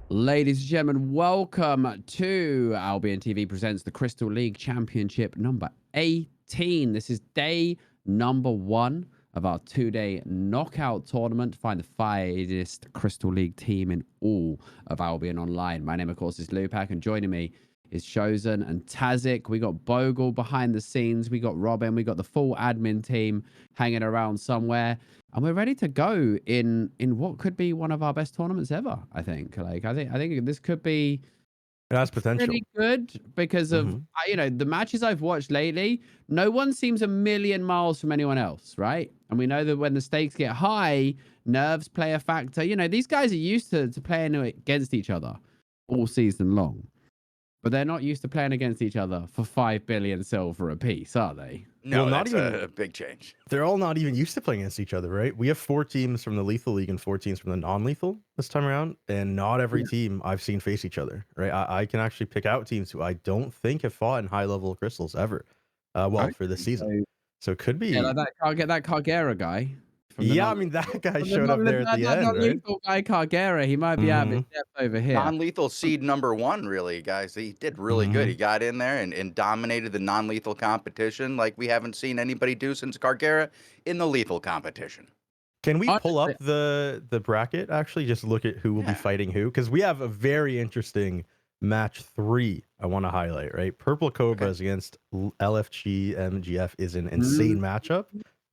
Ladies and gentlemen, welcome to Albion TV presents the Crystal League Championship number 18. This is day number 1 of our 2-day knockout tournament to find the finest Crystal League team in all of Albion Online. My name, of course, is Lupak, and joining me is Chosen and Tazik. We got Bogle behind the scenes. We got Robin. We got the full admin team hanging around somewhere. And we're ready to go in what could be one of our best tournaments ever. I think. I think this could be It has potential. pretty good because of the matches I've watched lately. No one seems a million miles from anyone else, right? And we know that when the stakes get high, nerves play a factor. These guys are used to playing against each other all season long, but they're not used to playing against each other for 5 billion silver apiece, are they? Well, No, not that's even a big change. they're all not even used to playing against each other, right? We have 4 teams from the lethal league and 4 teams from the non-lethal this time around, and not every team I've seen face each other, right? I can actually pick out teams who I don't think have fought in high-level crystals ever, for this season. So it could Yeah, be. like that Cargera guy. Yeah, I mean that guy showed up there at the end, right? Non-lethal guy Cargera. He might be out of his depth over here. Non-lethal seed number 1, really, guys. He did really good. He got in there and dominated the non-lethal competition like we haven't seen anybody do since Cargera in the lethal competition. Can we pull up Honestly, the bracket, actually, just look at who will be Yeah. fighting who? Because we have a very interesting match 3 I want to highlight, right? Purple Cobras against LFG MGF is an insane matchup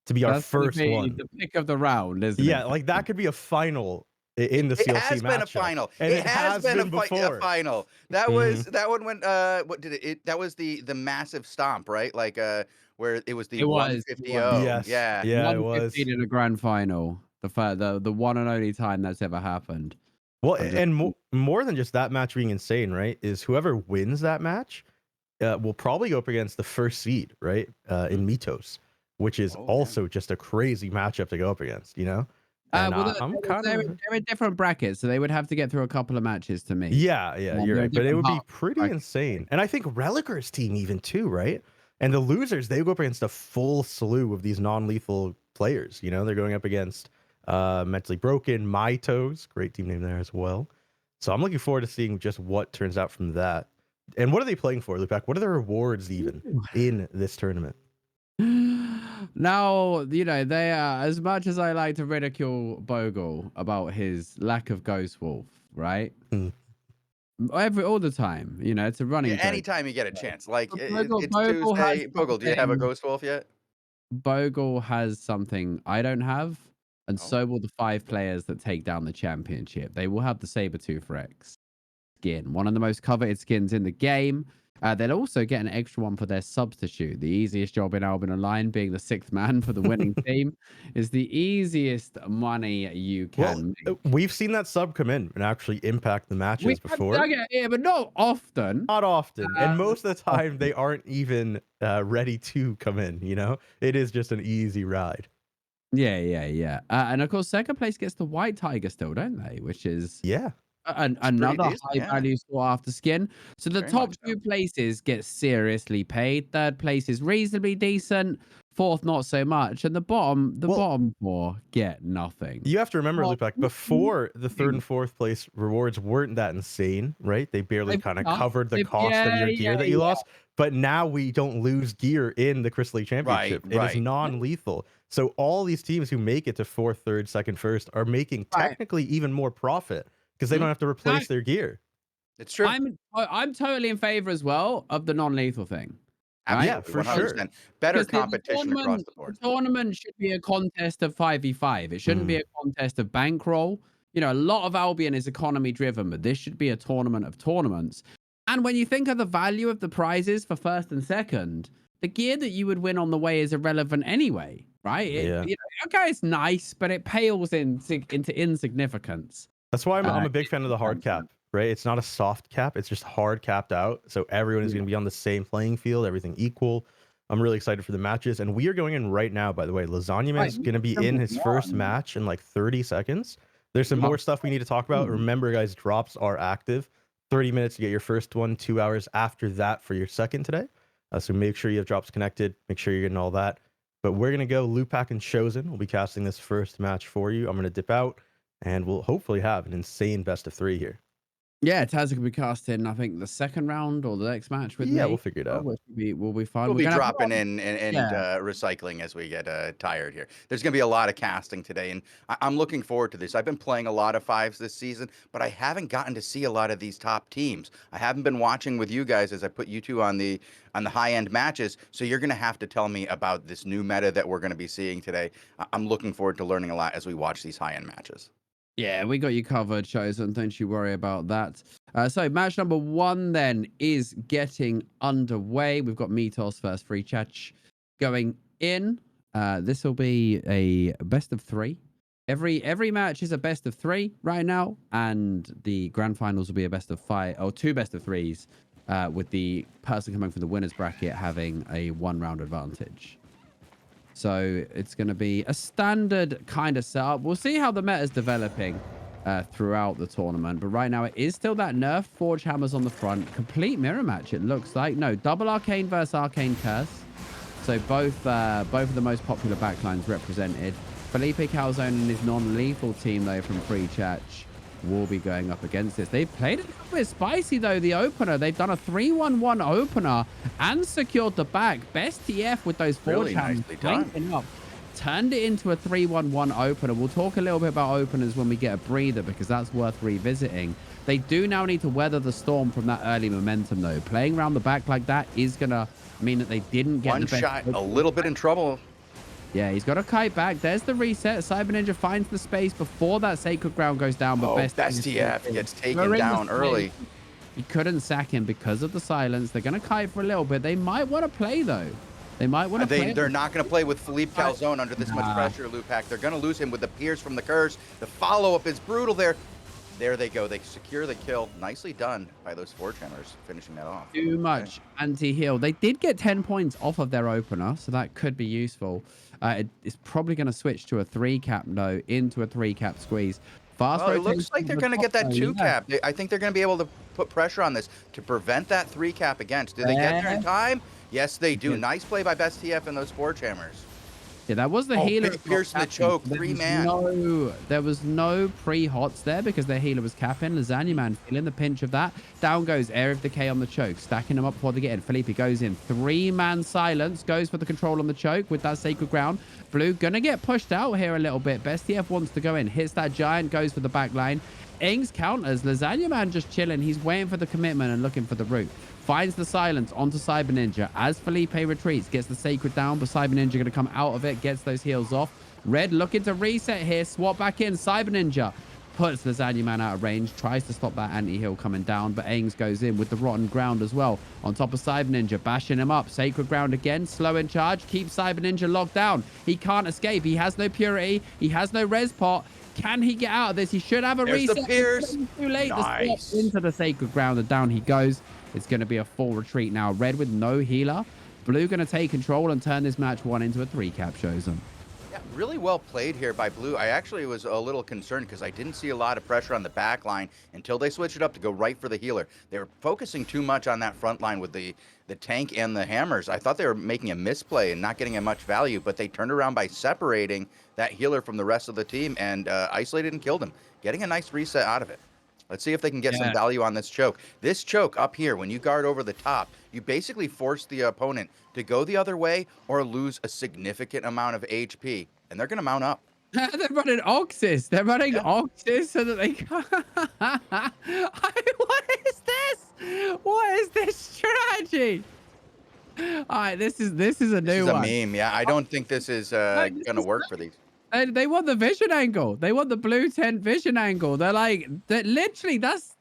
to be our that's gonna first be one. the pick of the round, isn't it? Yeah, like that could be a final in the It CLC has been a matchup. final. And It has been a before. final. That was that one went what did it that was the massive stomp, right? Like where it was the It was. 150-0. Yes. Yeah. Yeah, it 115 was. in a grand final. The one and only time that's ever happened. Well, I'm just and more than just that match being insane, right? Is whoever wins that match will probably go up against the first seed, right? In Mitos, which is also just a crazy matchup to go up against, you know? And well, I'm kind they're of in different brackets, so they would have to get through a couple of matches to me. yeah, you're They're in right. But it different would be halves of the pretty bracket. insane. And I think Relicor's team even too, right? And the losers, they go up against a full slew of these non-lethal players. You know, they're going up against Mentally Broken, Mitos, great team name there as well. So I'm looking forward to seeing just what turns out from that. And what are they playing for, Lupak? What are the rewards even in this tournament? Now, they are, as much as I like to ridicule Bogle about his lack of Ghost Wolf, right? Hmm. All the time, it's a running Yeah, joke. anytime you get a chance. Like But it's Bogle has Tuesday. Bogle, do you have a something. Ghost Wolf yet? Bogle has something I don't have, and Oh. so will the 5 players that take down the championship. They will have the Sabertooth Rex skin, one of the most coveted skins in the game. They'll also get an extra one for their substitute. The easiest job in Albion Online, being the 6th man for the winning team, is the easiest money you can make. We've seen that sub come in and actually impact the matches before. Yeah, but not often. Not often. And most of the Not time, they aren't even ready to come in, you know? It is just an easy ride. Yeah. And of course, second place gets the White Tiger still, don't they? Which is Yeah. another decent, high yeah. value sought after skin. So the Very top much so. 2 places get seriously paid. Third place is reasonably decent. Fourth, not so much. And the bottom 4 get nothing. You have to remember, Well, Lupak, before the 3rd and 4th place rewards weren't that insane, right? They barely kind of covered the cost of your gear that you lost. But now we don't lose gear in the Crystal League Championship. It is non-lethal. So all these teams who make it to 4th, 3rd, 2nd, 1st are making technically even more profit because they don't have to replace their gear. It's true. I'm totally in favor as well of the non-lethal thing. Right? Yeah, for 100%. sure. Better competition across the The board. tournament should be a contest of 5v5. It shouldn't be a contest of bankroll. A lot of Albion is economy driven, but this should be a tournament of tournaments. And when you think of the value of the prizes for 1st and 2nd, the gear that you would win on the way is irrelevant anyway, right? Okay, it's nice, but it pales into insignificance. That's why I'm a big fan of the hard cap, right? It's not a soft cap. It's just hard capped out. So everyone is going to be on the same playing field, everything equal. I'm really excited for the matches. And we are going in right now, by the way. Lasagna Man's going to be in his first match in like 30 seconds. There's some more stuff we need to talk about. Remember, guys, drops are active. 30 minutes to get your first one, 2 hours after that for your second today. So make sure you have drops connected. Make sure you're getting all that. But we're going to go Lupak and Chosen. We'll be casting this first match for you. I'm going to dip out. And we'll hopefully have an insane best of 3 here. Yeah, Taz could be cast in, I think, the second round or the next match with Yeah, me. we'll figure it out. Which will be fine. We'll We're be gonna have dropping in and yeah. recycling as we get tired here. There's going to be a lot of casting today, and I'm looking forward to this. I've been playing a lot of fives this season, but I haven't gotten to see a lot of these top teams. I haven't been watching with you guys as I put you two on the high end matches. So you're going to have to tell me about this new meta that we're going to be seeing today. I'm looking forward to learning a lot as we watch these high end matches. Yeah, we got you covered, Chosen. Don't you worry about that. So match number 1 then is getting underway. We've got Mitos versus Free Chach going in. This will be a best of 3. Every match is a best of 3 right now, and the grand finals will be a best of 5 or 2 best of 3s, with the person coming from the winners bracket having a 1-round advantage. So it's going to be a standard kind of setup. We'll see how the meta is developing throughout the tournament. But right now, it is still that nerf Forge Hammers on the front. Complete mirror match, it looks like. No, double Arcane versus Arcane Curse. So both of the most popular backlines represented. Felipe Calzone and his non-lethal team, though, from Free Chach will be going up against this. They've played it a little bit spicy, though, the opener. They've done a 3-1-1 opener and secured the back. Best TF with those Forge Really Hammers nicely done. linking up. Turned it into a 3-1-1 opener. We'll talk a little bit about openers when we get a breather, because that's worth revisiting. They do now need to weather the storm from that early momentum, though. Playing around the back like that is going to mean that they didn't get One the best shot, a little bit in trouble. Yeah, he's got a kite back. There's the reset. Cyber Ninja finds the space before that Sacred Ground goes down. But Best TF gets taken down early. He couldn't sack him because of the silence. They're going to kite for a little bit. They might want to play, though. They might want to play. They're not going to play with Philippe Calzone under this much pressure, Lupac. They're going to lose him with the Pierce from the Curse. The follow-up is brutal there. There they go. They secure the kill. Nicely done by those Forge Hammers, finishing that off. Too much anti-heal. They did get 10 points off of their opener, so that could be useful. It's probably going to switch to a 3-cap, though, into a 3-cap squeeze. Well, it looks like they're going to get that 2-cap. I think they're going to be able to put pressure on this to prevent that 3-cap against. Do they get there in time? Yes, they do. Nice play by Best TF and those Forge Hammers. Yeah, that was the healer. Pierce in the choke, 3-man. There was no pre-hots there because their healer was capping. Lasagna Man feeling the pinch of that. Down goes Air of Decay on the choke, stacking them up before they get in. Felipe goes in. 3-man silence, goes for the control on the choke with that Sacred Ground. Blue gonna get pushed out here a little bit. Best TF wants to go in, hits that giant, goes for the back line. Ings counters. Lasagna Man just chilling. He's waiting for the commitment and looking for the route. Finds the silence onto Cyber Ninja as Felipe retreats, gets the Sacred down, but Cyber Ninja going to come out of it, gets those heals off. Red looking to reset here, swap back in. Cyber Ninja puts Lasagna Man out of range, tries to stop that anti-heal coming down, but Aings goes in with the Rotten Ground as well. On top of Cyber Ninja, bashing him up. Sacred Ground again, slow in charge, keeps Cyber Ninja locked down. He can't escape. He has no purity. He has no res pot. Can he get out of this? He should have a reset. The Pierce. Too late. Nice. Into the Sacred Ground, and down he goes. It's going to be a full retreat now. Red with no healer. Blue going to take control and turn this match 1 into a 3-cap, Chosen. Yeah, really well played here by Blue. I actually was a little concerned because I didn't see a lot of pressure on the back line until they switched it up to go right for the healer. They were focusing too much on that front line with the tank and the hammers. I thought they were making a misplay and not getting much value, but they turned around by separating that healer from the rest of the team and isolated and killed him, getting a nice reset out of it. Let's see if they can get some value on this choke. This choke up here, when you guard over the top, you basically force the opponent to go the other way or lose a significant amount of HP, and they're going to mount up. They're running Oxys. They're running Oxys so that they can... What is this? What is this strategy? All right, this is a new one. This is a meme. Yeah, I don't think this is going to work for these. They want the vision angle. They want the blue tent vision angle. They're like, literally, that's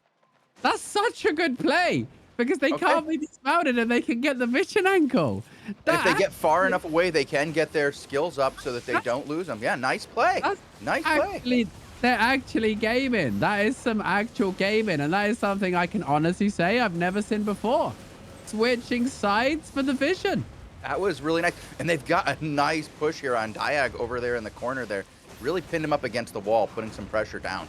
such a good play because they can't be dismounted and they can get the vision angle. If they get far enough away, they can get their skills up so that they don't lose them. Yeah, nice play. Nice play. They're actually gaming. That is some actual gaming, and that is something I can honestly say I've never seen before. Switching sides for the vision. That was really nice. And they've got a nice push here on Diag over there in the corner there. Really pinned him up against the wall, putting some pressure down.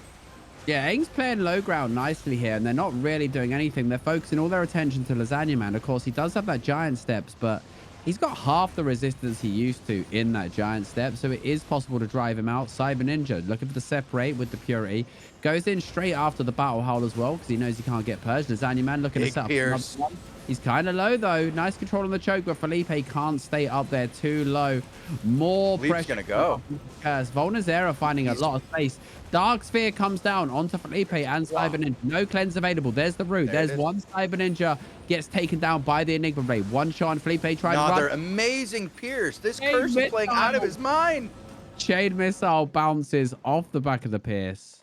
Yeah, Aing's playing low ground nicely here, and they're not really doing anything. They're focusing all their attention to Lasagna Man. Of course, he does have that giant steps, but He's got half the resistance he used to in that giant step, so it is possible to drive him out. Cyber Ninja looking for the separate with the Purity. Goes in straight after the Battle Howl as well because he knows he can't get purged. Lasagna Man looking to Big set up Pierce. another one. He's kind of low, though. Nice control on the choke, but Felipe can't stay up there too low. More Felipe's pressure. gonna go. Curse. Volnazera finding a lot of space. Dark Sphere comes down onto Felipe and Cyber Ninja. No cleanse available. There's the root. There's one Cyber Ninja. Gets taken down by the Enigma Blade. One shot on Felipe trying to run. Another amazing Pierce. This Curse is playing out of his mind. Chain Missile bounces off the back of the Pierce.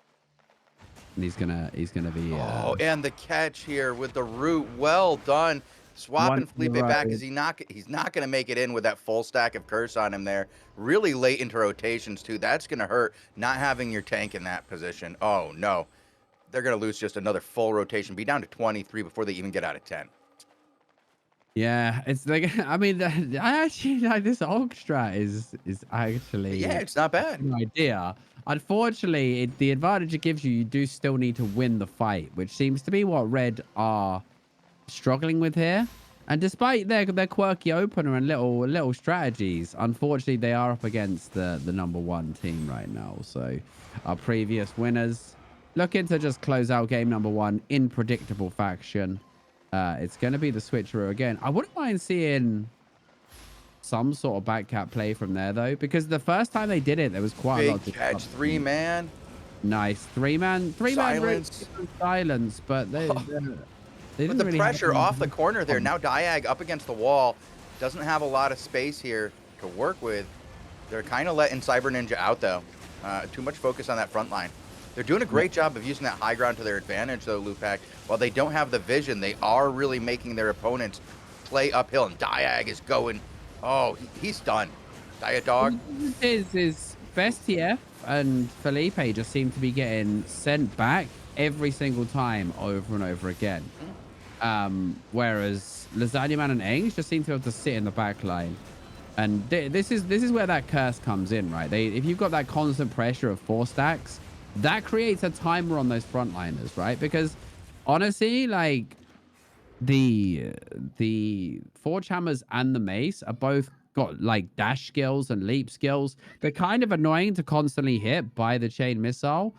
And he's gonna be Oh, and the catch here with the root. Well done. Swapping Felipe back because he's not gonna make it in with that full stack of curse on him there. Really late into rotations too. That's gonna hurt not having your tank in that position. Oh no. They're gonna lose just another full rotation, be down to 23 before they even get out of 10. Yeah, it's like I mean, I actually like this Orc strat is actually It's not bad. an idea. Unfortunately, the advantage it gives you, you do still need to win the fight, which seems to be what Red are struggling with here. And despite their quirky opener and little strategies, unfortunately they are up against the #1 team right now. So our previous winners looking to just close out game #1 in predictable fashion. It's going to be the switcheroo again. I wouldn't mind seeing some sort of backcap play from there, though, because the first time they did it, there was quite a lot Big of catch, 3-man. Nice. Three-man silence, but they But didn't the really pressure have off the corner there. Now Diag up against the wall. Doesn't have a lot of space here to work with. They're kind of letting Cyber Ninja out, though. Too much focus on that front line. They're doing a great job of using that high ground to their advantage, though, Lupac. While they don't have the vision, they are really making their opponents play uphill. And Diag is going. Oh, he's done. Diadog. Is Bestia and Felipe just seem to be getting sent back every single time over and over again. Whereas Lasagna Man and Aang just seem to have to sit in the back line. And this is where that curse comes in, right? If you've got that constant pressure of 4 stacks, that creates a timer on those frontliners, right? Because honestly, like the Forge Hammers and the Mace are both got like dash skills and leap skills. They're kind of annoying to constantly hit by the chain missile.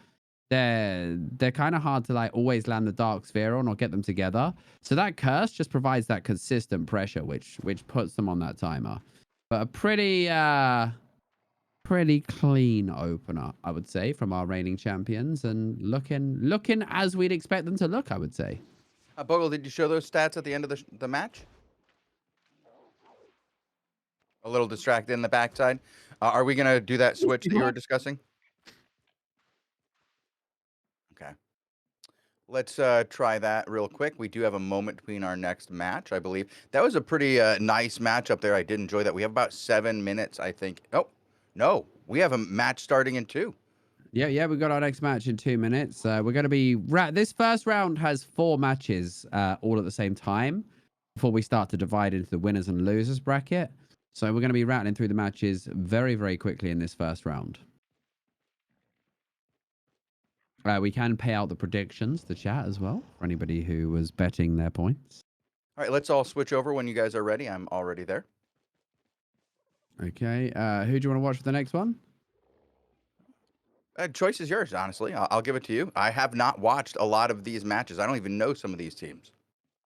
They're kind of hard to like always land the Dark Sphere on or get them together. So that curse just provides that consistent pressure, which puts them on that timer. But a pretty clean opener, I would say, from our reigning champions, and looking as we'd expect them to look, I would say. Bogle, did you show those stats at the end of the match? A little distracted in the backside. Are we going to do that switch that you were discussing? Okay. Let's try that real quick. We do have a moment between our next match, I believe. That was a pretty nice match up there. I did enjoy that. We have about 7 minutes, I think. Oh, no. We have a match starting in 2. Yeah, we got our next match in 2 minutes. We're going to be... This first round has 4 matches all at the same time before we start to divide into the winners and losers bracket. So we're going to be rattling through the matches very, very quickly in this first round. We can pay out the predictions to chat as well for anybody who was betting their points. All right, let's all switch over when you guys are ready. I'm already there. Okay. Who do you want to watch for the next one? Choice is yours, honestly. I'll give it to you. I have not watched a lot of these matches. I don't even know some of these teams.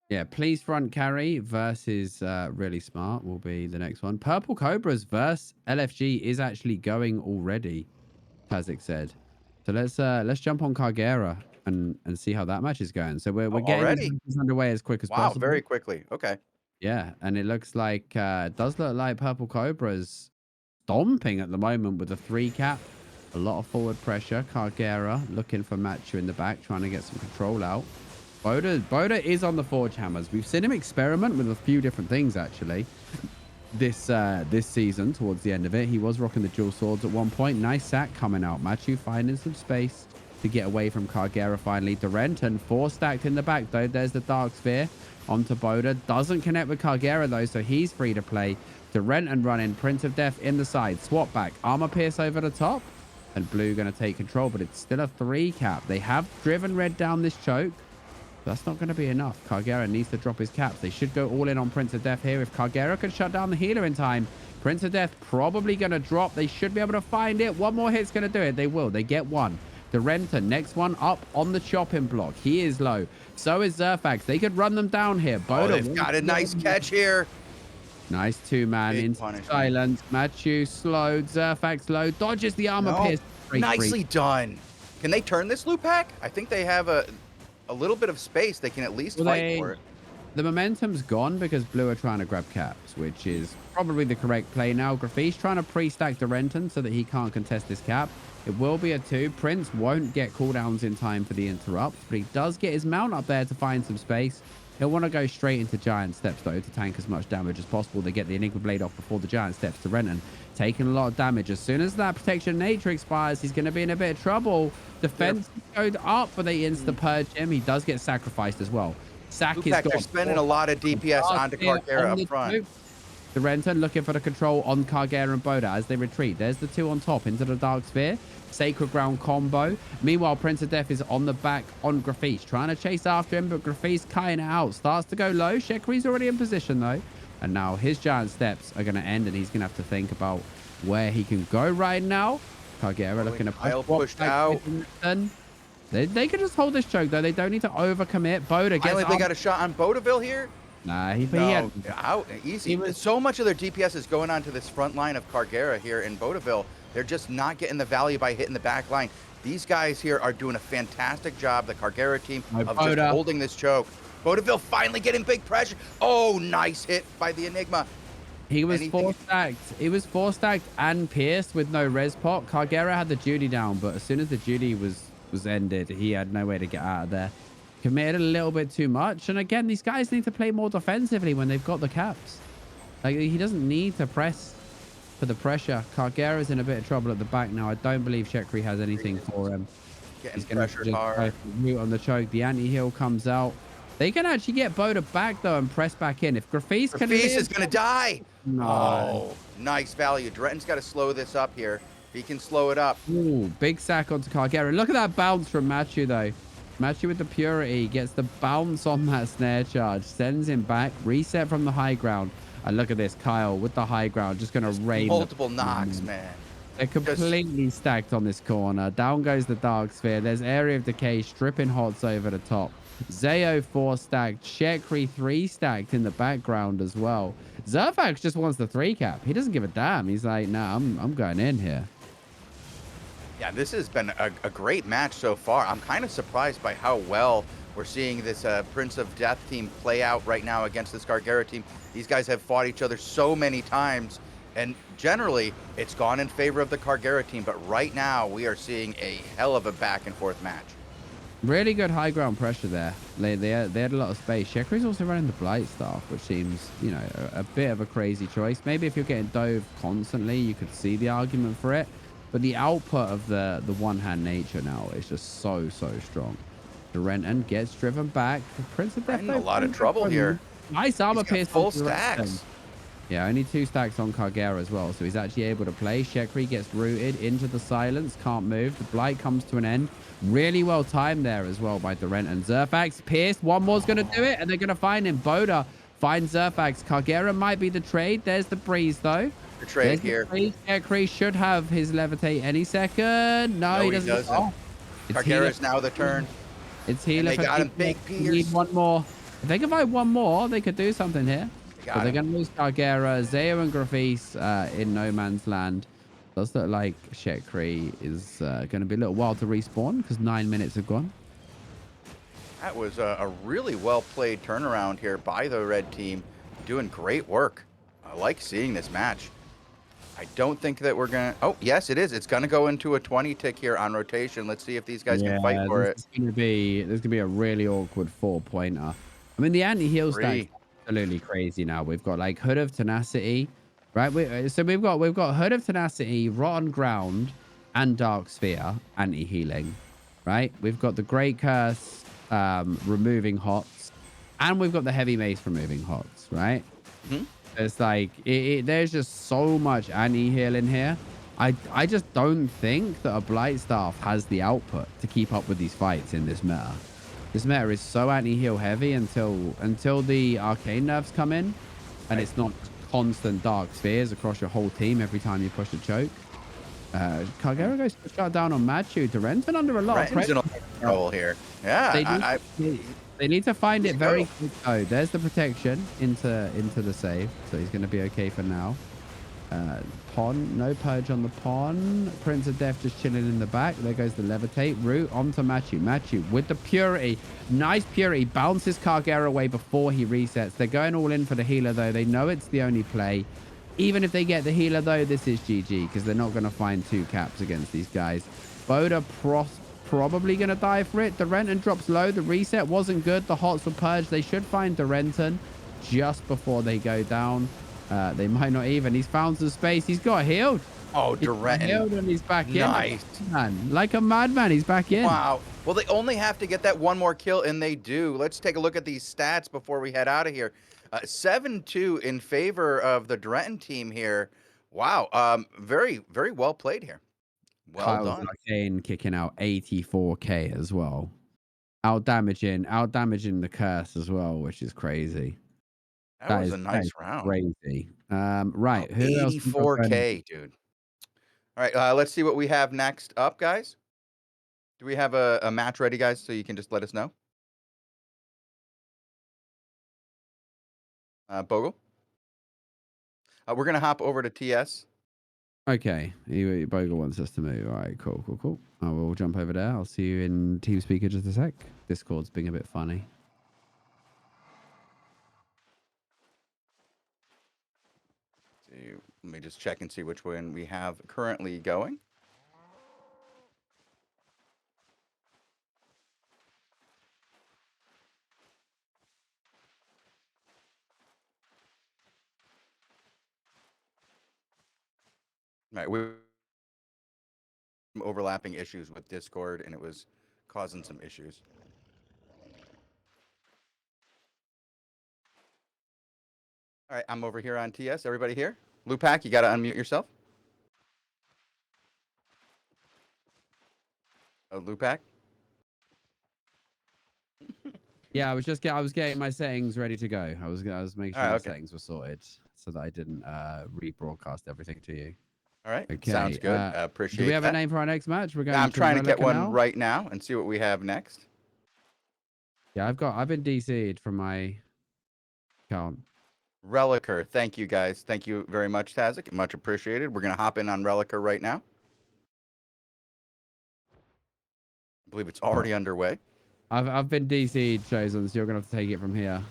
Yeah, Please Front Carry versus Really Smart will be the next one. Purple Cobras versus LFG is actually going already, Tazik said. So let's jump on Cargera and see how that match is going. So we're getting this underway as quick as possible. Wow, very quickly. Okay. Yeah, and it looks like does look like Purple Cobra's stomping at the moment with a 3 cap. A lot of forward pressure. Cargera looking for Matcha in the back, trying to get some control out. Boda is on the Forge Hammers. We've seen him experiment with a few different things, actually, this season. Towards the end of it, he was rocking the dual swords at one point. Nice sack coming out. Machu finding some space to get away from Cargera finally. Durant and 4 stacked in the back, though. There's the Dark Sphere onto Boda. Doesn't connect with Cargera, though, so he's free to play. Durant and running. Prince of Death in the side. Swap back. Armor Pierce over the top. And Blue going to take control, but it's still a 3 cap. They have driven Red down this choke. That's not going to be enough. Cargera needs to drop his caps. They should go all in on Prince of Death here. If Cargera can shut down the healer in time, Prince of Death probably going to drop. They should be able to find it. One more hit's going to do it. They will. They get one. The Renter, next one up on the chopping block. He is low. So is Zerfax. They could run them down here. Oh, they've got a nice catch here. Nice two-man into silence. Matthew slowed. Zerfax low. Dodges the armor pierce. Nicely done. Can they turn this loop pack? I think they have a little bit of space. They can at least fight for it. The momentum's gone because Blue are trying to grab caps, which is probably the correct play now. Graffi's trying to pre-stack the Renton so that he can't contest this cap. It will be a 2. Prince won't get cooldowns in time for the interrupt, but he does get his mount up there to find some space. He'll want to go straight into Giant Steps, though, to tank as much damage as possible. They get the Enigma Blade off before the Giant Steps to Renton. Taking a lot of damage. As soon as that Protection Nature expires, he's going to be in a bit of trouble. Defense goes up, but they insta-purge him. He does get sacrificed as well. Sack is gone. They're spending a lot of DPS onto Cargera up front. The Renton looking for the control on Cargera and Boda as they retreat. There's the 2 on top into the Dark Sphere. Sacred Ground combo. Meanwhile, Prince of Death is on the back on Graffi's, trying to chase after him, but Graffi's cutting it out. Starts to go low. Shekri's already in position, though. And now his Giant Steps are going to end, and he's going to have to think about where he can go right now. Cargera looking to push out. They can just hold this choke, though. They don't need to overcommit. Boda gets they got a shot on Bodaville here. Nah, out easy. So much of their DPS is going onto this front line of Cargera here in Bodaville. They're just not getting the value by hitting the back line. These guys here are doing a fantastic job, the Cargera team, of just holding this choke. Bodaville finally getting big pressure. Oh, nice hit by the Enigma. He was 4-stacked. He was 4-stacked and pierced with no res pot. Cargera had the Judy down, but as soon as the Judy was ended, he had no way to get out of there. Committed a little bit too much. And again, these guys need to play more defensively when they've got the caps. Like, he doesn't need to press for the pressure. Cargera's in a bit of trouble at the back now. I don't believe Shekri has anything for him. He's going to hard. Root on the choke. The anti-heal comes out. They can actually get Boda back, though, and press back in. If Graffi's is going to die. No. Oh, nice value. Dretton's got to slow this up here. He can slow it up. Ooh, big sack onto Cargera. Look at that bounce from Matthew, though. Matthew with the Purity gets the bounce on that snare charge. Sends him back. Reset from the high ground. And look at this. Kyle with the high ground. Just going to rain. Multiple knocks, man. They're completely stacked on this corner. Down goes the Dark Sphere. There's Area of Decay stripping Hots over the top. Zayo 4-stacked. Shekri 3-stacked in the background as well. Zerfax just wants the 3-cap. He doesn't give a damn. He's like, nah, I'm going in here. Yeah, this has been a great match so far. I'm kind of surprised by how well we're seeing this Prince of Death team play out right now against this Cargera team. These guys have fought each other so many times, and generally, it's gone in favor of the Cargera team. But right now, we are seeing a hell of a back-and-forth match. Really good high ground pressure there. They had a lot of space. Shekri's also running the Blight Staff, which seems, you know, a bit of a crazy choice. Maybe if you're getting dove constantly, you could see the argument for it. But the output of the one-hand nature now is just so strong. The Renton gets driven back. The Prince of Death in a lot of trouble here. Nice armor pierce. Full stacks. Yeah, only 2 stacks on Cargera as well, so he's actually able to play. Shekri gets rooted into the silence, can't move. The Blight comes to an end. Really well timed there as well by the Renton. Zerfax pierced. One more's going to do it, and they're going to find him. Boda finds Zerfax. Cargera might be the trade. There's the breeze, though. The trade here. Shekri should have his levitate any second. No, he doesn't. Oh, Cargera's now the turn. It's healer. And they got him big Pierce. Need one more. If they can find one more, they could do something here. But they're going to lose Cargera. Zayo and Graffi's in no man's land. Does look like Shekri is going to be a little while to respawn because 9 minutes have gone. That was a really well-played turnaround here by the red team. Doing great work. I like seeing this match. I don't think that we're going to... Oh, yes, it is. It's going to go into a 20 tick here on rotation. Let's see if these guys can fight for it. There's going to be a really awkward 4-pointer. I mean, the anti-heal stack absolutely crazy now. We've got like Hood of Tenacity, right? So we've got Hood of Tenacity, Rotten Ground, and Dark Sphere anti-healing, right? We've got the Great Curse removing Hots, and we've got the Heavy Mace removing Hots, right? It's like there's just so much anti-heal in here. I just don't think that a Blight Staff has the output to keep up with these fights in this meta. This meta is so anti-heal heavy until the arcane nerfs come in, and it's not constant dark spheres across your whole team every time you push a choke. Cargera goes to shut down on Machu. Durenton under a lot of pressure. Control here. Yeah, they need to find it very quick. Oh, there's the protection into the save, so he's going to be okay for now. Pon, no purge on the Pon. Prince of Death just chilling in the back. There goes the levitate. Root onto Machu. Machu with the purity. Nice purity. Bounces Cargera away before he resets. They're going all in for the healer, though. They know it's the only play. Even if they get the healer, though, this is GG, because they're not going to find 2 caps against these guys. Boda probably going to die for it. Durenton drops low. The reset wasn't good. The hots were purged. They should find Durenton just before they go down. They might not even. He's found some space. He's got healed. Oh, Durenton. He's healed and he's back in. Nice. Man, like a madman, he's back in. Wow. Well, they only have to get that one more kill, and they do. Let's take a look at these stats before we head out of here. 7-2 in favor of the Durenton team here. Wow. Very, very well played here. Well done. Arcane kicking out 84k as well. Out damaging the curse as well, which is crazy. That was a nice round. Crazy. Right. Who 84k, dude. All right. Let's see what we have next up, guys. Do we have a match ready, guys? So you can just let us know. Bogle. We're gonna hop over to TS. Okay. Bogle wants us to move. All right. Cool. I will jump over there. I'll see you in TeamSpeak in just a sec. Discord's being a bit funny. Let me just check and see which one we have currently going. Right, we some overlapping issues with Discord, and it was causing some issues. All right, I'm over here on TS. Everybody here? Lupac, you got to unmute yourself. Oh, Lupac? Yeah, I was getting my settings ready to go. I was making sure the settings were sorted so that I didn't rebroadcast everything to you. All right, okay. Sounds good. Appreciate it. Do we have a name for our next match? We're going. I'm trying to get one right now and see what we have next. Yeah, I've been DC'd from my account. Relicer, thank you guys. Thank you very much, Tazik. Much appreciated. We're gonna hop in on Relicer right now. I believe it's already underway. I've been DC'd, Chosen, so you're gonna have to take it from here.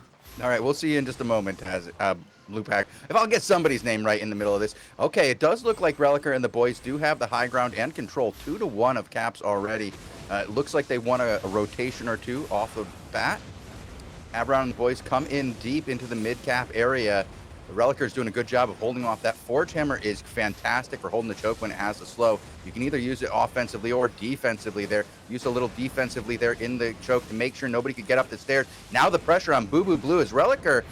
All right, we'll see you in just a moment, Tazik. Lupac. If I'll get somebody's name right in the middle of this. Okay, it does look like Relicer and the boys do have the high ground and control 2-1 of caps already. It looks like they won a rotation or two off the bat. Abron and the boys come in deep into the mid-cap area. The Relicer's doing a good job of holding off. That Forge Hammer is fantastic for holding the choke when it has the slow. You can either use it offensively or defensively there. Use a little defensively there in the choke to make sure nobody could get up the stairs. Now the pressure on Boo Boo Blue is Relicer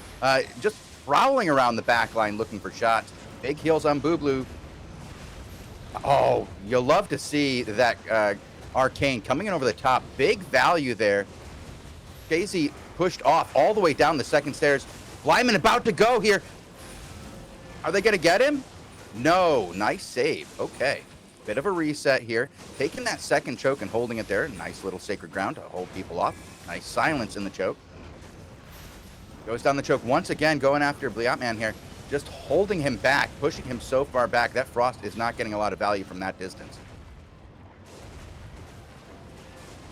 just prowling around the back line looking for shots. Big heals on Boo Blue. Oh, you'll love to see that Arcane coming in over the top. Big value there. Casey pushed off all the way down the second stairs. Lyman about to go here. Are they going to get him? No. Nice save. Okay. Bit of a reset here. Taking that second choke and holding it there. Nice little sacred ground to hold people off. Nice silence in the choke. Goes down the choke once again, going after Bliatman here. Just holding him back, pushing him so far back. That Frost is not getting a lot of value from that distance.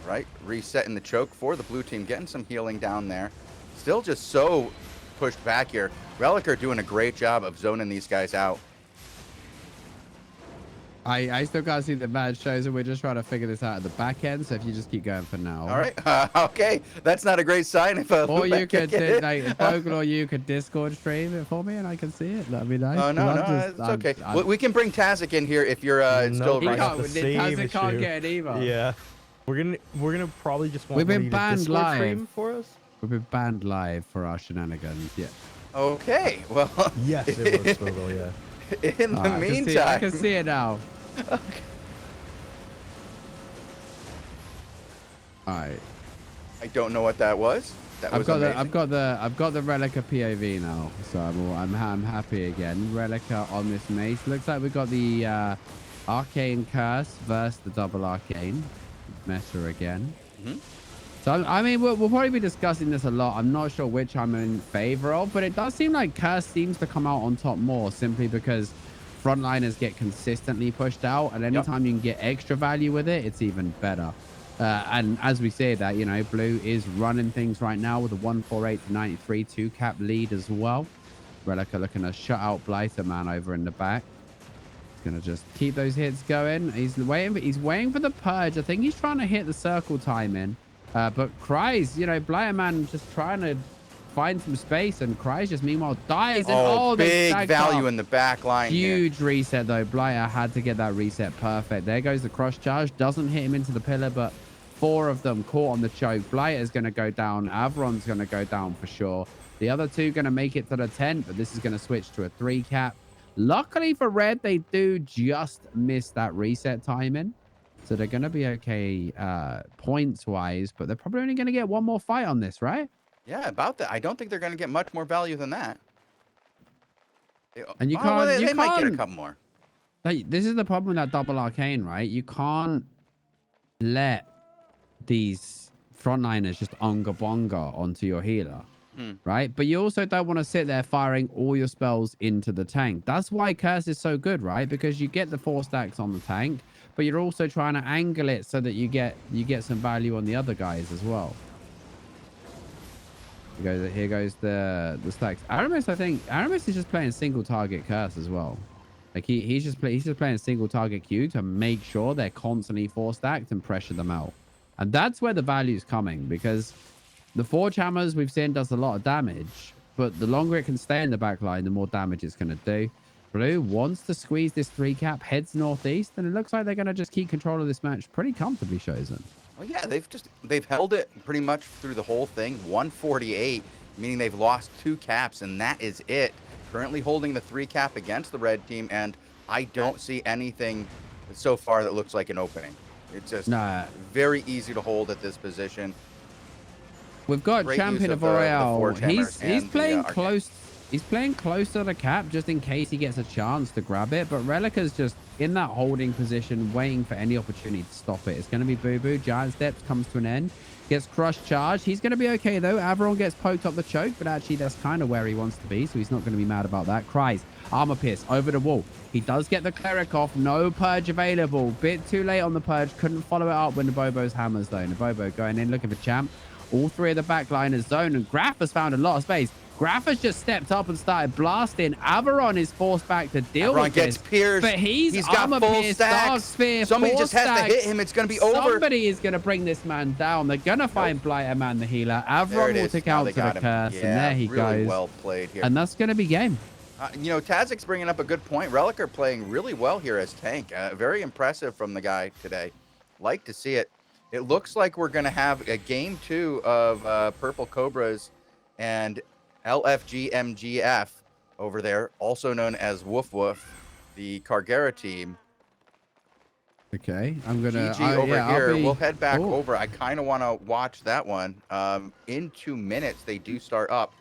Right, resetting the choke for the blue team, getting some healing down there. Still just so pushed back here. Relicer doing a great job of zoning these guys out. I still can't see the match shows, and we're just trying to figure this out at the back end. So if you just keep going for now. All right. Okay. That's not a great sign. If or you could like Bogle, or you could Discord stream it for me, and I can see it. That'd be nice. Oh no, it's okay. We can bring Tazik in here if you're still. Tazik can't get it either. Yeah. We're gonna probably just want. We've been banned live for us. We've been banned live for our shenanigans. Yeah. Okay. Well. Yes, it was Bogle. Yeah. In the meantime, I can see it now. Okay. All right. I don't know what that was. That was amazing. I've got the Relica POV now, so I'm happy again. Relica on this mace. Looks like we've got the Arcane Curse versus the double Arcane meta again. So I mean, we'll probably be discussing this a lot. I'm not sure which I'm in favor of, but it does seem like Curse seems to come out on top more, simply because frontliners get consistently pushed out, and anytime you can get extra value with it, it's even better. And as we say that, you know, Blue is running things right now with a 148 to 93 2-cap lead as well. Relica looking to shut out Blighter Man over in the back. He's gonna just keep those hits going. He's waiting for the purge. I think he's trying to hit the circle timing. But Cries, you know, Blighter Man just trying to find some space, and Cries just meanwhile dies. And big value in the back line. Huge reset though. Blighter had to get that reset perfect. There goes the cross charge. Doesn't hit him into the pillar, but 4 of them caught on the choke. Blighter's going to go down. Averon's going to go down for sure. The other 2 going to make it to the 10, but this is going to switch to a 3-cap. Luckily for Red, they do just miss that reset timing. So they're going to be okay points-wise, but they're probably only going to get 1 more fight on this, right? Yeah, about that. I don't think they're going to get much more value than that. And you they might get a couple more. Like, this is the problem with that double Arcane, right? You can't let these frontliners just onga bonga onto your healer, right? But you also don't want to sit there firing all your spells into the tank. That's why Curse is so good, right? Because you get the 4 stacks on the tank, but you're also trying to angle it so that you get some value on the other guys as well. Here goes the stacks. Aramis, I think Aramis is just playing single target Curse as well. Like he's just playing single target Q to make sure they're constantly 4 stacked and pressure them out. And that's where the value is coming, because the Forge Hammers we've seen does a lot of damage, but the longer it can stay in the back line, the more damage it's going to do. Blue wants to squeeze this 3-cap, heads northeast, and it looks like they're going to just keep control of this match pretty comfortably, Chosen. Well, yeah, they've held it pretty much through the whole thing. 148, meaning they've lost 2 caps, and that is it. Currently holding the 3-cap against the red team, and I don't see anything so far that looks like an opening. It's just very easy to hold at this position. We've got Great Champion use of L'Oreal. He's playing the close. He's playing close to the cap just in case he gets a chance to grab it. But Relica's just in that holding position, waiting for any opportunity to stop it. It's going to be Boo Boo. Giant Steps comes to an end. Gets crushed charge. He's going to be okay, though. Averon gets poked up the choke, but actually that's kind of where he wants to be, so he's not going to be mad about that. Cries. Armor Pierce over the wall. He does get the Cleric off. No Purge available. Bit too late on the Purge. Couldn't follow it up when Nabobo's hammers, though. Nabobo going in, looking for Champ. All 3 of the backliners zone, and Graf has found a lot of space. Graf has just stepped up and started blasting. Averon is forced back to deal with this. Pierced, but he's got full pierced, stacks. Dark Sphere, Somebody just has to hit him. It's going to be over. Somebody is going to bring this man down. They're going to find Blighter Man, the healer. Averon will take out to the curse, and there he really goes. Well played here. And that's going to be game. You know, Tazik's bringing up a good point. Relic are playing really well here as tank. Very impressive from the guy today. Like to see it. It looks like we're going to have a game 2 of Purple Cobras and LFG MGF over there, also known as Woof Woof, the Cargera team. Okay, I'm gonna GG over here. We'll head back over. I kind of want to watch that one. In 2 minutes, they do start up.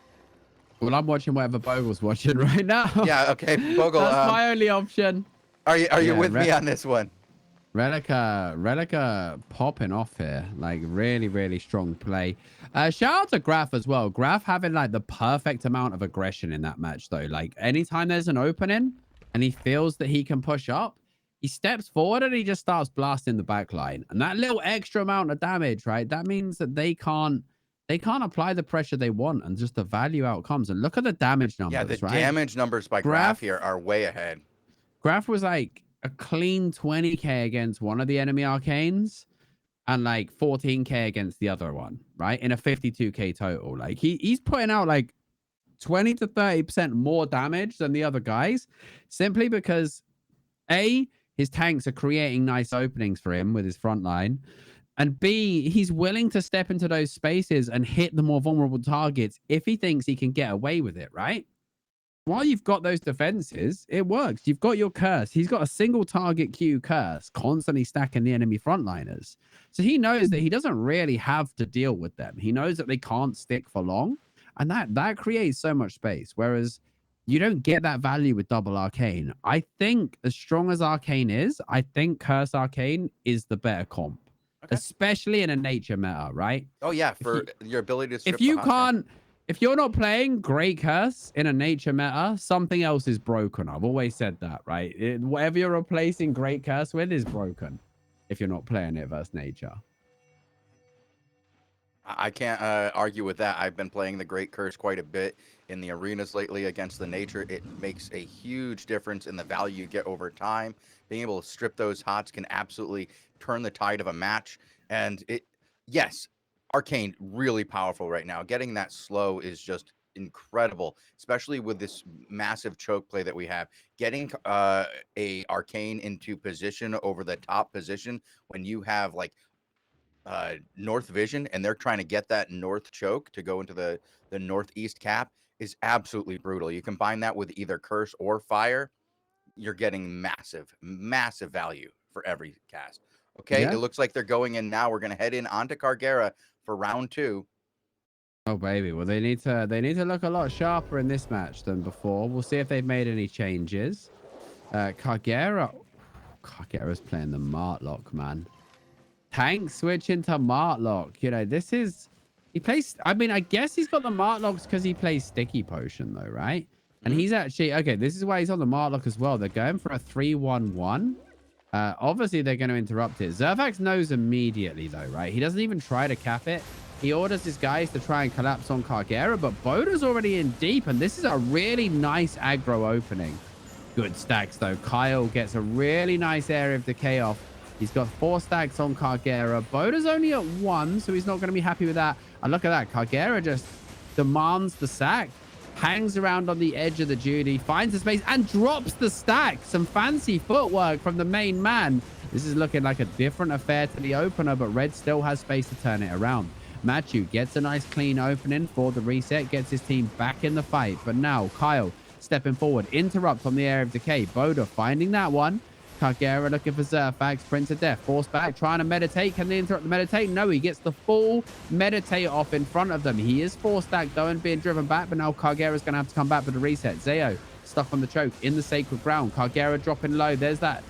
Well, I'm watching whatever Bogle's watching right now. Yeah, okay, Bogle. That's my only option. Are you with me on this one? Relica popping off here, like really, really strong play. Shout out to Graf as well. Graf having like the perfect amount of aggression in that match though. Like anytime there's an opening and he feels that he can push up, he steps forward and he just starts blasting the back line. And that little extra amount of damage, right? That means that they can't apply the pressure they want, and just the value outcomes. And look at the damage numbers. Yeah, the damage numbers by Graf here are way ahead. Graf was like a clean 20k against one of the enemy arcanes and like 14k against the other one, right? In a 52k total. Like he's putting out like 20 to 30% more damage than the other guys, simply because A, his tanks are creating nice openings for him with his front line, and B, he's willing to step into those spaces and hit the more vulnerable targets if he thinks he can get away with it, right? while you've got those defenses, it works. You've got your curse. He's got a single target Q curse, constantly stacking the enemy frontliners. So he knows that he doesn't really have to deal with them. He knows that they can't stick for long. And that creates so much space. Whereas you don't get that value with double arcane. I think as strong as arcane is, I think curse arcane is the better comp. Okay. Especially in a nature meta, right? Oh yeah, for your ability to strip if you can't, if you're not playing Great Curse in a nature meta, something else is broken. I've always said that, right? Whatever you're replacing Great Curse with is broken if you're not playing it versus nature. I can't argue with that. I've been playing the Great Curse quite a bit in the arenas lately against the nature. It makes a huge difference in the value you get over time. Being able to strip those hots can absolutely turn the tide of a match. And yes, arcane really powerful right now. Getting that slow is just incredible, especially with this massive choke play that we have. Getting a arcane into position over the top position when you have like north vision and they're trying to get that north choke to go into the northeast cap is absolutely brutal. You combine that with either curse or fire, you're getting massive value for every cast. Okay, yeah. It looks like they're going in now. We're going to head in onto Cargera for round 2. Oh baby, well they need to look a lot sharper in this match than before. We'll see if they've made any changes. Cargera's playing the Martlock, man. Tank switching to Martlock. You know, this is... He plays... I mean, I guess he's got the Martlocks because he plays Sticky Potion, though, right? And he's actually... Okay, this is why he's on the Martlock as well. They're going for a 3-1-1. Obviously, they're going to interrupt it. Zerfax knows immediately, though, right? He doesn't even try to cap it. He orders his guys to try and collapse on Cargera, but Boda's already in deep, and this is a really nice aggro opening. Good stacks, though. Kyle gets a really nice area of decay off. He's got 4 stacks on Cargera. Boda's only at 1, so he's not going to be happy with that. And look at that. Cargera just demands the sack, hangs around on the edge of the Judy, finds the space, and drops the stack. Some fancy footwork from the main man. This is looking like a different affair to the opener, but Red still has space to turn it around. Matthew gets a nice clean opening for the reset, gets his team back in the fight. But now Kyle stepping forward, interrupt on the area of decay. Boda finding that one. Cargera looking for Zerfax. Prince of Death forced back, trying to meditate. Can they interrupt the meditate? No, he gets the full meditate off in front of them. He is 4-stacked though and being driven back, but now Cargera's going to have to come back for the reset. Zeo stuck on the choke in the sacred ground. Cargera dropping low. There's that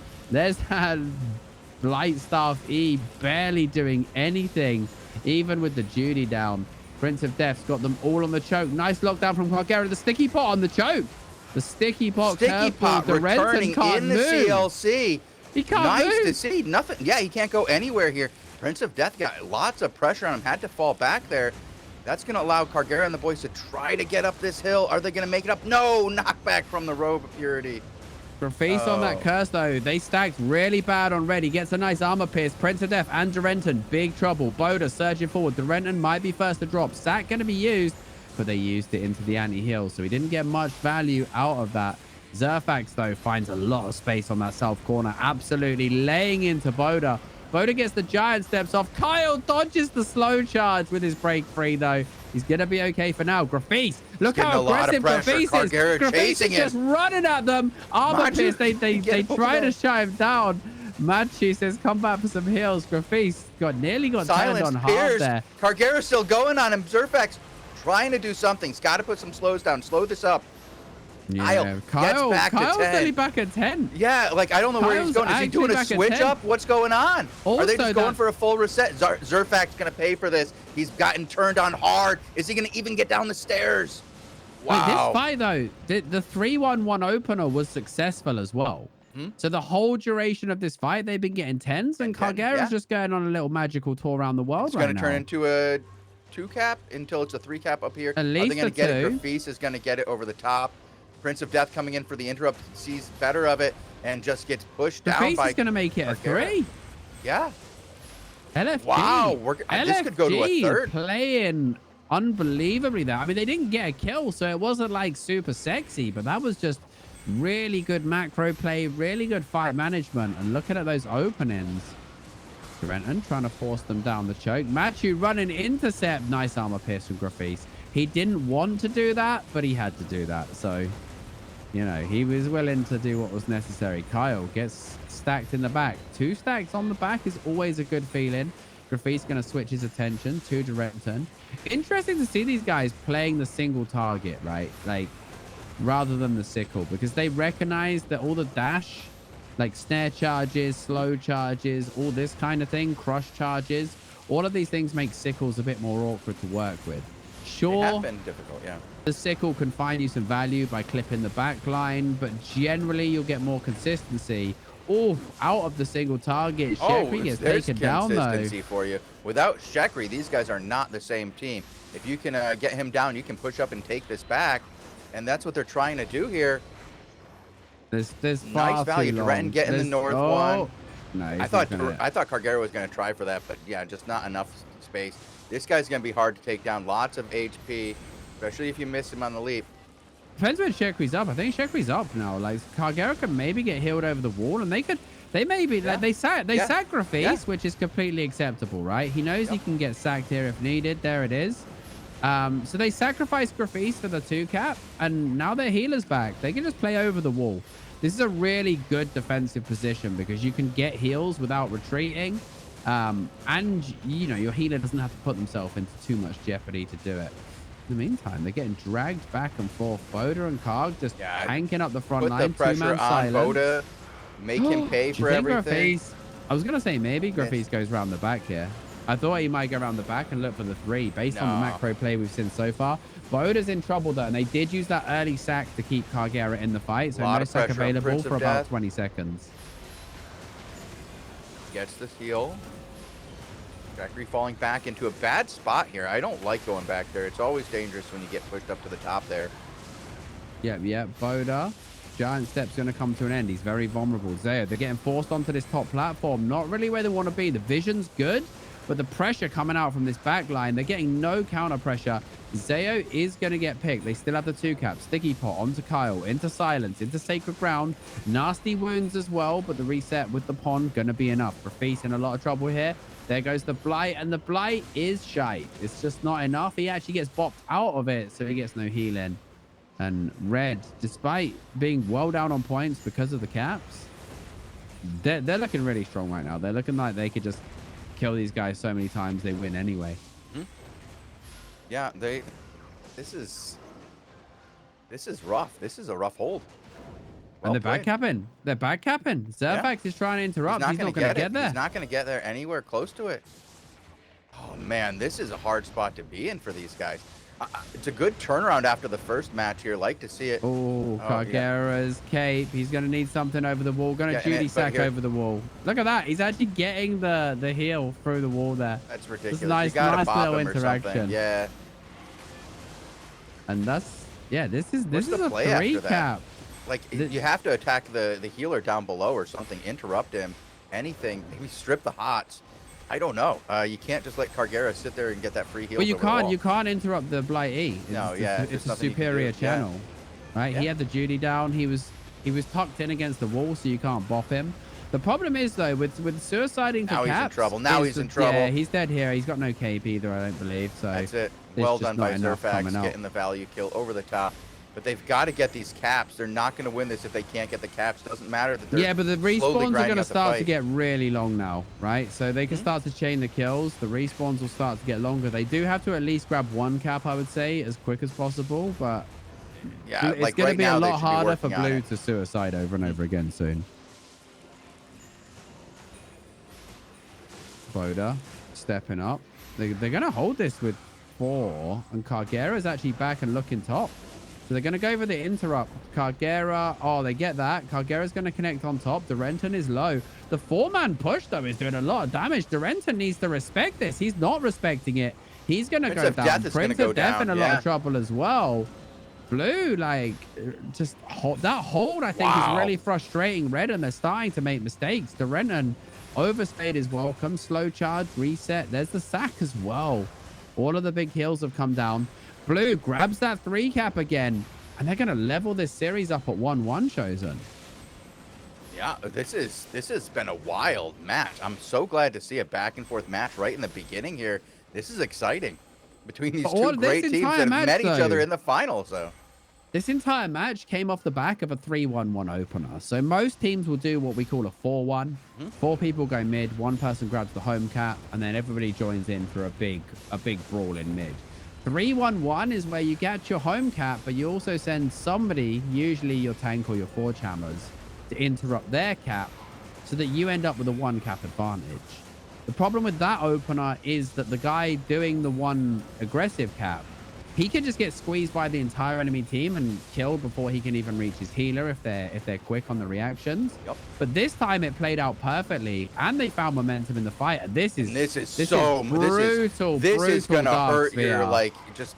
Blight Staff E barely doing anything, even with the Judy down. Prince of Death's got them all on the choke. Nice lockdown from Cargera. The sticky pot on the choke. The sticky pot returning in the CLC. He can't move. Nice to see. Nothing. Yeah, he can't go anywhere here. Prince of Death got lots of pressure on him. Had to fall back there. That's going to allow Cargera and the boys to try to get up this hill. Are they going to make it up? No. Knockback from the Robe of Purity. Face on that curse, though. They stacked really bad on red. He gets a nice armor pierce. Prince of Death and Durenton. Big trouble. Boda surging forward. Durenton might be first to drop. Sack going to be used, but they used it into the anti-heal, so he didn't get much value out of that. Zerfax, though, finds a lot of space on that south corner, absolutely laying into Boda. Boda gets the giant steps off. Kyle dodges the slow charge with his break free, though. He's going to be okay for now. Grafise, look how aggressive Grafise is. Grafise is just running at them. Armor pierce, they try to shut him down. Machi says, come back for some heals. Grafise nearly got turned on hard there. Cargera's still going on him. Zerfax trying to do something. He's got to put some slows down. Slow this up. Yeah, Kyle's nearly back at 10. Yeah, like I don't know where he's going. Is he doing a switch up? What's going on? Also, are they just going for a full reset? Zerfax going to pay for this. He's gotten turned on hard. Is he going to even get down the stairs? Wow. Wait, this fight, though, the 3-1-1 opener was successful as well. So the whole duration of this fight, they've been getting 10s, and Cargera's just going on a little magical tour around the world right now. It's going to turn into a 2-cap until it's a 3-cap up here. At least are they going to get it? Grafise is going to get it over the top. Prince of Death coming in for the interrupt, sees better of it, and just gets pushed down by... is going to make it a 3. Yeah. LFG. Wow. This could go to a 3rd. Playing unbelievably there. I mean, they didn't get a kill, so it wasn't like super sexy, but that was just really good macro play, really good fight management. And looking at those openings. Renton trying to force them down the choke. Matthew running intercept. Nice armor pierce from Grafise. He didn't want to do that, but he had to do that. So You know, he was willing to do what was necessary. Kyle gets stacked in the back. 2 stacks on the back is always a good feeling. Grafit's going to switch his attention to Durenton. Interesting to see these guys playing the single target, right? Like, rather than the sickle, because they recognize that all the dash, like snare charges, slow charges, all this kind of thing, crush charges, all of these things make sickles a bit more awkward to work with. Sure, It has been difficult, yeah. the sickle can find you some value by clipping the back line, but generally you'll get more consistency. Oh, out of the single target. Shekri gets there's taken down, though. consistency for you. Without Shekri, these guys are not the same team. If you can get him down, you can push up and take this back, and that's what they're trying to do here. There's Nice value. Durenton getting the north one. No, I thought Cargera was going to try for that, but yeah, just not enough space. This guy's going to be hard to take down. Lots of HP, especially if you miss him on the leap. Depends when Shekri's up. I think Shekri's up now. Like, Cargera could maybe get healed over the wall, and they maybe like they sacrifice, which is completely acceptable, right? He knows he can get sacked here if needed. There it is. So they sacrifice Grafis for the 2-cap, and now their healer's back. They can just play over the wall. This is a really good defensive position because you can get heals without retreating. And, you know, your healer doesn't have to put themselves into too much jeopardy to do it. In the meantime, they're getting dragged back and forth. Boda and Karg just tanking up the front line. Put the pressure on Boda. Make him pay for everything. I was going to say maybe Grafis goes around the back here. I thought he might go around the back and look for the 3 based on the macro play we've seen so far. Boda's in trouble, though, and they did use that early sack to keep Cargera in the fight. So no sack available for about 20 seconds. Gets the heal. Shekri falling back into a bad spot here. I don't like going back there. It's always dangerous when you get pushed up to the top there. Yep. Boda. Giant Step's going to come to an end. He's very vulnerable. Zeo, they're getting forced onto this top platform. Not really where they want to be. The vision's good, but the pressure coming out from this back line, they're getting no counter pressure. Zeo is going to get picked. They still have the 2-cap. Sticky pot onto Kyle, into Silence, into Sacred Ground. Nasty wounds as well, but the reset with the pond going to be enough. Grafit's in a lot of trouble here. There goes the Blight, and the Blight is shite. It's just not enough. He actually gets bopped out of it, so he gets no healing. And Red, despite being well down on points because of the caps, they're looking really strong right now. They're looking like they could just kill these guys so many times they win anyway. Yeah, this is rough. This is a rough hold. And they're backcapping. They're backcapping. Zerfax is trying to interrupt. He's not going to get there. He's not going to get there anywhere close to it. Oh, man, this is a hard spot to be in for these guys. It's a good turnaround after the first match here. Like to see it. Oh, Cargera's cape. He's going to need something over the wall. Going to Judy sack over the wall. Look at that. He's actually getting the heal through the wall there. That's ridiculous. Nice little interaction. Yeah. And that's, this is a 3-cap. Like, you have to attack the healer down below or something. Interrupt him. Anything. Maybe strip the hots. I don't know. You can't just let Cargera sit there and get that free heal. Well, you can't interrupt the Blight E. It's a superior channel, right? He had the Judy down. He was tucked in against the wall, so you can't bop him. The problem is, though, with suiciding for caps. Now he's in trouble. Now he's in trouble. Yeah, he's dead here. He's got no cape either, I don't believe. So that's it. Well done by Zerfax getting the value kill over the top. But they've got to get these caps. They're not going to win this if they can't get the caps. Doesn't matter that they're but the respawns are going to start to get really long now, right? So they can start to chain the kills. The respawns will start to get longer. They do have to at least grab 1 cap, I would say, as quick as possible. But it's going to be a lot harder for Blue to suicide over and over again soon. Boda stepping up. They're going to hold this with 4. And Cargera's actually back and looking top. So they're going to go for the interrupt. Cargera, they get that. Cargera's going to connect on top. Durenton is low. The 4-man push, though, is doing a lot of damage. Durenton needs to respect this. He's not respecting it. He's going to go down. Prince of Death in a lot of trouble as well. Blue, like, just that hold, I think, is really frustrating Red, and they're starting to make mistakes. Durenton overstayed his welcome. Slow charge, reset. There's the sack as well. All of the big heals have come down. Blue grabs that 3-cap again, and they're going to level this series up at 1-1, Chosen. Yeah, this has been a wild match. I'm so glad to see a back-and-forth match right in the beginning here. This is exciting between these two great teams that have met each other in the finals, though. This entire match came off the back of a 3-1-1 opener. So most teams will do what we call a 4-1. 4 people go mid, 1 person grabs the home cap, and then everybody joins in for a big brawl in mid. 3-1-1 is where you get your home cap, but you also send somebody, usually your tank or your forge hammers, to interrupt their cap so that you end up with a 1 cap advantage. The problem with that opener is that the guy doing the 1 aggressive cap, he can just get squeezed by the entire enemy team and killed before he can even reach his healer if they're quick on the reactions. Yep. But this time it played out perfectly, and they found momentum in the fight. This is brutal. This is gonna hurt Sphere. your, like, just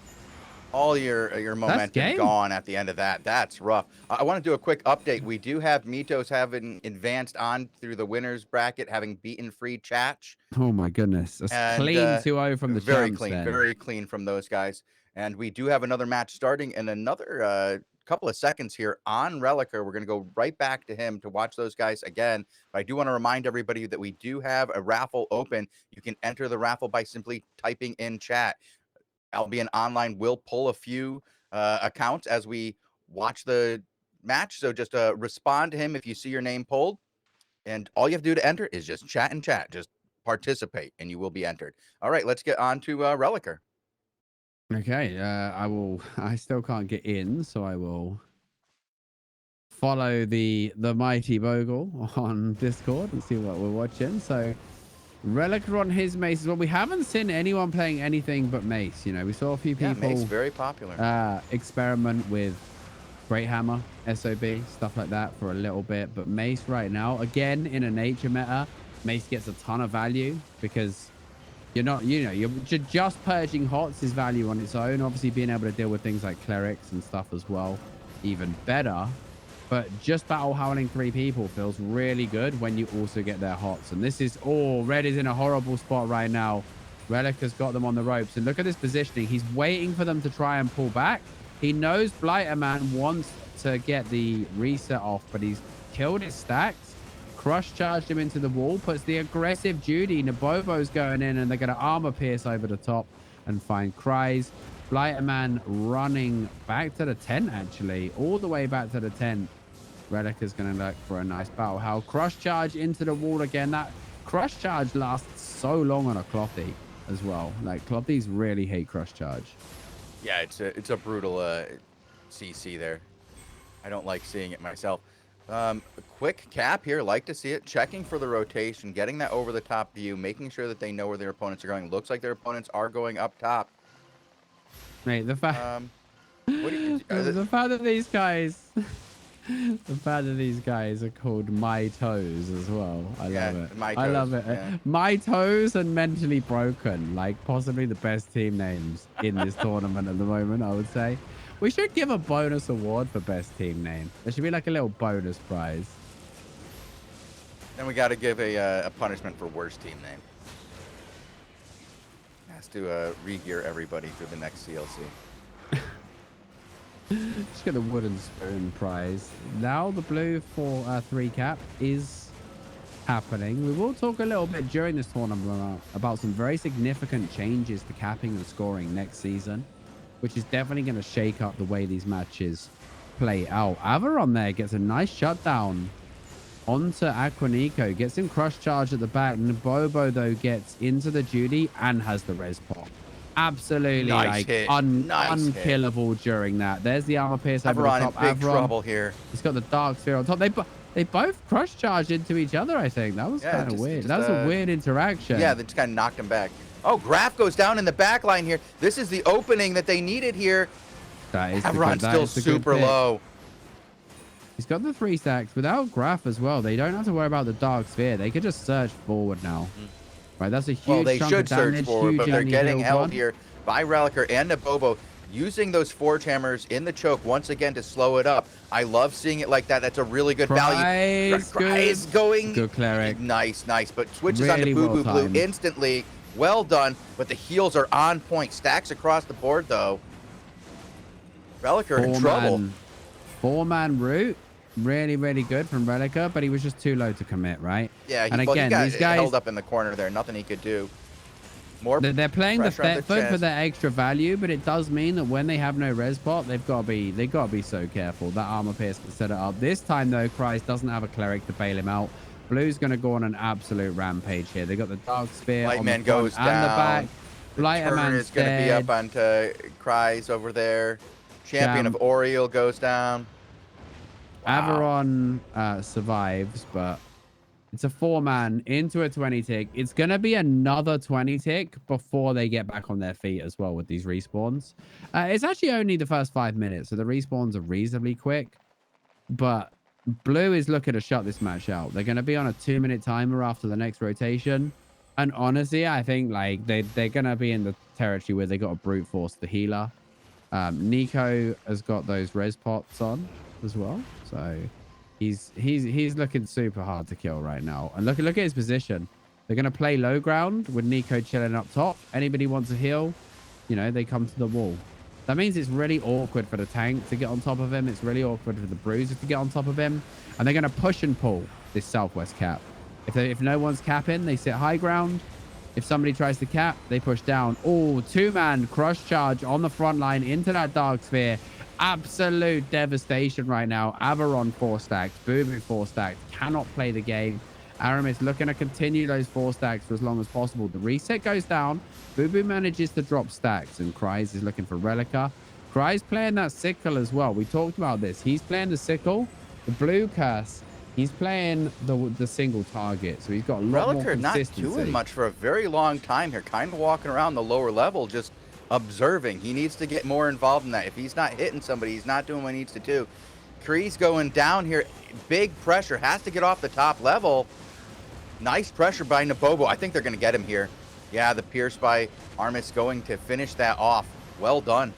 all your momentum gone at the end of that. That's rough. I want to do a quick update. We do have Mitos having advanced on through the winners bracket, having beaten Free Chatch. Oh my goodness, a clean 2-0 from the very champs clean, then. very clean from those guys. And we do have another match starting in another couple of seconds here on Relicer. We're going to go right back to him to watch those guys again. But I do want to remind everybody that we do have a raffle open. You can enter the raffle by simply typing in chat. Albion Online will pull a few accounts as we watch the match. So just respond to him if you see your name pulled. And all you have to do to enter is just chat and chat. Just participate and you will be entered. All right, let's get on to Relicer. Okay, I still can't get in, so I will follow the mighty Bogle on Discord and see what we're watching. So Relicer on his mace as well. We haven't seen anyone playing anything but mace. You know, we saw a few people mace very popular. Experiment with Great Hammer, SOB, stuff like that for a little bit. But mace right now, again, in a nature meta, mace gets a ton of value because you're just purging hots is value on its own. Obviously, being able to deal with things like clerics and stuff as well, even better. But just battle howling 3 people feels really good when you also get their hots. And this is, Red is in a horrible spot right now. Relic has got them on the ropes. And look at this positioning. He's waiting for them to try and pull back. He knows Blighterman wants to get the reset off, but he's killed his stacks. Crush charged him into the wall, puts the aggressive Judy. Nabobo's going in, and they're going to armor pierce over the top and find Cries. Blighterman running back to the tent, actually, all the way back to the tent. Relic is going to look for a nice battle. How Crush charge into the wall again. That Crush charge lasts so long on a Clothy as well. Like, Clothies really hate Crush charge. Yeah, it's a brutal CC there. I don't like seeing it myself. A quick cap here, like to see it. Checking for the rotation, getting that over the top view, making sure that they know where their opponents are going. Looks like their opponents are going up top. Mate, the fact the fact that these guys the fact that these guys are called My Toes as well. I love it. I love it. Yeah. My Toes and Mentally Broken, like possibly the best team names in this tournament at the moment, I would say. We should give a bonus award for best team name. There should be like a little bonus prize. Then we got to give a punishment for worst team name. Has to re-gear everybody through the next CLC. Just get the wooden spoon prize. Now the blue for 3 cap is happening. We will talk a little bit during this tournament about some very significant changes to capping and scoring next season, which is definitely going to shake up the way these matches play out. Averon there gets a nice shutdown onto Aquanico. Gets him crush charge at the back. Nabobo, though, gets into the Judy and has the res pop. Absolutely nice unkillable during that. There's the armor pierce over the top. Averon in big trouble here. He's got the dark sphere on top. They both crush charged into each other, I think. That was kind of weird. That was a weird interaction. Yeah, they just kind of knocked him back. Oh, Graf goes down in the back line here. This is the opening that they needed here. Averon's still super low. He's got the 3 stacks. Without Graf as well, they don't have to worry about the dark sphere. They could just surge forward now. Right, that's a huge they chunk should of damage, surge forward, but they're getting held here by Relicer and Nabobo, using those Forge Hammers in the choke once again to slow it up. I love seeing it like that. That's a really good value. Cries going. Good cleric. Nice. But switches on to Boo Boo Blue instantly. Well done, but the heals are on point. Stacks across the board, though. Relicer in trouble. 4-man route. Really, really good from Relicer, but he was just too low to commit, right? Yeah, and again, he got these guys held up in the corner there. Nothing he could do. More They're playing the pressure on the Thetford for chest. their extra value, but it does mean that when they have no res pot, they gotta be so careful. That armor pierce can set it up. This time though, Christ doesn't have a cleric to bail him out. Blue's gonna go on an absolute rampage here. They got the Dark Spear on the Lightman front goes and the back. down. The turn Lighterman's is going to be up dead. onto Cries over there. Champion of Oriel goes down. Wow. Averon survives, but it's a 4-man into a 20 tick. It's going to be another 20 tick before they get back on their feet as well with these respawns. It's actually only the first 5 minutes, so the respawns are reasonably quick. But Blue is looking to shut this match out. They're going to be on a 2-minute timer after the next rotation. And honestly, I think like they're going to be in the territory where they got to brute force the healer. Nico has got those res pots on as well. So he's looking super hard to kill right now. And look at his position. They're going to play low ground with Nico chilling up top. Anybody wants a heal, you know, they come to the wall. That means it's really awkward for the tank to get on top of him. It's really awkward for the bruiser to get on top of him. And they're going to push and pull this southwest cap. If no one's capping, they sit high ground. If somebody tries to cap, they push down. Oh, 2-man crush charge on the front line into that Dark Sphere. Absolute devastation right now. Averon 4 stacked. Boo-Boo 4 stacked. Cannot play the game. Aramis looking to continue those 4 stacks for as long as possible. The reset goes down. Boo-Boo manages to drop stacks, and Cries is looking for Relica. Cries playing that sickle as well. We talked about this. He's playing the sickle, the blue curse. He's playing the single target, so he's got a lot more consistency. Not doing much for a very long time here. Kind of walking around the lower level, just observing. He needs to get more involved in that. If he's not hitting somebody, he's not doing what he needs to do. Kree's going down here. Big pressure. Has to get off the top level. Nice pressure by Nabobo. I think they're going to get him here. Yeah, the Pierce by Armis going to finish that off. Well done.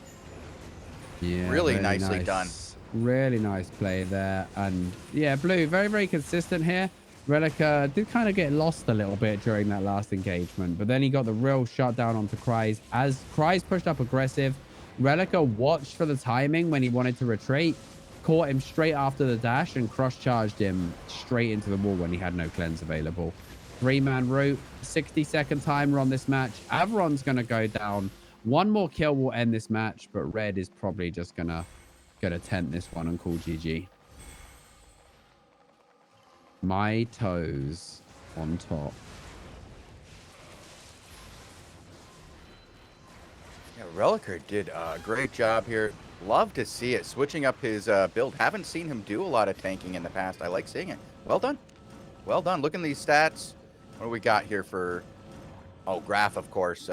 Yeah, really nicely done. Really nice play there. And yeah, Blue, very, very consistent here. Relica did kind of get lost a little bit during that last engagement, but then he got the real shutdown onto Cries. As Cries pushed up aggressive, Relica watched for the timing when he wanted to retreat, caught him straight after the dash, and cross-charged him straight into the wall when he had no cleanse available. 3-man route, 60-second timer on this match. Averon's going to go down. One more kill will end this match, but Red is probably just going to tent this one and call GG. My toes on top. Yeah, Reliker did a great job here. Love to see it. Switching up his build. Haven't seen him do a lot of tanking in the past. I like seeing it. Well done. Well done. Look at these stats. What do we got here for... Oh, Graph, of course.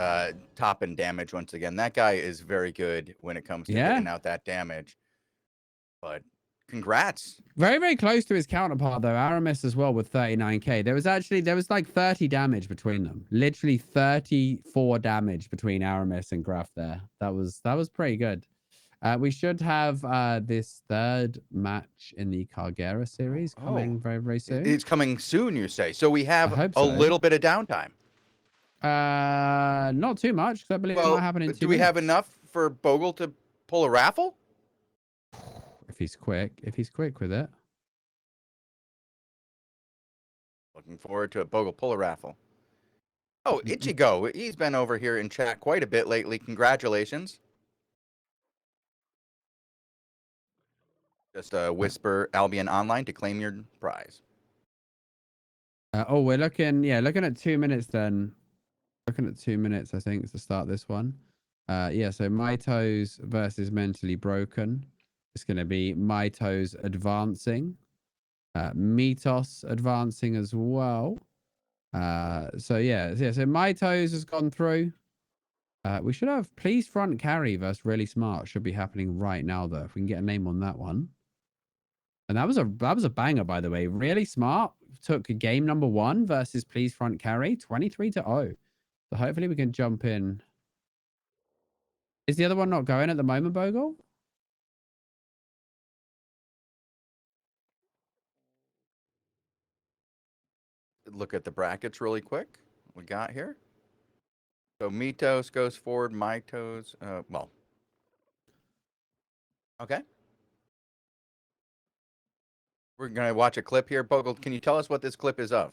Top in damage once again. That guy is very good when it comes to getting out that damage. But congrats. Very, very close to his counterpart, though. Aramis as well with 39k. There was like 30 damage between them. Literally 34 damage between Aramis and Graph there. That was pretty good. We should have this third match in the Cargera series coming very, very soon. It's coming soon, you say. So we have a little bit of downtime. Not too much, because I believe it might happen in 2 minutes. Do we have enough for Bogle to pull a raffle? If he's quick with it. Looking forward to it. Bogle, pull a raffle. Oh, Ichigo. He's been over here in chat quite a bit lately. Congratulations. Just whisper Albion Online to claim your prize. We're looking at 2 minutes then. Looking at 2 minutes, I think, to start this one. So My Toes versus Mentally Broken. It's going to be My Toes advancing. Mitos advancing as well. So My Toes has gone through. We should have Please Front Carry versus Really Smart. Should be happening right now, though, if we can get a name on that one. And that was a banger, by the way. Really Smart took game number 1 versus Please Front Carry, 23-0. So hopefully we can jump in. Is the other one not going at the moment, Bogle? Look at the brackets really quick. We got here. So Mitos goes forward. Mitos, okay. We're going to watch a clip here. Bogle, can you tell us what this clip is of?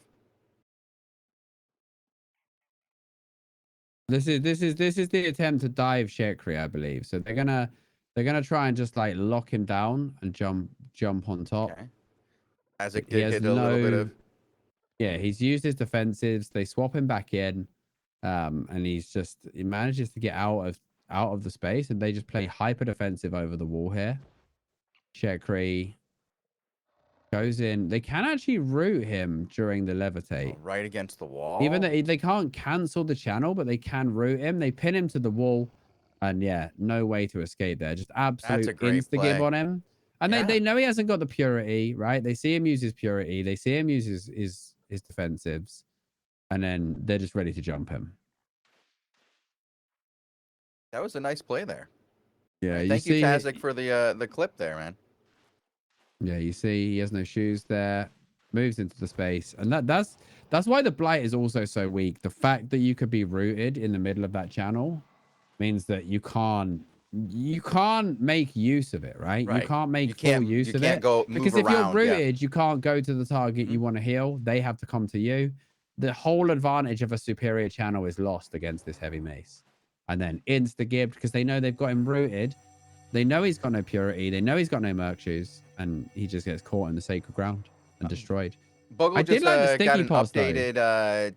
This is the attempt to dive Shekri, I believe. So they're gonna try and just like lock him down and jump on top. Okay. Isaac He did has hit a little bit of. yeah, he's used his defensives. They swap him back in, and he manages to get out of the space, and they just play hyper defensive over the wall here. Shekri goes in. They can actually root him during the levitate. Right against the wall. Even though they can't cancel the channel, but they can root him. They pin him to the wall, and yeah, no way to escape there. Just absolute insta-give on him. And they know he hasn't got the purity, right? They see him use his purity. They see him use his defensives, and then they're just ready to jump him. That was a nice play there. Yeah, thank you, Tazik, for the clip there, man. Yeah, you see he has no shoes there. Moves into the space, and that's why the blight is also so weak. The fact that you could be rooted in the middle of that channel means that you can't make use of it, right? You can't make full use of it because if you're rooted, you can't go to the target you want to heal. They have to come to you. The whole advantage of a superior channel is lost against this heavy mace. And then insta-gibbed because they know they've got him rooted. They know he's got no purity. They know he's got no merc shoes, and he just gets caught in the sacred ground and destroyed. Bogle just got an updated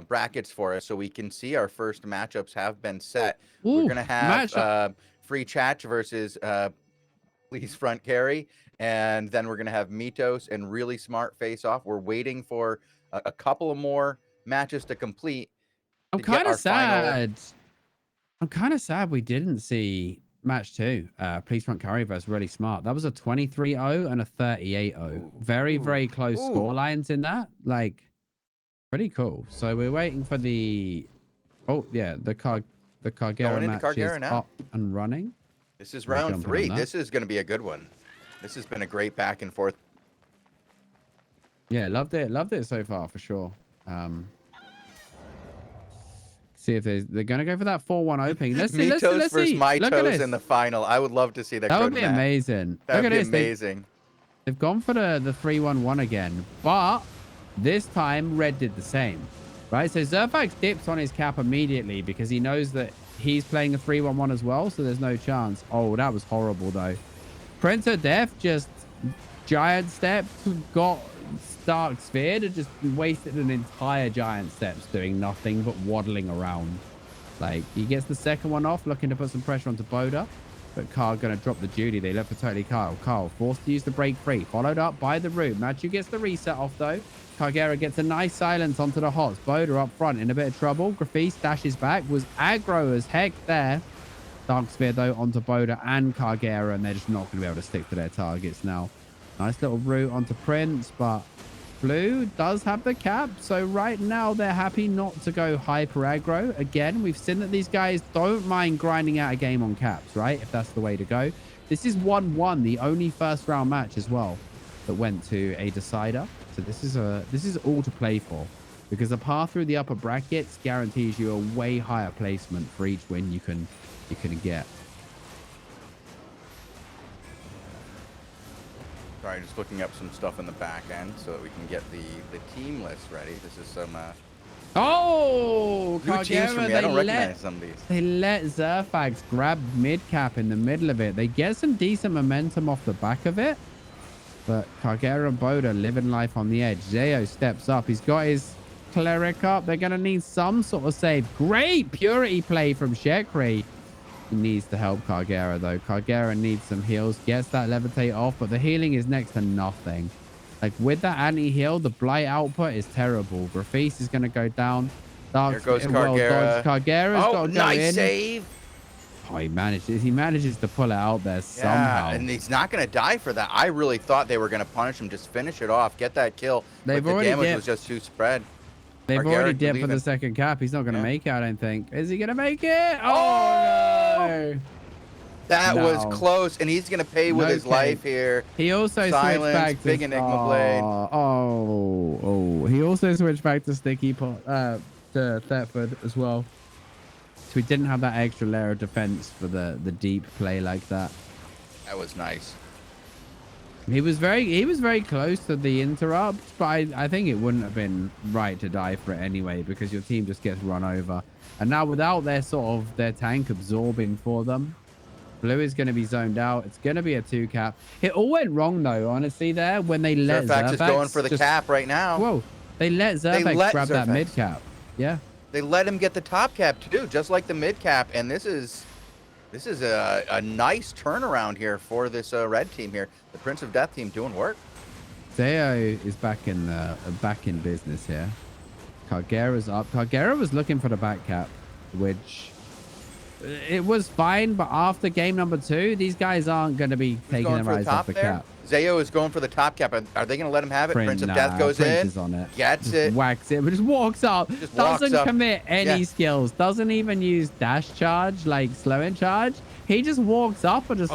brackets for us, so we can see our first matchups have been set. We're gonna have Free Chat versus Please Front Carry, and then we're gonna have Mitos and Really Smart face off. We're waiting for a couple of more matches to complete. I'm kind of sad. I'm kind of sad we didn't see match 2. Please Front Carry versus Really Smart. That was a 23-0 and a 38-0. Very, very close score lines in that. Like, pretty cool. So we're waiting for the the Cargera match is up and running. This is round 3. This is going to be a good one. This has been a great back and forth. Yeah, loved it so far for sure. See if they're going to go for that 4-1 opening. Let's see. Mitos versus Mitos in the final. I would love to see that. That would be amazing. That would be amazing. They've gone for the 3-1-1 again, but this time Red did the same, right? So Zerfax dips on his cap immediately because he knows that he's playing a 3-1-1 as well, so there's no chance. Oh, that was horrible though. Prince of Death just giant steps, got Stark Sphere, and just wasted an entire giant steps doing nothing but waddling around. Like, he gets the second one off, looking to put some pressure onto Boda, but Carl gonna drop the duty. They left for totally Carl. Carl forced to use the break free, followed up by the root. Matthew gets the reset off though. Cargera gets a nice silence onto the hots. Boda up front in a bit of trouble. Graffice dashes back, was aggro as heck there. Dark Sphere though onto Boda and Cargera, and they're just not going to be able to stick to their targets now. Nice little route onto Prince, but Blue does have the cap, so right now they're happy not to go hyper aggro. Again, we've seen that these guys don't mind grinding out a game on caps, right? If that's the way to go. This is 1-1, the only first round match as well that went to a decider. So this is all to play for, because a path through the upper brackets guarantees you a way higher placement for each win you can get. Sorry, just looking up some stuff in the back end so that we can get the team list ready. This is some oh, new teams for me. I don't recognize some of these. They let Zerfax grab mid cap in the middle of it. They get some decent momentum off the back of it, but Cargera and Boda living life on the edge. Zeo steps up. He's got his cleric up. They're going to need some sort of save. Great purity play from Shekri. He needs to help Cargera though. Cargera needs some heals. Gets that levitate off, but the healing is next to nothing. Like, with that anti-heal, the blight output is terrible. Graffice is going to go down. There goes Cargera. Cargera's got to go nice in. Save. Oh, he manages to pull it out there somehow. Yeah, and he's not going to die for that. I really thought they were going to punish him, just finish it off, get that kill. But the damage was just too spread. They've already dipped for the second cap. He's not going to make it, I don't think. Is he going to make it? Oh, no. That was close, and he's going to pay with his life here. He also switched back to... Big Enigma Blade. He also switched back to Sticky Pot, to Thetford as well. So he didn't have that extra layer of defense for the deep play like that. That was nice. He was very close to the interrupt, but I think it wouldn't have been right to die for it anyway, because your team just gets run over. And now without their tank absorbing for them, Blue is going to be zoned out. It's going to be a 2-cap. It all went wrong though, honestly, there when they let Zerfax is going for the cap right now. Whoa, they let Zerfax grab that mid cap. Yeah. They let him get the top cap too, just like the mid cap, and this is a nice turnaround here for this red team here. The Prince of Death team doing work. Zeo is back in business here. Cargera's up. Cargera was looking for the back cap, which it was fine, but after game number 2, these guys aren't going to be taking their eyes off the cap. Zayo is going for the top cap. Are they going to let him have it? Prince of Death goes in, is on it. Gets it, whacks it, but just walks up. Doesn't commit any skills. Doesn't even use dash charge, like slow in charge. He just walks up and just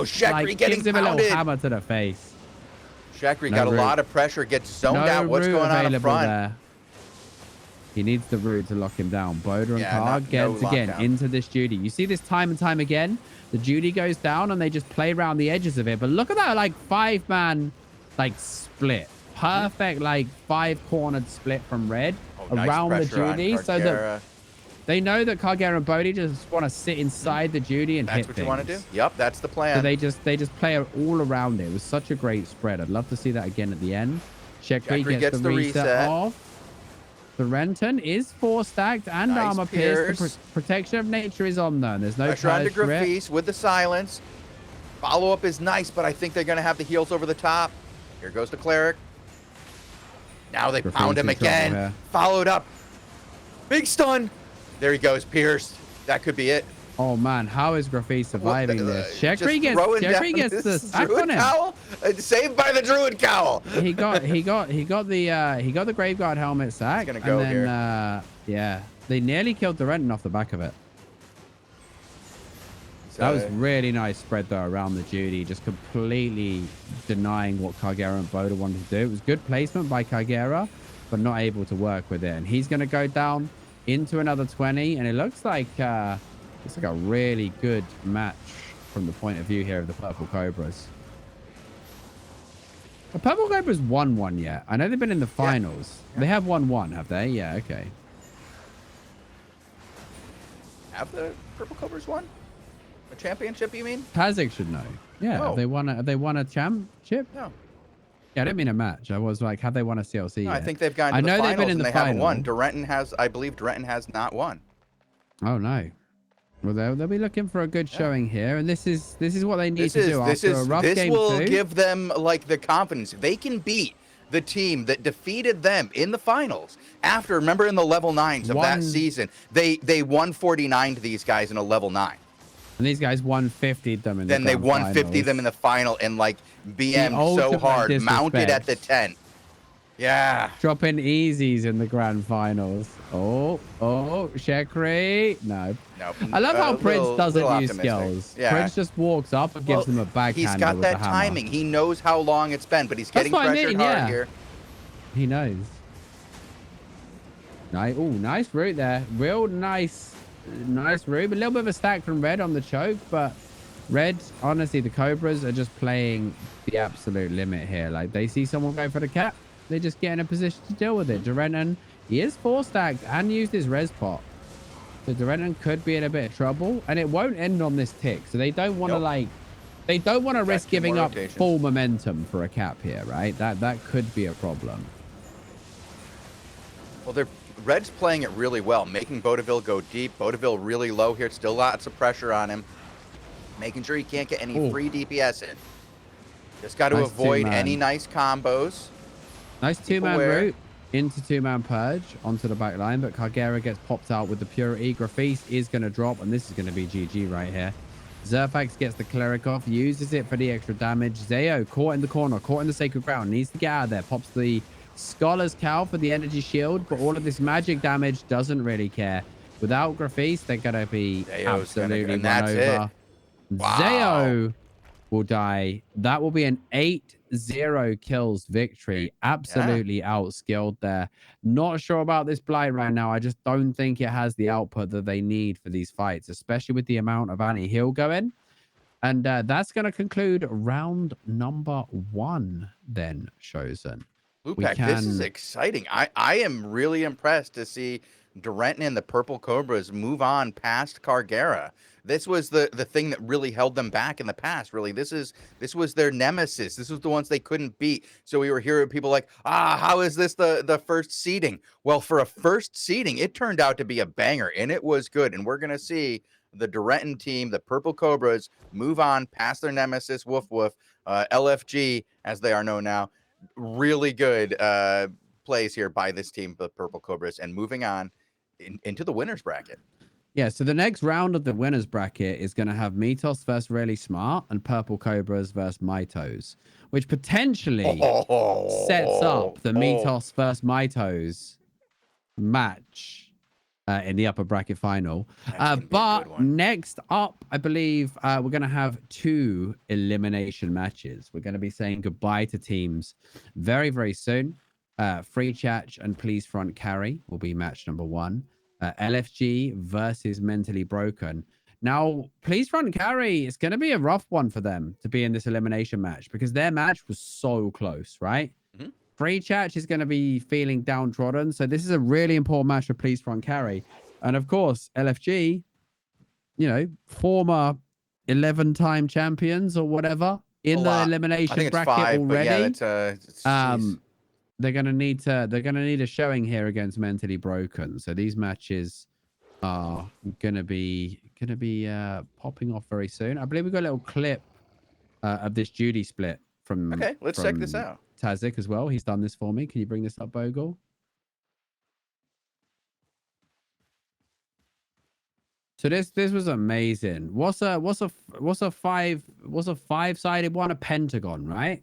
gives him a little hammer to the face. Shakri got a lot of pressure, gets zoned out. What's going on in front? There. He needs the root to lock him down. Boda and Card gets again into this Judy. You see this time and time again. The Judy goes down and they just play around the edges of it. But look at that, like 5-man, like split. Perfect, like 5-cornered split from red around the Judy. So that they know that Cargera and Bodhi just want to sit inside the Judy and hit things. That's what you want to do? Yep, that's the plan. So they just play all around it. It was such a great spread. I'd love to see that again at the end. Shekri gets the reset off. The Renton is 4-stacked and armor pierced. The protection of nature is on though. There's no pressure on the Grafis with the silence. Follow-up is nice, but I think they're going to have the heals over the top. Here goes the Cleric. Now they found him again. Followed up. Big stun. There he goes, pierced. That could be it. Oh man, how is Grafis surviving this? Shekri gets the sack on him. Cowl? Saved by the Druid Cowl. He got the Graveguard helmet sack. He's gonna go and then, yeah, they nearly killed the Renton off the back of it. So, that was really nice spread though around the Judy, just completely denying what Cargera and Boda wanted to do. It was good placement by Cargera, but not able to work with it. And he's gonna go down into another 20, and it looks like it's like a really good match from the point of view here of the Purple Cobras. The Purple Cobras won one yet. I know they've been in the finals. Yeah. They have won one, have they? Yeah, okay. Have the Purple Cobras won? A championship, you mean? Tazik should know. Yeah, have they won a championship? No. Yeah, I didn't mean a match. I was like, have they won a CLC no, yet? I think they've gone to the finals they've been in the haven't won. I believe Durenton has not won. Oh, no. Well, they'll be looking for a good showing here, and this is what they need to do after a rough game 2. This will give them like the confidence. They can beat the team that defeated them in the finals. After, remember in the level 9s of that season, they 149 to these guys in a level 9. And these guys 150'd them in the Then they 150 them in the final and like BM'd so hard, mounted at the tent. Yeah. Dropping easies in the grand finals. Oh, Shekri. No. I love how Prince doesn't use skills. Yeah. Prince just walks up and gives them a backhand. He's got that timing. He knows how long it's been, but he's getting pressured hard here. He knows. Nice route there. Real nice route. A little bit of a stack from Red on the choke, but Red, honestly, the Cobras are just playing the absolute limit here. Like, they see someone go for the cap, they just get in a position to deal with it. Durenton, he is 4-stacked and used his res pot. So Durenton could be in a bit of trouble, and it won't end on this tick. So they don't want to risk giving up full momentum for a cap here, right? That could be a problem. Well, Red's playing it really well, making Bodaville go deep. Bodaville really low here. Still lots of pressure on him. Making sure he can't get any free DPS in. Just got to avoid any nice combos. Nice 2-man route into 2-man purge onto the back line, but Cargera gets popped out with the purity. Grafis is going to drop, and this is going to be GG right here. Zerfax gets the cleric off, uses it for the extra damage. Zeo caught in the corner, caught in the sacred ground, needs to get out of there. Pops the Scholar's Cowl for the energy shield, but all of this magic damage doesn't really care. Without Grafis, they're going to be absolutely run over. Wow. Zeo will die. That will be an 8-0 kills victory. Absolutely outskilled there. Not sure about this blight right now. I just don't think it has the output that they need for these fights, especially with the amount of anti-heal going. And that's going to conclude round number 1 then, Chosen. Lupac, this is exciting. I am really impressed to see Durenton and the Purple Cobras move on past Cargera. This was the thing that really held them back in the past, really. This was their nemesis. This was the ones they couldn't beat. So we were hearing people like, how is this the first seeding? Well, for a first seeding, it turned out to be a banger, and it was good. And we're going to see the Durenton team, the Purple Cobras, move on past their nemesis, Woof Woof, LFG, as they are known now. Really good plays here by this team, the Purple Cobras, and moving on into the winners bracket. Yeah, so the next round of the winners bracket is going to have Mitos versus Really Smart and Purple Cobras versus Mitos, which potentially sets up the Mitos versus Mitos match in the upper bracket final. But next up, I believe we're going to have 2 elimination matches. We're going to be saying goodbye to teams very, very soon. Free Chat and Please Front Carry will be match number 1. LFG versus Mentally Broken. Now, Please Front Carry is going to be a rough one for them to be in this elimination match because their match was so close, right? Mm-hmm. Free Chat is going to be feeling downtrodden. So this is a really important match for Please Front Carry. And of course, LFG, former 11-time champions or whatever in the elimination bracket 5, already. Yeah, they're gonna need a showing here against Mentally Broken. So these matches are gonna be popping off very soon. I believe we got a little clip of this Judy split from. Okay, let's check this out. Tazik as well. He's done this for me. Can you bring this up, Bogle? So this was amazing. What's a 5-sided one? A pentagon, right?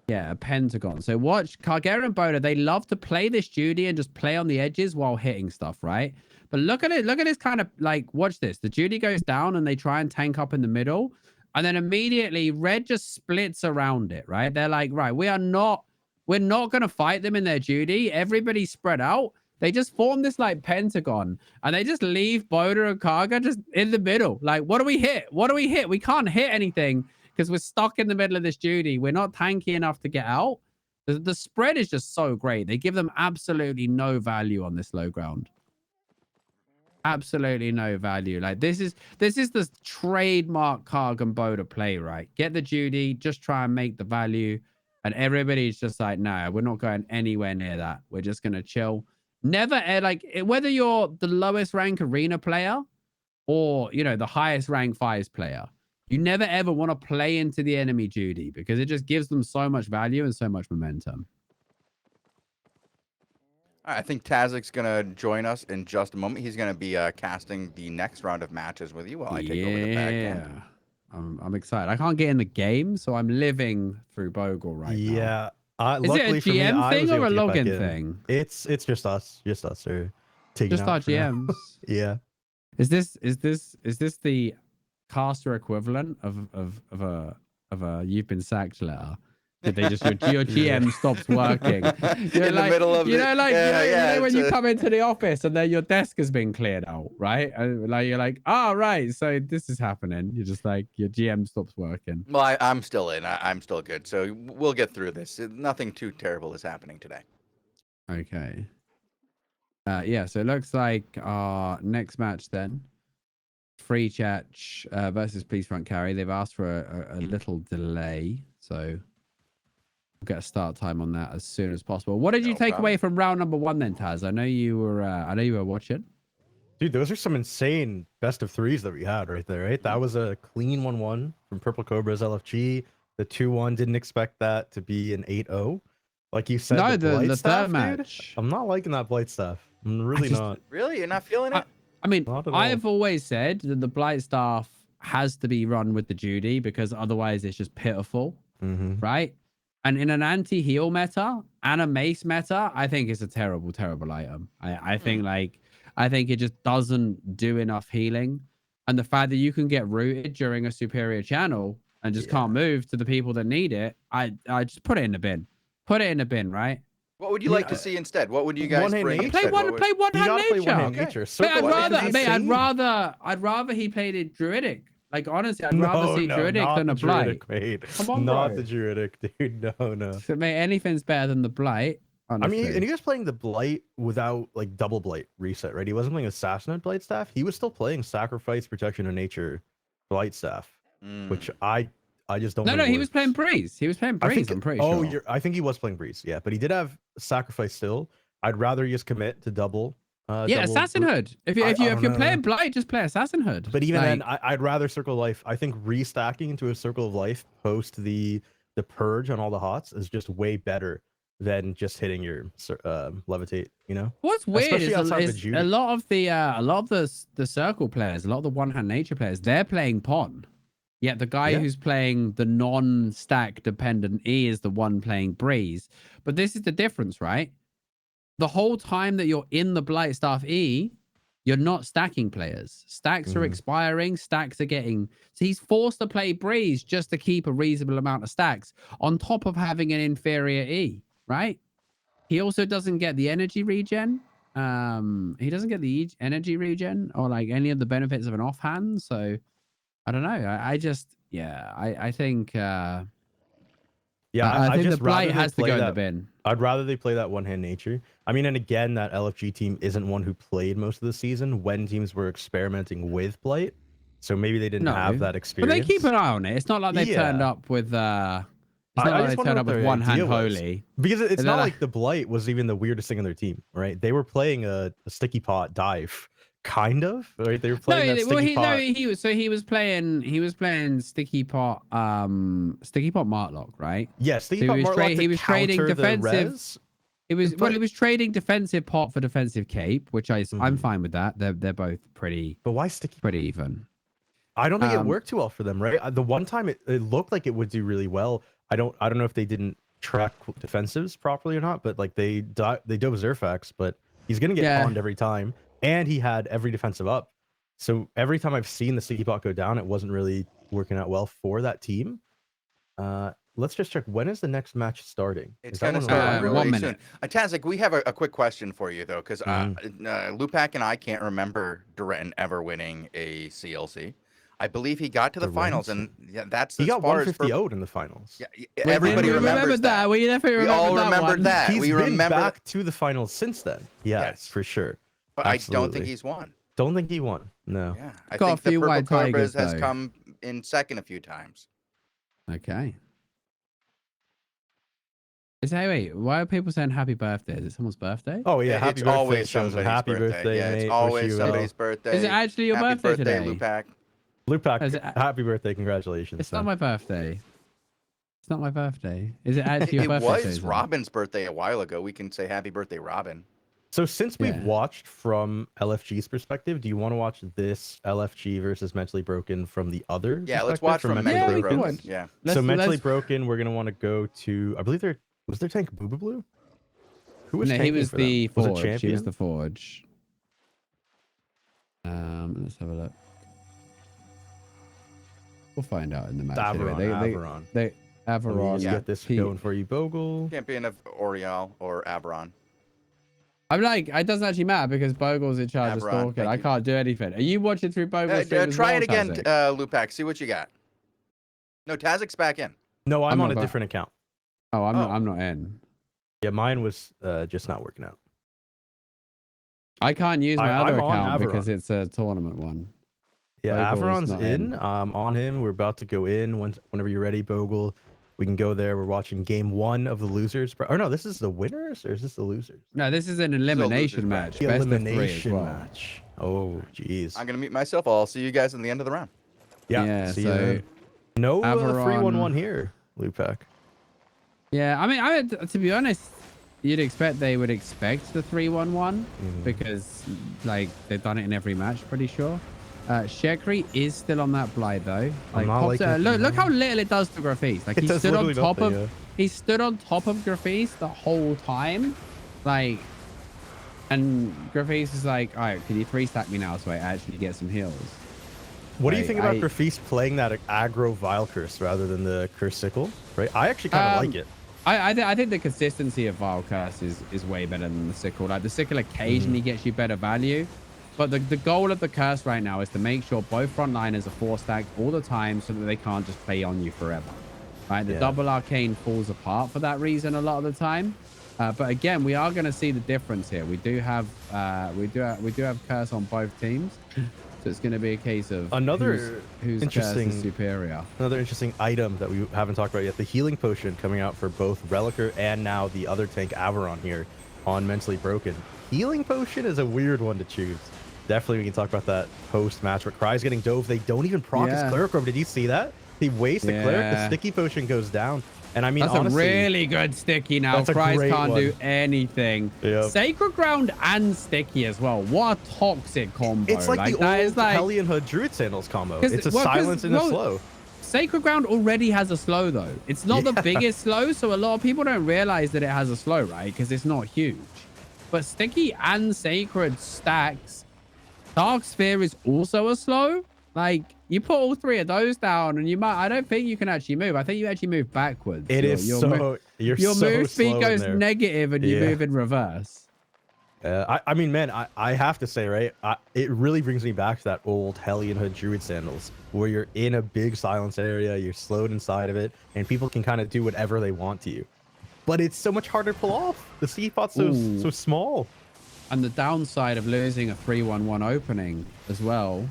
Yeah, a pentagon. So watch Cargera and Boda. They love to play this Judy and just play on the edges while hitting stuff, right? But look at it. Look at this kind of watch this. The Judy goes down and they try and tank up in the middle. And then immediately Red just splits around it, right? They're like, right, we're not going to fight them in their Judy. Everybody's spread out. They just form this pentagon and they just leave Boda and Karga just in the middle. Like, what do we hit? What do we hit? We can't hit anything. Because we're stuck in the middle of this Judy. We're not tanky enough to get out. The spread is just so great. They give them absolutely no value on this low ground. Absolutely no value. This is the trademark Karg and Boda play, right? Get the Judy, just try and make the value. And everybody's just like, no, we're not going anywhere near that. We're just going to chill. Never, whether you're the lowest rank arena player or, the highest rank 5s player, you never ever want to play into the enemy Judy because it just gives them so much value and so much momentum. I think Tazik's going to join us in just a moment. He's going to be casting the next round of matches with you while I take over the back end. I'm excited. I can't get in the game, so I'm living through Bogle right now. Yeah. Is it a GM thing or a login thing? It's just us. Just us are taking just our GMs. Yeah. Is this the caster equivalent of a you've been sacked letter? Did they just your GM stops working? You're in the middle of when you come into the office and then your desk has been cleared out, right? And you're like, right, so this is happening. You're just like your GM stops working. Well, I'm still in. I'm still good. So we'll get through this. Nothing too terrible is happening today. Okay. Yeah. So it looks like our next match then. Free Chat versus Please Front Carry. They've asked for a little delay, so we'll get a start time on that as soon as possible. What did you take away from round number 1 then, Taz? I know you were watching. Dude, those are some insane best of 3s that we had right there, right? That was a clean 1-1 from Purple Cobra's LFG. The 2-1, didn't expect that to be an 8-0. Like you said, no, the stuff, third match. I'm not liking that Blight stuff. I'm really not. Really? You're not feeling it? I mean, I've always said that the Blight staff has to be run with the Judy because otherwise it's just pitiful, right? And in an anti-heal meta and a mace meta, I think it's a terrible, terrible item. I think it just doesn't do enough healing. And the fact that you can get rooted during a superior channel and just can't move to the people that need it, I just put it in the bin. Put it in the bin, right? What would you like to see instead? What would you guys bring? Play one-hand nature. nature. I'd rather he played it druidic Like, honestly, I'd rather see Druidic not than the a Blight. Druidic, mate. Come on, Not bro. the Druidic, dude. No. So, mate, anything's better than the Blight, honestly. I mean, and he was playing the Blight without like double Blight reset, right? He wasn't playing Assassinate Blight staff. He was still playing Sacrifice, Protection of Nature, Blight staff, which I just don't. No, he was playing Breeze. He was playing Breeze. I'm pretty sure. I think he was playing Breeze. Yeah, but he did have Sacrifice still. I'd rather just commit to double. Yeah, Assassinhood. If you're playing Blight, just play Assassinhood. But even then, I'd rather Circle of Life. I think restacking into a Circle of Life post the purge on all the hots is just way better than just hitting your levitate. You know. What's weird is Judy. a lot of the circle players, a lot of the one hand nature players, they're playing Pon. Yet the guy who's playing the non-stack dependent E is the one playing Breeze. But this is the difference, right? The whole time that you're in the Blight Staff E, you're not stacking players. Stacks are expiring. Stacks are getting... So he's forced to play Breeze just to keep a reasonable amount of stacks on top of having an inferior E, right? He also doesn't get the energy regen. He doesn't get the energy regen or like any of the benefits of an offhand. So I don't know. I think... I think the Blight has to go in the bin. I'd rather they play that one-hand nature. I mean, and again, that LFG team isn't one who played most of the season when teams were experimenting with Blight. So maybe they didn't have that experience. But they keep an eye on it. It's not like they turned up with it's not like they turned up with one hand holy. Because it's not like the Blight was even the weirdest thing on their team, right? They were playing a sticky pot dive. Kind of, right? They were playing that sticky pot. He was playing sticky pot Martlock, right? Yes, sticky pot Martlock. He was trading defensive. He was trading defensive pot for defensive cape, which I'm fine with that. They're both pretty. But why sticky? Pretty even. I don't think it worked too well for them, right? The one time it looked like it would do really well. I don't know if they didn't track defensives properly or not, but like they dove Zerfax, but he's gonna get pawned every time. And he had every defensive up. So every time I've seen the sticky pot go down, it wasn't really working out well for that team. Let's just check. When is the next match starting? It's going to start really soon. Tazik, we have a quick question for you, though, because Lupak and I can't remember Durenton ever winning a CLC. I believe he got to the finals, and that's he as got far 150 as '0'd in the finals. Yeah, everybody remembers that. We definitely all remembered that. He's been back to the finals since then. Yes, for sure. But absolutely. I don't think he's won. Don't think he won. No. Yeah, I think the Purple Cobras has come in second a few times. Okay. Wait, why are people saying happy birthday? Is it someone's birthday? Oh yeah, happy birthday. Always somebody's happy birthday. Yeah, it's always somebody's birthday. Is it actually your birthday today? Lupak, happy birthday! Congratulations. It's not my birthday. It's not my birthday. Is it actually your birthday? It was Robin's birthday a while ago. We can say happy birthday, Robin. So since we've watched from LFG's perspective, do you want to watch this LFG versus Mentally Broken from the other? Yeah, let's watch from Mentally Broken. Yeah. So Mentally Broken, we're gonna want to go to. I believe was their tank Booba Blue? Who was? No, he was the Forge. Was he was the Forge. Let's have a look. We'll find out in the match. Aberon. Aberon. Get this going for you, Bogle. Champion of Oriel or Aberon. I'm like, it doesn't actually matter because Bogle's in charge of stalking. I can't do anything. Are you watching through Bogle's stream? Try it again, Lupak. See what you got. No, Tazik's back in. No, I'm on a different account. Oh, I'm not in. Yeah, mine was just not working out. I can't use my other account because it's a tournament one. Yeah, Averon's in. On him. We're about to go in. Whenever you're ready, Bogle. We can go there. We're watching game 1 of the losers. Or no, this is the winners, or is this the losers? No, this is an elimination match. Best Elimination of 3 match. Oh, jeez. I'm gonna mute myself. I'll see you guys in the end of the round. Yeah. See you. No 3-1-1 here, Lupak. Yeah, I mean, to be honest, you'd expect they would expect the 3-1-1 because like they've done it in every match, pretty sure. Shekri is still on that Blight though. Like, look how little it does to Grafis. Like he stood on top of he stood on top of Grafis the whole time. Like, and Grafis is like, all right, can you 3-stack me now so I actually get some heals? What do you think about Grafis playing that aggro Vile Curse rather than the Curse Sickle? Right, I actually kind of like it. I think the consistency of Vile Curse is way better than the Sickle. Like the Sickle occasionally gets you better value. But the goal of the curse right now is to make sure both frontliners are 4-stacked all the time so that they can't just play on you forever. Right? The double arcane falls apart for that reason a lot of the time. But again, we are going to see the difference here. We do have curse on both teams. So it's going to be a case of who's interesting curse is superior. Another interesting item that we haven't talked about yet, the healing potion coming out for both Relicer and now the other tank Averon here on Mentally Broken. Healing potion is a weird one to choose. Definitely we can talk about that post-match where Cry's getting dove. They don't even proc his Cleric Robe. Did you see that? He wastes the Cleric. The sticky potion goes down. And I mean, that's honestly, a really good sticky now. Cry's can't do anything. Yep. Sacred Ground and sticky as well. What a toxic combo. It's like the old Hellion Hood Druid Sandals combo. It's a silence and a slow. Sacred Ground already has a slow though. It's not the biggest slow, so a lot of people don't realize that it has a slow, right? Because it's not huge. But sticky and sacred stacks. Dark Sphere is also a slow. Like, you put all three of those down and you might, I don't think you can actually move. I think you actually move backwards. Your move speed goes negative and you move in reverse. I mean, man, I have to say, right, it really brings me back to that old Hellion Hood Druid Sandals where you're in a big silence area, you're slowed inside of it, and people can kind of do whatever they want to you. But it's so much harder to pull off. The C spot's so small. And the downside of losing a 3-1-1 opening as well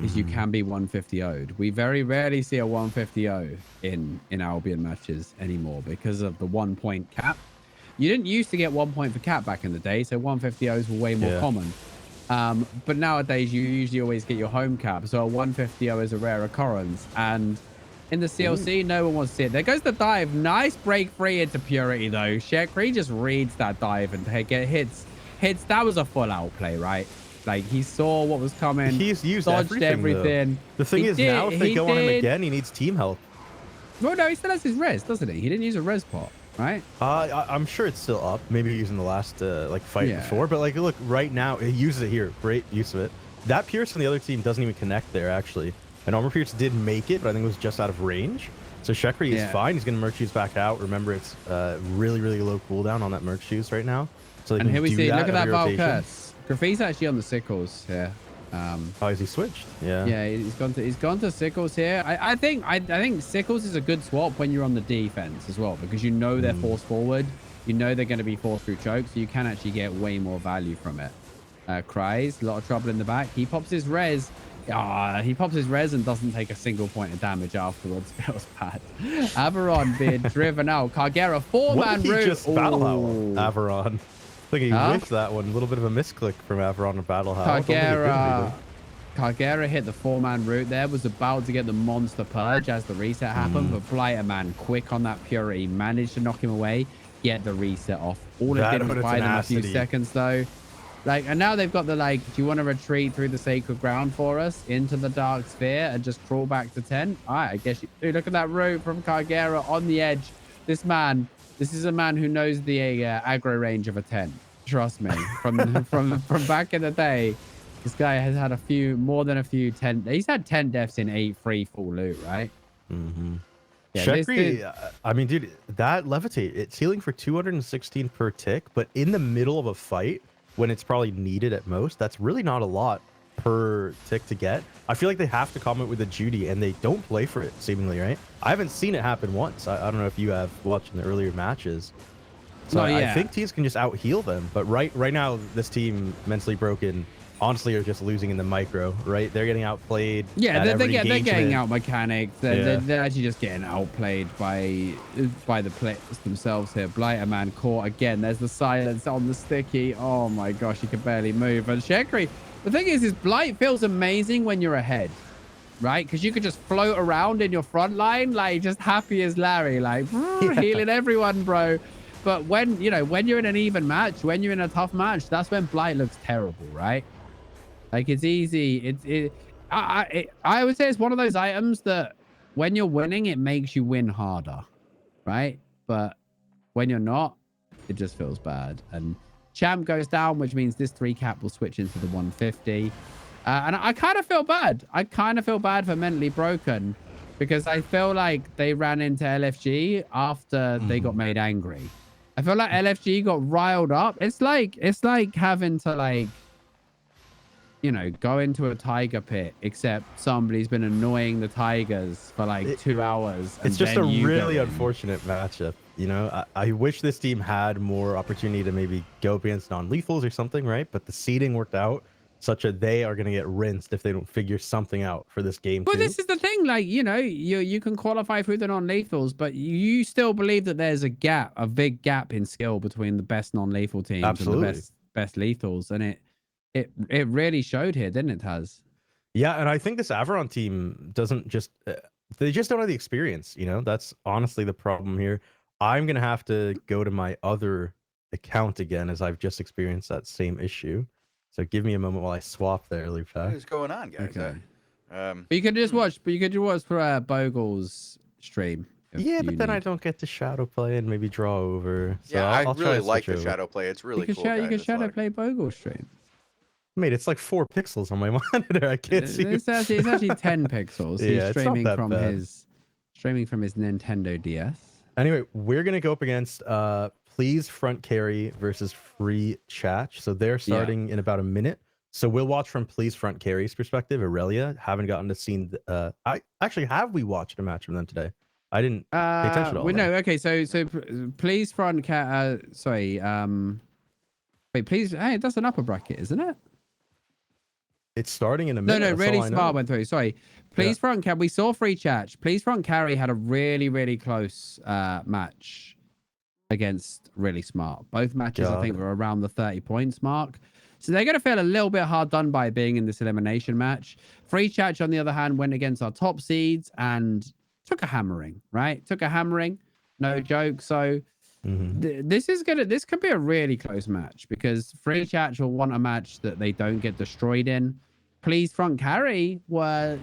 is you can be 150-0'd. We very rarely see a 150-0 in Albion matches anymore because of the 1 point cap. You didn't used to get 1 point for cap back in the day, so 150-0s were way more common. But nowadays, you usually always get your home cap, so a 150-0 is a rare occurrence. And in the CLC, no one wants to see it. There goes the dive. Nice break free into Purity, though. Shekri just reads that dive and hits. That was a full outplay, right? Like, he saw what was coming. He's used dodged everything. The thing is, now if they go on him again, he needs team help. Well, no, he still has his res, doesn't he? He didn't use a res pot, right? I'm sure it's still up. Maybe using the last fight before. But like, look, right now, he uses it here. Great use of it. That Pierce from the other team doesn't even connect there, actually. And Armor Pierce did make it, but I think it was just out of range. So Shekri is fine. He's going to Merc Shoes back out. Remember, it's really, really low cooldown on that Merc Shoes right now. So and here we see, look at that Val Curse. Graffi's actually on the Sickles here. Is he switched? Yeah, he's gone to Sickles here. I think Sickles is a good swap when you're on the defense as well, because you know they're forced forward. You know they're going to be forced through choke, so you can actually get way more value from it. Cries, a lot of trouble in the back. He pops his res. He pops his res and doesn't take a single point of damage afterwards. Feels bad. Averon being driven out. Cargera, 4-man route. Just battle Averon. I think he whiffed that one. A little bit of a misclick from Averon and Battle House. Cargera hit the 4-man route there. Was about to get the monster purge as the reset happened. But Blighter Man, quick on that Purity, managed to knock him away. Get the reset off. All it did was buy them a few seconds though. Like, and now they've got the like, do you want to retreat through the sacred ground for us into the dark sphere and just crawl back to 10? All right, I guess you do. Look at that route from Cargera on the edge. This is a man who knows the aggro range of a 10. Trust me. From back in the day, this guy has had more than a few 10. He's had 10 deaths in 8 free full loot, right? Yeah, Shekri, I mean, dude, that levitate, it's healing for 216 per tick, but in the middle of a fight, when it's probably needed at most, that's really not a lot per tick to get. I feel like they have to comment with a Judy, and they don't play for it, seemingly, right? I haven't seen it happen once. I don't know if you have watched in the earlier matches. So I think teams can just out-heal them. But right now, this team, Mentally Broken, honestly are just losing in the micro, right? They're getting outplayed. Yeah, they're getting out mechanics. They're actually just getting outplayed by the players themselves here. Blighter Man caught again. There's the silence on the sticky. Oh my gosh, he can barely move. And Shekri, the thing is Blight feels amazing when you're ahead, right? Because you could just float around in your front line, like just happy as Larry, like healing everyone, bro. But when you're in an even match, when you're in a tough match, that's when Blight looks terrible, right? Like, it's easy. I would say it's one of those items that when you're winning, it makes you win harder, right? But when you're not, it just feels bad. And Champ goes down, which means this 3 cap will switch into the 150. And I kind of feel bad. I kind of feel bad for Mentally Broken because I feel like they ran into LFG after they got made angry. I feel like LFG got riled up. It's like having to you know, go into a tiger pit, except somebody's been annoying the tigers for like 2 hours. And It's just then a you really go in. unfortunate matchup. You know, I wish this team had more opportunity to maybe go up against non-lethals or something, right? But the seeding worked out such that they are going to get rinsed if they don't figure something out for this game But too. this is the thing, like, you know, you can qualify through the non-lethals, but you still believe that there's a big gap in skill between the best non-lethal teams Absolutely. and the best lethals, and it really showed here, didn't it, Taz? Yeah, and I think this Averon team doesn't just they just don't have the experience, you know? That's honestly the problem here. I'm going to have to go to my other account again as I've just experienced that same issue. So give me a moment while I swap there, Lupa. What's going on, guys? Okay. But you could just watch. But you could watch for Bogle's stream. Yeah, but then I don't get to shadow play and maybe draw over. So yeah, I'll I try really to like switch the over. shadow play. It's really you cool. could guys. It's shadow like- play Bogle's stream. Mate, it's like 4 pixels on my monitor. I can't see. It's actually 10 pixels. He's Yeah, it's not streaming that from bad. his Nintendo DS. Anyway, we're gonna go up against Please Front Carry versus Free Chat. So they're starting in about a minute. So we'll watch from Please Front Carry's perspective. Aurelia, haven't gotten to see. I actually have we watched a match from them today. I didn't pay attention to all that. No, okay, so please front cat. Sorry, wait, please. Hey, that's an upper bracket, isn't it? It's starting in a No, minute. no, that's really all I know. smart went through. Sorry. Please front carry. We saw Free Chat. Please front carry had a really, really close match against really smart. Both matches, I think, were around the 30 points mark. So they're going to feel a little bit hard done by being in this elimination match. Free Chat, on the other hand, went against our top seeds and took a hammering, right? Took a hammering. No joke. So this could be a really close match because Free Chat will want a match that they don't get destroyed in. Please front carry were,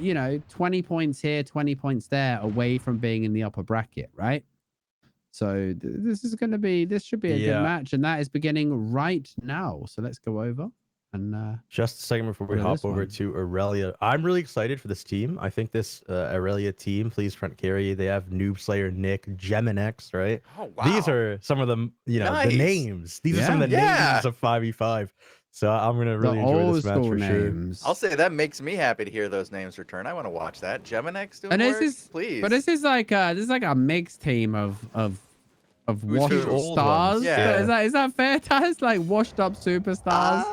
20 points here, 20 points there away from being in the upper bracket, right? So this should be a good match, and that is beginning right now. So let's go over and just a second before we hop over to Aurelia. I'm really excited for this team. I think this Aurelia team, Please Front Carry, they have Noob Slayer, Nick, Geminex, right? Oh, wow. These are some of them, the names. These are some of the names of 5v5. So I'm gonna really enjoy this match for sure. I'll say that makes me happy to hear those names return. I want to watch that. Geminex doing and work? Please. But this is like a mixed team of washed stars. Yeah. Is that fair, Taz? Like washed up superstars.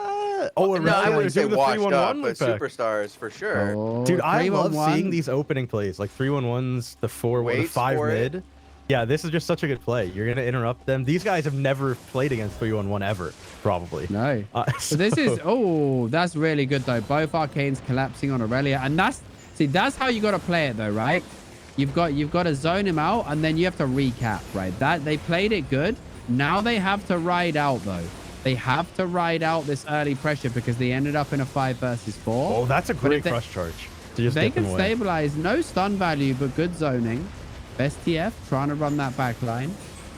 No, I wouldn't say the washed up, 3-1-1 but superstars for sure. Oh, dude, I love 3-1-1. seeing these opening plays, like 3-1-1s, the 4, the 5 mid. Yeah, this is just such a good play. You're gonna interrupt them. These guys have never played against 3-1-1 ever, probably. No. So this is that's really good though. Both arcanes collapsing on Aurelia, and that's how you got to play it though, right? You've got to zone him out, and then you have to recap, right? That they played it good. Now they have to ride out though. They have to ride out this early pressure because they ended up in a 5 versus 4. Oh, that's a great crush charge. To just they get them can away. stabilize, no stun value, but good zoning. Best TF trying to run that back line.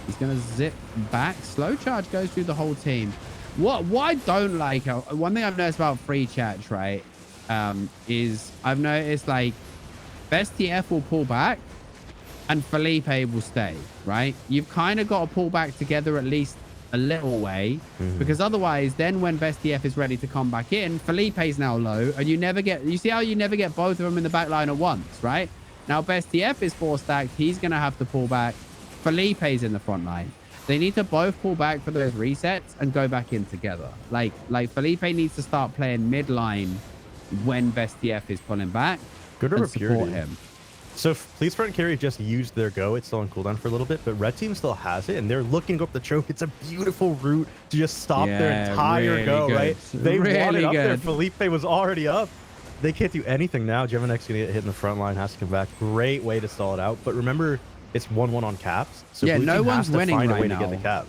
He's going to zip back. Slow charge goes through the whole team. What I don't like, one thing I've noticed about Free Chat, right, is I've noticed like Best TF will pull back and Felipe will stay, right? You've kind of got to pull back together at least a little way because otherwise then when Best TF is ready to come back in, Felipe's now low and you see how you never get both of them in the back line at once, right? Now Best TF is 4 stacked. He's going to have to pull back. Felipe's in the front line. They need to both pull back for those resets and go back in together. Like Felipe needs to start playing mid line when Best TF is pulling back. Good and over support him. So Please Front Carry just used their go. It's still on cooldown for a little bit, but Red Team still has it, and they're looking to go up the choke. It's a beautiful route to just stop their entire really go, good. right? They wanted Really up there. good. Felipe was already up. They can't do anything now. Geminex gonna get hit in the front line, has to come back. Great way to stall it out. But remember, it's 1-1 on caps. So Yeah, Blue no Team one's has to winning find a right way now. to get the cap.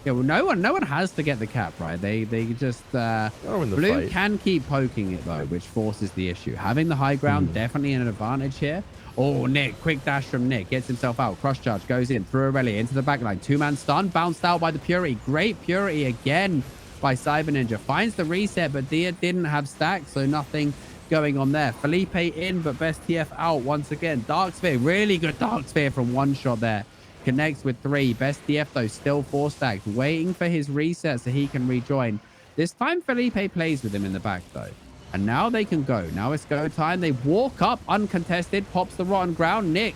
Yeah, well, no one has to get the cap, right? They just win the Blue fight. can keep poking it though, which forces the issue. Having the high ground definitely an advantage here. Oh, Nick, quick dash from Nick, gets himself out. Cross charge goes in through Aurelia into the back line. 2-man stun, bounced out by the Purity. Great Purity again by Cyber Ninja. Finds the reset, but Dia didn't have stacks, so nothing going on there. Felipe in, but Best TF out once again. Dark Sphere, really good Dark Sphere from one shot there. Connects with 3. Best TF though still 4 stacked, waiting for his reset so he can rejoin. This time Felipe plays with him in the back though. And now they can go. Now it's go time. They walk up uncontested, pops the rotten ground. Nick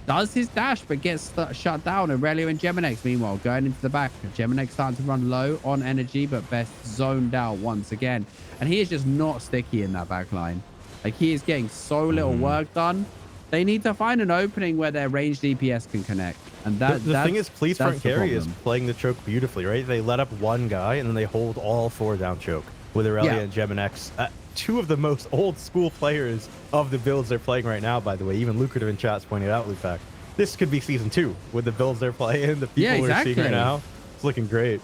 does his dash, but gets shut down. Aurelio and Geminex, meanwhile, going into the back. Geminex starting to run low on energy, but Best zoned out once again. And he is just not sticky in that back line. Like, he is getting so little work done. They need to find an opening where their ranged DPS can connect. And the thing is, Please Front Carry is playing the choke beautifully, right? They let up one guy, and then they hold all 4 down choke with Aurelia and Geminex. 2 of the most old school players of the builds they're playing right now, by the way. Even Lucrative in chat's pointed out, Lupac. This could be season 2 with the builds they're playing, the people we're seeing right now. It's looking great.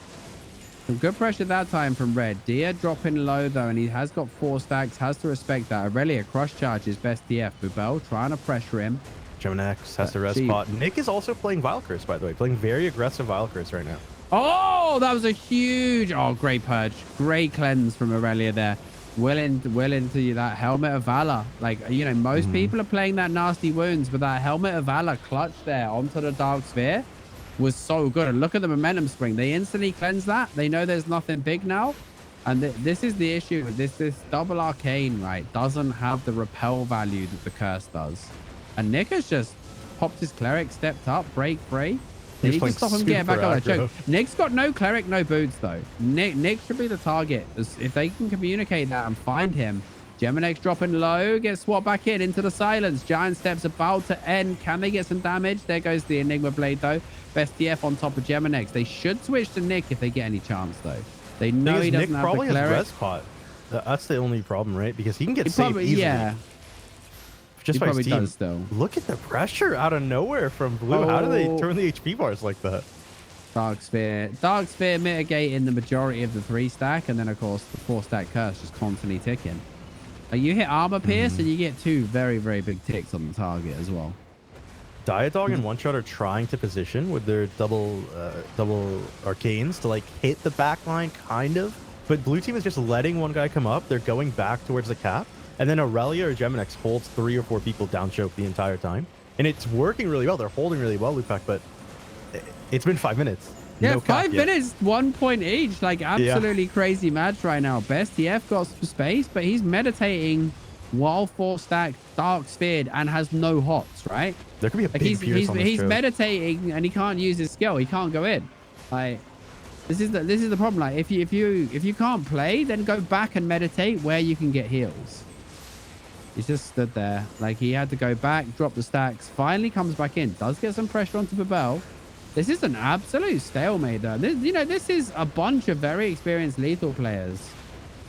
Some good pressure that time from Red. Dia dropping low though, and he has got 4 stacks. Has to respect that. Aurelia crush charges Best TF. Bubel trying to pressure him. Geminex has to res spot. Nick is also playing Valkyrs, by the way. Playing very aggressive Valkyrs right now. Oh, that was a huge... Oh, great purge. Great cleanse from Aurelia there. Well into that Helmet of Valor. Like, you know, most people are playing that nasty wounds, but that Helmet of Valor clutch there onto the Dark Sphere was so good. And look at the momentum spring. They instantly cleanse that. They know there's nothing big now. And this is the issue. This double arcane, right, doesn't have the repel value that the curse does. And Nick has just popped his cleric, stepped up, break free. They need to stop him getting back on that choke. Nick's got no cleric, no boots though. Nick should be the target. If they can communicate that and find him. Geminex dropping low, gets swapped back into the silence. Giant Step's about to end. Can they get some damage? There goes the Enigma Blade though. Best TF on top of Geminex. They should switch to Nick if they get any chance though. They know he doesn't have the cleric. Has res pot. That's the only problem, right? Because he can get saved easily. Yeah. Just by his team. Still. Look at the pressure out of nowhere from Blue. How do they turn the HP bars like that? Dark Sphere mitigating the majority of the 3 stack, and then of course the 4 stack curse just constantly ticking. You hit armor pierce and you get 2 very, very big ticks on the target as well. Diadog and One Shot are trying to position with their double arcanes to like hit the back line, kind of. But blue team is just letting one guy come up. They're going back towards the cap. And then Aurelia or Geminex holds 3 or 4 people down choke the entire time. And it's working really well. They're holding really well, Lupac, but it's been 5 minutes. Yeah, 5 minutes, 1 point each. Like, absolutely crazy match right now. Best TF got some space, but he's meditating while 4 stack Dark Sphered and has no hots, right? There could be a big pierce on this He's choke. meditating and he can't use his skill. He can't go in. Like, this is the problem. Like, if you can't play, then go back and meditate where you can get heals. He's just stood there. Like, he had to go back, drop the stacks, finally comes back in. Does get some pressure onto Babel. This is an absolute stalemate, though. This is a bunch of very experienced lethal players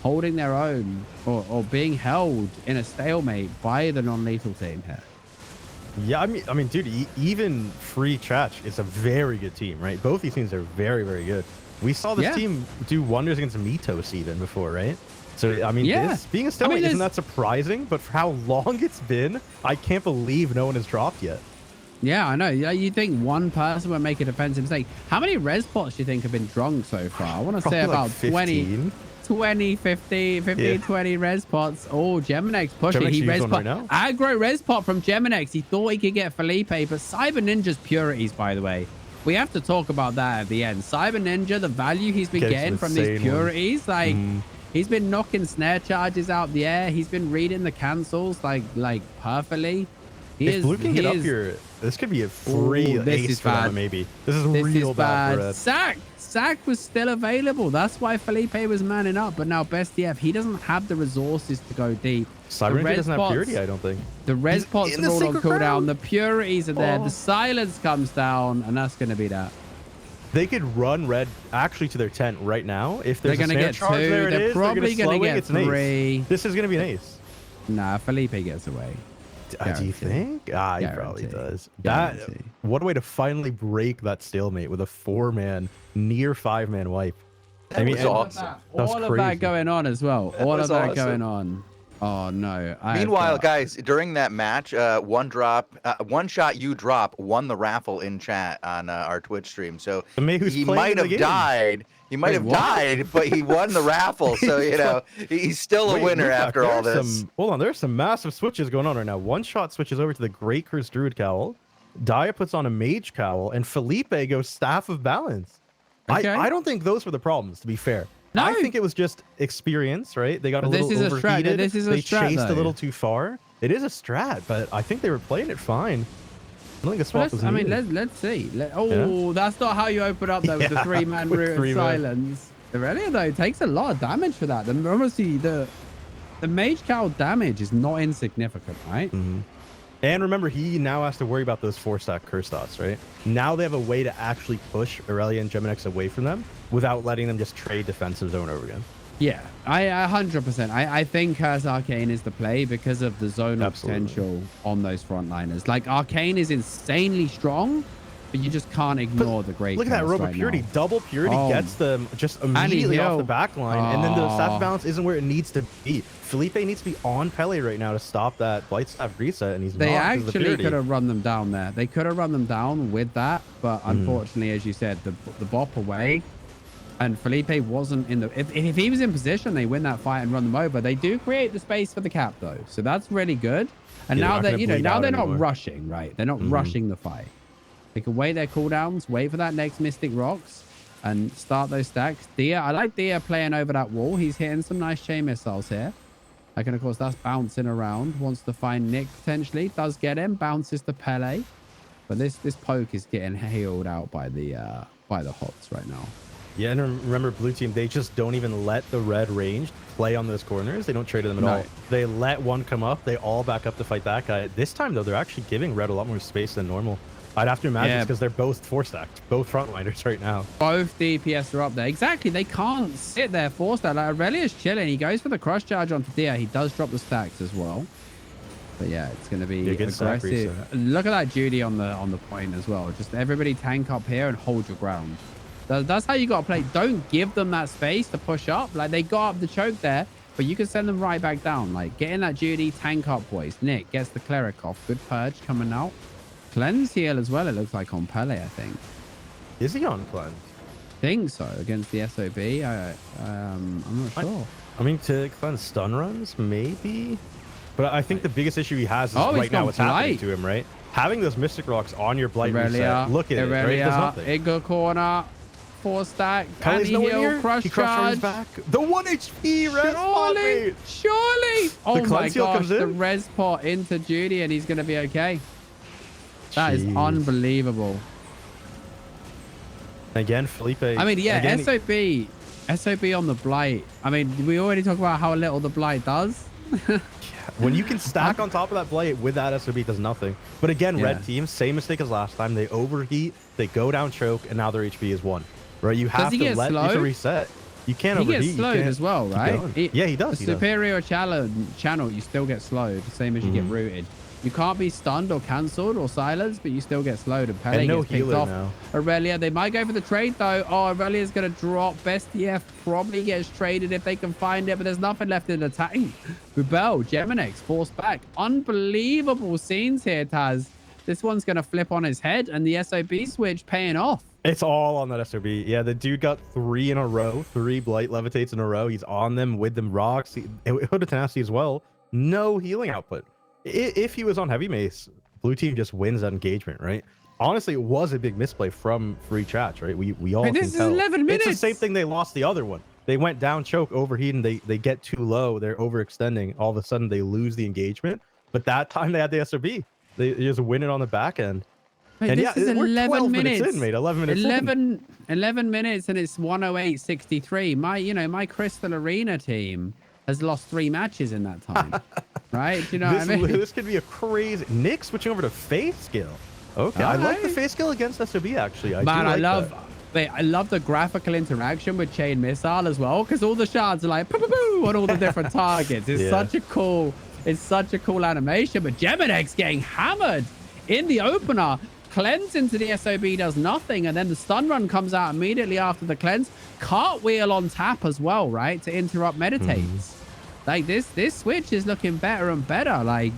holding their own or being held in a stalemate by the non-lethal team here. Yeah, I mean, dude, even Free Chach is a very good team, right? Both these teams are very, very good. We saw this team do wonders against Mitos even before, right? So, I mean, this being a stalemate isn't that surprising, but for how long it's been, I can't believe no one has dropped yet. Yeah, I know. You think one person would make a defensive mistake. How many res pots do you think have been drunk so far? I want to say about 15. 20, 15, 20 res pots. Oh, Geminex pushing. He res pot. Right aggro res pot from Geminex. He thought he could get Felipe, but Cyber Ninja's purities, by the way. We have to talk about that at the end. Cyber Ninja, the value he's been getting from these purities, like... He's been knocking snare charges out the air. He's been reading the cancels like perfectly. If Blue can get up here, this could be a free ace for them, maybe. This is real bad for Red. Sack was still available. That's why Felipe was manning up. But now Best TF, he doesn't have the resources to go deep. Cyber doesn't have purity, I don't think. The res pots are all on cooldown. The purities are there. The silence comes down, and that's going to be that. They could run Red actually to their tent right now. If there's they're going to get 2, they're probably going to get 3. This is going to be an ace. Nah, Felipe gets away. Do you think? He probably does. What a way to finally break that stalemate with a 4-man, near 5-man wipe. That was awesome. All of that going on as well. All of that going on. Oh no. Meanwhile, guys, during that match, one shot you drop won the raffle in chat on our Twitch stream. So he might have died. He might have died, but he won the raffle. So, you know, he's still a winner after all this. Hold on, there's some massive switches going on right now. One shot switches over to the Great Curse Druid Cowl. Dia puts on a Mage Cowl, and Felipe goes Staff of Balance. Okay. I don't think those were the problems, to be fair. No. I think it was just experience, right? They got a little this is overheated. This is a they strat, chased though. a little too far. It is a strat, but I think they were playing it fine. I don't think a swap was needed. I mean, let's see. That's not how you open up though with the 3-man root and silence. Aurelia though takes a lot of damage for that. Obviously, the mage cow damage is not insignificant, right? Mm-hmm. And remember, he now has to worry about those 4-stack curse dots, right? Now they have a way to actually push Aurelia and Geminex away from them without letting them just trade defensive zone over again. Yeah, I 100%. I think Curse Arcane is the play because of the zonal potential on those frontliners. Like, Arcane is insanely strong, but you just can't ignore the great. Look at that Robo Purity. Double Purity gets them just immediately off the back line, and then the staff balance isn't where it needs to be. Felipe needs to be on Pele right now to stop that Blight Staff reset, and he's They not. actually could have run them down there. They could have run them down with that, but unfortunately, as you said, the bop away. And Felipe wasn't in the... If he was in position, they win that fight and run them over. They do create the space for the cap, though. So that's really good. And now that, now they're not rushing, right? They're not rushing the fight. They can wait their cooldowns, wait for that next Mystic Rocks, and start those stacks. Dia, I like Dia playing over that wall. He's hitting some nice chain missiles here. Like, and of course, that's bouncing around. Wants to find Nick, potentially. Does get him. Bounces to Pele. But this poke is getting healed out by the HOTS right now. Yeah, and remember, blue team, they just don't even let the red range play on those corners. They don't trade them at all. They let one come up. They all back up to fight that guy. This time, though, they're actually giving red a lot more space than normal. I'd have to imagine it's because they're both 4-stacked, both frontliners right now. Both DPS are up there. Exactly. They can't sit there 4-stacked. Like, Aurelia's chilling. He goes for the cross charge onto Dia. He does drop the stacks as well. But yeah, it's going to be aggressive. Look at that Judy on the point as well. Just everybody tank up here and hold your ground. That's how you got to play. Don't give them that space to push up. Like, they got up the choke there, but you can send them right back down. Like, get in that Judy, tank up, boys. Nick gets the cleric off. Good purge coming out. Cleanse heal as well, it looks like, on Pele, I think. Is he on cleanse? Think so, against the SOB. I'm not sure. I mean, to cleanse stun runs, maybe. But I think the biggest issue he has is right now what's happening to him, right? Having those Mystic Rocks on your Blight reset. Look at it, right? It does nothing. Igor corner. 4-stack. Can he heal? Crush charge. Back. The 1 HP res pot, mate. Surely. Oh my gosh. The res pot into Judy, and he's going to be okay. That is unbelievable. Again, Felipe. I mean, yeah, SOB on the Blight. I mean, we already talked about how little the Blight does. When you can stack on top of that Blight with that SOB, it does nothing. But again, red team, same mistake as last time. They overheat, they go down choke, and now their HP is 1. Right? You have to let it reset. You can't overheat. He gets slowed as well, right? Yeah, he does. The superior channel, you still get slowed, same as you get rooted. You can't be stunned or cancelled or silenced, but you still get slowed. And Pele gets picked off. Aurelia, they might go for the trade, though. Oh, Aurelia's going to drop. Best TF probably gets traded if they can find it, but there's nothing left in the tank. Rebel, Geminex, forced back. Unbelievable scenes here, Taz. This one's going to flip on his head, and the SOB switch paying off. It's all on that SOB. Yeah, the dude got 3 in a row, 3 Blight Levitates in a row. He's on them with them rocks. Hood of Tenacity as well. No healing output. If he was on Heavy Mace, blue team just wins that engagement, right? Honestly, it was a big misplay from free chats, right? We all can tell. This is 11 minutes. It's the same thing they lost the other one. They went down choke, overheat, and they get too low. They're overextending. All of a sudden, they lose the engagement. But that time, they had the SOB. They just win it on the back end. Wait, and this is 11 minutes in, mate. 11 minutes 11 minutes, and it's 108.63. My Crystal Arena team has lost 3 matches in that time. Right? Do you know what I mean? This could be a crazy... Nick switching over to Faith skill. Okay, I like the Faith skill against SOB, actually. I love the graphical interaction with Chain Missile as well, because all the shards are like poo on all the different targets. It's such a cool animation. But Geminex getting hammered in the opener. Cleanse into the SOB does nothing, and then the stun run comes out immediately after the cleanse. Cartwheel on tap as well, right, to interrupt meditates. Like, this switch is looking better and better. Like,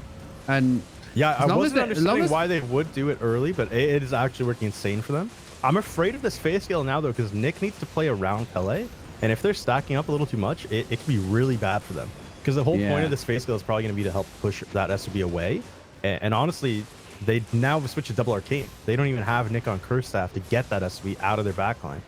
and yeah, I wasn't understanding why they would do it early, but it is actually working insane for them. I'm afraid of this phase scale now, though, because Nick needs to play around Pele, and if they're stacking up a little too much, it can be really bad for them. Because the whole point of this phase scale is probably going to be to help push that SOB away, and honestly, they now switch to double arcane. They don't even have Nick on Curse Staff to get that SOB out of their backline.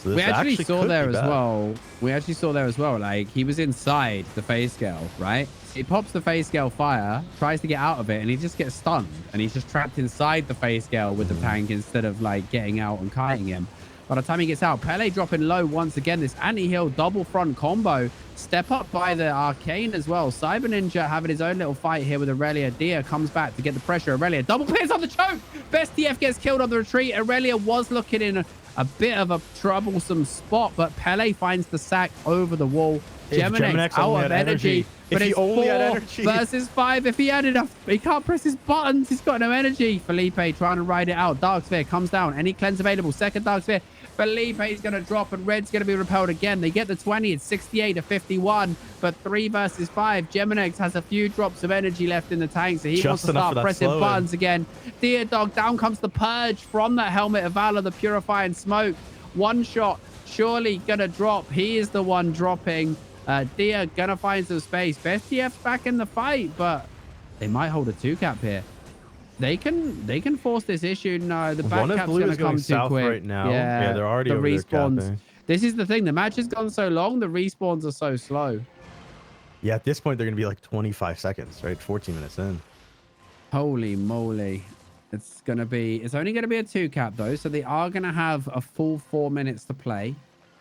So We this actually saw could there be as bad. well. We actually saw there as well. Like he was inside the phase scale, right? He pops the phase scale fire, tries to get out of it, and he just gets stunned. And he's just trapped inside the phase scale with the tank instead of like getting out and kiting him. By the time he gets out, Pele dropping low once again. This anti-heal double front combo. Step up by the Arcane as well. Cyber Ninja having his own little fight here with Aurelia. Dia comes back to get the pressure. Aurelia double clears on the choke. Best TF gets killed on the retreat. Aurelia was looking in a bit of a troublesome spot, but Pele finds the sack over the wall. Geminex out of energy. But it's 4 versus 5. If he had enough, he can't press his buttons. He's got no energy. Felipe trying to ride it out. Dark Sphere comes down. Any cleanse available? Second Dark Sphere. Felipe's going to drop and Red's going to be repelled again. They get the 20. It's 68 to 51, but 3 versus 5. Geminex has a few drops of energy left in the tank, so he wants to start pressing buttons again. Deer Dog, down comes the Purge from that Helmet of Valor, the Purifying Smoke. One shot, surely going to drop. He is the one dropping. Dia gonna find some space. Best TF's back in the fight, but they might hold a 2-cap here. They can force this issue. No, the back cap's gonna come too quick right now. Yeah, they're already the over respawns. This is the thing. The match has gone so long. The respawns are so slow. Yeah, at this point they're gonna be like 25 seconds, right? 14 minutes in. Holy moly! It's only gonna be a 2-cap though, so they are gonna have a full 4 minutes to play.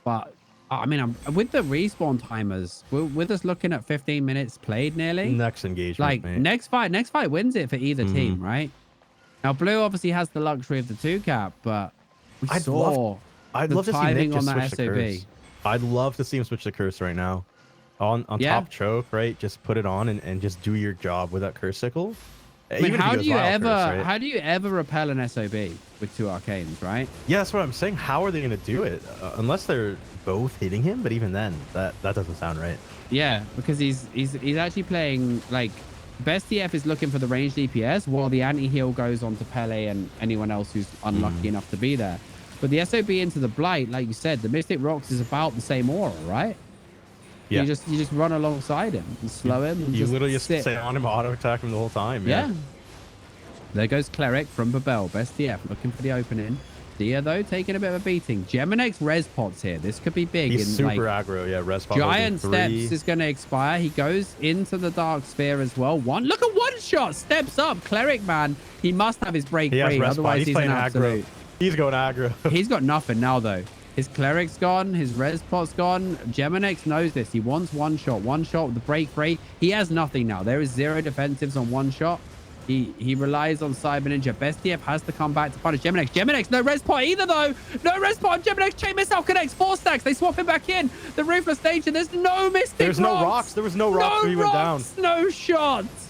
But I mean, with the respawn timers, we're just looking at 15 minutes played nearly. Next engagement, like mate. next fight wins it for either team, right? Now blue obviously has the luxury of the 2-cap, but I'd love to see Nick just switch the curse. I'd love to see him switch the curse right now. On top choke, right? Just put it on and just do your job with that curse sickle. I mean, how do you ever repel an SOB with 2 arcanes, right? Yeah, that's what I'm saying. How are they going to do it? Unless they're both hitting him, but even then, that doesn't sound right. Yeah, because he's actually playing like Best TF is looking for the ranged DPS while the anti-heal goes on to Pele and anyone else who's unlucky enough to be there. But the SOB into the Blight, like you said, the Mystic Rocks is about the same aura, right? Yeah. You just run alongside him and slow him. And you literally just stay on him, auto attack him the whole time. Yeah. There goes Cleric from Babel. Best TF looking for the opening. Dia though taking a bit of a beating. Geminex res pots here. This could be big. He's super aggro. Yeah, res pot. Giant Steps is going to expire. He goes into the Dark Sphere as well. Look at one shot. Steps up. Cleric man. He must have his break free. Otherwise he's an absolute. He's going aggro. He's got nothing now though. His Cleric's gone. His res pot's gone. Geminex knows this. He wants one shot. One shot with the break free. He has nothing now. There is 0 defensives on one shot. He relies on Cyber Ninja. Best TF has to come back to punish Geminex. Geminex, no res pot either though. No res pot on Geminex. Chain missile connects. 4 stacks. They swap him back in. The Ruthless Nature. There's no Mystic There's no rocks. There was no rocks when he went down. No shots.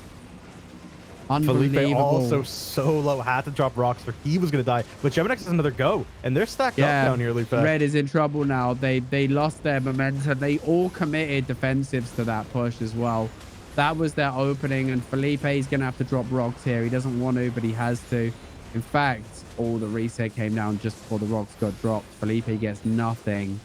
Unbelievable. Felipe also so low, had to drop rocks or he was going to die. But Geminex has another go, and they're stacked up down here, Lupe. Red is in trouble now. They lost their momentum. They all committed defensives to that push as well. That was their opening, and Felipe's going to have to drop rocks here. He doesn't want to, but he has to. In fact, all the reset came down just before the rocks got dropped. Felipe gets nothing.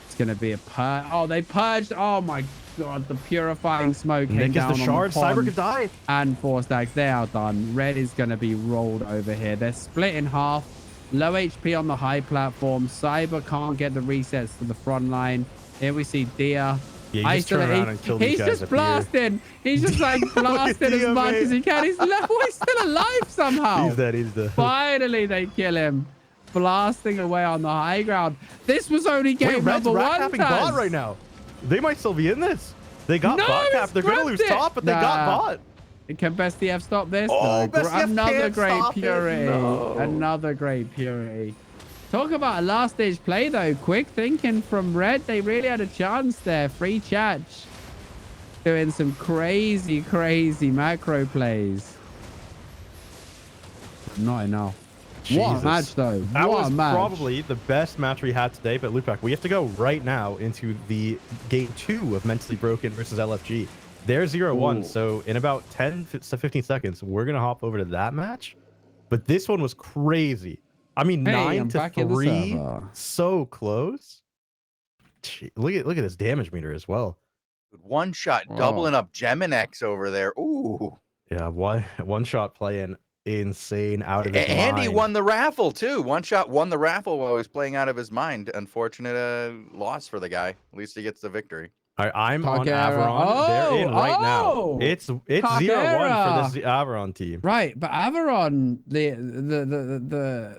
It's going to be a purge. Oh, they purged. Oh, my God. The purifying smoke came down on the pond. Cyber could die. And 4 stacks. They are done. Red is going to be rolled over here. They're split in half. Low HP on the high platform. Cyber can't get the resets to the front line. Here we see Dia. Yeah, he's just blasting. He's just like blasting as much as he can. He's still alive somehow. He's dead. Finally, they kill him. Blasting away on the high ground. This was only game number 1. Bot right now. They might still be in this. They got bot cap. They're going to lose top, but they got bot. Can Best TF stop this? Oh, no. Another great purity. No. Another great purity. Talk about a last stage play though. Quick thinking from Red. They really had a chance there. Free chat doing some crazy macro plays. Not enough. Jesus. What a match though. That was probably the best match we had today. But Lupac, we have to go right now into the game 2 of Mentally Broken versus LFG. They're 0-1. So in about 10 to 15 seconds, we're going to hop over to that match. But this one was crazy. I mean, 9-3, so close. Gee, look at this damage meter as well. One shot, doubling up Geminex over there. Ooh. Yeah, one shot play in. insane, out of his And he mind. won the raffle too. One shot won the raffle while he was playing out of his mind. Unfortunate loss for the guy. At least he gets the victory. All right, I'm on Cargera. Averon. They're in right now. It's 0-1 for this Averon team. Right, but Averon, the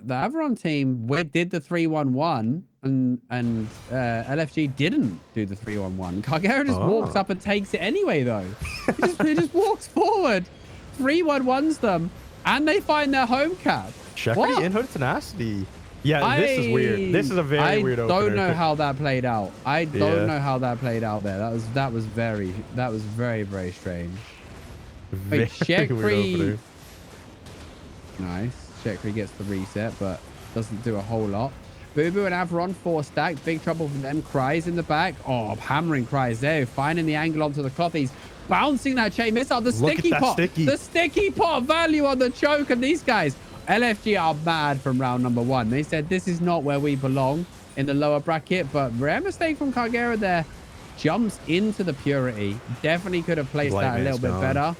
Averon team did the 3-1-1, and LFG didn't do the 3-1-1. Cargera just walks up and takes it anyway, though. He just walks forward, 3-1-1s them, and they find their home cap. Shepherd in hood tenacity. Yeah, this is weird. This is a very weird opener. I don't know how that played out. I don't know how that played out there. That was very very strange. Wait, Shekri. Nice. Shekri gets the reset, but doesn't do a whole lot. Boo Boo and Averon 4 stack. Big trouble for them. Cries in the back. Oh, hammering Cries there. Finding the angle onto the Clothies. Bouncing that chain missile. The sticky pot. The sticky pot value on the choke. And these guys, LFG are mad from round number 1. They said this is not where we belong in the lower bracket, but rare mistake from Cargera there. Jumps into the Purity. Definitely could have placed that a little bit better.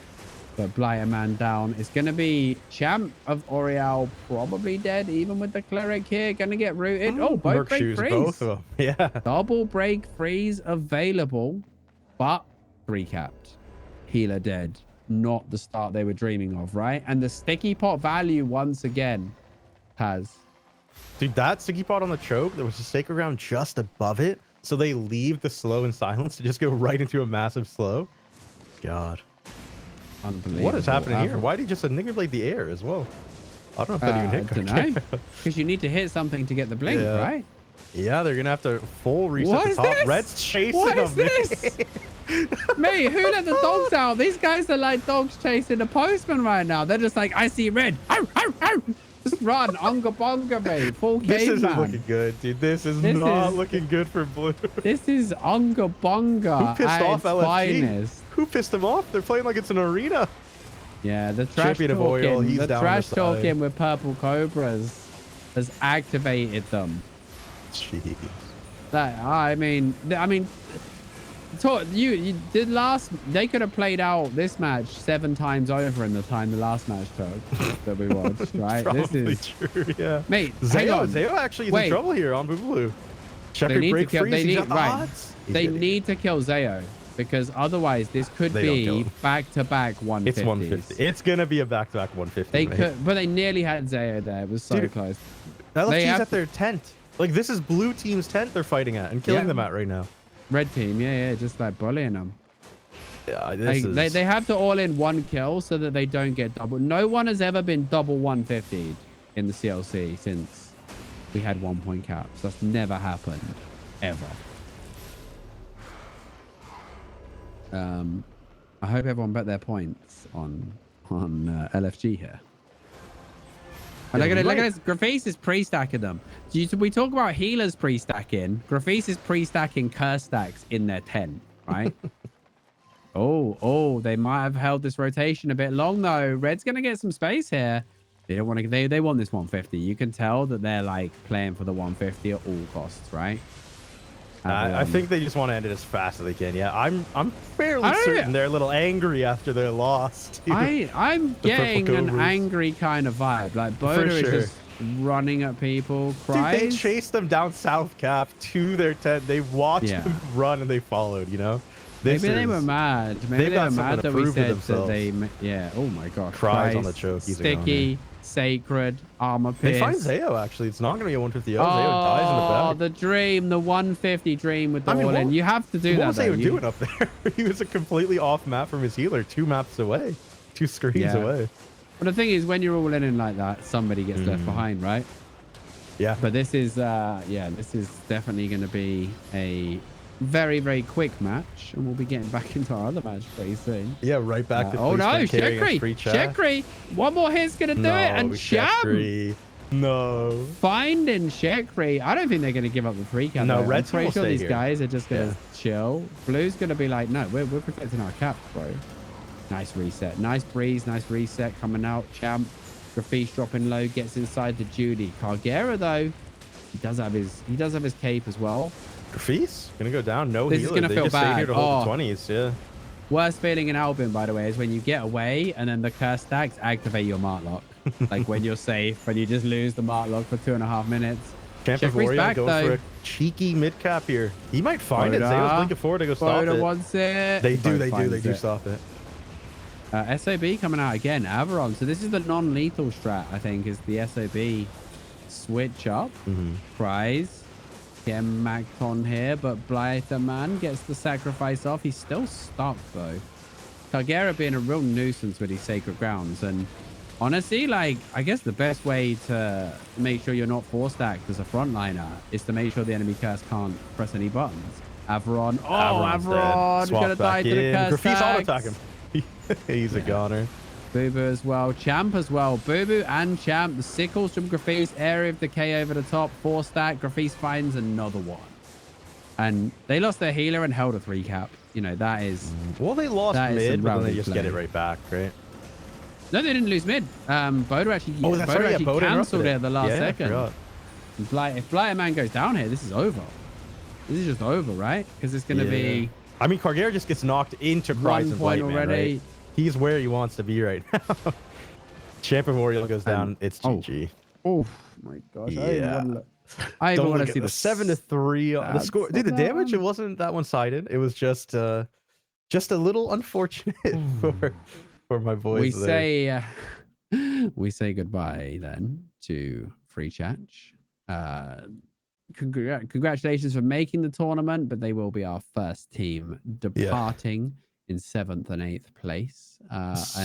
But Blighter Man down. It's going to be Champ of Oriel probably dead, even with the Cleric here. Going to get rooted. Oh, both break freeze. Both of them. Yeah. Double break freeze available, but 3 capped. Healer dead. Not the start they were dreaming of, right? And the sticky pot value once again has. Dude, that sticky pot on the choke, there was a sacred ground just above it. So they leave the slow and silence to just go right into a massive slow. God. Unbelievable. What is happening here? Why did he just manipulate the air as well? I don't know if that even hit. I don't know. Because you need to hit something to get the blink, right? Yeah, they're going to have to full reset the top. This? Red's chasing what them. Is this? Mate, who let the dogs out? These guys are like dogs chasing a postman right now. They're just like, I see red. Ow, ow, ow. Just run. Unga bunga, mate. Full This isn't looking good, dude. This is not looking good for blue. This is unga bunga. Who pissed off LFG? Finest. Who pissed them off? They're playing like it's an arena. Yeah, the trash talking, the trash talking with purple cobras has activated them. Jeez. That I mean, you did last. They could have played out this match 7 times over in the time the last match took that we watched, right? This is true, yeah. Mate, hang on. Zeo actually is in trouble here on Blue. They need to kill. They need to kill Zeo. Because otherwise, this could be back-to-back 150s. It's 150. It's gonna be a back-to-back 150. They could, but they nearly had Zeo there. It was so close. LFG's at their tent. Like this is blue team's tent they're fighting at and killing them at right now. Red team, yeah, just like bullying them. Yeah, they have to all in 1 kill so that they don't get double. No one has ever been double 150'd in the CLC since we had 1 point caps. That's never happened, ever. I hope everyone bet their points on LFG here. And look at this. Grafis is pre-stacking them. We talk about healers pre-stacking. Grafis is pre-stacking curse stacks in their tent, right? They might have held this rotation a bit long though. Red's gonna get some space here. They don't want to. They want this 150. You can tell that they're like playing for the 150 at all costs, right? I think they just want to end it as fast as they can. Yeah, I'm fairly certain they're a little angry after their loss. I'm getting an angry kind of vibe. Like Boda is just running at people. Cries. Dude, they chased them down South Cap to their tent. They watched them run and they followed. You know. Maybe they were mad. Maybe they were mad that we said that they. Yeah. Oh my God. Cries on the choke. Sticky. Sacred, armor pierce. They find Zeo actually. It's not going to be a 150. Zeo dies in the back. Oh, the dream, the 150 dream with the all-in. You have to do that. What was Zeo doing up there? He was a completely off map from his healer, 2 maps away, 2 screens away. But the thing is, when you're all in like that, somebody gets left behind, right? Yeah. But this is, this is definitely going to be a very, very quick match, and we'll be getting back into our other match pretty soon. Yeah, right back to Shekri. One more hit's gonna do it, and Sham. No. Finding Shekri. I don't think they're gonna give up the free cap. No, Red's pretty sure these guys are just gonna chill. Blue's gonna be like, no, we're protecting our caps, bro. Nice reset. Nice breeze. Nice reset coming out. Champ. Grafis dropping low, gets inside the Judy. Cargera though, he does have his cape as well. Grafis gonna go down. No this healer. Is gonna feel bad. Here to hold the 20s. Yeah. Worst feeling in Albion, by the way, is when you get away and then the curse stacks activate your mark lock. Like when you're safe and you just lose the mark log for 2.5 minutes. Champion Jeffrey's back, going though. for a cheeky mid cap here. He might find it. Zayo's blinking forward to go stop Boda it. wants it. They do stop it. SOB coming out again. Averon. So this is the non-lethal strat, I think, is the SOB switch up. Prize. Gem macked on here, but Blighterman gets the sacrifice off. He's still stuck, though. Kagera being a real nuisance with his sacred grounds. And honestly, like, I guess the best way to make sure you're not four-stacked as a frontliner is to make sure the enemy curse can't press any buttons. Averon. Oh, Averon's going to die to the curse Graffi's auto-attack him. He's a goner. Boo Boo as well. Champ as well. Boo Boo and Champ. The sickles from Graffi's area of decay over the top. 4-stack. Graffi's finds another one. And they lost their healer and held a 3-cap. You know, that is... Well, they lost mid, but then they just get it right back, right? No, they didn't lose mid. Boda actually, Boda cancelled it at the last second. If Blighterman goes down here, this is over. This is just over, right? Because it's going to be... I mean, Cargera just gets knocked into Prize and Blightman, already. Right? He's where he wants to be right now. Champion Warrior goes down. It's GG. Oh my gosh. Yeah. I even want to see the 7-3 on the score. Dude, the damage, it wasn't that one-sided. It was just a little unfortunate for my boys. We say goodbye then to Free Chat. Congratulations for making the tournament, but they will be our first team departing in 7th and 8th place.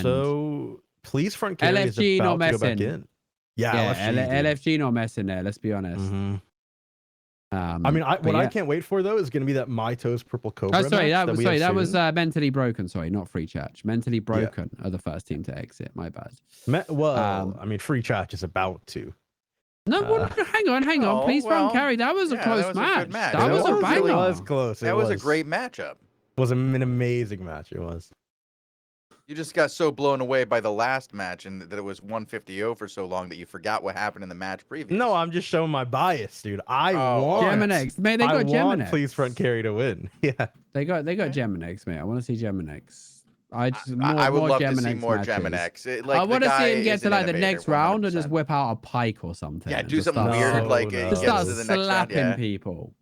So please front carry is LFG about not to messing. go back in. Yeah, LFG not messing there. Let's be honest. I mean, what I can't wait for though is going to be that My Toes Purple Cobra. That was mentally broken. Sorry, not Free Chat. Mentally broken are the first team to exit. My bad. I mean, Free Chat is about to. No, hang on. Please front carry. That was a close match. That was a banger. It was close. That was a great matchup. It was an amazing match. It was. You just got so blown away by the last match and that it was 150-0 for so long that you forgot what happened in the match previous. No, I'm just showing my bias, dude. I want Geminex. Man, they got Geminex. Please front carry to win. Yeah. They got Geminex, mate. I want to see Geminex. I would love to see more Geminex. I want to see him get to like the next round and just whip out a pike or something. Yeah, do something weird just start slapping people.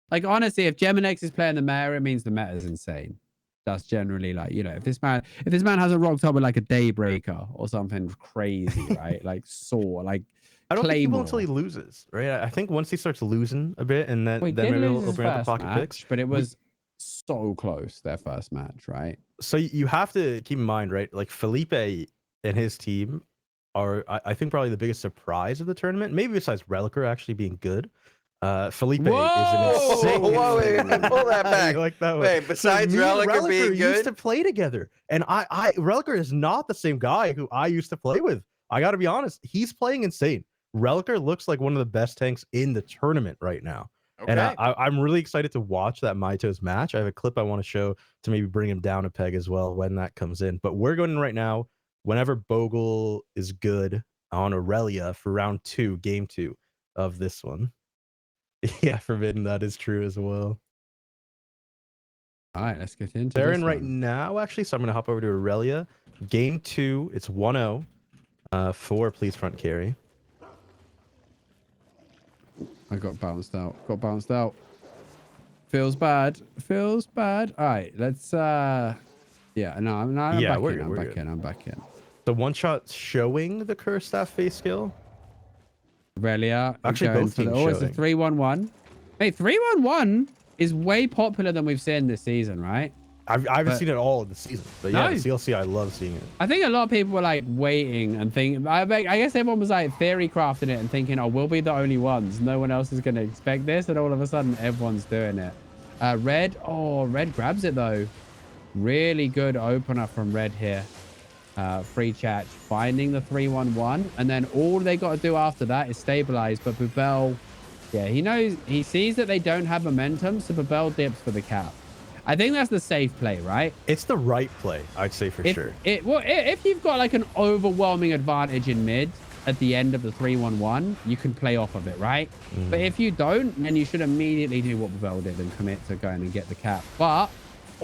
Like honestly, if Geminex is playing the meta, it means the meta is insane. That's generally like, you know, if this man hasn't rocked up with like a Daybreaker or something crazy, right? Like Saw, like I don't think he will Claymore. until he loses, right? I think once he starts losing a bit, and then maybe he'll bring up the pocket picks. But it was so close, their first match, right? So you have to keep in mind, right? Like Felipe and his team are, I think, probably the biggest surprise of the tournament. Maybe besides Reliker actually being good. Felipe is an insane. Pull that back. Like that one. Wait, besides Reliker being good, used to play together, and Reliker is not the same guy who I used to play with. I got to be honest, he's playing insane. Reliker looks like one of the best tanks in the tournament right now, and I'm really excited to watch that Mytos match. I have a clip I want to show to maybe bring him down a peg as well when that comes in. But we're going in right now. Whenever Bogle is good on Aurelia for round 2, game 2 of this one. Yeah, Forbidden, that is true as well. All right, let's get into They're this in right now, actually, so I'm going to hop over to Aurelia. Game 2, it's 1-0 for Please Front Carry. I got bounced out. Feels bad. All right, let's... I'm back in. The one shot showing the Curse Staff face skill. Aurelia. Actually, both teams it's a 3-1-1. Hey, 3-1-1 is way popular than we've seen this season, right? I haven't seen it all this season, but yeah, the CLC, I love seeing it. I think a lot of people were like waiting and thinking. I guess everyone was like theory crafting it and thinking, oh, we'll be the only ones. No one else is going to expect this, and all of a sudden, everyone's doing it. Red grabs it though. Really good opener from Red here. Free Chat finding the 3-1-1, and then all they got to do after that is stabilize. But Bubel, he sees that they don't have momentum, so Bubel dips for the cap. I think that's the safe play, right? It's the right play, I'd say for sure. If you've got like an overwhelming advantage in mid at the end of the 3-1-1, you can play off of it, right? But if you don't, then you should immediately do what Bubel did and commit to going and get the cap. But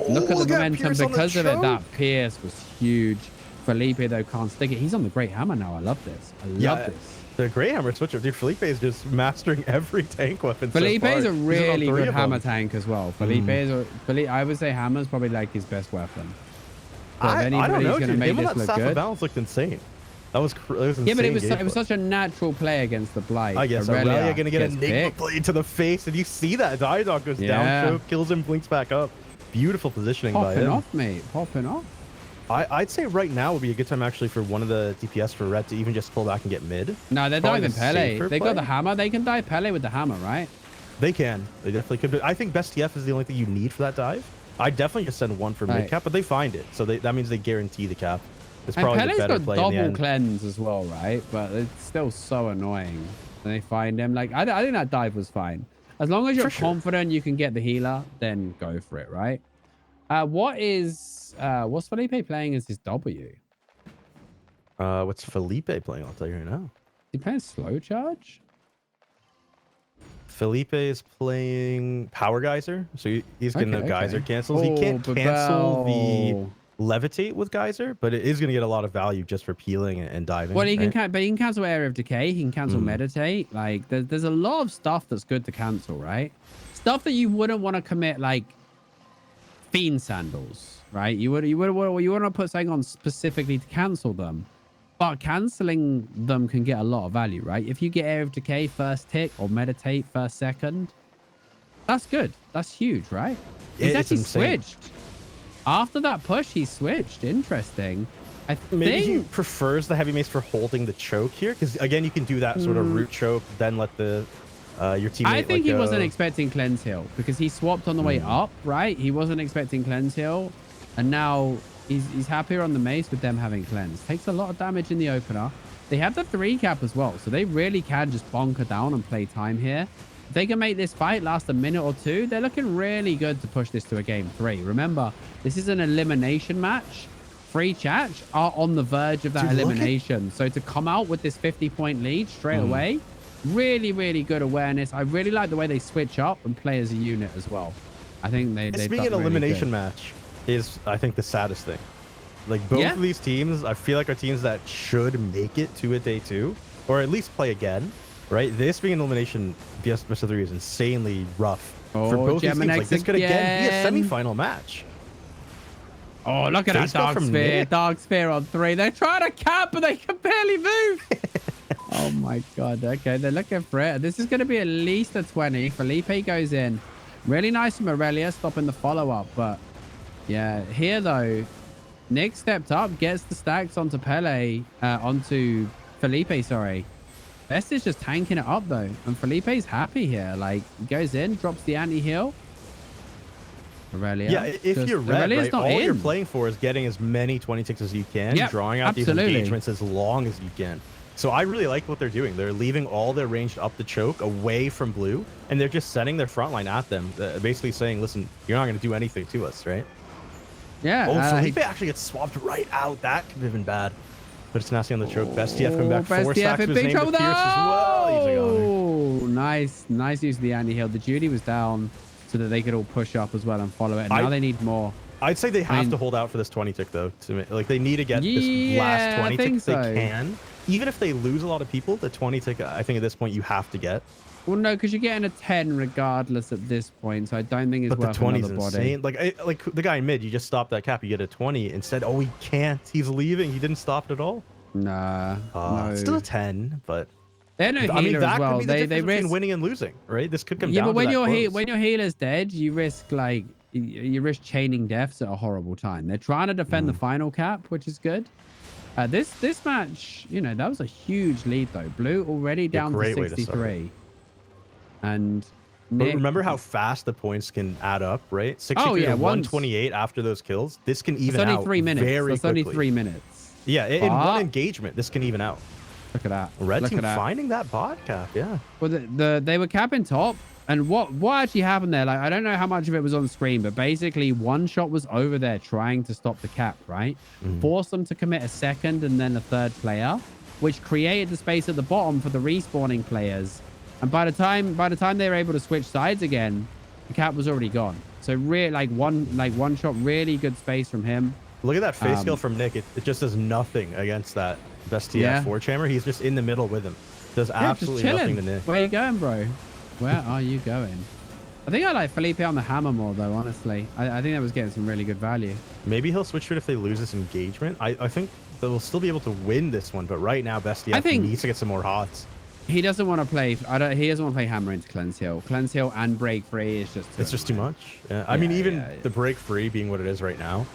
look at the momentum because of it. That Pierce was huge. Felipe, though, can't stick it. He's on the Great Hammer now. I love this. I love this. The Great Hammer switch up. Dude, Felipe is just mastering every tank weapon Felipe so far. is a really good hammer them. tank as well. Felipe I would say hammer's probably like his best weapon. So I don't know, gonna dude. make Him on this that look Staff of good. Balance looked insane. That was insane. Yeah, but it was gameplay. such a natural play against the Blight. I guess Aurelia gonna get a Enigma blade to the face, and you see that Diedog goes down, choke, kills him, blinks back up. Beautiful positioning by him. Popping off, mate. Popping off. I'd say right now would be a good time actually for one of the DPS for Red to even just pull back and get mid. No, they're Probably diving the Pele. safer They play. got the hammer. They can dive Pele with the hammer, right? They can. They definitely could. But I think best TF is the only thing you need for that dive. I definitely just send one for mid cap, but they find it, so that means they guarantee the cap. It's probably and the Pele's better got play in the double end. cleanse as well, right? But it's still so annoying. And they find him. Like I think that dive was fine. As long as you're confident you can get the healer, then go for it, right? What's Felipe playing as his W? What's Felipe playing? I'll tell you right now. Is he playing slow charge? Felipe is playing Power Geyser, so he's getting the Geyser cancels. He Oh, can't cancel the Levitate with Geyser, but it is going to get a lot of value just for peeling and diving. Well, he right? can but he can cancel Area of Decay. He can cancel Meditate. Like there's a lot of stuff that's good to cancel, right? Stuff that you wouldn't want to commit, like Fiend Sandals, right? You want to put something on specifically to cancel them. But cancelling them can get a lot of value, right? If you get Area of Decay first tick or Meditate first second, that's good. That's huge, right? He's actually switched. After that push, he switched. Interesting. I think maybe he prefers the heavy mace for holding the choke here, because again, you can do that sort of root choke, then let the your teammate. I think he wasn't expecting cleanse heal because he swapped on the way up, right? He wasn't expecting cleanse heal, and now he's happier on the mace with them having cleanse. Takes a lot of damage in the opener. They have the 3 cap as well, so they really can just bonker down and play time here. If they can make this fight last a minute or two, they're looking really good to push this to a game 3. Remember, this is an elimination match. Free chat are on the verge of that elimination. So to come out with this 50-point lead straight away, really, really good awareness. I really like the way they switch up and play as a unit as well. I think they've being an elimination match is, I think, the saddest thing. Like both of these teams, I feel like are teams that should make it to a day 2, or at least play again. Right, this being an elimination best of 3 is insanely rough for both these teams. Like this could again be a semi-final match. Oh, look at that Dark Sphere. Dark Sphere on 3. They're trying to cap, but they can barely move. Oh my god. Okay, they're looking for it. This is going to be at least a 20. Felipe goes in. Really nice from Aurelia stopping the follow-up, but yeah, here though, Nick stepped up, gets the stacks onto onto Felipe, sorry. Best is just tanking it up though, and Felipe's happy here. Like, he goes in, drops the anti-heal. Aurelia. Yeah, if you're red, right, all you're playing for is getting as many 20 ticks as you can, drawing out these engagements as long as you can. So I really like what they're doing. They're leaving all their ranged up the choke away from blue, and they're just setting their front line at them, basically saying, listen, you're not going to do anything to us, right? Yeah. Oh, Felipe actually gets swapped right out. That could have been bad. But it's nasty on the choke. Best TF coming back. 4 stacks with his name to Pierce as well. He's a goner. Oh, nice use of the anti-heal. The Judy was down so that they could all push up as well and follow it. And now they need more. I'd say they have to hold out for this 20 tick though. Like they need to get this last 20 tick if they can. Even if they lose a lot of people, the 20 tick, I think at this point you have to get. Well, no, because you're getting a 10 regardless at this point, so I don't think it's worth another body. Insane. Like the guy in mid, you just stop that cap, you get a 20. Instead, oh, he can't. He's leaving. He didn't stop it at all. Nah, no. Still a 10, but they're no healer I mean, that as well. could be the difference they between risk winning and losing, right? This could come yeah, down but when to when your healer's dead, you risk chaining deaths at a horrible time. They're trying to defend the final cap, which is good. This match, you know, that was a huge lead though. Blue already down to 63. And Nick, but remember how fast the points can add up, right? 63 to 128 after those kills. This can even out 3 minutes. Very That's quickly. only 3 minutes. Yeah, in one engagement, this can even out. Look at that. Red team finding that bot cap, yeah. Well, they were capping top, and what actually happened there? Like, I don't know how much of it was on screen, but basically one shot was over there trying to stop the cap, right? Forced them to commit a second and then a third player, which created the space at the bottom for the respawning players. And by the time they were able to switch sides again, the cap was already gone. So really, like one shot, really good space from him. Look at that face skill from Nick. It just does nothing against that best TF 4-chammer. He's just in the middle with him. Does absolutely nothing to Nick. Where you going, bro? Where are you going? I think I like Felipe on the hammer more, though, honestly. I think that was getting some really good value. Maybe he'll switch to it if they lose this engagement. I think they'll still be able to win this one, but right now, best TF needs to get some more hots. He doesn't want to play. He doesn't want to play hammer into cleanse hill. Cleanse hill and break free is just. It's just too much. Yeah. I mean, even the break free being what it is right now,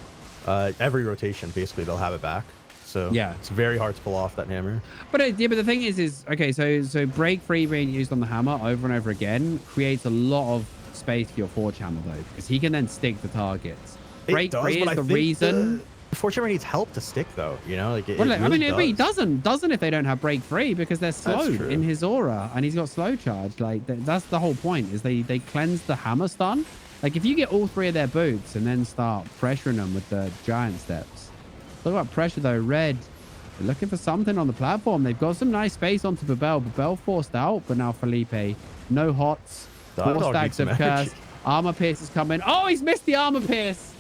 every rotation basically they'll have it back. So yeah, it's very hard to pull off that hammer. But yeah, but the thing is okay. So break free being used on the hammer over and over again creates a lot of space for your 4-chammer though, because he can then stick the targets. Break free is the reason. The 4-chammer needs help to stick though, you know, like well, I mean, he doesn't if they don't have break free, because they're slowed in his aura and he's got slow charge. Like that's the whole point, is they cleanse the hammer stun. Like if you get all 3 of their boots and then start pressuring them with the giant steps. Talk about pressure though. Red, they're looking for something on the platform. They've got some nice space onto Babel. Babel forced out, but now Felipe, no hots, 4 stacks of curse. Armor pierce is coming. Oh, he's missed the armor pierce.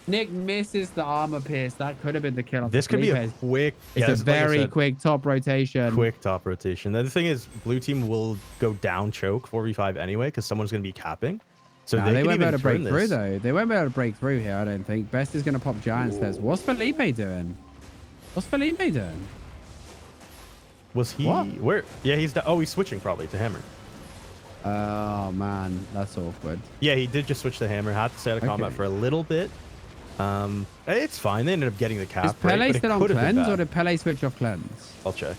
Nick misses the armor pierce. That could have been the kill. This could be a quick. It's a very quick top rotation. Quick top rotation. The thing is, blue team will go down choke 4v5 anyway, because someone's going to be capping. So they won't be able to break through though. They won't be able to break through here, I don't think. Best is going to pop giant steps. What's Felipe doing? What's Felipe doing? Was he where? Yeah, he's he's switching probably to hammer. Oh man, that's awkward. Yeah, he did just switch to hammer. Had to stay out of combat for a little bit. It's fine. They ended up getting the cap. Is Pele still on cleanse, or did Pele switch off cleanse? I'll check.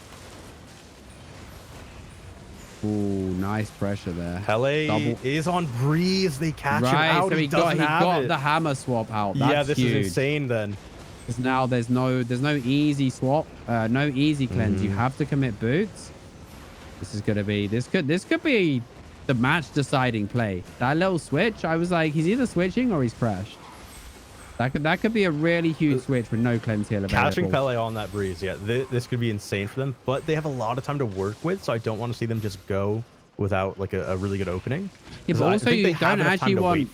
Ooh, nice pressure there. Pele is on breeze. They catch him out. So he got the hammer swap out. That's this huge. is insane then. Because now there's no easy swap, no easy cleanse. You have to commit boots. This is gonna be this could be the match deciding play. That little switch, I was like, he's either switching or he's crashed. That could be a really huge switch with no cleanse heal available. Catching Pele on that breeze, yeah, this could be insane for them. But they have a lot of time to work with, so I don't want to see them just go without like a really good opening. Yeah, but also you don't actually want.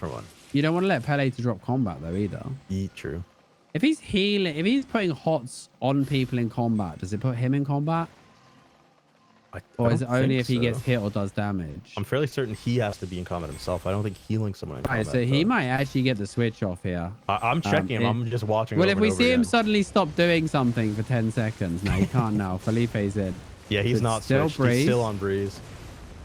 You don't want to let Pele to drop combat though either. True. If he's healing, if he's putting hots on people in combat, does it put him in combat? Or is it only if he gets hit or does damage? I'm fairly certain he has to be in combat himself. I don't think healing someone in combat. So he might actually get the switch off here. I'm checking him. I'm just watching. Well, if we see him suddenly stop doing something for 10 seconds, no, he can't now. Felipe's in. Yeah, he's not still breeze. He's still on breeze.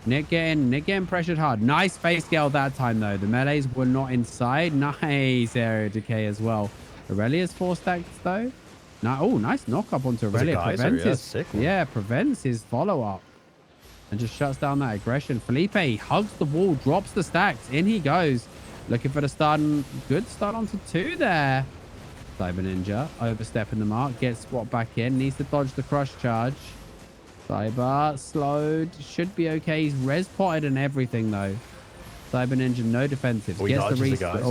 Nick getting pressured hard. Nice face scale that time though. The melees were not inside. Nice area decay as well. Aurelia's 4 stacks though. Nice knock up onto Aurelia. Prevents his follow up and just shuts down that aggression. Felipe hugs the wall, drops the stacks. In he goes, looking for the stun. Good start onto 2 there. Cyber Ninja overstepping the mark, gets spot back in, needs to dodge the crush charge. Cyber slowed, should be okay. He's res potted and everything though. Cyber Ninja no defensive. Gets the restart.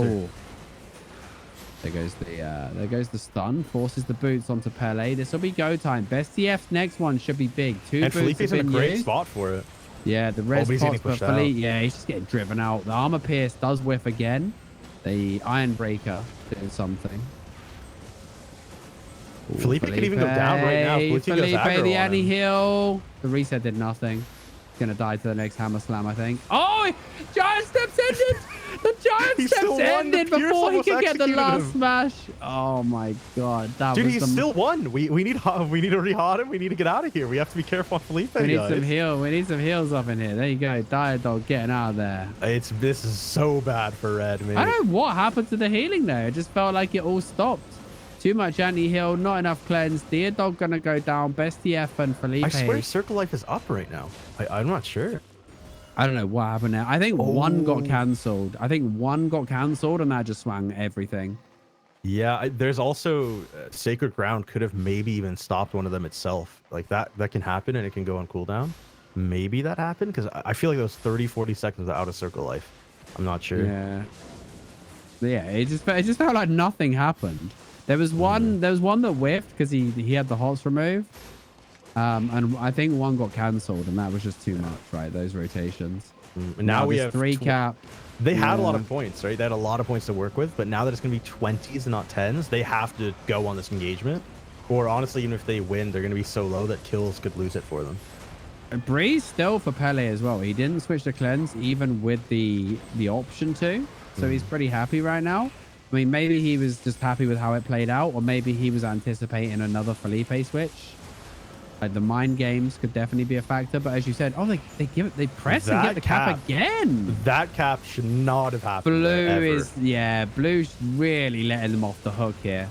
There goes the stun. Forces the boots onto Pele. This will be go time. Best TF's next one should be big. 2 and boots Felipe's in a great spot for it. Yeah, the res pots for Felipe. Yeah, he's just getting driven out. The armor pierce does whiff again. The iron breaker doing something. Ooh, Felipe could even go down right now. Felipe, the anti-heal. The reset did nothing. Gonna die to the next hammer slam, I think. Oh, giant steps ended. The giant steps ended before he could get the last smash. Oh my god, dude, he's still won. We need to re-hot him. We need to get out of here. We have to be careful on Felipe. We need some heal. We need some heals up in here. There you go, Diodog getting out of there. This is so bad for Red, man. I don't know what happened to the healing there. It just felt like it all stopped. Too much anti-heal, not enough cleanse. Diodog gonna go down. Best TF and Felipe. I swear Circle Life is up right now. I'm not sure. I don't know what happened there. I think one got cancelled. And that just swung everything. Yeah, there's also Sacred Ground could have maybe even stopped one of them itself. Like that can happen and it can go on cooldown. Maybe that happened because I feel like those 30-40 seconds out of Circle Life. I'm not sure. Yeah, it just felt like nothing happened. There was one that whiffed because he had the hots removed. And I think one got cancelled, and that was just too much, right? Those rotations. And now we have 3 cap. They had a lot of points, right? They had a lot of points to work with, but now that it's going to be 20s and not 10s, they have to go on this engagement. Or honestly, even if they win, they're going to be so low that kills could lose it for them. Breeze still for Pele as well. He didn't switch to cleanse even with the option to, so he's pretty happy right now. I mean, maybe he was just happy with how it played out, or maybe he was anticipating another Felipe switch. Like the mind games could definitely be a factor, but as you said, they press and get the cap again. That cap should not have happened. Blue's really letting them off the hook here.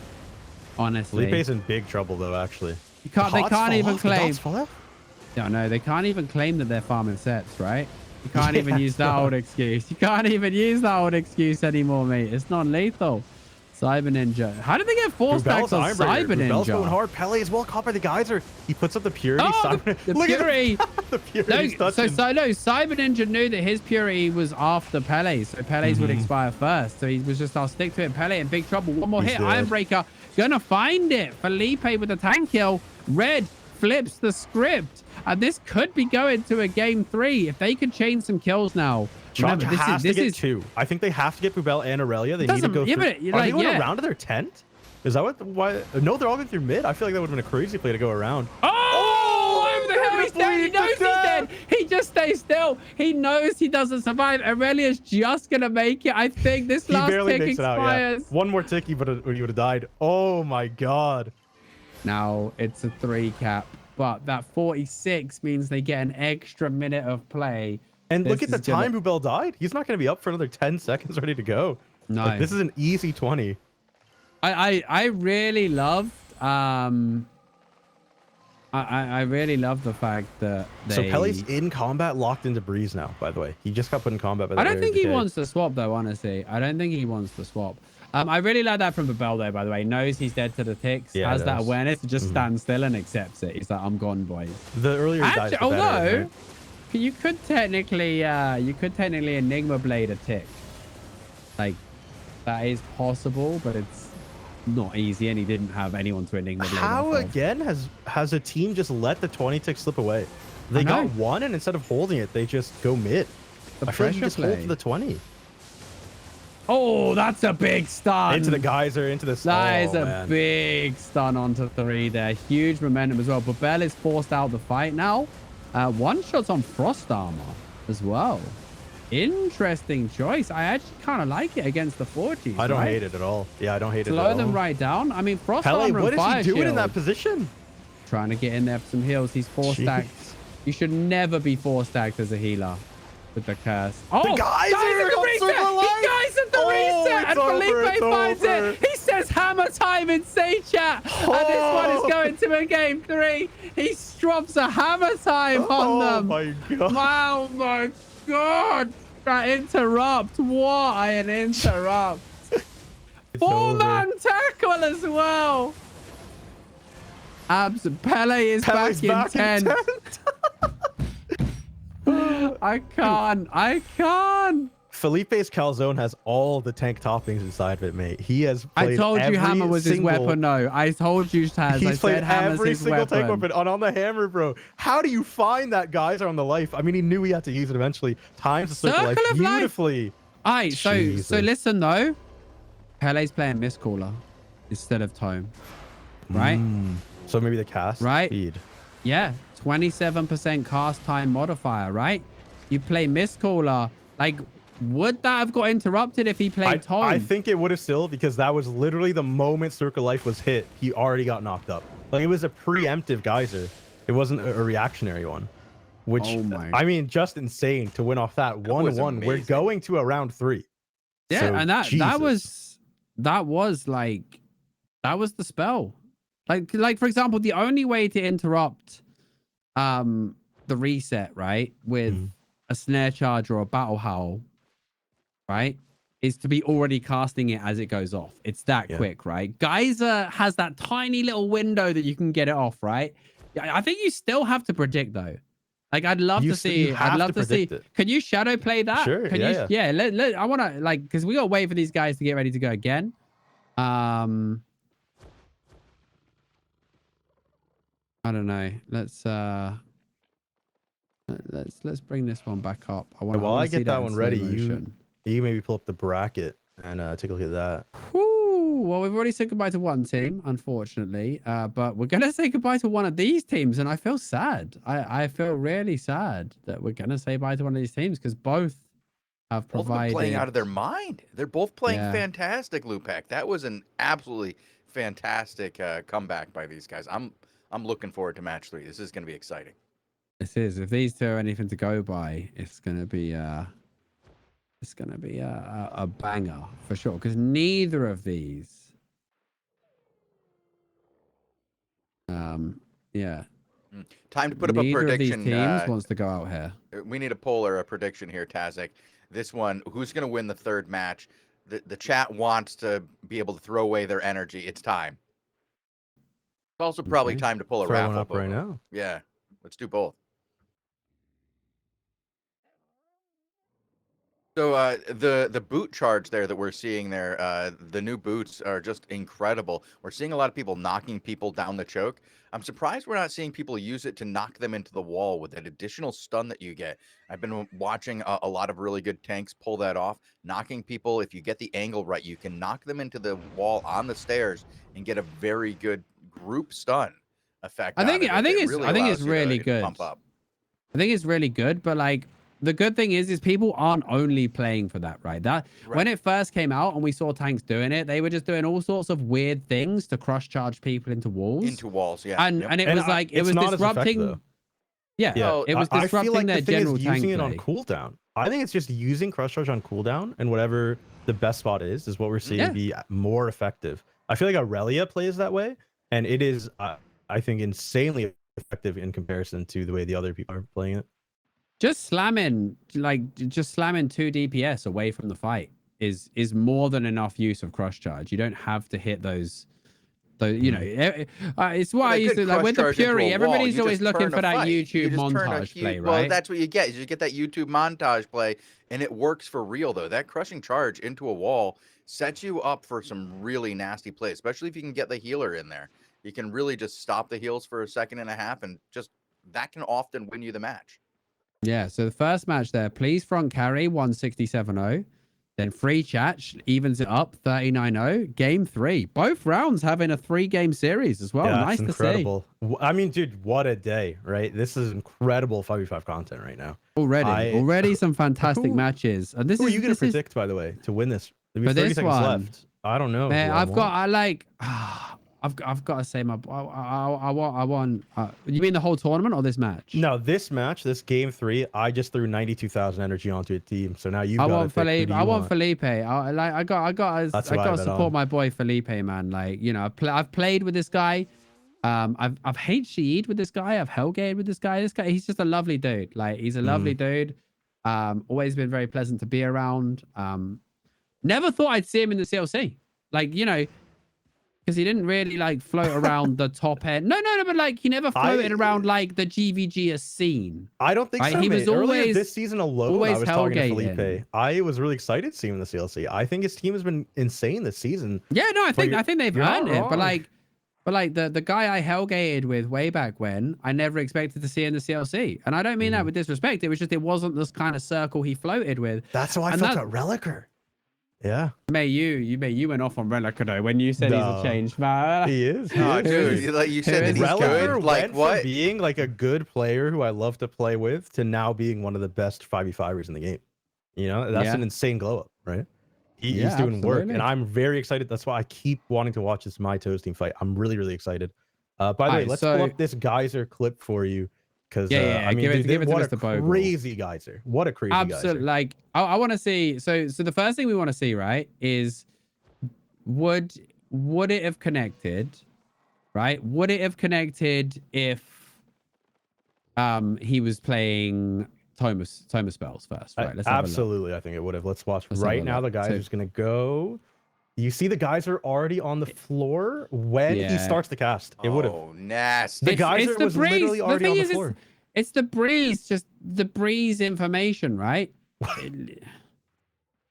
Honestly, Felipe's in big trouble though. Actually, they can't even claim. No, they can't even claim that they're farming sets, right? You can't even use that old excuse. You can't even use that old excuse anymore, mate. It's non-lethal. Cyber Ninja. How did they get 4 stacks on Cyber Ninja? Bubel's going hard. Pele as well. Caught by the geyser. He puts up the purity. Oh, the purity. The purity. Cyber Ninja knew that his purity was after Pele's. So Pele's would expire first. So he was just, I'll stick to it. Pele in big trouble. One more hit. Ironbreaker. Gonna find it. Felipe with the tank kill. Red flips the script. And this could be going to a game 3 if they could change some kills now. Chalk has to get 2. I think they have to get Bubel and Aurelia. They need to go through. Are they going around to their tent? Is that why? No, they're all going through mid. I feel like that would have been a crazy play to go around. Oh, over the hell, he's dead. He knows he's dead. He just stays still. He knows he doesn't survive. Aurelia's just going to make it. I think this last tick expires. One more tick, he would have died. Oh, my God. Now it's a 3 cap. But that 46 means they get an extra minute of play. And look at the time Bubel died. He's not going to be up for another 10 seconds ready to go. No. Like, this is an easy 20. I really loved I really love the fact that So Pele's in combat locked into Breeze now, by the way. He just got put in combat by the I don't think he wants to swap though, honestly. I don't think he wants to swap. I really like that from Bubel though, by the way. Knows he's dead to the ticks, has that awareness to just stand still and accepts it. He's like, I'm gone, boys. The earlier he dies, the better, although right? you could technically Enigma Blade a tick. Like that is possible, but it's not easy, and he didn't have anyone to Enigma Blade. How again has a team just let the 20 tick slip away? They got 1, and instead of holding it, they just go mid. The I feel like you just hold for the 20. Oh, that's a big stun. Into the geyser, into the... That is a big stun onto 3 there. Huge momentum as well. Bubel is forced out the fight now. 1 shot's on Frost Armor as well. Interesting choice. I actually kind of like it against the 40s. I don't hate it at all. Yeah, I don't hate it at all. Slow them right down. I mean, Frost Armor and Fire What is he doing in that position? Trying to get in there for some heals. He's 4-stacked. You should never be 4-stacked as a healer. With the curse. Oh, the geyser! The reset! He geysered the reset! And Felipe finds it! He says hammer time in Say Chat! And this one is going to a game 3. He drops a hammer time on them! Oh my God. Wow, my God! That interrupt! What an interrupt! 4-man tackle as well! Abs Pele is back in 10. I can't. Felipe's calzone has all the tank toppings inside of it, mate. He has played I told you hammer was his weapon. No, I told you Taz. He's played every single tank weapon on the hammer, bro. How do you find that geyser on the life? I mean, he knew he had to use it eventually. Times the circle life beautifully. All right, so listen though. Pele's playing Mistcaller instead of Tome, right? So maybe the cast speed. Yeah. 27% cast time modifier, right? You play Mistcaller. Like, would that have got interrupted if he played Tom? I think it would have still, because that was literally the moment Circle Life was hit. He already got knocked up. Like, it was a preemptive geyser. It wasn't a reactionary one. Which, I mean, just insane to win off that 1-1. We're going to a round 3. Yeah, so, and that was the spell. Like for example, the only way to interrupt the reset, right, with a snare charge or a battle howl, right, is to be already casting it as it goes off. It's that quick, right? Geyser has that tiny little window that you can get it off, right? I think you still have to predict though. Like, I'd love to see. I'd love to see. Can you shadow play that? Sure. Can you? Yeah. I want to, like, because we got to wait for these guys to get ready to go again. I don't know. Let's bring this one back up. I want While I to see get that in one slow ready, motion. you maybe pull up the bracket and take a look at that. Whew. Well, we've already said goodbye to one team, unfortunately, but we're gonna say goodbye to one of these teams, and I feel sad. I feel really sad that we're gonna say bye to one of these teams because both have Both have been playing provided. out of their mind. They're both playing Yeah. fantastic, Lupac. That was an absolutely fantastic comeback by these guys. I'm looking forward to match 3. This is going to be exciting. This is. If these two are anything to go by, it's gonna be a banger for sure. Because neither of these, yeah, Time to put up a neither of these prediction. teams wants to go out here. We need a poll or a prediction here, Tazek. This one, who's going to win the third match? The chat wants to be able to throw away their energy. It's time. It's also probably Okay. time to pull a Throw raffle. one up right now. Yeah, let's do both. So the boot charge there that we're seeing there, the new boots are just incredible. We're seeing a lot of people knocking people down the choke. I'm surprised we're not seeing people use it to knock them into the wall with that additional stun that you get. I've been watching a lot of really good tanks pull that off, knocking people. If you get the angle right, you can knock them into the wall on the stairs and get a very good group stun effect. I think it's really good. Pump up. I think it's really good, but like the good thing is people aren't only playing for that, right? When it first came out and we saw tanks doing it, they were just doing all sorts of weird things to cross charge people into walls. Yeah. And it was like it was disrupting. Yeah, it was disrupting I feel like their the thing general is tank using it play. on cooldown. I think it's just using crush charge on cooldown, and whatever the best spot is what we're seeing be more effective. I feel like Aurelia plays that way, and it is, I think, insanely effective in comparison to the way the other people are playing it. Just slamming 2 DPS away from the fight is more than enough use of cross charge. You don't have to hit those. You know, it's why I used to like with the Fury. Everybody's always looking for that YouTube montage play, right? Well, that's what you get. Is you get that YouTube montage play, and it works for real though. That crushing charge into a wall sets you up for some really nasty plays, especially if you can get the healer in there. You can really just stop the heals for a second and a half, and just that can often win you the match. Yeah. So the first match there, please front carry 167-0. Then free chat evens it up 39-0. Game 3. Both rounds having a 3-game series as well. Yeah, nice incredible. to see. I mean, dude, what a day, right? This is incredible 5v5 content right now. Already some fantastic matches. And this who is are you going to predict, by the way, to win this? For 30 this seconds one, left. I don't know. Man, I've got to say I want. You mean the whole tournament or this match? No, this match, this game 3, I just threw 92,000 energy onto a team. So now you've got. I want Felipe. I want Felipe. I got to support my boy Felipe, man. Like, you know, I've played with this guy. I've HC'd with this guy. I've Hellgated with this guy. He's just a lovely dude. Like, he's a lovely dude. Always been very pleasant to be around. Never thought I'd see him in the CLC. Like, you know, because he didn't really like float around the top end. No, but like he never floated around like the GVG scene. I don't think so. He was always this season alone. I was talking to Felipe. I was really excited to see him in the CLC. I think his team has been insane this season. Yeah, no, I think they've earned it. But like the guy I Hellgated with way back when, I never expected to see in the CLC. And I don't mean that with disrespect. It was just it wasn't this kind of circle he floated with. That's how I felt about Relicer. Yeah. You went off on Relicer though when you said he's a changed man. He is. Dude, like you said, he's good. Like what? From being like a good player who I love to play with to now being one of the best 5v5ers in the game. You know, that's an insane glow up, right? He's doing work, and I'm very excited. That's why I keep wanting to watch this My Toes team fight. I'm really, really excited. By the way, let's pull up this geyser clip for you. Because I mean, give it to Mr. Bogle. Crazy geyser! What a crazy geyser! Like, I want to see. So the first thing we want to see, right, is would it have connected? Right? Would it have connected if he was playing Thomas spells first? Right. Let's absolutely. I think it would have. Let's watch right now. The geyser's gonna go. You see the geyser already on the floor when he starts the cast. It would have. Oh, nasty. The geyser was literally already on the floor. It's the breeze, just the breeze information, right?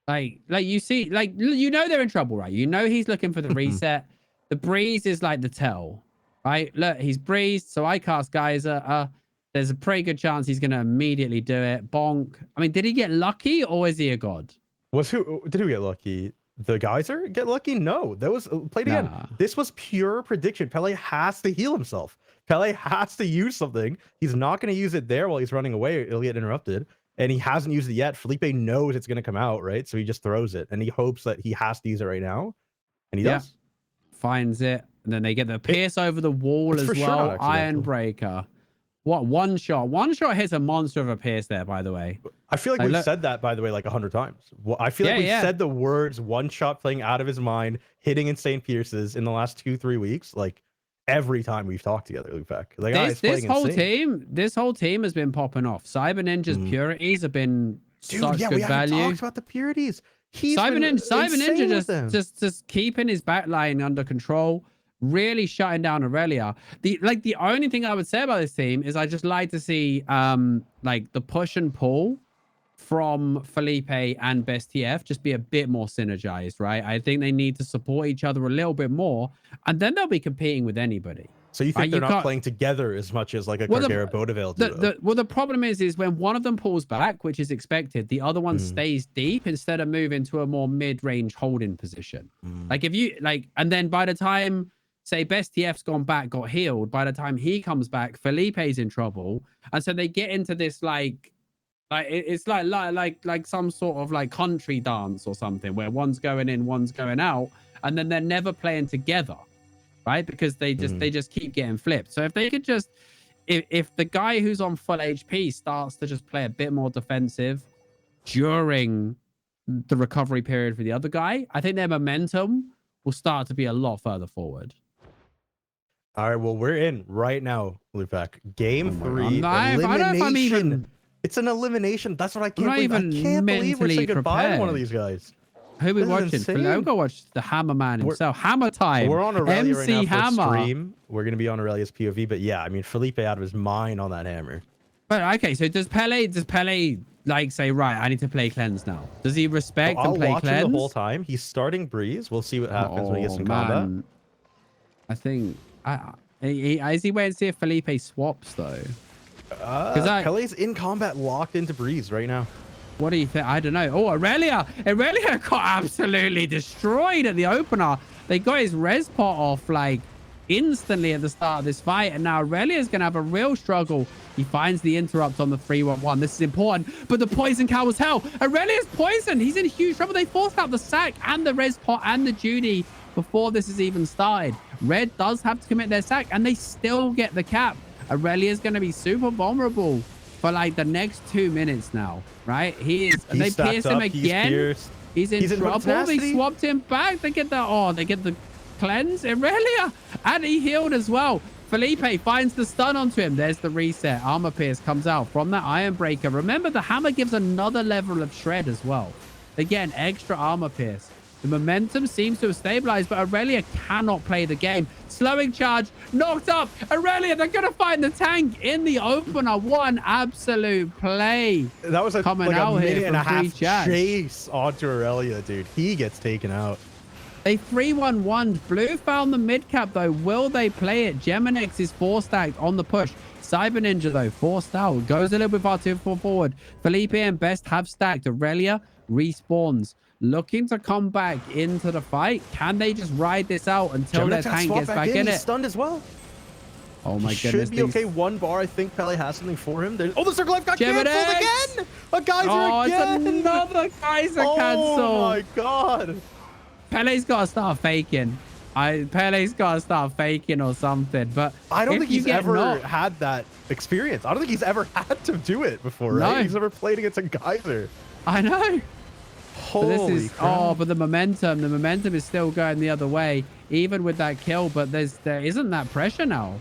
like you see, like, you know they're in trouble, right? You know he's looking for the reset. The breeze is like the tell, Right? Look, he's breezed, so I cast Geyser. There's a pretty good chance he's going to immediately do it. Bonk. I mean, did he get lucky or is he a god? Did who get lucky? The Geyser get lucky? No, that was played again. Nah. This was pure prediction. Pele has to heal himself. Pele has to use something. He's not going to use it there while he's running away. It'll get interrupted. And he hasn't used it yet. Felipe knows it's going to come out, right? So he just throws it. And he hopes that he has to use it right now. And he does. Finds it. And then they get the pierce over the wall as well. Iron Breaker. What? One shot. One shot hits a monster of a pierce there, by the way. I feel like we've said that, by the way, like 100 times. Well, I feel like we've said the words one shot playing out of his mind, hitting insane pierces in the last 2-3 weeks. Like every time we've talked together, Lupac. Like, this whole team has been popping off. Cyber Ninja's purities have been such good value. We haven't talked about the purities. Cyber Ninja just keeping his backline under control. Really shutting down Aurelia. The only thing I would say about this team is I just like to see like the push and pull from Felipe and Best TF just be a bit more synergized, right? I think they need to support each other a little bit more, and then they'll be competing with anybody. So you think they're not playing together as much as like a Cargera Bodavale duo? Well, the problem is when one of them pulls back, which is expected, the other one stays deep instead of moving to a more mid-range holding position. Like if you and then by the time say Best TF's gone back, got healed, by the time he comes back, Felipe's in trouble, and so they get into this it's like some sort of like country dance or something where one's going in, one's going out, and then they're never playing together, right? Because they just keep getting flipped. So if they could just if the guy who's on full HP starts to just play a bit more defensive during the recovery period for the other guy, I think their momentum will start to be a lot further forward. All right, well, we're in right now, Lupac. Game 3. I don't know if I'm even... It's an elimination. That's what I can't believe. I can't believe we're saying goodbye to one of these guys. Who are we watching? We're gonna watch the Hammer Man himself. Hammer time. We're on Aurelia MC right now Hammer. for stream. We're gonna be on Aurelia's POV, but yeah, I mean Felipe out of his mind on that hammer. But okay, so does Pele like say, right, I need to play cleanse now? Does he respect and play I'll watch cleanse? him the whole time. He's starting breeze. We'll see what happens when he gets in combat. I think is he waiting to see if Felipe swaps though? Pele's in combat, locked into breeze right now. What do you think? I don't know. Oh, Aurelia got absolutely destroyed at the opener. They got his res pot off like instantly at the start of this fight, and now Aurelia's gonna have a real struggle. He finds the interrupt on the 3-1-1. This is important, but the poison cow was hell. Aurelia's poisoned. He's in huge trouble. They forced out the sack and the res pot and the Judy before this has even started. Red does have to commit their sack, and they still get the cap. Aurelia's going to be super vulnerable for like the next 2 minutes now, right? They pierce him again. He's in trouble. They swapped him back. They get the cleanse. Aurelia, and he healed as well. Felipe finds the stun onto him. There's the reset. Armor pierce comes out from that Iron Breaker. Remember, the hammer gives another level of shred as well. Again, extra armor pierce. The momentum seems to have stabilized, but Aurelia cannot play the game. Slowing charge, knocked up. Aurelia, they're going to find the tank in the opener. One absolute play. That was a minute and a half chase onto Aurelia, dude. He gets taken out. They 3-1-1. Blue found the mid cap, though. Will they play it? Geminix is 4-stacked on the push. Cyber Ninja, though, forced out. Goes a little bit far too far forward. Felipe and Best have stacked. Aurelia respawns. Looking to come back into the fight. Can they just ride this out until their tank gets back in it? He's stunned as well. Oh my goodness. Should be okay. One bar. I think Pele has something for him. The circle life got canceled again. A geyser again. It's another geyser cancel. Oh my god. Pele's got to start faking. Pele's got to start faking or something. But I don't think he's ever had that experience. I don't think he's ever had to do it before, right? No. He's never played against a geyser. I know. Holy crap. But the momentum is still going the other way, even with that kill. But there isn't that pressure now.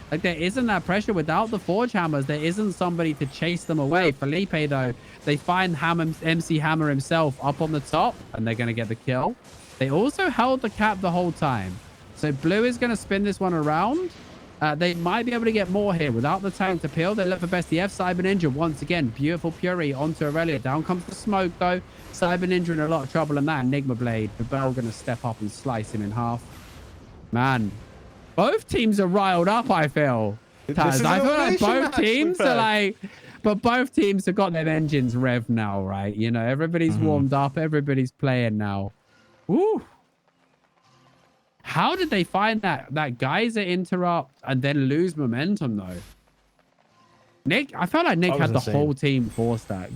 Like, there isn't that pressure without the Forge Hammers. There isn't somebody to chase them away. Felipe, though, they find MC Hammer himself up on the top, and they're going to get the kill. They also held the cap the whole time. So Blue is going to spin this one around. They might be able to get more here without the tank to peel. They look for Best TF. Cyber Ninja once again. Beautiful Fury onto Aurelia. Down comes the smoke, though. Cyber Ninja in a lot of trouble, and that Enigma Blade. The Bell going to step up and slice him in half. Man, Both teams are riled up, I feel. This Taz. is an I feel like elimination both match, teams Lupe. are like, but both teams have got their engines revved now, right? You know, everybody's warmed up, everybody's playing now. Woo! How did they find that geyser interrupt and then lose momentum though? Nick, I felt like Nick That was had the insane. whole team four stack.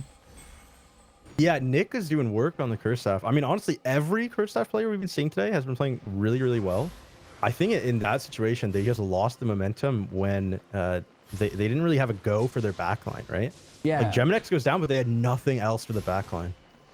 Yeah, Nick is doing work on the curse staff. I mean, honestly, every curse staff player we've been seeing today has been playing really, really well. I think in that situation, they just lost the momentum when they didn't really have a go for their backline, right? Yeah. Like Geminex goes down, but they had nothing else for the backline.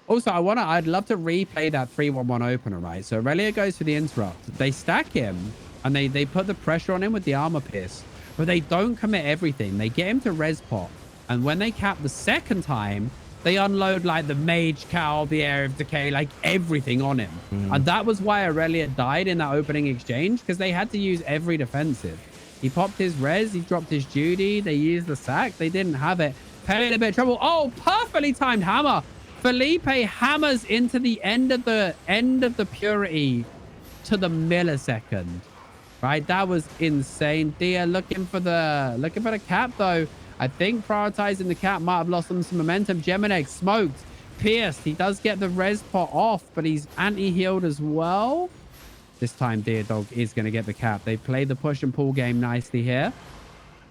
Also, I'd love to replay that 3-1-1 opener, right? So Aurelia goes for the interrupt. They stack him and they put the pressure on him with the armor pierce, but they don't commit everything. They get him to res pop. And when they cap the second time, they unload like the mage cowl, the area of decay, like everything on him. And that was why Aurelia died in that opening exchange, because they had to use every defensive. He popped his res, he dropped his Judy, they used the sack, they didn't have it. Pele in a bit of trouble. Oh, perfectly timed hammer. Felipe hammers into the end of the purity to the millisecond. Right? That was insane. Dia looking for the cap though. I think prioritizing the cap might have lost them some momentum. Geminex smoked, pierced. He does get the res pot off, but he's anti-healed as well. This time Deer Dog is going to get the cap. They play the push and pull game nicely here.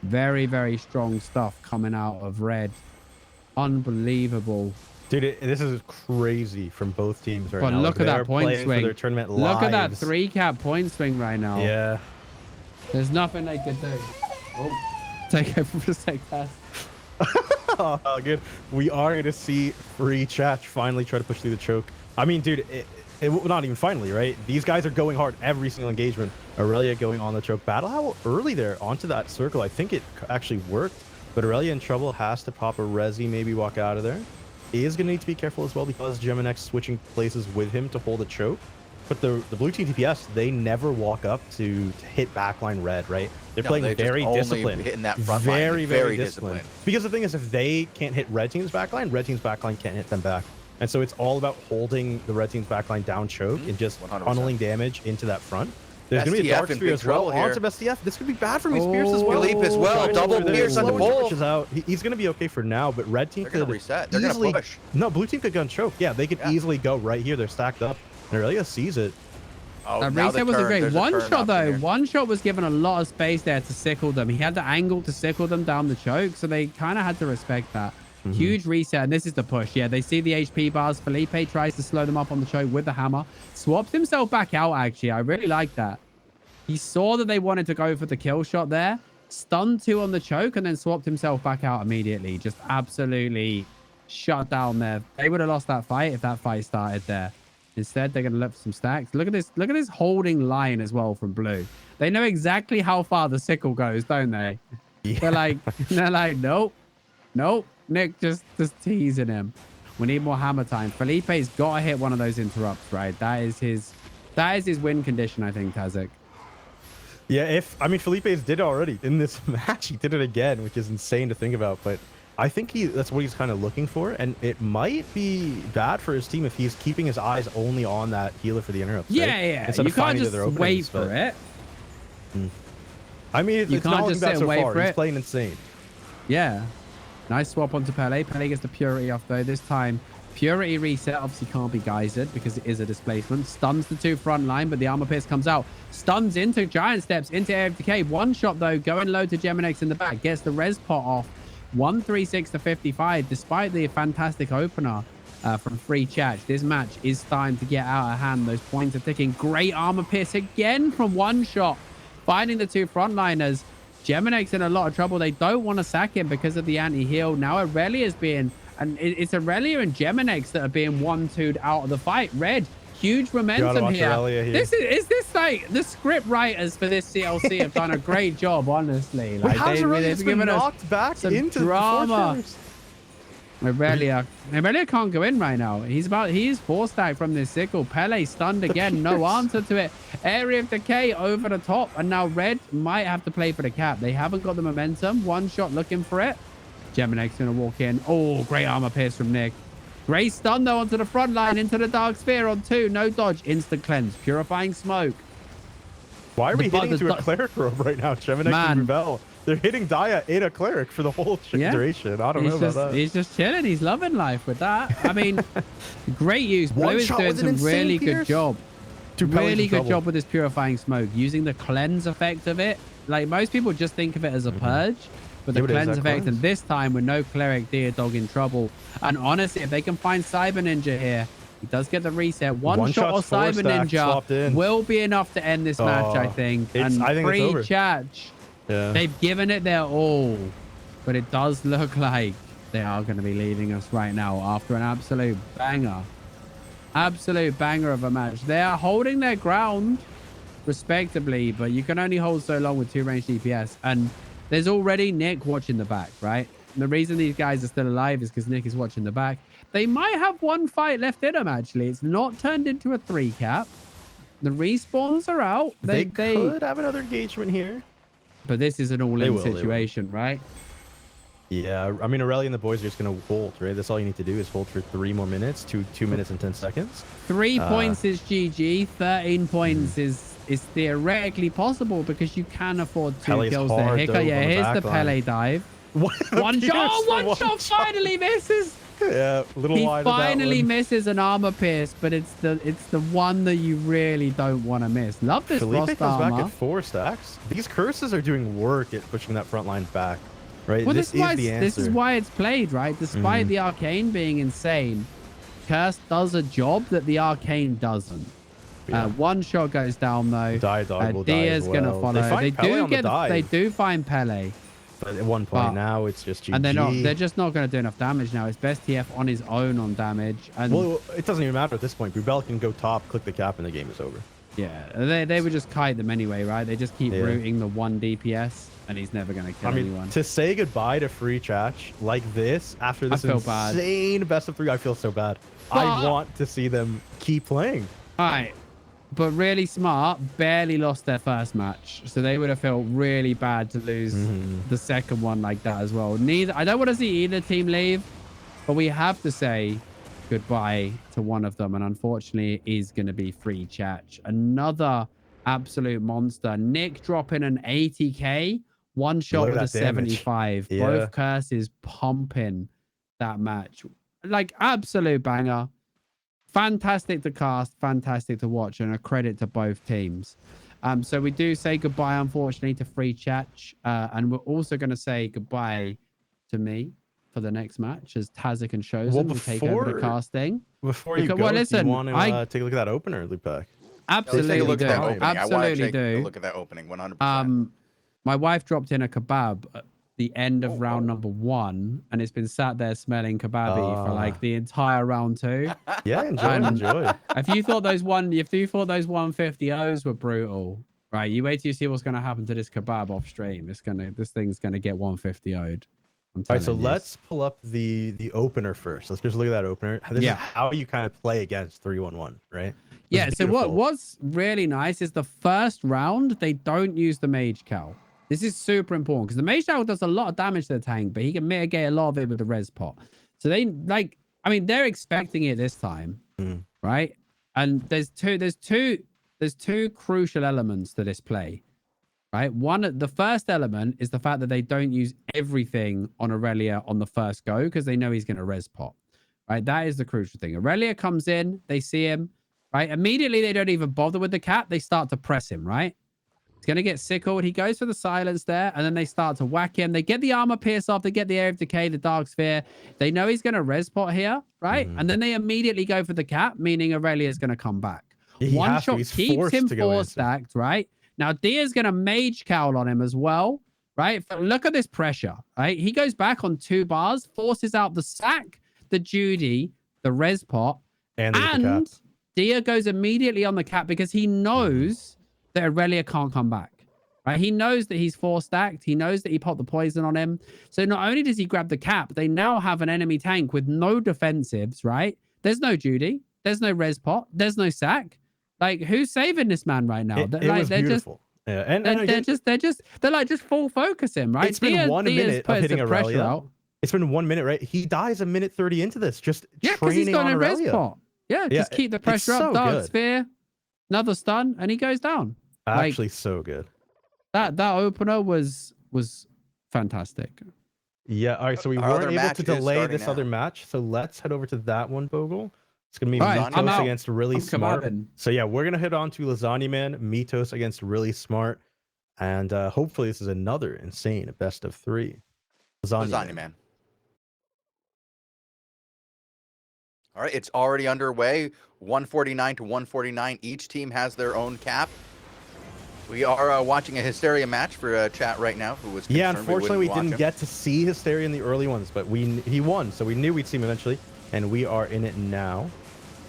Very, very strong stuff coming out of Red. Unbelievable. Dude, this is crazy from both teams right But now. look Like, at they're that point playing for swing. their tournament Look at that lives. 3-cap point swing right now. Yeah. There's nothing they could do. Oh, take over for a sec, Taz. Oh, good. We are going to see Free Chat finally try to push through the choke. I mean, dude, not even finally, right? These guys are going hard every single engagement. Aurelia going on the choke. Battle how early there onto that circle. I think it actually worked, but Aurelia in trouble, has to pop a resi, maybe walk out of there. He is going to need to be careful as well because Geminex switching places with him to hold a choke. But the blue team DPS, they never walk up to hit backline red, right? They're playing very disciplined. Hitting that front very, line. very disciplined. Because the thing is, if they can't hit red team's backline can't hit them back. And so it's all about holding the red team's backline down choke and just 100%. funneling damage into that front. There's going to be a STF dark in sphere big as well trouble here. onto STF. This could be bad for Miss Pierce as well. Philippe as well. Right Double over there. Pierce on the Slowly bull. pushes out. He's going to be okay for now, but red team They're could gonna reset. They're gonna easily push. No, blue team could gun choke. Yeah, they could easily go right here. They're stacked up. And Aurelia sees it. Oh, That now the reset was a turn. great There's a one turn shot up though. in here. One shot was given a lot of space there to sickle them. He had the angle to sickle them down the choke, so they kind of had to respect that. Huge reset, and this is the push. Yeah, they see the HP bars. Felipe tries to slow them up on the choke with the hammer. Swaps himself back out, actually. I really like that. He saw that they wanted to go for the kill shot there. Stunned 2 on the choke, and then swapped himself back out immediately. Just absolutely shut down there. They would have lost that fight if that fight started there. Instead, they're going to look for some stacks. Look at this holding line as well from blue. They know exactly how far the sickle goes, don't they? Yeah. They're like, nope. Nick just teasing him. We need more hammer time. Felipe's got to hit one of those interrupts, right? That is his win condition, I think, Tazik. Yeah, Felipe's did it already in this match. He did it again, which is insane to think about. But I think that's what he's kind of looking for, and it might be bad for his team if he's keeping his eyes only on that healer for the interrupts. Yeah, right? yeah. Instead You of can't finding just other openings, wait for but- it. I mean, You it's can't not just looking bad sit so and wait far. for He's it. playing insane. Yeah. Nice swap onto Pele. Pele gets the Purity off, though. This time, Purity reset obviously can't be geysered because it is a displacement. Stuns the 2 front line, but the armor pierce comes out. Stuns into Giant Steps, into Area of Decay. One shot, though, going low to Geminex in the back. Gets the res pot off. 136 to 55, despite the fantastic opener from Free Chat. This match is starting to get out of hand. Those points are ticking. Great armor pierce again from one shot. Finding the 2 frontliners. Geminex in a lot of trouble. They don't want to sack him because of the anti-heal. Now Aurelia's being... And it's Aurelia and Geminex that are being 1-2'd out of the fight. Red, huge momentum Aurelia here. Is this like the script writers for this CLC have done a great job, honestly. Like How's Aurelia they've been given us knocked back some into drama. the Aurelia can't go in right now. He is 4-stack from this sickle. Pele stunned again. No answer to it. Area of Decay over the top. And now Red might have to play for the cap. They haven't got the momentum. One shot looking for it. Geminex going to walk in. Oh, great armor pierce from Nick. Great stun, though, onto the front line. Into the Dark Sphere on 2. No dodge. Instant cleanse. Purifying smoke. Why are we hitting into a cleric robe right now, Chemenek and Rubel? They're hitting Daya in a cleric for the whole duration. I don't know about that. He's just chilling. He's loving life with that. I mean, great use. Blue is doing some really good job. Really good job with this purifying smoke, using the cleanse effect of it. Like, most people just think of it as a purge, but the cleanse effect, and this time with no cleric, Deer Dog in trouble. And honestly, if they can find Cyber Ninja here, he does get the reset. One shot of Cyber Ninja will be enough to end this match, I think. And free Chach, they've given it their all, but it does look like they are going to be leaving us right now after an absolute banger. Absolute banger of a match. They are holding their ground respectably, but you can only hold so long with 2 ranged DPS. And there's already Nick watching the back, right? And the reason these guys are still alive is because Nick is watching the back. They might have one fight left in them, actually. It's not turned into a 3 cap. The respawns are out. They could have another engagement here. But this is an all-in situation, right? Yeah, I mean, Aurelia and the boys are just going to hold, right? That's all you need to do is hold for 3 more minutes, 2 minutes and 10 seconds. 3 points is GG. 13 points is theoretically possible because you can afford 2 kills there. Yeah, here's the Pele dive. One shot finally misses. Yeah, a little wide. He finally misses an armor pierce, but it's the one that you really don't want to miss. Love this Frost armor. Back at 4 stacks. These curses are doing work at pushing that front line back. Right, well, this is why it's played, right? Despite the arcane being insane, Curse does a job that the arcane doesn't. Yeah. One shot goes down though. Dia's gonna follow. They do find Pele. But at one point now it's just GG. And they're just not going to do enough damage now. It's best TF on his own on damage. And well, it doesn't even matter at this point. Rubel can go top, click the cap, and the game is over. Yeah, they would just kite them anyway, right? They just keep rooting the 1 DPS, and he's never going to kill anyone. To say goodbye to free Chach like this after this insane best of 3, I feel so bad. I want to see them keep playing. All right. But really smart, barely lost their first match. So they would have felt really bad to lose the second one like that as well. I don't want to see either team leave, but we have to say goodbye to one of them. And unfortunately, it is going to be free Chach. Another absolute monster. Nick dropping an 80k, one shot with a 75. Yeah. Both curses pumping that match. Like, absolute banger. Fantastic to cast, fantastic to watch, and a credit to both teams. So we do say goodbye, unfortunately, to free Chach, and we're also going to say goodbye to me for the next match as Tazik and Shozen will take over the casting. Before you go, listen, you want to take a look at that opener, Lupac? Absolutely do. Absolutely do. Look at that opening, 100%. My wife dropped in a kebab at the end of round number 1, and it's been sat there smelling kebabi for like the entire round 2. Yeah, enjoy. If you thought those 150 O's were brutal, right? You wait till you see what's going to happen to this kebab off stream. This thing's gonna get 150 O'd. All right, so let's pull up the opener first. Let's just look at that opener. This is how you kind of play against 3-1-1, right? Yeah. So what's really nice is the first round they don't use the mage cowl. This is super important because the mage cowl does a lot of damage to the tank, but he can mitigate a lot of it with the res pot. So they're expecting it this time, right? And there's two crucial elements to this play, right? The first element is the fact that they don't use everything on Aurelia on the first go because they know he's going to res pot, right? That is the crucial thing. Aurelia comes in, they see him, right? Immediately, they don't even bother with the cap. They start to press him, right? He's going to get sickled. He goes for the silence there, and then they start to whack him. They get the armor pierce off. They get the area of decay, the dark sphere. They know he's going to res pot here, right? And then they immediately go for the cap, meaning Aurelia is going to come back. One shot keeps him 4 stacked, right? Now, Dia's going to mage cowl on him as well, right? But look at this pressure, right? He goes back on 2 bars, forces out the sack, the Judy, the res pot, and Dia goes immediately on the cap because he knows that Aurelia can't come back, right? He knows that he's 4 stacked. He knows that he popped the poison on him. So not only does he grab the cap, they now have an enemy tank with no defensives, right? There's no Judy. There's no res pot. There's no sack. Like, who's saving this man right now? They're beautiful. They're just full focus him, right? It's been 1 minute of hitting Aurelia. It's been 1 minute, right? He dies a minute 30 into this, just because he's got a res pot. Yeah, just keep the pressure up. Dark sphere, another stun, and he goes down. Actually, so good. That opener was fantastic. Yeah. All right. So we Our other weren't able match to is delay starting this now. other match. So let's head over to that one, Bogle. It's gonna be All right, I'm Mitos out. against Really I'm Smart. kebabing. So yeah, we're gonna head on to Lasagna Man, Mitos against Really Smart, and hopefully this is another insane best of 3. Lasagna Man. All right, it's already underway. 149 to 149. Each team has their own cap. We are watching a Hysteria match for chat right now. Who was Yeah, concerned unfortunately we wouldn't watch didn't him. get to see Hysteria in the early ones, but he won, so we knew we'd see him eventually, and we are in it now.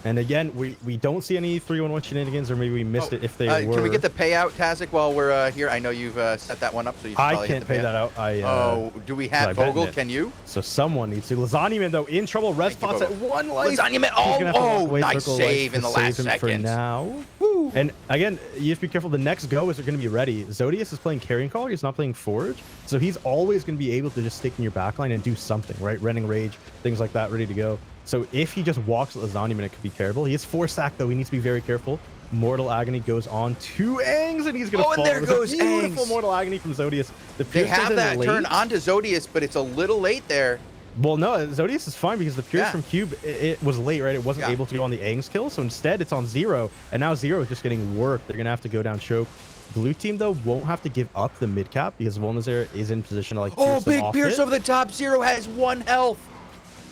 And again, we don't see any 3-1-1 shenanigans, or maybe we missed it if they were. Can we get the payout, Tazik, while we're here? I know you've set that one up, so you should I probably can't hit the pay payout. that out. Oh, do we have Vogel? Can you? So someone needs to. Lasagna Man, though, in trouble. Res Thank you, spots at Vogel. 1 life. Lasagna Man. He's gonna have to walk away, Nice circle save life in to the save last him second. for now. Woo. And again, you have to be careful. The next go is going to be ready. Zodius is playing Carrion Caller. He's not playing Forge. So he's always going to be able to just stick in your backline and do something, right? Rending Rage, things like that, ready to go. So if he just walks Lasagna Man, it could be terrible. He is 4-stack, though. He needs to be very careful. Mortal Agony goes on to Angs, and he's going to fall. And there goes beautiful Angs. Mortal Agony from Zodius. They have that turn onto Zodius, but it's a little late there. Well, no, Zodius is fine because the Pierce from Cube, it was late, right? It wasn't able to go on the Angs kill, so instead it's on Zero, and now Zero is just getting worked. They're going to have to go down choke. Blue team, though, won't have to give up the mid cap because Volnazera is in position to, like, pierce them Big off Pierce it. over the top. Zero has 1 health.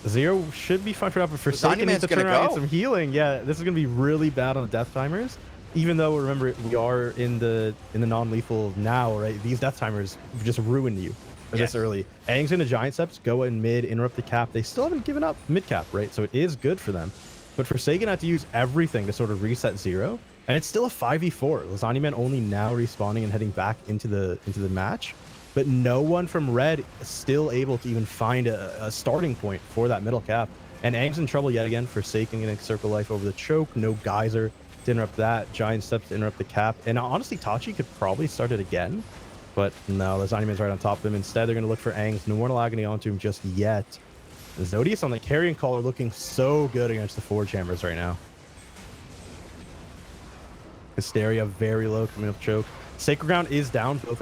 Zero should be fine for that, but Forsaken needs to turn around and get some healing. Yeah, this is going to be really bad on the death timers. Even though, remember, we are in the non-lethal now, right? These death timers just ruin you this early. Aang's into Giant Steps, go in mid, interrupt the cap. They still haven't given up mid cap, right? So it is good for them. But Forsaken had to use everything to sort of reset Zero. And it's still a 5v4. Lasagna Man only now respawning and heading back into the match. But no one from Red is still able to even find a starting point for that middle cap. And Aang's in trouble yet again. Forsaken getting Circle Life over the choke. No Geyser to interrupt that. Giant Steps to interrupt the cap. And honestly, Tachi could probably start it again. But no, Lasagna Man's right on top of him. Instead, they're going to look for Aang's. No Mortal Agony onto him just yet. Zodius on the Carrion Caller looking so good against the Forge Hammers right now. Hysteria very low coming up choke. Sacred Ground is down. Both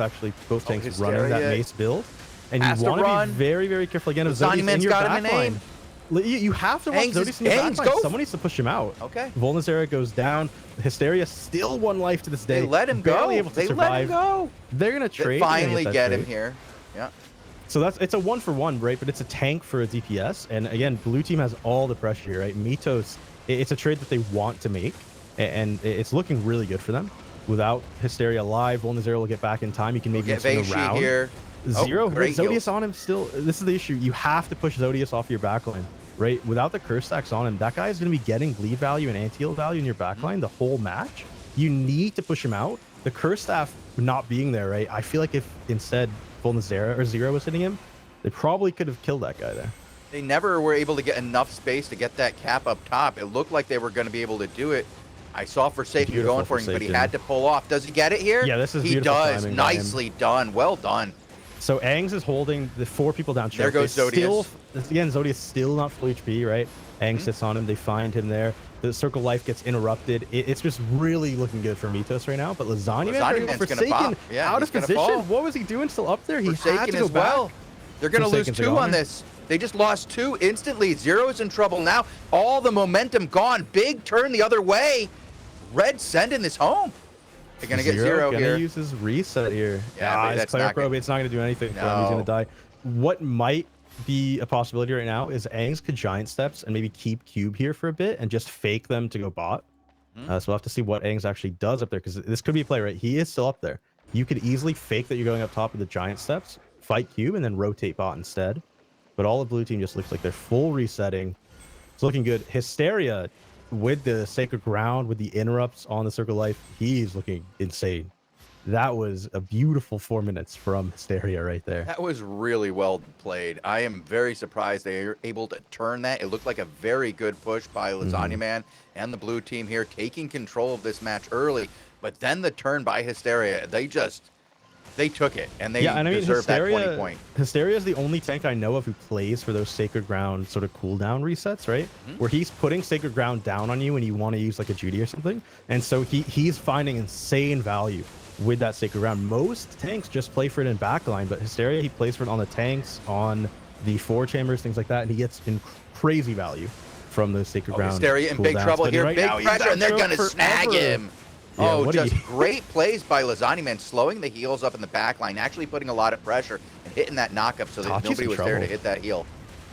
tanks running that mace build. And you want to be very, very careful again of Zodius in your backline. You have to watch Zodius in your backline. Someone needs to push him out. Okay. Volnazera goes down. Hysteria still 1 life to this day. They let him go. Barely able to survive. Let him go. They're going to trade. They finally get him here. Yeah. So it's a 1-for-1, right? But it's a tank for a DPS. And again, blue team has all the pressure here, right? Mitos, it's a trade that they want to make. And it's looking really good for them. Without Hysteria alive, Volnazera will get back in time. You can maybe swing around. Here. Zero, Zodius on him still. This is the issue. You have to push Zodius off your backline, right? Without the curse stacks on him, that guy is going to be getting bleed value and anti-heal value in your backline the whole match. You need to push him out. The curse staff not being there, right? I feel like if instead Volnazera or Zero was hitting him, they probably could have killed that guy there. They never were able to get enough space to get that cap up top. It looked like they were going to be able to do it. I saw Forsaken going for him, but he had to pull off. Does he get it here? Yeah, this is he does. Nicely done. Well done. So Aang's is holding the 4 people down. There goes Zodius. Again, Zodius still not full HP, right? Aang sits on him. They find him there. The Circle Life gets interrupted. It's just really looking good for Mitos right now. But Lasagna Man, Forsaken out of position. What was he doing still up there? He had to go back. They're going to lose 2 on this. They just lost 2 instantly. Zero's in trouble now. All the momentum gone. Big turn the other way. Red sending this home. They're going to get Zero here. Gonna use his reset here. Yeah, it's Cleric Probe. It's not going to do anything for him. He's going to die. What might be a possibility right now is Aang's could Giant Steps and maybe keep Cube here for a bit and just fake them to go bot. So we'll have to see what Aang's actually does up there, because this could be a play, right? He is still up there. You could easily fake that you're going up top with the Giant Steps, fight Cube, and then rotate bot instead. But all the blue team just looks like they're full resetting. It's looking good. Hysteria with the Sacred Ground, with the interrupts on the Circle Life, he's looking insane. That was a beautiful 4 minutes from Hysteria right there. That was really well played. I am very surprised they were able to turn that. It looked like a very good push by Lasagna Man and the blue team here, taking control of this match early. But then the turn by Hysteria, they just they took it, and they yeah, and I mean, deserve that 20 point. Hysteria is the only tank I know of who plays for those Sacred Ground sort of cooldown resets, right? Where he's putting Sacred Ground down on you and you want to use like a Judy or something. And so he's finding insane value with that Sacred Ground. Most tanks just play for it in backline, but Hysteria, he plays for it on the tanks, on the 4 chambers, things like that, and he gets in crazy value from those Sacred Ground. Hysteria in big trouble here, big pressure, and they're gonna snag him. Yeah, just great plays by Lasagna slowing the heals up in the back line, actually putting a lot of pressure and hitting that knockup so that nobody was there to hit that heal.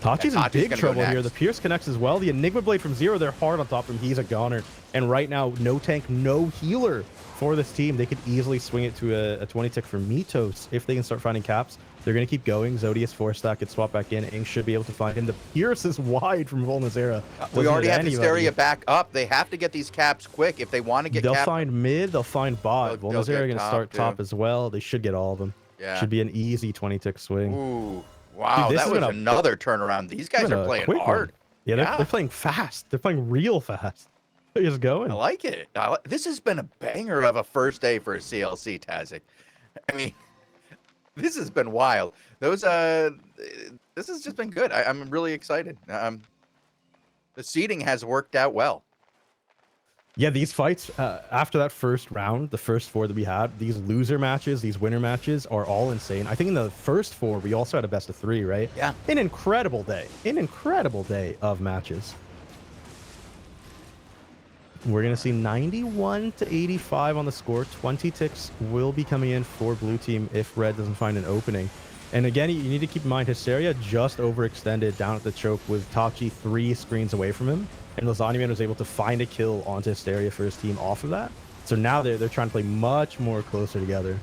Tachi's in big trouble here. The Pierce connects as well. The Enigma Blade from Zero, they're hard on top of him. He's a goner. And right now, no tank, no healer for this team. They could easily swing it to a 20 tick for Mitos if they can start finding caps. They're going to keep going. Zodius 4-stack gets swapped back in. Ing should be able to find him. The Pierce is wide from Volnazera. We already have Hysteria back up. They have to get these caps quick if they want to get They'll find mid. They'll find bot. Volnazera going to start top as well. They should get all of them. Yeah. Should be an easy 20 tick swing. Ooh. Wow, dude, that was another turnaround. These guys are playing hard. Yeah, they're playing fast. They're playing real fast. They're just going. I like it. This has been a banger of a first day for a CLC, Tazik. I mean, this has been wild. This has just been good. I'm really excited. The seeding has worked out well. Yeah, these fights, after that first round, the first 4 that we had, these loser matches, these winner matches are all insane. I think in the first 4, we also had a best of 3, right? Yeah. An incredible day of matches. We're going to see 91 to 85 on the score. 20 ticks will be coming in for blue team if red doesn't find an opening. And again, you need to keep in mind, Hysteria just overextended down at the choke with Tachi 3 screens away from him. And Lasagna was able to find a kill onto Hysteria for his team off of that. So now they're trying to play much more closer together.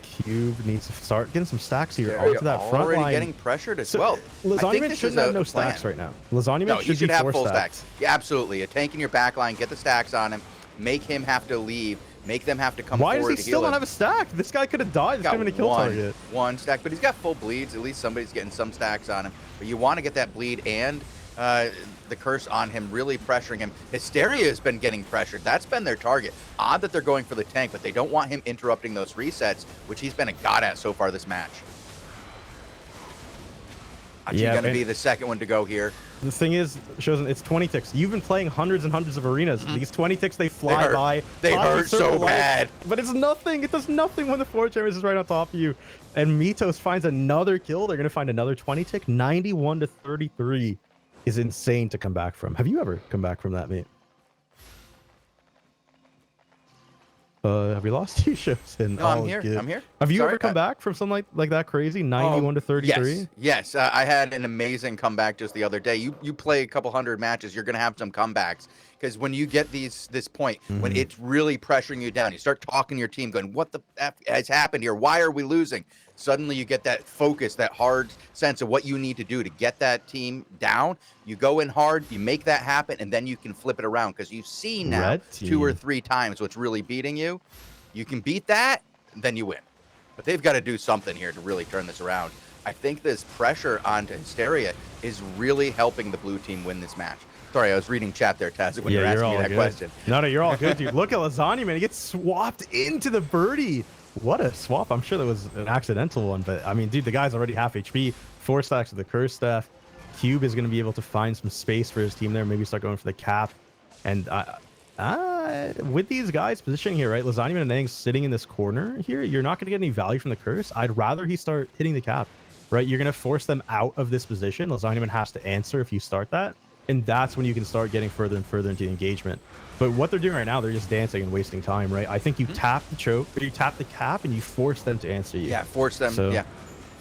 Cube needs to start getting some stacks here onto that front line. Already getting pressured as well. Lasagna shouldn't have no stacks right now. Lasagna should have full stacks. Yeah, absolutely. A tank in your back line, get the stacks on him, make him have to leave, make them have to come forward to heal him. Why does he still not have a stack? This guy could have died. This could have been a kill target. One stack, but he's got full bleeds. At least somebody's getting some stacks on him. But you want to get that bleed and the curse on him, really pressuring him. Hysteria has been getting pressured. That's been their target. Odd that they're going for the tank, but they don't want him interrupting those resets, which he's been a god at so far this match. He's going to be the second one to go here. The thing is, Shozen, it's 20 ticks. You've been playing hundreds and hundreds of arenas. These 20 ticks, they fly by. They hurt so bad. But it's nothing. It does nothing when the 4 chambers is right on top of you. And Mitos finds another kill. They're going to find another 20 tick. 91 to 33 is insane to come back from. Have you ever come back from that, mate? Have we lost you, Shozen? No, I'm here. I'm here. Have you ever come back from something like that crazy? 91 to 33? Yes. I had an amazing comeback just the other day. You play a couple hundred matches, you're going to have some comebacks. Because when you get this point, when it's really pressuring you down, you start talking to your team going, what the F has happened here? Why are we losing? Suddenly you get that focus, that hard sense of what you need to do to get that team down. You go in hard, you make that happen, and then you can flip it around. Because you've seen now 2 or 3 times what's really beating you. You can beat that, then you win. But they've got to do something here to really turn this around. I think this pressure onto Hysteria is really helping the blue team win this match. Sorry, I was reading chat there, Taz, when you're asking me that question. No, you're all good, dude. Look at Lasagna, man. He gets swapped into the birdie. What a swap. I'm sure that was an accidental one, but I mean, dude, the guy's already half HP. 4 stacks of the curse staff. Cube is going to be able to find some space for his team there. Maybe start going for the cap. And with these guys positioning here, right? Lasagna and Nang sitting in this corner here. You're not going to get any value from the curse. I'd rather he start hitting the cap, right? You're going to force them out of this position. Lasagna has to answer if you start that. And that's when you can start getting further and further into the engagement. But what they're doing right now, they're just dancing and wasting time, right? I think you tap the choke, or you tap the cap, and you force them to answer you. Yeah, force them.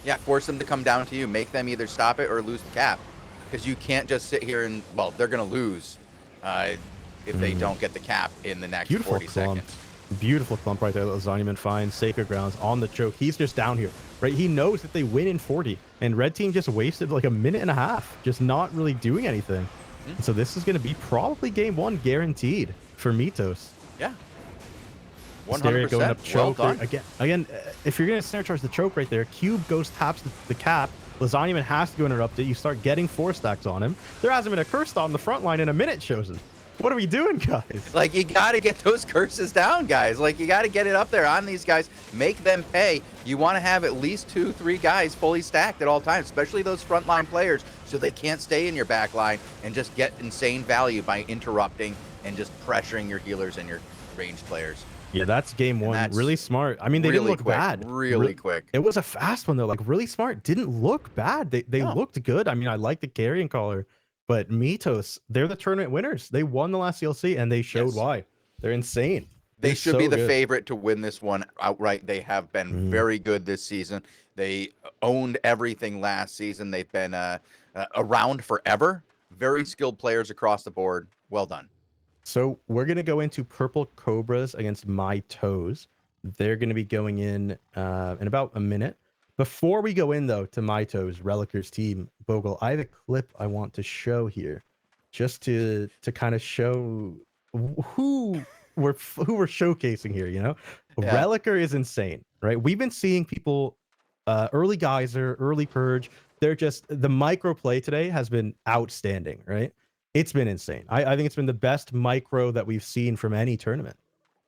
Yeah, force them to come down to you. Make them either stop it or lose the cap. Because you can't just sit here and, well, they're going to lose if they don't get the cap in the next 40 seconds. Beautiful clump right there that Lasagna finds. Sacred Grounds on the choke. He's just down here, right? He knows that they win in 40. And red team just wasted like a minute and a half, just not really doing anything. And so this is going to be probably game 1 guaranteed for Mitos. Yeah. 100%. Going up choke. Well again, if you're going to snare charge the choke right there, Cube goes taps the cap. Lasagna has to go interrupt it. You start getting 4 stacks on him. There hasn't been a curse on the front line in a minute, Shozen. What are we doing, guys? Like, you got to get those curses down, guys. Like, you got to get it up there on these guys. Make them pay. You want to have at least 2-3 guys fully stacked at all times, especially those frontline players, so they can't stay in your back line and just get insane value by interrupting and just pressuring your healers and your ranged players. Yeah, that's game one. Really smart. I mean, they didn't look bad. Really quick. It was a fast one, though. Like, really smart. Didn't look bad. They looked good. I mean, I like the carrying caller. But Mitos, they're the tournament winners. They won the last CLC, and they showed why. They're insane. They should be the favorite to win this one outright. They have been very good this season. They owned everything last season. They've been around forever. Very skilled players across the board. Well done. So we're going to go into Purple Cobras against My Toes. They're going to be going in about a minute. Before we go in, though, to My Toes, Reliker's team, Bogle, I have a clip I want to show here just to kind of show who we're showcasing here, you know? Yeah. Reliker is insane, right? We've been seeing people, early Geyser, early Purge. They're just, the micro play today has been outstanding, right? It's been insane. I think it's been the best micro that we've seen from any tournament,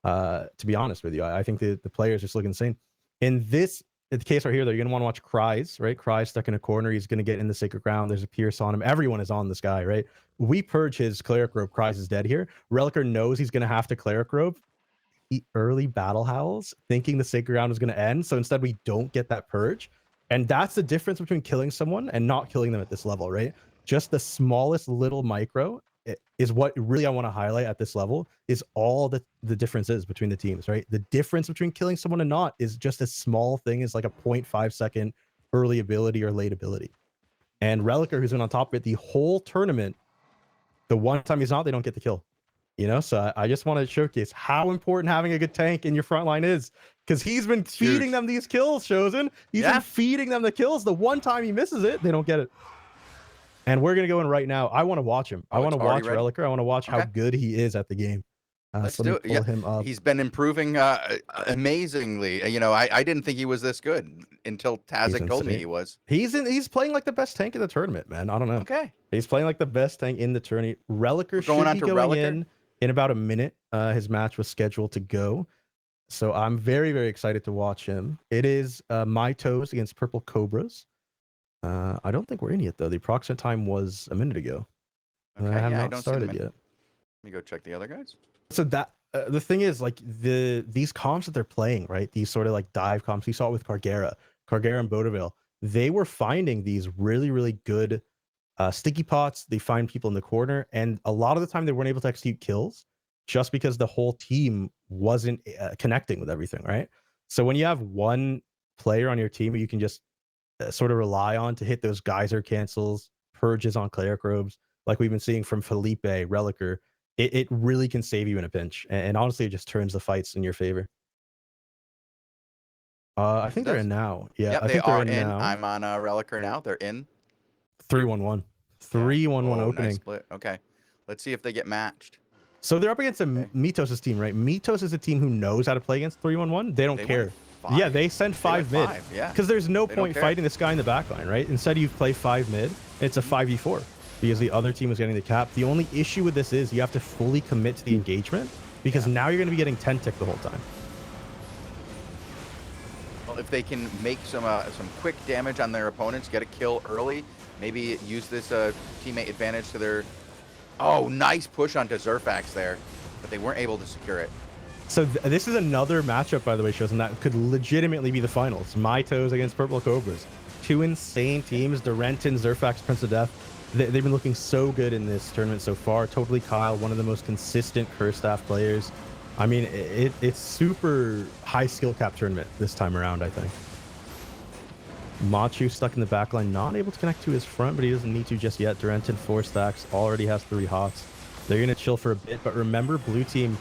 to be honest with you. I think the players just look insane. In this the case right here, though, you're going to want to watch Cries, right? Cries stuck in a corner. He's going to get in the Sacred Ground. There's a Pierce on him. Everyone is on this guy, right? We purge his Cleric Robe. Cries is dead here. Reliker knows he's going to have to Cleric Robe. He early Battle Howls, thinking the Sacred Ground is going to end. So instead, we don't get that purge. And that's the difference between killing someone and not killing them at this level, right? Just the smallest little micro is what really I want to highlight at this level, is all the differences between the teams, right? The difference between killing someone and not is just a small thing, is like a 0.5 second early ability or late ability. And Reliker, who's been on top of it the whole tournament, the one time he's not, they don't get the kill. You know, so I just want to showcase how important having a good tank in your front line is, because he's been feeding them these kills, Chosen. He's been feeding them the kills. The one time he misses it, they don't get it. And we're going to go in right now. I want to watch him. I want to watch Reliker. I want to watch how good he is at the game. Let's do it. Pull him up. He's been improving amazingly. You know, I didn't think he was this good until Tazik told me he was. He's playing like the best tank in the tournament, man. I don't know. Okay. He's playing like the best tank in the tourney. Reliker should be going in about a minute. His match was scheduled to go. So I'm very, very excited to watch him. It is My Toes against Purple Cobras. I don't think we're in yet, though. The approximate time was a minute ago. Okay, I have not started yet. Let me go check the other guys. So that the thing is, like, these comps that they're playing, right? These sort of like dive comps. We saw it with Cargera and Bodavale. They were finding these really, really good sticky pots. They find people in the corner, and a lot of the time they weren't able to execute kills just because the whole team wasn't connecting with everything, right? So when you have one player on your team you can just sort of rely on to hit those geyser cancels, purges on Cleric Robes, like we've been seeing from Felipe, Reliker, it really can save you in a pinch. And honestly, it just turns the fights in your favor. I think they're in now. Yeah, yep, I think they're in now. I'm on Reliker now. They're in. 3-1-1. 3-1-1 opening. Nice split. Okay. Let's see if they get matched. So they're up against Mitos' team, right? Mitos is a team who knows how to play against 3-1-1. They don't care. Yeah, they send 5 mid. Because there's no point fighting this guy in the backline, right? Instead, you play 5 mid. It's a 5v4 because the other team is getting the cap. The only issue with this is you have to fully commit to the engagement, because now you're going to be getting 10 tick the whole time. Well, if they can make some quick damage on their opponents, get a kill early, maybe use this teammate advantage to their... Oh, nice push onto Zerfax there, but they weren't able to secure it. So this is another matchup, by the way, Chosen, that could legitimately be the finals. My Toes against Purple Cobras. 2 insane teams, Durentin, Zerfax, Prince of Death. They've been looking so good in this tournament so far. Totally Kyle, one of the most consistent Curse Staff players. I mean, it's super high skill cap tournament this time around, I think. Machu stuck in the backline, not able to connect to his front, but he doesn't need to just yet. Durentin 4 stacks, already has 3 hots. They're going to chill for a bit, but remember, blue team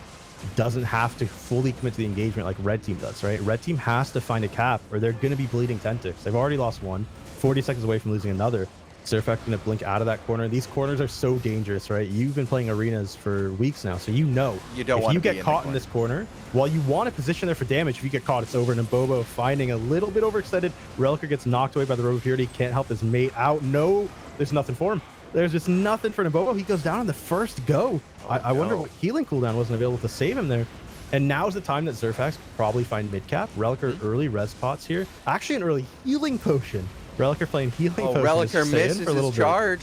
doesn't have to fully commit to the engagement like red team does, right? Red team has to find a cap or they're going to be bleeding 10 ticks. They've already lost 1, 40 seconds away from losing another. Zerfax going to blink out of that corner. These corners are so dangerous, right? You've been playing arenas for weeks now, so you know you don't if you get caught in this corner, while you want to position there for damage, if you get caught, it's over. And Bobo finding a little bit overextended. Reliker gets knocked away by the Robe of Purity, can't help his mate out. No, there's nothing for him. There's just nothing for Nabobo. He goes down on the first go. I wonder what healing cooldown wasn't available to save him there. And now's the time that Zerfax could probably find mid-cap. Relicer early res pots here. Actually, an early healing potion. Relicer playing healing potion. Relicer misses his charge.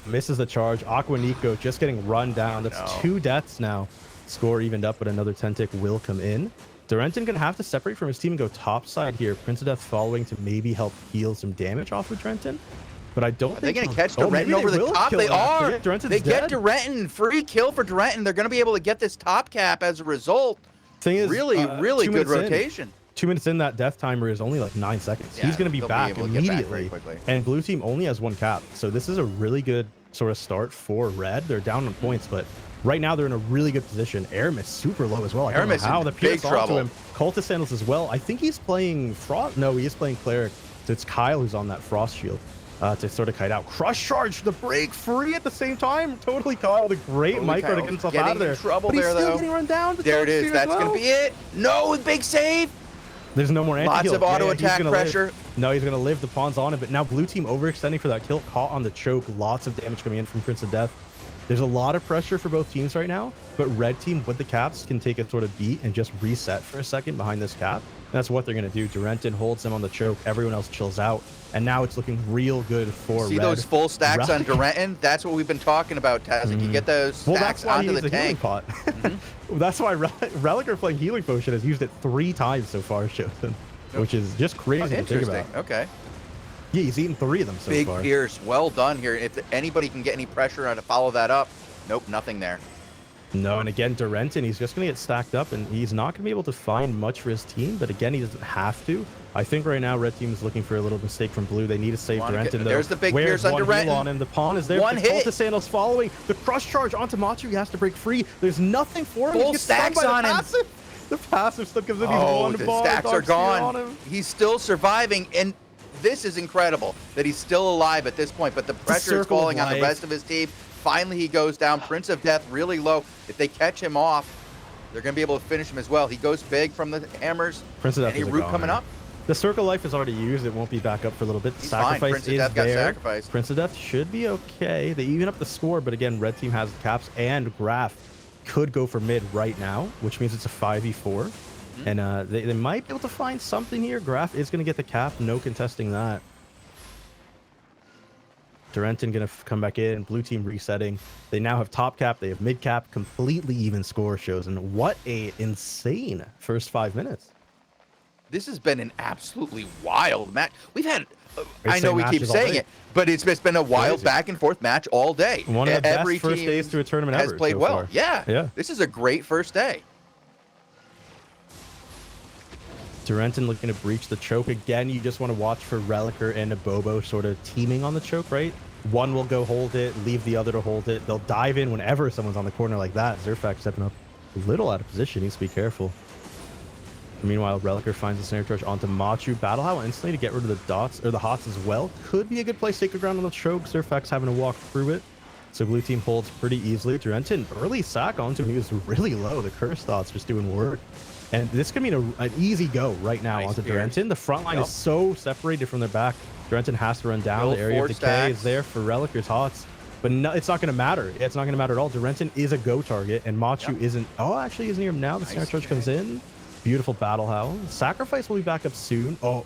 Misses the charge. Aquanico just getting run down. That's 2 deaths now. Score evened up, but another Tentic will come in. Durenton gonna have to separate from his team and go top side here. Prince of Death following to maybe help heal some damage off of Durenton. But I don't think they're going to catch Durenton over the top. They are. Yeah, they get Durenton. Free kill for Durenton. They're going to be able to get this top cap as a result. Thing is, really good rotation. 2 minutes in, that death timer is only like 9 seconds. Yeah, he's going to be back immediately. And blue team only has 1 cap. So this is a really good sort of start for red. They're down on points, but right now they're in a really good position. Aramis super low as well. I don't know how the PS onto him. Cultist sandals as well. I think he's playing Frost. No, he is playing Cleric. So it's Kyle who's on that Frost shield. To sort of kite out. Crush charge, the break free at the same time. Totally Kyle, the great micro to get himself out of there. Trouble but he's there, still getting run down. There it is. That's going to be it. No, big save. There's no more anti-heal. Lots of auto attack pressure. No, he's going to live. The pawn's on him. But now blue team overextending for that kill. Caught on the choke. Lots of damage coming in from Prince of Death. There's a lot of pressure for both teams right now. But red team with the caps can take a sort of beat and just reset for a second behind this cap. And that's what they're going to do. Durenton holds him on the choke. Everyone else chills out. And now it's looking real good for See red. Those full stacks on Durenton? That's what we've been talking about, Taz. You get those stacks onto the tank. Pot. That's why Relicer playing healing potion has used it 3 times so far, Chosen, which is just crazy to think about. Okay. Yeah, he's eaten 3 of them so far. Big Pierce, well done here. If anybody can get any pressure on to follow that up, nope, nothing there. No, and again, Durenton, he's just going to get stacked up, and he's not going to be able to find much for his team, but again, he doesn't have to. I think right now, red team is looking for a little mistake from blue. They need to save Durenton, though. There's the big Pierce on Durenton. On him. The pawn is there. One hit. The sandals following. The crush charge onto Machu. He has to break free. There's nothing for him. Full stacks on him. The passive still comes in. He's one the bar. Stacks are gone. He's still surviving, and this is incredible that he's still alive at this point, but the pressure is falling on the rest of his team. Finally, he goes down. Prince of Death really low. If they catch him off, they're going to be able to finish him as well. He goes big from the hammers. Prince of Death any root coming up? The Circle Life is already used. It won't be back up for a little bit. He's Sacrifice fine. Prince of Death got sacrificed. Prince of Death should be okay. They even up the score, but again, red team has caps, and Graf could go for mid right now, which means it's a 5v4. And they might be able to find something here. Graf is going to get the cap. No contesting that. Durenton going to come back in. Blue team resetting. They now have top cap. They have mid cap. Completely even score shows. And what a insane first 5 minutes. This has been an absolutely wild match. We've had, I know we keep saying it, but it's been a wild back and forth match all day. One of the best first days to a tournament ever. Has played well. Yeah. This is a great first day. Durenton looking to breach the choke again. You just want to watch for Relicer and Nabobo sort of teaming on the choke, right? One will go hold it, leave the other to hold it. They'll dive in whenever someone's on the corner like that. Zerfax stepping up a little out of position. Needs to be careful. Meanwhile, Relicer finds the snare charge onto Machu. Battle Howl instantly to get rid of the dots, or the hots as well. Could be a good place. Sacred Ground on the choke. Zerfax having to walk through it. So blue team holds pretty easily. Durenton, early sack onto him. He was really low. The curse dots just doing work. And this could mean an easy go right now onto Durenton. The front line is so separated from their back. Durenton has to run down. The area of decay is there for Relicer's hots. But no, it's not going to matter. It's not going to matter at all. Durenton is a go target, and Machu isn't. Oh, actually, is near him now. The snare charge comes in. Beautiful Battle Howl. Sacrifice will be back up soon. Oh,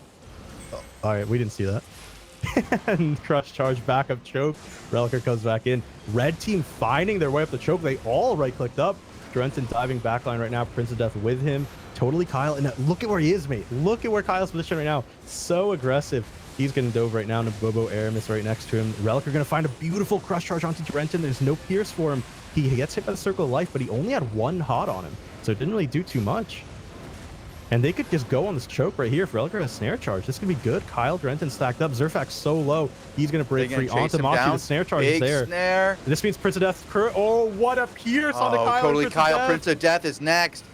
all right. We didn't see that. And crush charge back up choke. Relicer comes back in. Red team finding their way up the choke. They all right-clicked up. Durenton diving backline right now. Prince of Death with him. Totally Kyle. And look at where he is, mate. Look at where Kyle's position right now. So aggressive. He's getting dove right now. Nabobo Aramis right next to him. Relicer going to find a beautiful crush charge onto Durenton. There's no pierce for him. He gets hit by the Circle of Life, but he only had 1 hot on him. So it didn't really do too much. And they could just go on this choke right here. If Relicer has snare charge, this could be good. Kyle, Durenton stacked up. Zerfax so low. He's going to break free onto Machu. The snare charge is there. Snare. This means Prince of Death. Oh, what a pierce on the Kyle. Totally Kyle. Prince of Death is next.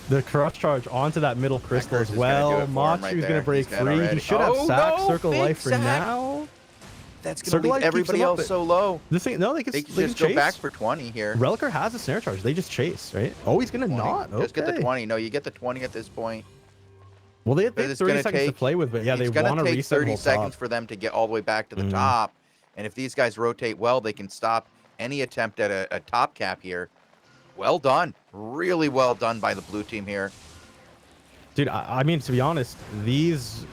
The crush charge onto that middle crystal as well. Machu's going to break free. He should have sacked Circle of Life for now. That's going to leave everybody else so low. This thing, no, they can just go back for 20 here. Relicer has a snare charge. They just chase, right? Oh, he's going to not. Just get the 20. No, you get the 20 at this point. Well, they have 30 seconds to play with, but yeah, they want to reset 30 seconds for them to get all the way back to the top. And if these guys rotate well, they can stop any attempt at a top cap here. Well done. Really well done by the blue team here. Dude, I mean, to be honest, these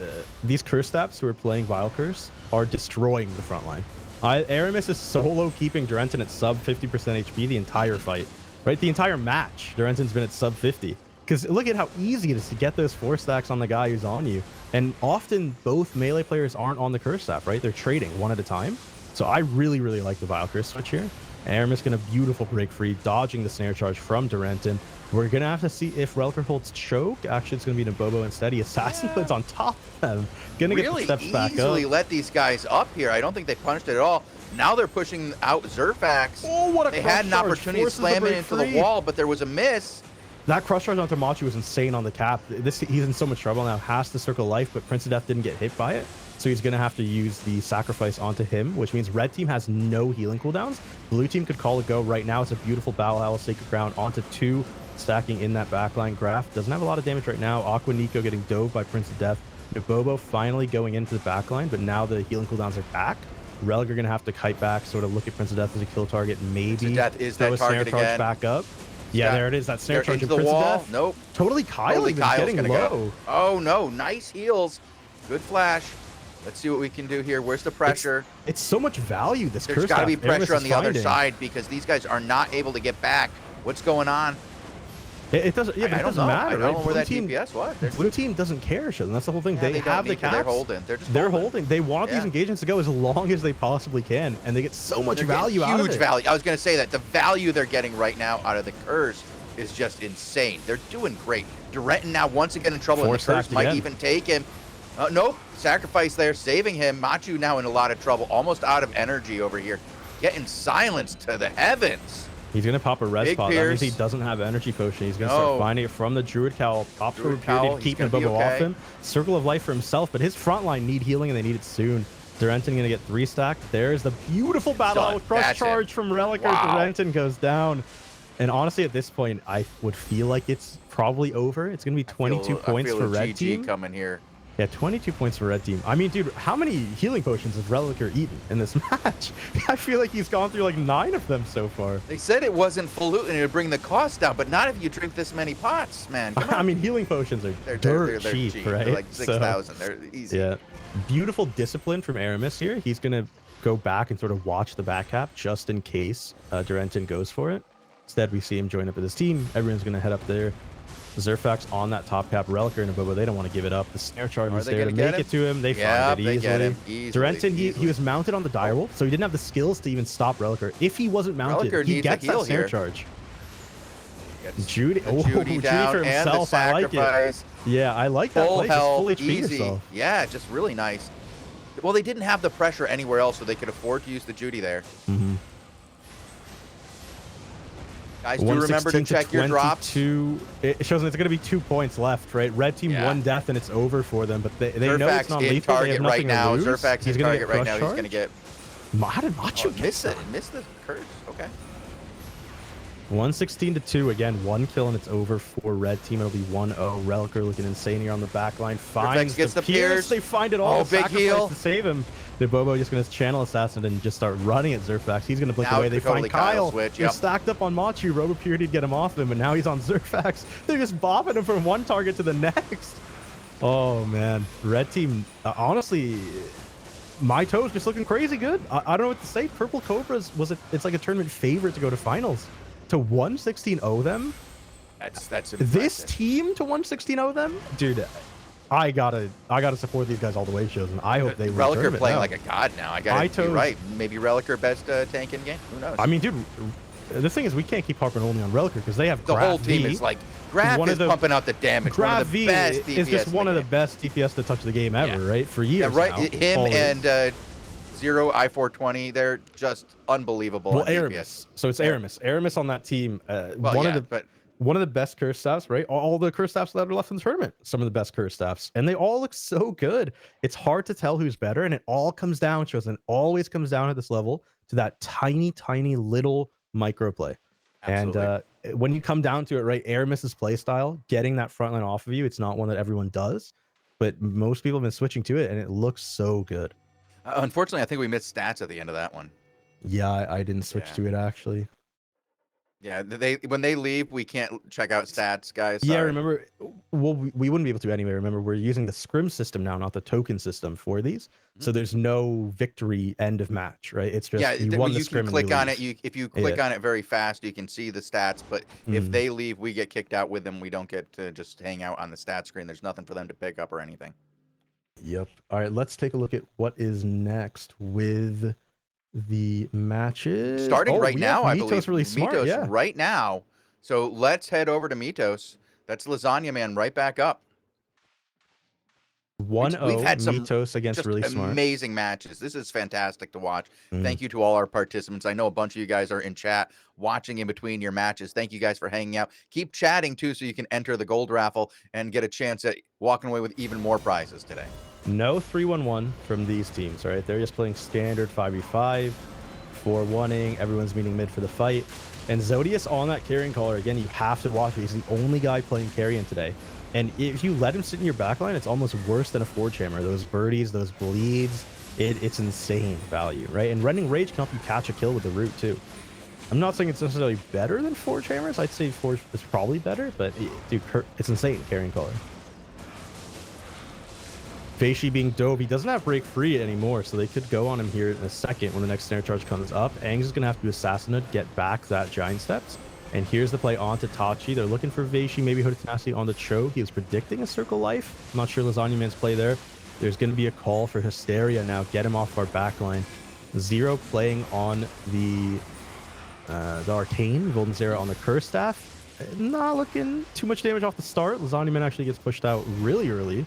curse staffs who are playing Vile Curse are destroying the front line. Aramis is solo keeping Durenton at sub 50% HP the entire fight, right? The entire match, Durenton's been at sub 50. Because look at how easy it is to get those 4 stacks on the guy who's on you. And often both melee players aren't on the curse staff, right? They're trading one at a time. So I really, really like the Vile Curse switch here. Aramis going to beautiful break free, dodging the snare charge from Durenton. We're going to have to see if Reliker holds choke. Actually, it's going to be Nabobo instead. He assassin puts on top of them. Going to get the steps back up. Easily let these guys up here. I don't think they punished it at all. Now they're pushing out Zerfax. Oh, what a They had an opportunity to slam it into the wall, but there was a miss. That crush charge onto Machu was insane on the cap. He's in so much trouble now. Has to circle life, but Prince of Death didn't get hit by it. So he's going to have to use the sacrifice onto him, which means red team has no healing cooldowns. Blue team could call it go right now. It's a beautiful Battle Howl Sacred Ground onto 2, stacking in that backline. Graph doesn't have a lot of damage right now. Aqua Nico getting dove by Prince of Death. Nabobo finally going into the backline, but now the healing cooldowns are back. Relic are going to have to kite back, sort of look at Prince of Death as a kill target. Maybe Death is throw that a snare target charge again. back up. Yeah, there it is. That snare charge into of the Prince wall. of Death. Nope. Totally Kyle Totally even Kyle's getting gonna low. go. Oh no, nice heals. Good flash. Let's see what we can do here. Where's the pressure? It's so much value. This There's curse got to be staff Aramis pressure on is the other finding. side because these guys are not able to get back. What's going on? It doesn't. Yeah, but I it don't doesn't know. matter. I don't right? know where Blue that team, DPS was. Blue team doesn't care, Sheldon. That's the whole thing. Yeah, they don't have the need to. caps. They're holding. They're holding. They want these engagements to go as long as they possibly can, and they get so much value out of it. Huge value. I was going to say that the value they're getting right now out of the curse is just insane. They're doing great. Durenton now once again in trouble, and the curse might even take him. Nope. Sacrifice there, saving him. Machu now in a lot of trouble, almost out of energy over here. Getting silenced to the heavens. He's going to pop a res pot. That means he doesn't have energy potion. He's going to start finding it from the Druid Cowl. Pops over period, keeping Nabobo off him. Circle of life for himself, but his front line need healing, and they need it soon. Durenton going to get 3 stacked. There's the beautiful battle crush charge from Reliker. Wow. Durenton goes down. And honestly, at this point, I would feel like it's probably over. It's going to be 22 points for red team. Coming here. Yeah, 22 points for red team. I mean, dude, how many healing potions has Reliker eaten in this match? I feel like he's gone through like 9 of them so far. They said it wasn't pollutant, it would bring the cost down, but not if you drink this many pots, man. I mean, healing potions are they're cheap, right? They're like 6,000. They're easy. Yeah. Beautiful discipline from Aramis here. He's going to go back and sort of watch the back cap just in case Durenton goes for it. Instead, we see him join up with his team. Everyone's going to head up there. Zerfax on that top cap. Reliker and Nabobo, they don't want to give it up. The snare charge is there to make it to him. They find it easily. Durenton, he was mounted on the direwolf, so he didn't have the skills to even stop Reliker. If he wasn't mounted, he gets that snare charge. Judy, Judy down for himself. I like it. Yeah, I like that play. Just full HP easy. yourself. Yeah, just really nice. Well, they didn't have the pressure anywhere else, so they could afford to use the Judy there. Mm-hmm. Guys, do remember to check your drops. It shows it's going to be 2 points left, right? Red team 1 death and it's over for them, but they know it's not lethal. They have nothing to lose. Zerfax He's in going to target right now. He's going to get. How did Machu miss it? Miss the curse. Okay. 116-2 again. 1 kill and it's over for red team. It'll be 1-0. Reliker looking insane here on the back line. Finds the Pierce. They find it all. Oh, big heal to save him. Nabobo just going to channel assassin and just start running at Zerfax. He's going to blink away. They find Kyle. They're stacked up on Machu. Robo Purity to get him off him, and now he's on Zerfax. They're just bopping him from one target to the next. Oh man, red team. Honestly, my toes just looking crazy good. I don't know what to say. Purple Cobras it's like a tournament favorite to go to finals. To 116-0 them. That's impressive. This team to 116-0 them, dude. I gotta support these guys all the way, shows, and I hope they win. Reliker playing like a god now. I gotta be right. Maybe Reliker best tank in game. Who knows? I mean, dude, the thing is we can't keep harping only on Reliker because they have the whole team is like Graph is pumping out the damage. Graph V is just one of the best DPS to touch the game ever, right? For years. Yeah, right. Now, him always. And Zero I420, they're just unbelievable. Well, Aramis. So it's Aramis. Aramis on that team. One of the best curse staffs, right? All the curse staffs that are left in the tournament, some of the best curse staffs, and they all look so good. It's hard to tell who's better, and it all comes down, and always comes down at this level to that tiny, tiny little micro play. Absolutely. And when you come down to it, right, Aramis's play style, getting that front line off of you, it's not one that everyone does, but most people have been switching to it, and it looks so good. Unfortunately, I think we missed stats at the end of that one. Yeah, I didn't switch Yeah. to it actually. Yeah, when they leave, we can't check out stats, guys. Yeah, Sorry. remember, well, we wouldn't be able to anyway. Remember, we're using the scrim system now, not the token system for these. So there's no victory end of match, right? It's just Yeah, you won the you scrim can click and you on leave. it. If you click on it very fast, you can see the stats. But if Mm. they leave, we get kicked out with them. We don't get to just hang out on the stat screen. There's nothing for them to pick up or anything. Yep. All right, let's take a look at what is next with the matches. Starting right we now, have I Mitos believe. really smart. Mitos Yeah. right now. So let's head over to Mitos. That's Lasagna Man right back up. 1-0 We've had some Mitos against just really smart. amazing matches. This is fantastic to watch. Mm. Thank you to all our participants. I know a bunch of you guys are in chat watching in between your matches. Thank you guys for hanging out. Keep chatting too so you can enter the gold raffle and get a chance at walking away with even more prizes today. No 3-1-1 from these teams, right? They're just playing standard 5v5, 4-1ing. Everyone's meeting mid for the fight. And Zodius on that carrying caller, again, you have to watch it. He's the only guy playing carrion today. And if you let him sit in your backline, it's almost worse than a forge hammer. Those birdies, those bleeds, it's insane value, right? And running rage can help you catch a kill with the root too. I'm not saying it's necessarily better than forge hammers. I'd say forge is probably better, but dude, it's insane carrying caller. Feishi being dove, he doesn't have break free anymore, so they could go on him here in a second when the next snare charge comes up. Aang's is going to have to assassinate, get back that giant steps. And here's the play onto Tachi. They're looking for Veishi, maybe Hooded Tenacity on the Cho. He was predicting a circle life. I'm not sure Lasagna Man's play there. There's going to be a call for Hysteria now. Get him off our backline. Zero playing on the Arcane. Golden Zera on the Curse Staff. Not looking too much damage off the start. Lasagna Man actually gets pushed out really early.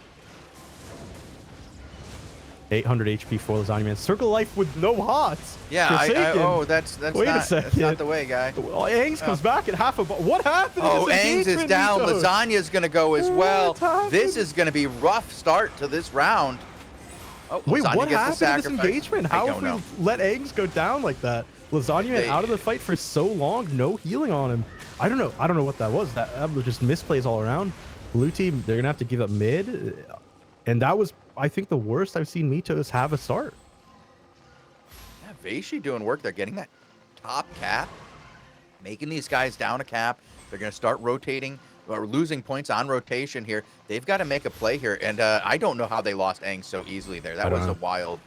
800 HP for Lasagna Man. Circle life with no hots. Yeah, oh, that's Wait not, that's not the way, guy. Well, Aang's comes back at half a... What happened? Oh, Aang's is down. Mitos? Lasagna's going to go as well. happened? This is going to be rough start to this round. Oh, Wait, Lasagna what gets the happened to this sacrifice. engagement? How have we let Aang's go down like that? Lasagna Man out of the fight for so long, no healing on him. I don't know what that was. That was just misplays all around. Blue team, they're gonna have to give up mid, and that was, I think, the worst I've seen Mitos have a start. Yeah, Veishi doing work. They're getting that top cap, making these guys down a cap. They're gonna start rotating or losing points on rotation here. They've got to make a play here, and I don't know how they lost Aang so easily there. That was a wild.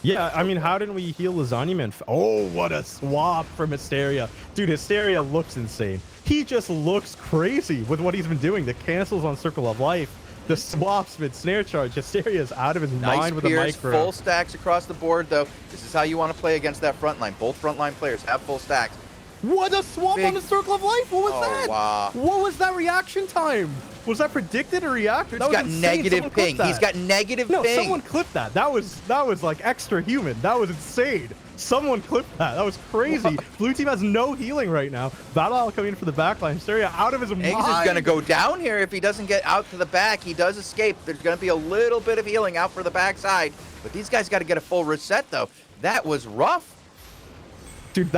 Yeah, I mean, how didn't we heal Lasagna Man? Oh, what a swap from Hysteria. Dude, Hysteria looks insane. He just looks crazy with what he's been doing. The cancels on Circle of Life, the swaps mid snare charge. Hysteria is out of his mind with a micro. Full stacks across the board, though. This is how you want to play against that front line. Both front line players have full stacks. What a swap on the Circle of Life! What was that? Wow. What was that reaction time? Was that predicted or reacted? He's got negative ping. He's got negative ping. No, someone clipped that. That was like extra human. That was insane. Someone clipped that. That was crazy. What? Blue team has no healing right now. Battle coming in for the backline. Hysteria out of his mind. Aang's is going to go down here if he doesn't get out to the back. He does escape. There's going to be a little bit of healing out for the backside. But these guys got to get a full reset, though. That was rough. Dude,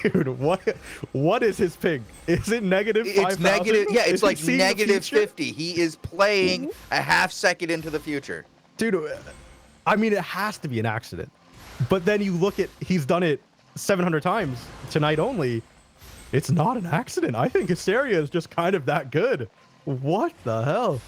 Dude, what is his ping? Is it negative 5,000? It's negative. Yeah, it's like negative 50. He is playing a half second into the future. Dude, I mean, it has to be an accident. But then you look at, he's done it 700 times tonight only. It's not an accident. I think Hysteria is just kind of that good. What the hell?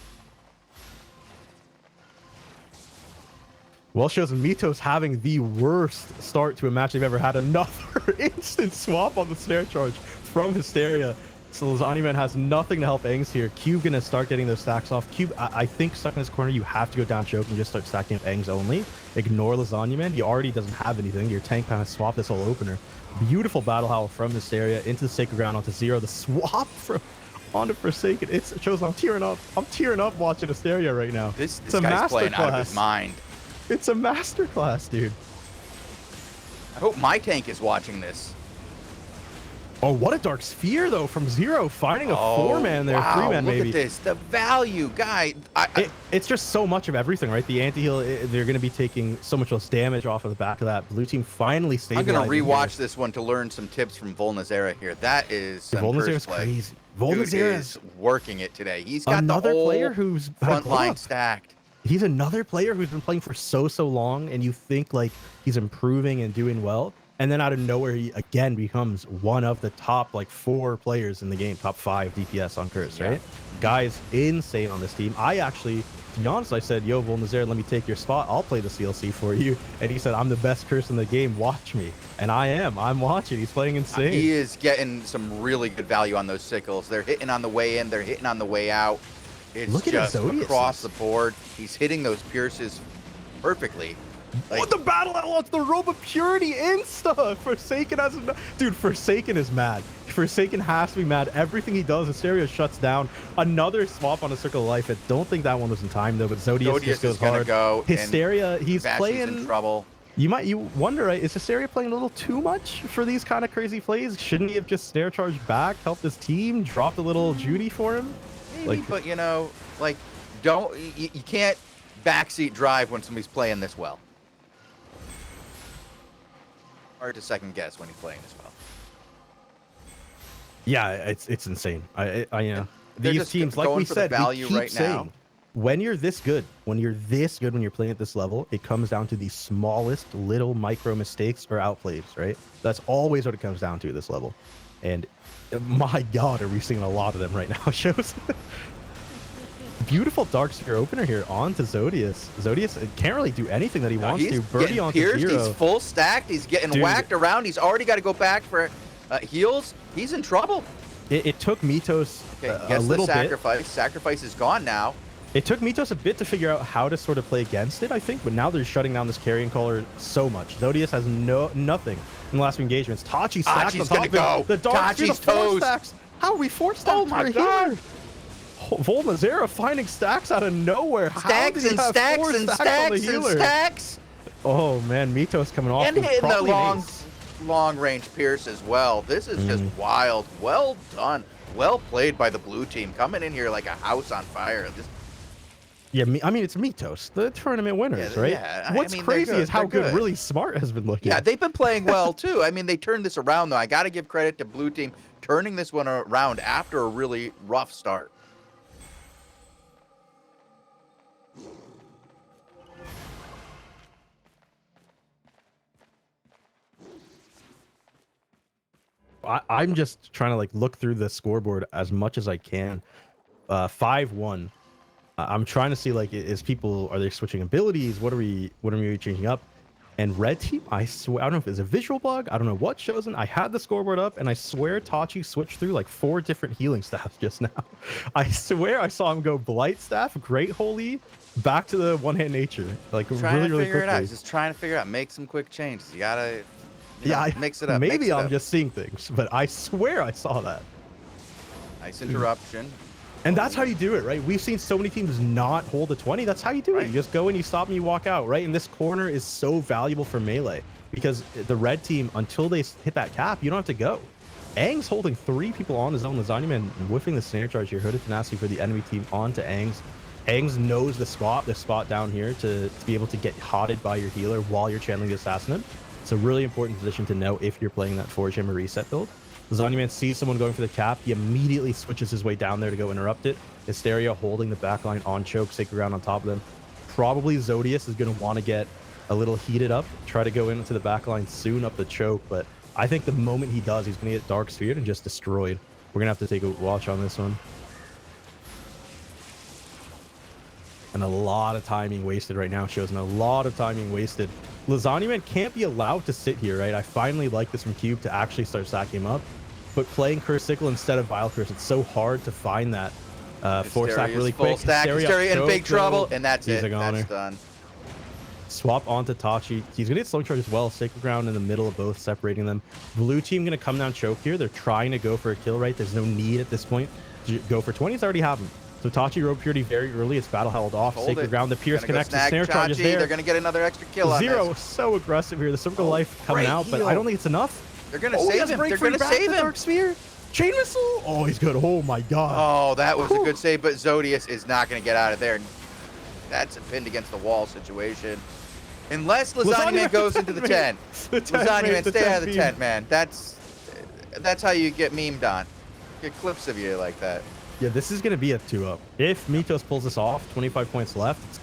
Well, shows Mitos having the worst start to a match they've ever had. Another instant swap on the snare charge from Hysteria. So Lasagna Man has nothing to help Aang's here. Cube gonna start getting those stacks off. Cube, I think stuck in this corner, you have to go down choke and just start stacking up Aang's only. Ignore Lasagna Man. He already doesn't have anything. Your tank kind of swapped this whole opener. Beautiful battle howl from Hysteria into the Sacred Ground onto Zero. The swap from onto Forsaken. It shows I'm tearing up. I'm tearing up watching Hysteria right now. This guy's playing out of his mind. It's a masterclass, dude. I hope my tank is watching this. Oh, what a Dark Sphere, though, from Zero. Finding a four-man there, wow, three-man maybe. Look at this. The value, guy. It's just so much of everything, right? The anti-heal, they're going to be taking so much less damage off of the back of that. Blue team finally stabilizing. I'm going to rewatch this one to learn some tips from Volnazera here. That is Volnazera's crazy. Volnazera is working it today. He's got another the whole player who's front line stacked. he's another player who's been playing for so long, and you think like he's improving and doing well, and then out of nowhere he again becomes one of the top like 4 players in the game, top 5 DPS on Curse, right? Guy's insane on this team. I actually, to be honest, I said, yo, Volnazer, let me take your spot. I'll play the CLC for you. And he said, I'm the best Curse in the game. Watch me. And I am. I'm watching. He's playing insane. He is getting some really good value on those sickles. They're hitting on the way in. They're hitting on the way out. It's Look at just Zodius. across the board. He's hitting those pierces perfectly. Like, What the battle outlaws, the robe of purity insta. Forsaken has dude, Forsaken is mad. Forsaken has to be mad. Everything he does, Hysteria shuts down. Another swap on a Circle of Life. I don't think that one was in time though, but Zodius just goes is gonna hard. go. Hysteria, he's Bashy's playing in trouble. You wonder, right? Is Hysteria playing a little too much for these kind of crazy plays? Shouldn't he have just snare charged back, helped his team, dropped a little Judy for him? Maybe, but you know, like, you can't backseat drive when somebody's playing this well. Hard to second guess when he's playing this well. Yeah, it's insane. I They're these just teams, like going we for the said, value we keep right saying, now. when you're this good, when you're playing at this level, it comes down to the smallest little micro mistakes or outplays, right? That's always what it comes down to at this level. And my God, are we seeing a lot of them right now? Shows. Beautiful Dark Sphere opener here onto Zodius. Zodius can't really do anything that he wants to. Birdie onto pierced, Zero. he's full stacked. He's getting whacked around. He's already got to go back for heals. He's in trouble. It took Mitos a little sacrifice. bit. Sacrifice is gone now. It took Mitos a bit to figure out how to sort of play against it, I think, but now they're shutting down this carrying caller so much. Zodius has nothing in the last few engagements. Tachi stacks on top of him. The Dark Sphere, the 4 stacks. How are we 4 stacks? Oh my God. Volnazera finding stacks out of nowhere. Stacks and stacks and stacks and stacks. Oh man, Mitos coming off And hitting the long range pierce as well. This is just wild. Well done. Well played by the blue team. Coming in here like a house on fire. Just yeah, I mean, it's Mitos, the tournament winners, right? Yeah, What's crazy is how good Really Smart has been looking. Yeah, they've been playing well too. I mean, they turned this around though. I got to give credit to blue team turning this one around after a really rough start. I'm just trying to like look through the scoreboard as much as I can. 5-1. I'm trying to see like, are they switching abilities? What are we changing up? And red team, I swear, I don't know if it's a visual bug. I don't know what shows in. I had the scoreboard up, and I swear Tachi switched through like 4 different healing staffs just now. I swear I saw him go Blight Staff, Great Holy, back to the One Hand Nature. Like really quickly. It out. Just trying to figure it out. Make some quick changes. You gotta. Mix it up. Maybe I'm just seeing things, but I swear I saw that. Nice interruption. And that's how you do it, right? We've seen so many teams not hold a 20. That's how you do it. You just go in, you stop, and you walk out, right? And this corner is so valuable for melee because the red team, until they hit that cap, you don't have to go. Aang's holding 3 people on his own. Lasagna Man whiffing the snare charge here. Hooded Tenacity for the enemy team onto Aang's. Aang's knows the spot down here to be able to get hotted by your healer while you're channeling the assassinate. It's a really important position to know if you're playing that Forge Hammer reset build. Lasagna Man sees someone going for the cap. He immediately switches his way down there to go interrupt it. Hysteria holding the backline on choke, Sacred Ground on top of them. Probably Zodius is going to want to get a little heated up, try to go into the backline soon up the choke. But I think the moment he does, he's going to get Dark Sphered and just destroyed. We're going to have to take a watch on this one. And a lot of timing wasted right now, shows, and a lot of timing wasted. Lasagna Man can't be allowed to sit here, right? I finally like this from Cube to actually start stacking him up. But playing Curse Sickle instead of Vile Curse, it's so hard to find that 4-stack really quick. Hysteria in big trouble, and that's it. That's done. Swap onto Tachi. He's going to get slow charge as well. Sacred Ground in the middle of both, separating them. Blue team going to come down choke here. They're trying to go for a kill, right? There's no need at this point to go for 20s. Already have them. So Tachi rope purity very early. It's battle held off. Sacred Ground. The Pierce connects. The snare charge is there. They're going to get another extra kill on Zero so aggressive here. The Circle of Life coming out, but I don't think it's enough. They're going to save him. They're going to save him. Dark Sphere. Chain Missile. Oh, he's good. Oh my God. Oh, that was a good save, but Zodius is not going to get out of there. That's a pinned against the wall situation. Unless Lasagna Man goes into the 10. Lasagna Man, stay out of the tent, man. That's how you get memed on. Get clips of you like that. Yeah, this is going to be a 2-up. If Mitos pulls this off, 25 points left,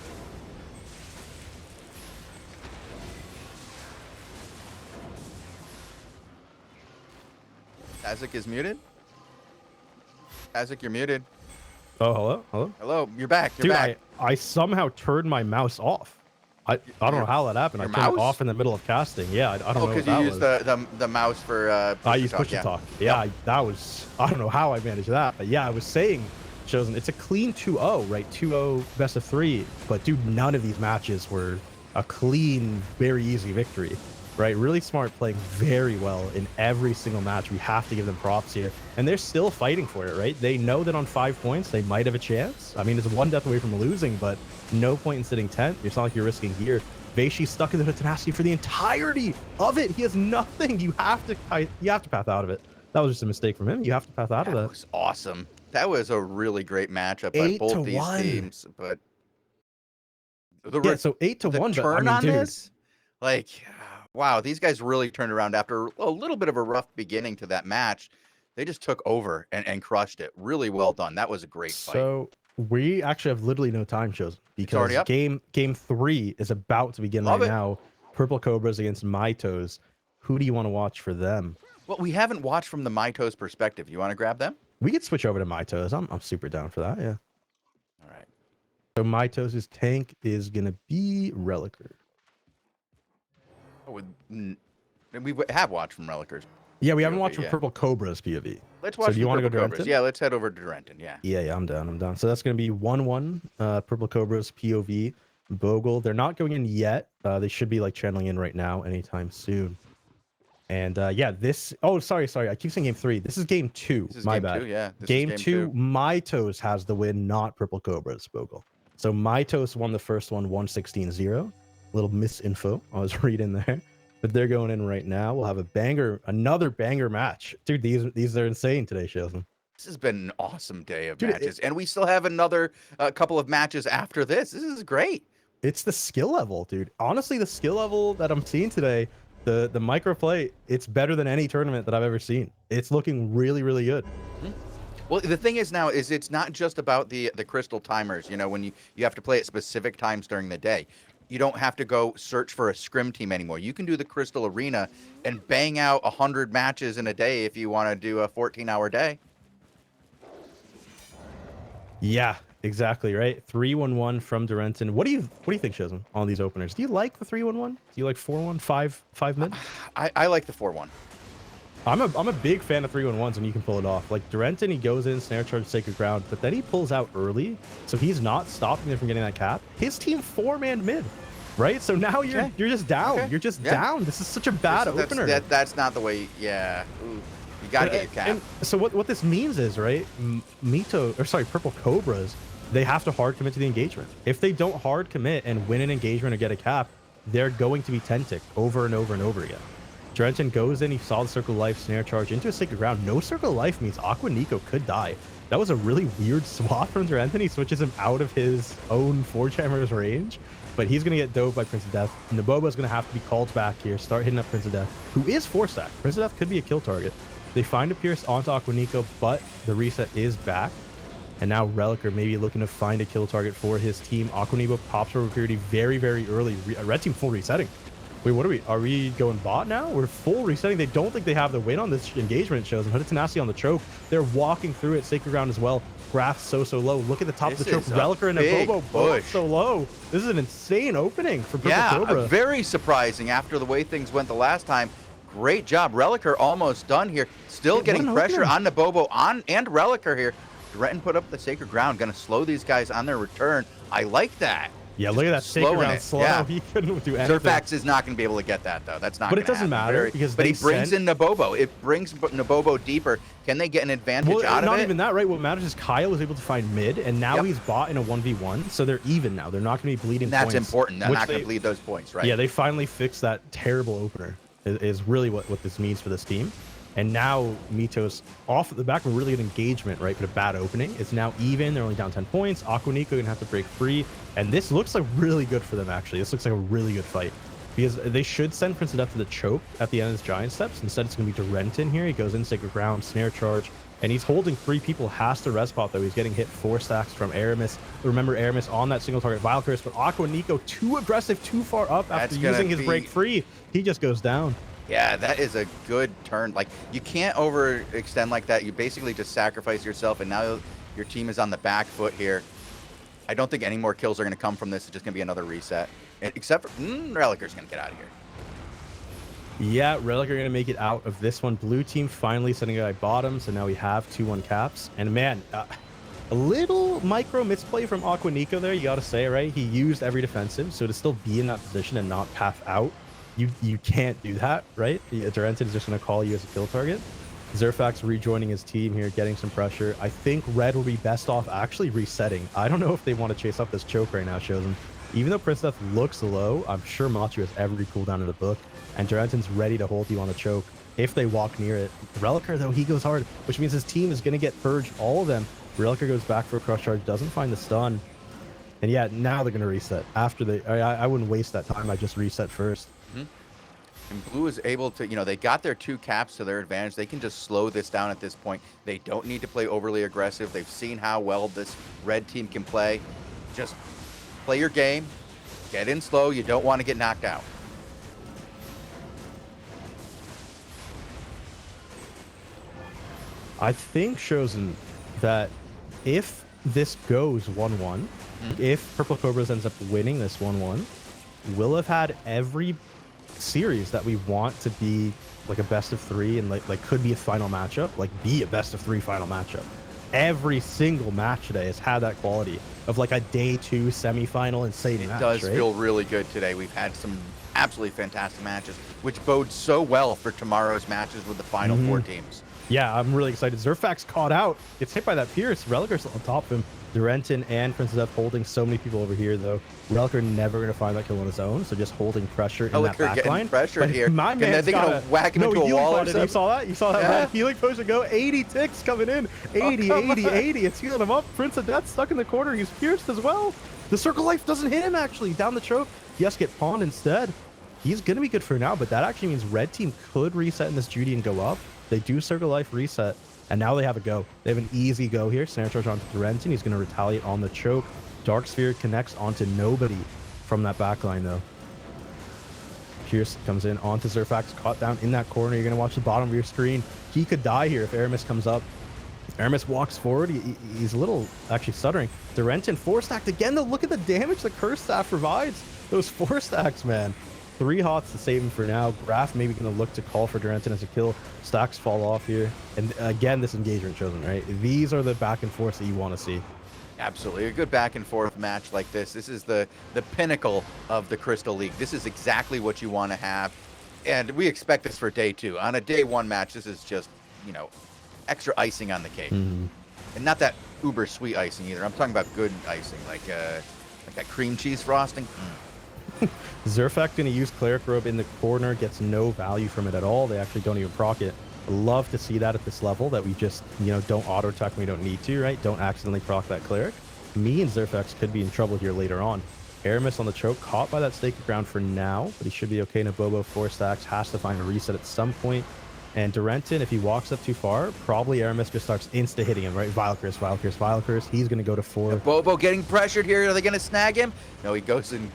Azek is muted. Azek, you're muted. Oh, hello, hello. Hello, you're back. You're Dude, back. I somehow turned my mouse off. I don't know how that happened. I your turned it mouse? off in the middle of casting. Yeah, I don't know what because that you was. use the mouse for I use push yeah. to talk. Yeah, that was, I don't know how I managed that, but yeah, I was saying, Chosen, it's a clean 2-0, right? 2-0 best of 3, but dude, none of these matches were a clean, very easy victory, right? Really smart, playing very well in every single match. We have to give them props here, and they're still fighting for it, right? They know that on 5 points they might have a chance. I mean, it's 1 death away from losing, but no point in sitting 10th. It's not like you're risking here. Veishi's stuck in the tenacity for the entirety of it. He has nothing. You have to path out of it. That was just a mistake from him. You have to path out of that. That was awesome. That was a really great matchup by both these teams. But yeah, so 8-1. Turn but, I mean, on dude, this, like, wow, these guys really turned around after a little bit of a rough beginning to that match. They just took over and crushed it. Really well done. That was a great fight. So we actually have literally no time shows because game 3 is about to begin now. Purple Cobras against Mitos. Who do you want to watch for them? Well, we haven't watched from the Mitos perspective. You want to grab them? We could switch over to Mitos. I'm super down for that. Yeah. All right. So Mitos' tank is gonna be Relicer. Oh, we have watched from Relicers. Yeah, we haven't watched POV, from Purple Cobra's POV. Let's watch. So do you want to go to Cobras? Renton? Yeah, let's head over to Renton. Yeah. Yeah, I'm down. So that's gonna be 1-1. Purple Cobra's POV. Bogle. They're not going in yet. They should be like channeling in right now, anytime soon. And yeah, this. Oh, sorry. I keep saying game 3. This is game 2. This is My game bad. 2, yeah. Game 2. Mitos has the win, not Purple Cobra's Bogle. So Mitos won the first one, 116-0. Little misinfo I was reading there, but they're going in right now. We'll have another banger match, dude. These are insane today, Chosen. This has been an awesome day of matches, and we still have another couple of matches after this. This is great. It's the skill level, dude. Honestly, the skill level that I'm seeing today, the microplay, it's better than any tournament that I've ever seen. It's looking really, really good. Well, the thing is now is it's not just about the crystal timers. You know, when you have to play at specific times during the day. You don't have to go search for a scrim team anymore. You can do the crystal arena and bang out 100 matches in a day if you want to do a 14-hour day. Yeah, exactly, right. 3-1-1 from Durenton. What do you think, Chosen, on these openers? Do you like the 3-1-1? Do you like 4-1, 5 mid? I like the 4-1. I'm a big fan of 3-1-1s when you can pull it off. Like Durenton, he goes in, snare charge, sacred ground, but then he pulls out early, so he's not stopping them from getting that cap. His team 4-man mid, right? So now you're just down. Okay. You're just down. This is such a bad opener. That's not the way. Yeah. Ooh. You gotta get your cap. And so what this means is, right, Purple Cobras, they have to hard commit to the engagement. If they don't hard commit and win an engagement or get a cap, they're going to be 10-tick over and over and over again. Durenton goes in, he saw the circle of life, snare charge into a sacred ground. No circle of life means Aqua Nico could die. That was a really weird swap from Durenton. He switches him out of his own 4-chammer's range, but he's going to get dove by Prince of Death. Naboba's going to have to be called back here, start hitting up Prince of Death, who is 4-stack. Prince of Death could be a kill target. They find a Pierce onto Aqua Nico, but the reset is back. And now Relicer maybe looking to find a kill target for his team. Aqua Nico pops for Recurity very, very early. Red team full resetting. Wait, what are we? Are we going bot now? We're full resetting. They don't think they have the win on this engagement. It shows. And Hooded Tenacity on the choke. They're walking through it. Sacred ground as well. Graph so low. Look at the top of the choke. Relicer and Bobo both so low. This is an insane opening for Purple Cobra. Very surprising after the way things went the last time. Great job. Relicer almost done here. Still getting pressure on Nabobo and Relicer here. Durenton put up the sacred ground. Going to slow these guys on their return. I like that. Yeah, look at that sacred ground slow. Yeah. He couldn't do anything. Surfax is not going to be able to get that, though. That's not. But it doesn't matter because he brings in Nabobo. It brings Nabobo deeper. Can they get an advantage out of it? Not even that, right? What matters is Kyle was able to find mid, and now he's bought in a 1v1, so they're even now. They're not going to be bleeding points. That's important. They're not going to bleed those points, right? Yeah, they finally fixed that terrible opener. Is really what this means for this team. And now Mitos, off the back of a really good engagement, right, but a bad opening. It's now even. They're only down 10 points. Aqua Nico going to have to break free. And this looks like really good for them, actually. This looks like a really good fight. Because they should send Prince of Death to the choke at the end of his giant steps. Instead, it's going to be Durenton here. He goes in, sacred ground, snare charge. And he's holding 3 people. Has to res pop, though. He's getting hit 4 stacks from Aramis. Remember, Aramis on that single target Vile Curse. But Aqua Nico too aggressive, too far up after using his break free. He just goes down. Yeah, that is a good turn. Like, you can't overextend like that. You basically just sacrifice yourself, and now your team is on the back foot here. I don't think any more kills are going to come from this. It's just going to be another reset. Except for Relicer's going to get out of here. Yeah, Relic are going to make it out of this one. Blue team finally setting it at bottom, so now we have 2-1 caps. And man, a little micro misplay from Aquanico there, you got to say, right? He used every defensive, so to still be in that position and not path out, you can't do that, right? Durenton is just going to call you as a kill target. Zerfax rejoining his team here, getting some pressure. I think Red will be best off actually resetting. I don't know if they want to chase up this choke right now, Chosen. Even though Princess looks low, I'm sure Machu has every cooldown in the book, and Durenton's ready to hold you on the choke if they walk near it. Relicer, though, he goes hard, which means his team is going to get purged, all of them. Relicer goes back for a crush charge, doesn't find the stun. And yeah, now they're going to reset. After they, I wouldn't waste that time. I just reset first. And Blue is able to, they got their 2 caps to their advantage. They can just slow this down at this point. They don't need to play overly aggressive. They've seen how well this red team can play. Just play your game, get in slow. You don't want to get knocked out. I think, Chosen, that if this goes 1-1, if Purple Cobras ends up winning this 1-1, we'll have had every series that we want to be like a best of 3 and like could be a final matchup, like be a best of 3 final matchup. Every single match today has had that quality of like a day 2 semifinal insane match. It does right? feel really good today. We've had some absolutely fantastic matches, which bodes so well for tomorrow's matches with the final 4 teams. Yeah, I'm really excited. Zerfax caught out. Gets hit by that Pierce. Relicer's on top of him. Durenton and Princess F holding so many people over here, though. Relicer never going to find that kill on his own, so just holding pressure in that back line. Pressured here. My man's they're going to whack him into a wall or something. You saw that? You saw that red healing potion go? 80 ticks coming in. 80, 80, 80. It's healing him up. Prince of Death stuck in the corner. He's pierced as well. The Circle Life doesn't hit him, actually. Down the choke. He has to get pawned instead. He's going to be good for now, but that actually means red team could reset in this Judy and go up. They do Circle Life reset. And now they have a go. They have an easy go here. Snare charge onto Durenton. He's going to retaliate on the choke. Dark Sphere connects onto nobody from that backline, though. Pierce comes in onto Zerfax, caught down in that corner. You're going to watch the bottom of your screen. He could die here if Aramis comes up. Aramis walks forward. He's a little actually stuttering. Durenton 4-stacked again, though. Look at the damage the Curse Staff provides. Those 4-stacks, man. 3 hots to save him for now. Graf maybe going to look to call for Durenton as a kill. Stacks fall off here. And again, this engagement Chosen, right? These are the back and forth that you want to see. Absolutely. A good back and forth match like this. This is the pinnacle of the Crystal League. This is exactly what you want to have. And we expect this for day 2. On a day 1 match, this is just, extra icing on the cake. And not that uber sweet icing either. I'm talking about good icing, like that cream cheese frosting. Zerfax going to use Cleric Robe in the corner, gets no value from it at all. They actually don't even proc it. Love to see that at this level, that we just, don't auto-attack when we don't need to, right? Don't accidentally proc that Cleric. Me and Zerfax could be in trouble here later on. Aramis on the choke, caught by that stake of ground for now, but he should be okay. Nabobo 4 stacks, has to find a reset at some point. And Durenton, if he walks up too far, probably Aramis just starts insta-hitting him, right? Vile Curse, Vile Curse, Vile Curse. He's going to go to 4. Bobo getting pressured here. Are they going to snag him? No, he goes and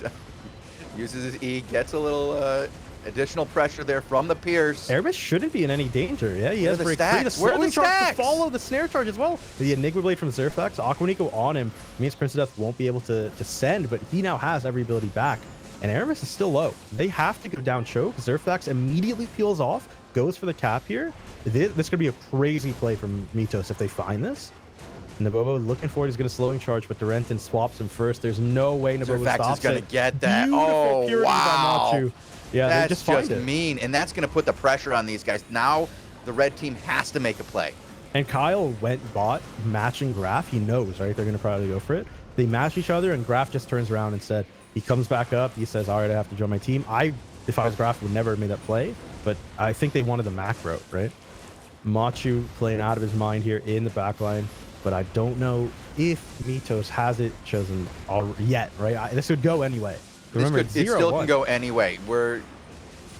uses his E, gets a little additional pressure there from the Pierce. Aramis shouldn't be in any danger. Yeah, he has break 3. The Where are the stacks? To follow the snare charge as well. The Enigma Blade from Zerfax, Aquanico on him, means Prince of Death won't be able to send, but he now has every ability back. And Aramis is still low. They have to go down choke. Zerfax immediately peels off, goes for the cap here. This could be a crazy play from Mitos if they find this. Nabobo looking for it. He's going to slowing charge, but Durenton swaps him first. There's no way Nabobo stops is going to get that. Beautiful purity wow. by Machu. Yeah, that's they just mean, and that's going to put the pressure on these guys. Now the red team has to make a play. And Kyle bought matching Graf. He knows, right? They're going to probably go for it. They match each other, and Graf just turns around and said, he comes back up. He says, all right, I have to join my team. If I was Graf, would never have made that play, but I think they wanted the macro, right? Machu playing out of his mind here in the back line, but I don't know if Mitos has it chosen yet, right? This would go anyway. Remember, it still can go anyway.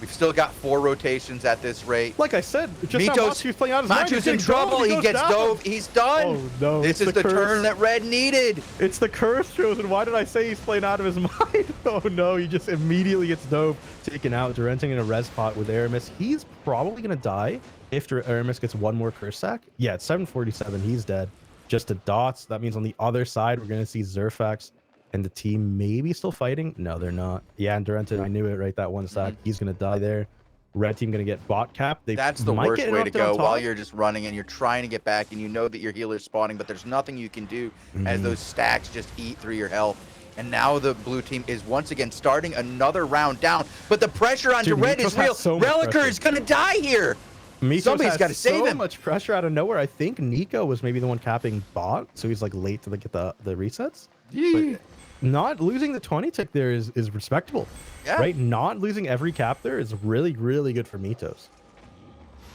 We've still got 4 rotations at this rate. Like I said, just how Machu's playing out his mind. Machu's in trouble. He gets dove. He's done. Oh, no. This is the turn that Red needed. It's the curse, Chosen. Why did I say he's playing out of his mind? Oh, no. He just immediately gets dove, taken out. Durenting in a res pot with Aramis. He's probably going to die if Aramis gets one more curse sack. Yeah, it's 747. He's dead. Just a dots. That means on the other side, we're going to see Zerfax and the team maybe still fighting. No, they're not. Yeah, and Durenting, I knew it, right? That one stack. He's going to die there. Red team going to get bot cap. That's the worst way to go while you're just running and you're trying to get back and you know that your healer's spawning, but there's nothing you can do as those stacks just eat through your health. And now the blue team is once again starting another round down, but the pressure onto Red is real. Reliker is going to die here. Somebody's got to save him. So much pressure out of nowhere. I think Nico was maybe the one capping bot, so he's like late to get the resets. But not losing the 20 tick there is respectable. Yeah. Right? Not losing every cap there is really, really good for Mitos.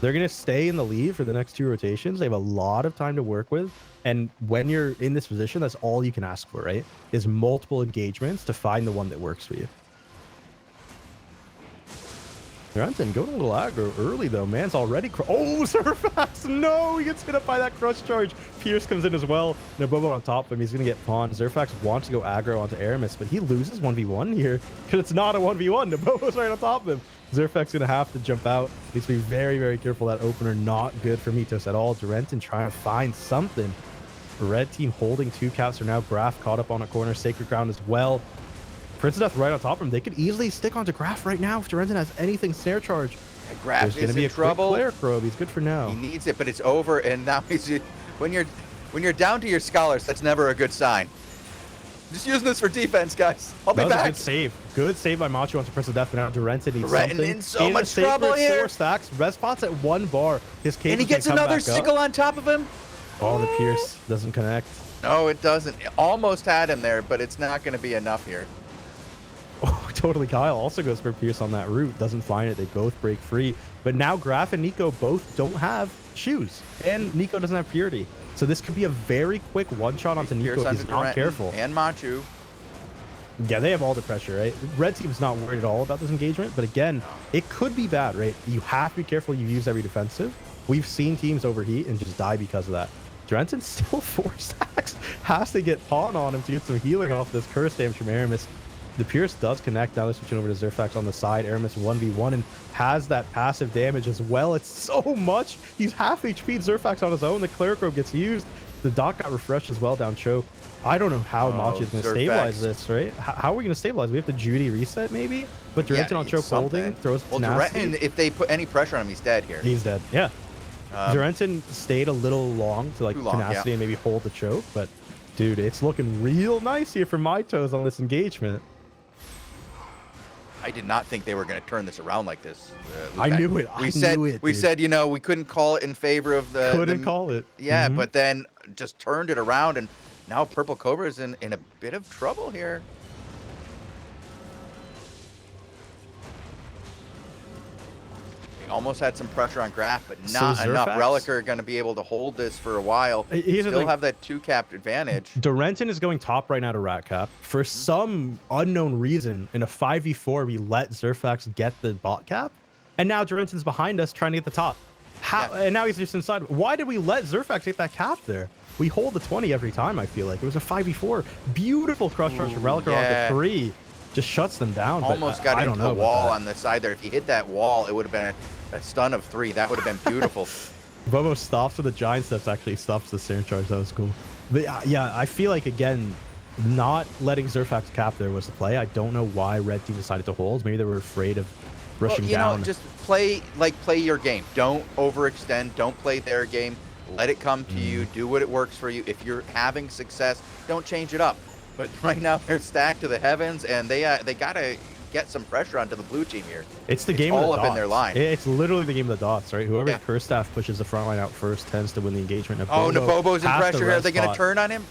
They're going to stay in the lead for the next 2 rotations. They have a lot of time to work with. And when you're in this position, that's all you can ask for, right? Is multiple engagements to find the one that works for you. Durenting going a little aggro early, though. Man's already... Oh, Zerfax! No! He gets hit up by that crush charge. Pierce comes in as well. Nabobo on top of him. He's going to get pawned. Zerfax wants to go aggro onto Aramis, but he loses 1v1 here because it's not a 1v1. Nabobo's right on top of him. Zerfax going to have to jump out. Needs to be very, very careful. That opener not good for Mitos at all. Durenting trying to find something. Red team holding 2 caps for now. Graf caught up on a corner. Sacred Ground as well. Prince of Death right on top of him. They could easily stick onto Graf right now if Durenting has anything snare charge. Graf is in trouble. Cleric probe. He's good for now. He needs it, but it's over. And now when you're down to your scholars, that's never a good sign. Just using this for defense, guys. I'll be back. Good save. Good save by Machu onto Prince of Death, but now Durenting needs something. In so much trouble here. 4 stacks. Res pot's at 1 bar. His cage and he gets another sickle on top of him. Oh, the Pierce doesn't connect. No, it doesn't. It almost had him there, but it's not going to be enough here. Oh, totally. Kyle also goes for Pierce on that route. Doesn't find it. They both break free. But now Graf and Nico both don't have shoes. And Nico doesn't have Purity. So this could be a very quick one-shot onto Nico if he's not careful. And Machu. Yeah, they have all the pressure, right? Red team's not worried at all about this engagement. But again, it could be bad, right? You have to be careful you use every defensive. We've seen teams overheat and just die because of that. Durenting still 4 stacks. Has to get pawn on him to get some healing off this curse damage from Aramis. The Pierce does connect. Now they're switching over to Zerfax on the side. Aramis 1v1 and has that passive damage as well. It's so much. He's half HP. Zerfax on his own. The Cleric Robe gets used. The Doc got refreshed as well down choke. I don't know how Machi is going to stabilize this, right? How are we going to stabilize? We have to Judy reset maybe? But Durenting on choke holding throws Durenting, if they put any pressure on him, he's dead here. He's dead. Yeah. Durenting stayed a little long to tenacity and maybe hold the choke, but dude, it's looking real nice here for Mitos on this engagement. I did not think they were going to turn this around like this. I knew it. We said, you know, we couldn't call it in favor of the... Couldn't call it. Yeah, but then just turned it around, and now Purple Cobra is in a bit of trouble here. They almost had some pressure on Graf, but not enough. Reliker going to be able to hold this for a while. Still have that 2-cap advantage. Durenting is going top right now to rat cap. For some unknown reason, in a 5v4, we let Zerfax get the bot cap, and now Durenting's behind us trying to get the top. And now he's just inside. Why did we let Zerfax get that cap there? We hold the 20 every time, I feel like. It was a 5v4. Beautiful crush rush from Reliker on the 3. Just shuts them down. Almost got into the wall on the side there. If he hit that wall, it would have been a stun of 3. That would have been beautiful. Bobo stops with the giant steps, actually stops the snare charge. That was cool. But yeah, I feel like, again, not letting Zerfax cap there was the play. I don't know why Red Team decided to hold. Maybe they were afraid of rushing down. Know, just play your game. Don't overextend. Don't play their game. Let it come to you. Do what it works for you. If you're having success, don't change it up. But right now they're stacked to the heavens, and they gotta get some pressure onto the blue team here. It's the game all of the up in their line. It's literally the game of the dots, right? Whoever curse staff pushes the front line out first tends to win the engagement. Nabobo's in pressure. Are they going to turn on him?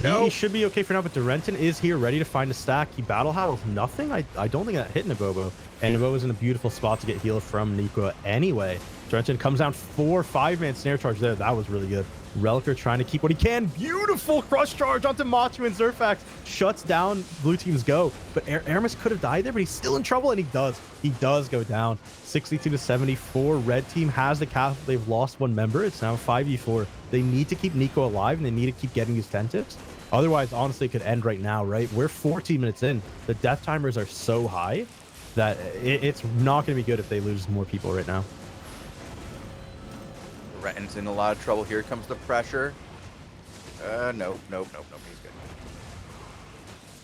No. He should be okay for now, but Durenting is here ready to find a stack. He battle howls nothing. I don't think that hit Nabobo. And Nabobo's in a beautiful spot to get healed from Nico anyway. Durenting comes down 4 5-man snare charge there. That was really good. Reliker trying to keep what he can. Beautiful crush charge onto Machu, and Zerfax shuts down blue team's go. But Aramis could have died there, but he's still in trouble, and he does. He does go down. 62-74. Red team has the cap. They've lost one member. It's now 5v4. They need to keep Nico alive, and they need to keep getting these 10 tips. Otherwise, honestly, it could end right now, right? We're 14 minutes in. The death timers are so high that it's not going to be good if they lose more people right now. Renton's in a lot of trouble. Here comes the pressure. Nope. He's good.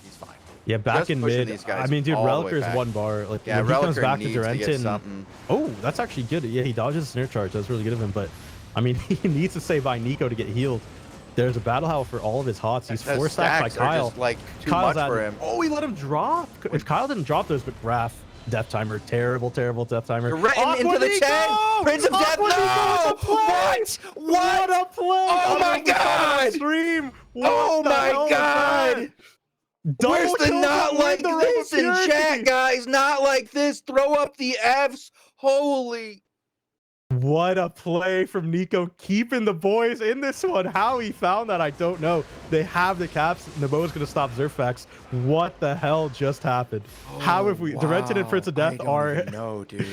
He's fine. Yeah, back Just in pushing mid. these guys I mean, dude, all the way Reliker's back. one bar. Like, Yeah, when he comes Reliker back to needs to get Durenton. something. Oh, that's actually good. Yeah, he dodges a snare charge. That's really good of him. But I mean, he needs to say bye Nico to get healed. There's a battle howl for all of his hots. He's Those 4 stacked by stacks are Kyle. just, like, too Kyle's much at for him. him. Oh, he let him drop. If Kyle didn't drop those, but Graf, death timer, terrible death timer. Durenton into the 10. Prince of Death. No! What? What a play! Oh my God! Stream. Oh my God! Where's the not like this in chat, guys? Not like this. Throw up the Fs. Holy. What a play from Nico, keeping the boys in this one. How he found that, I don't know. They have the caps. Nabo's going to stop Zerfax. What the hell just happened? How have we... Durenton and Prince of Death are... No, dude.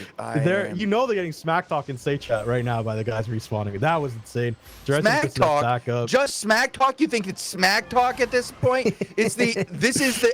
You know they're getting smack talk in Say Chat right now by the guys respawning. That was insane. Durenton Smack Prince of Death talk. back up. Just smack talk. You think it's smack talk at this point? It's the. This is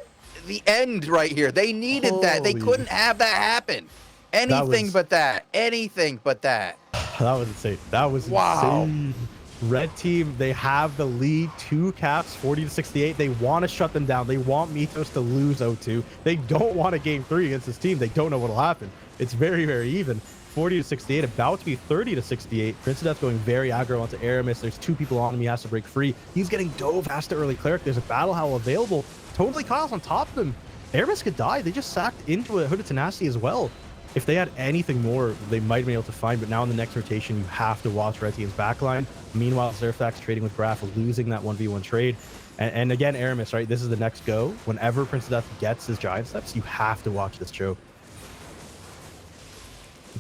the end right here. They needed that. They Holy. couldn't have that happen. Anything but that. Anything but that. That was insane. That was insane. Red team, they have the lead. 2 caps, 40-68. They want to shut them down. They want Mythos to lose 0-2. They don't want a game 3 against this team. They don't know what'll happen. It's very, very even. 40-68, about to be 30-68. Prince of Death going very aggro onto Aramis. There's 2 people on him. He has to break free. He's getting dove past the early cleric. There's a battle howl available. Totally Kyle's on top of them. Aramis could die. They just sacked into a Hooded Tenacity as well. If they had anything more, they might have been able to find, but now in the next rotation, you have to watch Red Team's backline. Meanwhile, Zerfax trading with Graf, losing that 1v1 trade. And again, Aramis, right? This is the next go. Whenever Prince of Death gets his giant steps, you have to watch this choke.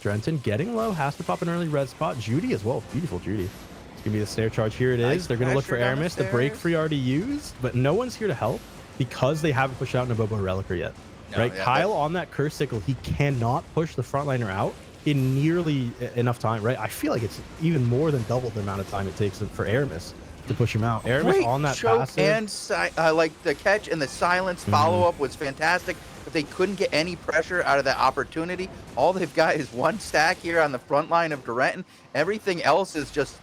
Durenton getting low, has to pop an early red spot. Judy as well. Beautiful Judy. It's going to be the snare charge. Here it is. Nice. They're going to look for Aramis. The break free already used, but no one's here to help because they haven't pushed out Nabobo Reliker yet. No, right, yeah, Kyle on that curse sickle, he cannot push the frontliner out in nearly enough time, right? I feel like it's even more than double the amount of time it takes for Aramis to push him out. Aramis on that passive. And like the catch and the silence follow-up was fantastic, but they couldn't get any pressure out of that opportunity. All they've got is 1 stack here on the front line of Durenton. Everything else is just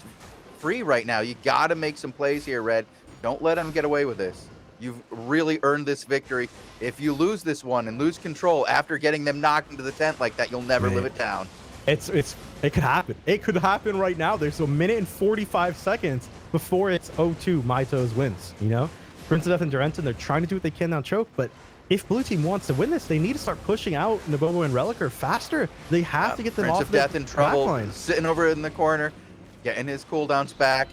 free right now. You got to make some plays here, Red. Don't let them get away with this. You've really earned this victory. If you lose this one and lose control after getting them knocked into the tent like that, you'll never live it down. It could happen. It could happen right now. There's a minute and 45 seconds before it's 0-2 Mytos wins, you know? Prince of Death and Durenton, they're trying to do what they can on choke, but if blue team wants to win this, they need to start pushing out Nabobo and Reliker faster. They have to get them Prince off of Death in trouble, backline. sitting over in the corner, getting his cooldowns back.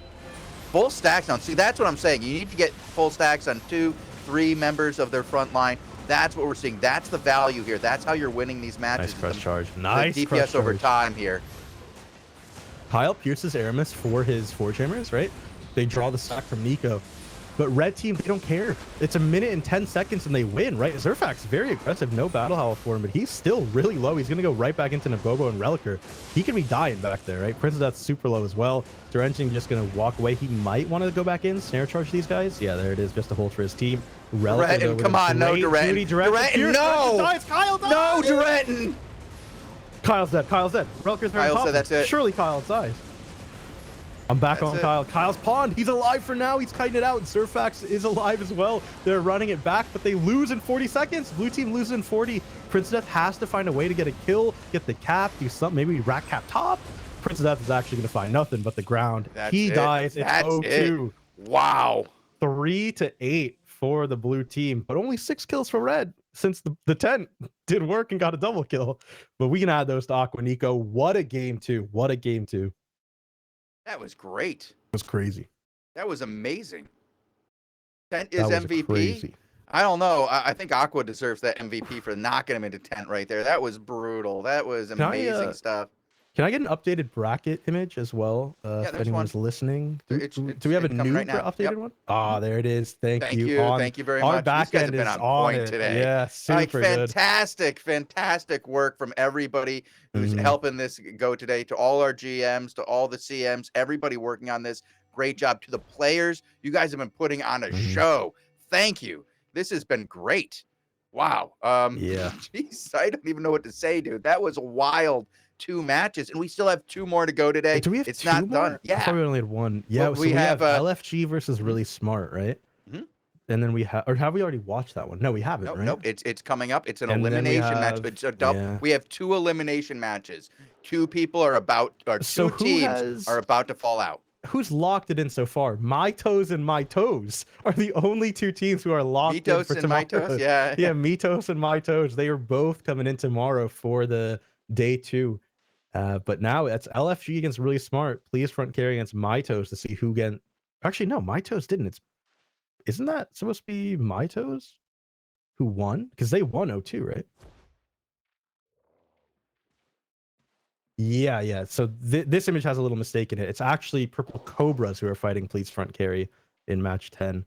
Full stacks on. See, that's what I'm saying. You need to get full stacks on 2, 3 members of their front line. That's what we're seeing. That's the value here. That's how you're winning these matches. Nice crush charge. Nice DPS crush over charge. time here. Kyle pierces Aramis for his 4 jammers, right? They draw the stack from Nico. But red team, they don't care. It's a minute and 10 seconds and they win, right? Zerfax, very aggressive. No battle howl for him, but he's still really low. He's going to go right back into Nabobo and Reliker. He can be dying back there, right? Prince of Death's super low as well. Durenton just going to walk away. He might want to go back in, snare charge these guys. Yeah, there it is. Just a hold for his team. Durenton, come on, no, Durenton. Durenton, no! Kyle dies. No, Durenton! Kyle's dead. Kyle's dead. Reliker's very Kyle top. said that's it. Surely Kyle dies. I'm back on Kyle. Kyle's pawned. He's alive for now. He's kiting it out. Zerfax is alive as well. They're running it back, but they lose in 40 seconds. Blue team loses in 40. Prince of Death has to find a way to get a kill, get the cap, do something. Maybe rack cap top. Prince of Death is actually going to find nothing but the ground. He dies. It's 0-2. Wow. 3-8 for the blue team, but only 6 kills for red since the 10 did work and got a double kill. But we can add those to Aqua Nico. What a game 2. What a game 2. That was great. It was crazy. That was amazing. Tent is That was MVP. crazy. I don't know. I think Aqua deserves that MVP for knocking him into tent right there. That was brutal. That was amazing stuff. Can I get an updated bracket image as well? If there's anyone's one. listening, do It's we have a coming new right now. updated Yep. one? Ah, there it is. Thank you. Thank you very Our much. back These guys end have been is on on point it. today. Yeah, super good. Fantastic work from everybody who's helping this go today. To all our GMs, to all the CMs, everybody working on this. Great job to the players. You guys have been putting on a show. Thank you. This has been great. Wow. Yeah. Geez, I don't even know what to say, dude. That was wild. 2 matches, and we still have 2 more to go today. Do we have it's 2 not more? done. Yeah. I thought we only had 1. Yeah, Well, so we have LFG versus Really Smart, right? Mhm. And then we have, or have we already watched that one? No, we haven't, Nope, right? nope. It's coming up. It's an And then we elimination match. have- It's a double. yeah. We have 2 elimination matches. 2 people are about, or 2 So who teams are about to fall out. Who's locked it in so far? My Toes and My Toes are the only 2 teams who are locked in Mitos for and tomorrow. Mitos, yeah. Yeah, Mitos and My Toes. They are both coming in tomorrow for the day 2. But now it's LFG against Really Smart. Please front carry against My Toes to see who get. Actually, no, My Toes didn't. Isn't that supposed to be My Toes who won? Because they won 0-2, right? Yeah. So this image has a little mistake in it. It's actually Purple Cobras who are fighting Please front carry in match 10.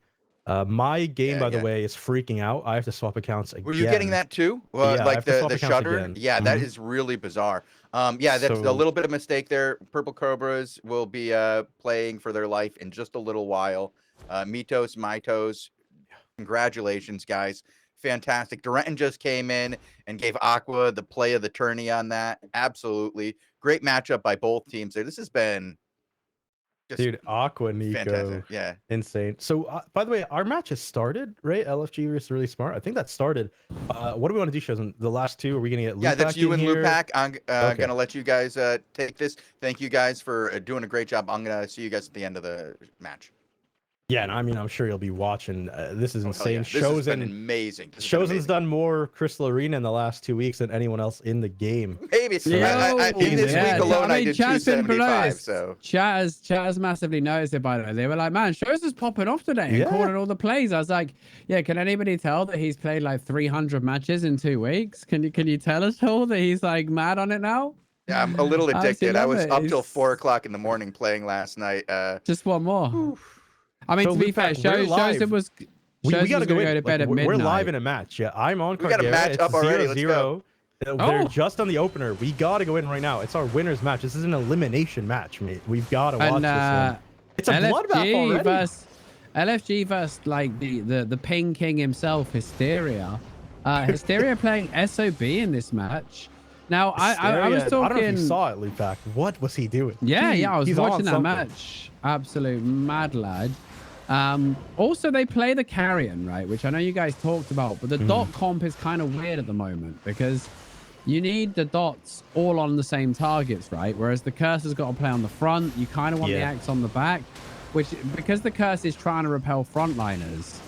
My game, by the way, is freaking out. I have to swap accounts again. Were you getting that too? Yeah, like the shutter? Yeah, that is really bizarre. Yeah, that's a little bit of mistake there. Purple Cobras will be playing for their life in just a little while. Mitos, Mitos, congratulations, guys. Fantastic. Duranton just came in and gave Aqua the play of the tourney on that. Absolutely. Great matchup by both teams there. This has been just dude, Aqua Nico. Fantastic. Yeah. Insane. So, by the way, our match has started, right? LFG versus Really Smart. I think that started. What do we want to do, shows? The last 2? Are we going to get Lupac? Yeah, that's you and here? Lupac. I'm going to let you guys take this. Thank you guys for doing a great job. I'm going to see you guys at the end of the match. Yeah, and I mean, I'm sure you'll be watching. This is insane. Yeah. This has been amazing. Chosen's done more Crystal Arena in the last 2 weeks than anyone else in the game. Maybe. So in this week alone, I did 275. So Chat has massively noticed it, by the way. They were like, man, Chosen's popping off today and calling all the plays. I was like, yeah, can anybody tell that he's played like 300 matches in 2 weeks? Can you tell us all that he's like mad on it now? Yeah, I'm a little addicted. I was up till 4 o'clock in the morning playing last night. Just one more. I mean, to be fair, Chosen was. We gotta go to bed at midnight. We're live in a match. Yeah, I'm on. We got a match up already. 0-0. They're just on the opener. We gotta go in right now. It's our winners match. This is an elimination match, mate. We've gotta watch this one. It's a bloodbath already. LFG versus like the Ping King himself, Hysteria. Hysteria playing SOB in this match. Now I was talking. I don't know if you saw it, Lupac. What was he doing? Yeah, I was watching that match. Absolute mad lad. Also, they play the Carrion, right? Which I know you guys talked about, but the dot comp is kind of weird at the moment because you need the dots all on the same targets, right? Whereas the cursor's got to play on the front. You kind of want the axe on the back, which because the curse is trying to repel frontliners,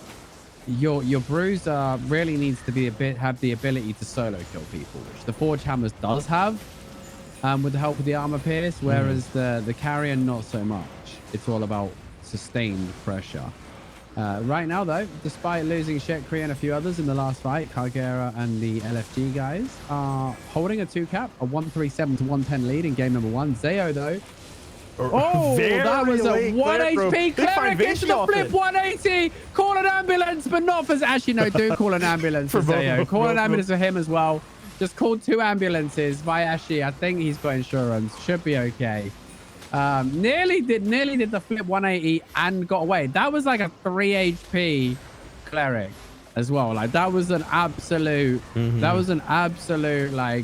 your bruiser really needs to be have the ability to solo kill people, which the Forge Hammers does have with the help of the armor pierce, whereas the Carrion not so much. It's all about sustained pressure. Right now, though, despite losing Shekri and a few others in the last fight, Kagera and the LFG guys are holding a 2-cap, a 137 to 110 lead in game number 1. Zeo, though. Oh, that was a 1 HP cleric into the flip 180. Call an ambulance, but not for... Actually, no, do call an ambulance for Zeo. Call an ambulance for him as well. Just called 2 ambulances. Vayashi, I think he's got insurance. Should be okay. Nearly did the flip 180 and got away. That was like a 3 HP cleric as well. Like that was an absolute like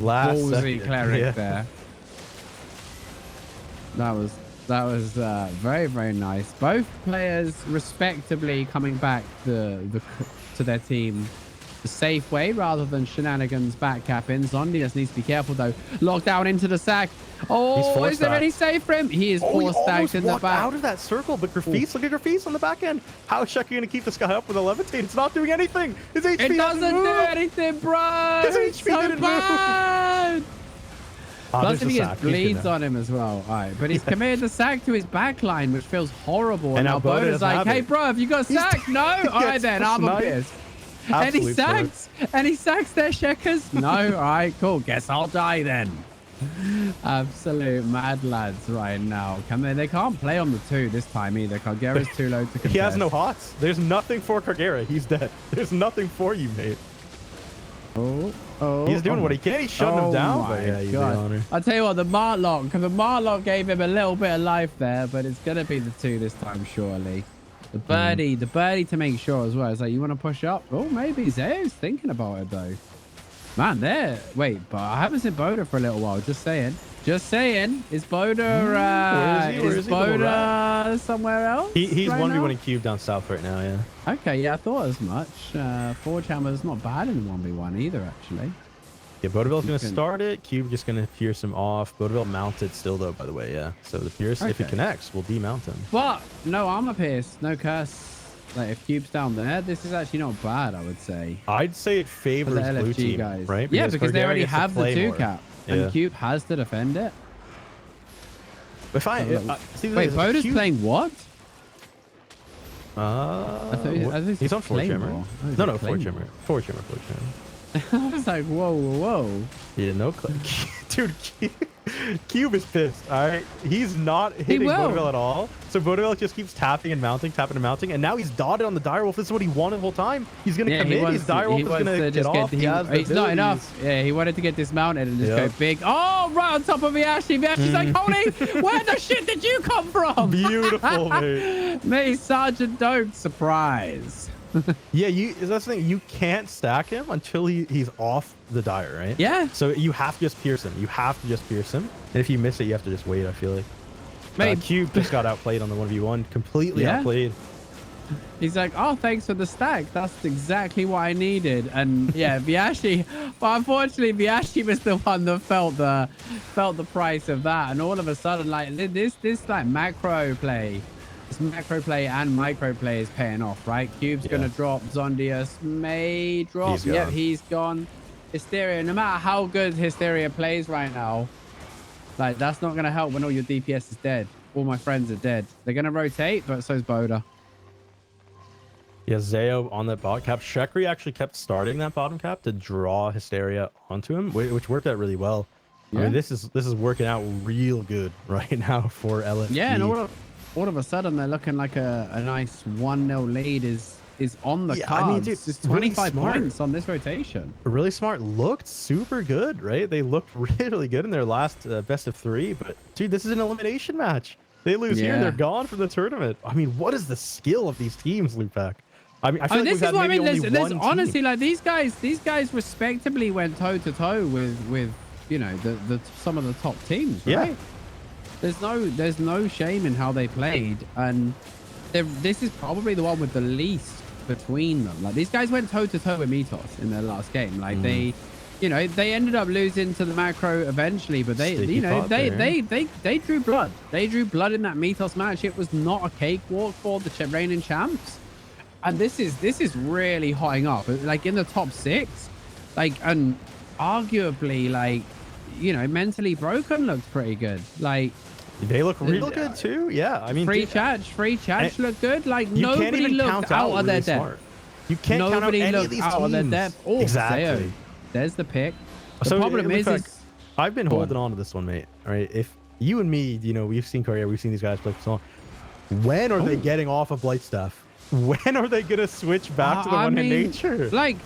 ballsy cleric there. That was very, very nice. Both players respectably coming back to their team the safe way rather than shenanigans back capping. Zondi just needs to be careful though. Locked down into the sack. Oh, is there any save for him? He is force stacked in the back. Out of that circle, but Grafise, look at Grafise on the back end. How is Sheki going to keep this guy up with a levitate? It's not doing anything. His HP doesn't do anything, bro. His HP didn't move. Plus, if he has bleeds on him as well. All right, but he's committed the sack to his back line, which feels horrible. And now Boda's like, hey, bro, have you got a sack? No? All right, then. Armor pierce. And he sacks their Shekas? No? All right, cool. Guess I'll die then. Absolute mad lads right now. They can't play on the 2 this time either. Cargera's too low to contest. He has no hots. There's nothing for Cargera. He's dead. There's nothing for you, mate. Oh, he's doing what he can. He's shutting him down. But yeah, he's the honor. I'll tell you what, the Marlock gave him a little bit of life there, but it's going to be the 2 this time, surely. The birdie to make sure as well. It's like, you want to push up? Oh, maybe Zayo's thinking about it, though. Man, wait, but I haven't seen Boda for a little while. Just saying. Is Boda, is Boda somewhere else? He's right 1v1 cube down south right now, yeah. Okay, yeah, I thought as much. Forge Hammer's not bad in 1v1 either, actually. Yeah, Bodaville's going to start it. Cube just going to pierce him off. Bodaville mounted still, though, by the way, yeah. So the pierce, if it connects, will demount him. But no armor pierce, no curse. Like, if Cube's down there, this is actually not bad, I would say. I'd say it favors blue team, guys. right? Yeah, because they already have the 2 cap. Yeah. And Cube has to defend it. If I wait, Boda's playing what? I thought he's on 4 Jammer. No, 4 Jammer. 4 Jammer. I was like, whoa. Yeah, no click. Dude, Cube is pissed, all right? He's not hitting Bodaville at all. So Bodaville just keeps tapping and mounting, and now he's dotted on the Direwolf. This is what he wanted the whole time. He's going to come in. His Direwolf is going to get off. It's not enough. Yeah, he wanted to get dismounted and just go big. Oh, right on top of Viashi. Viashi's like, holy, where the shit did you come from? Beautiful, mate. Mate, Sergeant Dope, surprise. Yeah, that's the thing. You can't stack him until he's off the dire, right? Yeah. So you have to just pierce him. And if you miss it, you have to just wait, I feel like. Mate, Cube just got outplayed on the 1v1. Completely outplayed. He's like, oh, thanks for the stack. That's exactly what I needed. And yeah, Viashi, but unfortunately, Viashi was the one that felt the price of that. And all of a sudden, like this like macro play and micro play is paying off, right? Cube's gonna drop. Zondius may drop. Yep, he's gone. Hysteria, no matter how good Hysteria plays right now, like that's not gonna help when all your DPS is dead. All my friends are dead. They're gonna rotate, but so's Boda. Yeah, Zayo on that bot cap. Shekri actually kept starting that bottom cap to draw Hysteria onto him, which worked out really well. Yeah. I mean, this is working out real good right now for LFG. Yeah, and all of a sudden they're looking like a nice 1-0 lead is on the cards. I mean, dude, it's 25 points on this rotation. Really smart. Looked super good, right? They looked really good in their last best of 3. But dude, this is an elimination match. They lose here, they're gone from the tournament. I mean, what is the skill of these teams, Lupac? I mean, I feel like this is what I mean. There's honestly, team. like these guys respectably went toe to toe with you know the some of the top teams, right? Yeah. There's no shame in how they played, and this is probably the one with the least between them. Like these guys went toe to toe with Mythos in their last game. Like they ended up losing to the macro eventually, but they drew blood. They drew blood in that Mythos match. It was not a cakewalk for the reigning champs, and this is really hotting up. Like in the top 6, like, and arguably, like, you know, Mentally Broken looks pretty good. Like. They look real good too. Yeah, I mean, free chat look good. Like nobody looked out of their depth. You can't count out any of these teams. Of their depth. Oh, exactly. Zayo. There's the pick. The problem is I've been holding on to this one, mate. All right, if you and me, you know, we've seen Korea, we've seen these guys play for so long. When are they getting off of Blightstaff? When are they gonna switch back to the one in nature? Like,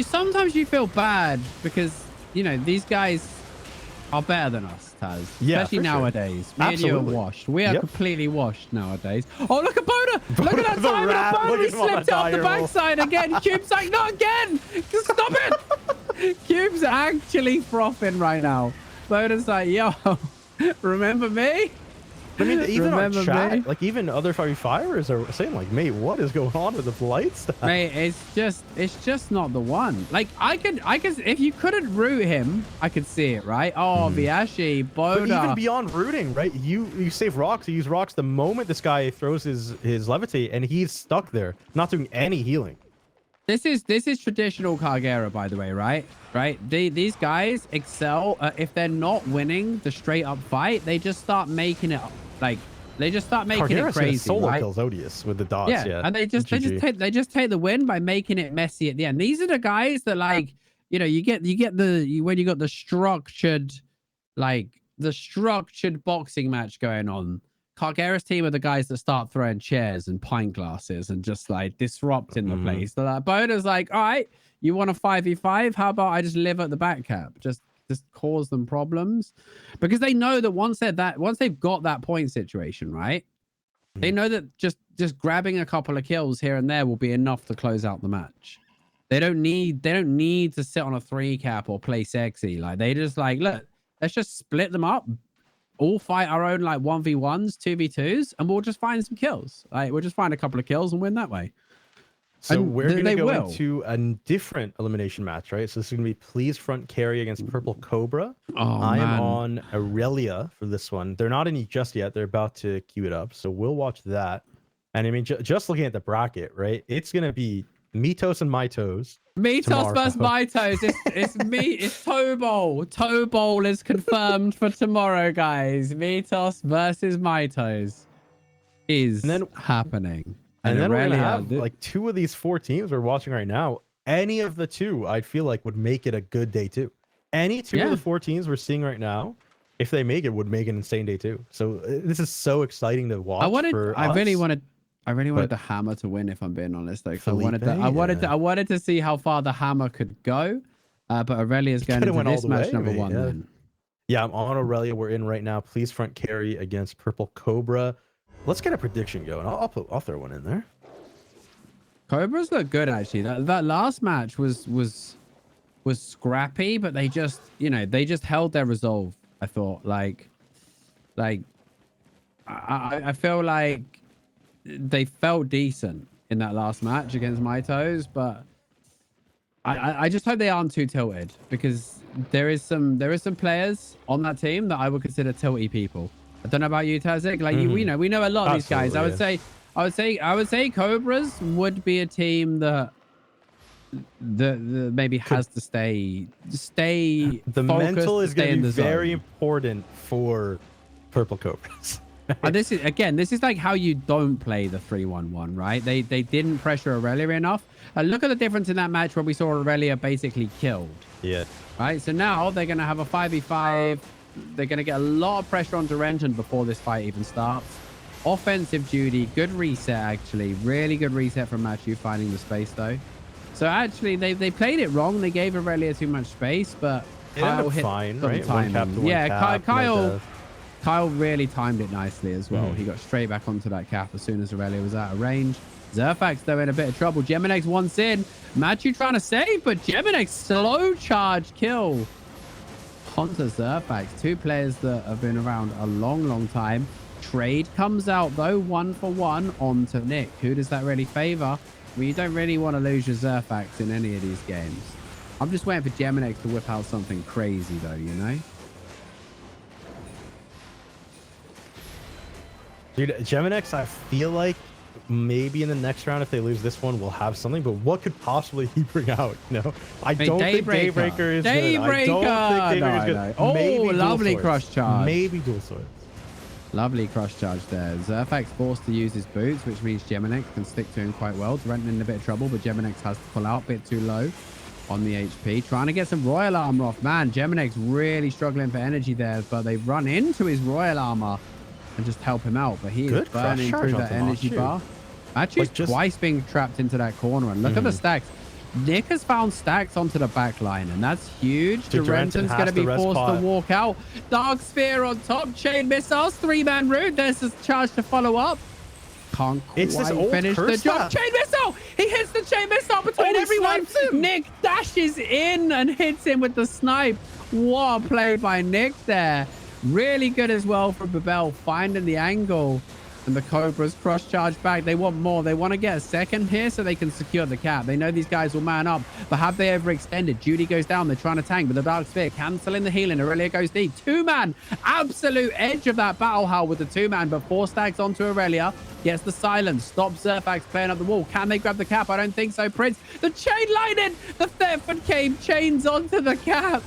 sometimes you feel bad because you know these guys are better than us, Taz. Yeah, especially nowadays. Sure. Me and you are washed. We are completely washed nowadays. Oh, look at Boda! Look at that time of Boda! He slipped off the backside again. Cube's like, not again! Stop it! Cube's actually frothing right now. Boda's like, yo, remember me? I mean, even our chat, like even other firefighters are saying, like, mate, what is going on with the Blightstaff? Mate, it's just not the one. Like, I could, if you couldn't root him, I could see it, right? Oh, Viashi, Boda. But even beyond rooting, right? You save rocks, you use rocks the moment this guy throws his levitate, and he's stuck there, not doing any healing. This is traditional Cargera, by the way, right? These guys excel. If they're not winning the straight up fight, they just start making it like they just start making it crazy. Solo kills Odious with the dots, yeah. And they just take the win by making it messy at the end. These are the guys that, like, you know, you get when you got the structured like the structured boxing match going on. Cargera's team are the guys that start throwing chairs and pint glasses and just like disrupting the place. So that Boda's like, all right, you want a 5v5? How about I just live at the back cap? Just cause them problems. Because they know that once they've got that point situation, right? They know that just grabbing a couple of kills here and there will be enough to close out the match. They don't need to sit on a 3 cap or play sexy. Like they just like, look, let's just split them up. All fight our own like 1v1s, 2v2s, and we'll just find some kills. Like we'll just find a couple of kills and win that way. So and we're going to go into a different elimination match, right? So this is going to be Please Front Carry against Purple Cobra. I am on Aurelia for this one. They're not in just yet. They're about to queue it up. So we'll watch that. And I mean, just looking at the bracket, right? It's going to be Mitos and Mitos. Mitos versus Mitos. It's me. It's Toe Bowl. Toe Bowl is confirmed for tomorrow, guys. Mitos versus Mitos is happening. And then we're gonna have like 2 of these 4 teams we're watching right now. Any of the 2, I feel like would make it a good day too. Any 2 of the 4 teams we're seeing right now, if they make it, would make an insane day too. So this is so exciting to watch. I really wanted the Hammer to win, if I'm being honest, though. I wanted to see how far the Hammer could go. But Aurelia's going into this match number 1. Then. Yeah, I'm on Aurelia. We're in right now. Please Front Carry against Purple Cobra. Let's get a prediction going. I'll throw one in there. Cobras look good actually. That last match was scrappy, but they just held their resolve. I thought I feel like they felt decent in that last match against Mitos, but I just hope they aren't too tilted, because there is some players on that team that I would consider tilty people. I don't know about you, Tazik. Like we know a lot of these guys. I would say Cobras would be a team that maybe has to stay. The mental is going to be very important for Purple Cobras. This is like how you don't play the 3-1-1, right? They didn't pressure Aurelia enough. Look at the difference in that match where we saw Aurelia basically killed. Yeah. Right. So now they're going to have a 5v5. They're going to get a lot of pressure onto Renton before this fight even starts. Offensive duty, good reset actually, really good reset from Matthew finding the space though. So actually they played it wrong. They gave Aurelia too much space, but Kyle hit fine, right? Kyle really timed it nicely as well. He got straight back onto that cap as soon as Aurelia was out of range. Zerfax though in a bit of trouble. Geminex wants in. Matthew trying to save, but Geminex slow charge kill onto Zerfax. 2 players that have been around a long time. Trade comes out though, 1 for 1 onto Nick. Who does that really favor? Well, you don't really want to lose your Zerfax in any of these games. I'm just waiting for Geminex to whip out something crazy though, you know? Dude, Geminex, I feel like maybe in the next round, if they lose this one, we'll have something. But what could possibly he bring out? You know, I don't think Daybreaker is good. I don't think Daybreaker is good. Oh, maybe lovely crush charge. Maybe dual swords. Lovely crush charge there. Zerfax forced to use his boots, which means Geminex can stick to him quite well. Renton in a bit of trouble, but Geminex has to pull out a bit too low on the HP. Trying to get some Royal Armor off. Man, Geminex really struggling for energy there, but they run into his Royal Armor and just help him out. But he is burning through that energy bar. Matthew's twice being trapped into that corner. And look at the stacks. Nick has found stacks onto the back line, and that's huge. Durenton's going to be forced to walk out. Dark Sphere on top. Chain missiles. 3-man route. There's a charge to follow up. Can't quite finish the job. Chain missile! He hits the chain missile between everyone. Nick dashes in and hits him with the snipe. What a play by Nick there. Really good as well from Babel, finding the angle. And the Cobras cross charge back. They want more. They want to get a second here so they can secure the cap. They know these guys will man up, but have they overextended? Judy goes down. They're trying to tank, but the Dark Sphere canceling the healing. Aurelia goes deep. 2-man. Absolute edge of that battle hull with the 2-man, but 4 stacks onto Aurelia. Gets the silence. Stops Zerfax playing up the wall. Can they grab the cap? I don't think so. Prince. The chain lightning. The Thetford Cave chains onto the cap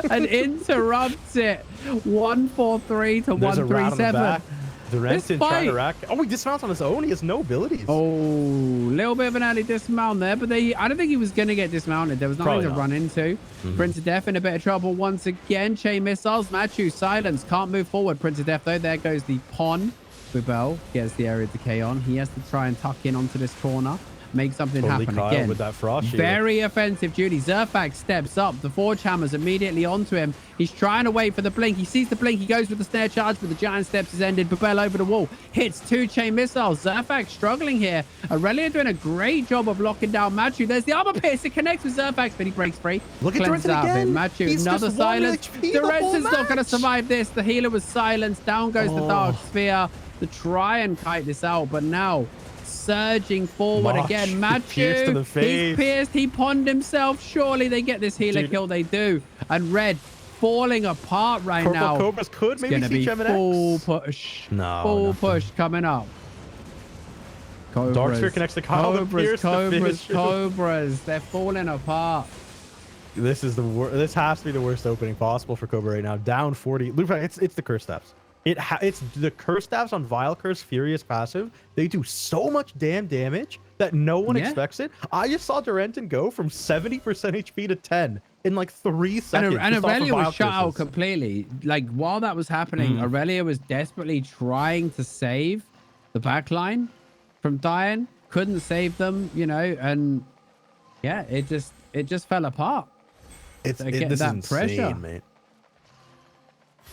and interrupts it. 143 to 137. Renton trying to rack. Oh, he dismounts on his own. He has no abilities. Oh, little bit of an early dismount there, but I don't think he was going to get dismounted. There was nothing to run into. Prince of Death in a bit of trouble once again. Chain missiles. Machu silence. Can't move forward. Prince of Death, though. There goes the pawn. Bubel gets the area of decay on. He has to try and tuck in onto this corner. Make something happen Kyle again. With that frost shield. Very offensive duty. Zerfak steps up. The Forge Hammer's immediately onto him. He's trying to wait for the blink. He sees the blink. He goes with the snare charge, but the giant steps is ended. Bubel over the wall. Hits 2 chain missiles. Zerfak struggling here. Aurelia doing a great job of locking down Machu. There's the armor pierce. It connects with Zerfak, but he breaks free. Look at Renton again. Machu, He's another silence. Renton's not going to survive this. The healer was silenced. Down goes the Dark Sphere to try and kite this out, but now surging forward again. Machu, he's pierced. He ponned himself. Surely they get this healer kill. They do. And Red falling apart right now. Cobras could maybe see full push. Full push coming up. Cobras. Dark Sphere connects the Kyle. Cobras. They're falling apart. This is the worst. This has to be the worst opening possible for Cobra right now. Down 40. It's the curse staffs. It's the curse staffs on Vile Curse Furious passive. They do so much damn damage that no one expects it. I just saw Durenton go from 70% HP to 10 in like 3 seconds. And Aurelia was shut out completely. Like while that was happening, Aurelia was desperately trying to save the backline from dying. Couldn't save them, you know, and yeah, it just fell apart. This is insane, mate.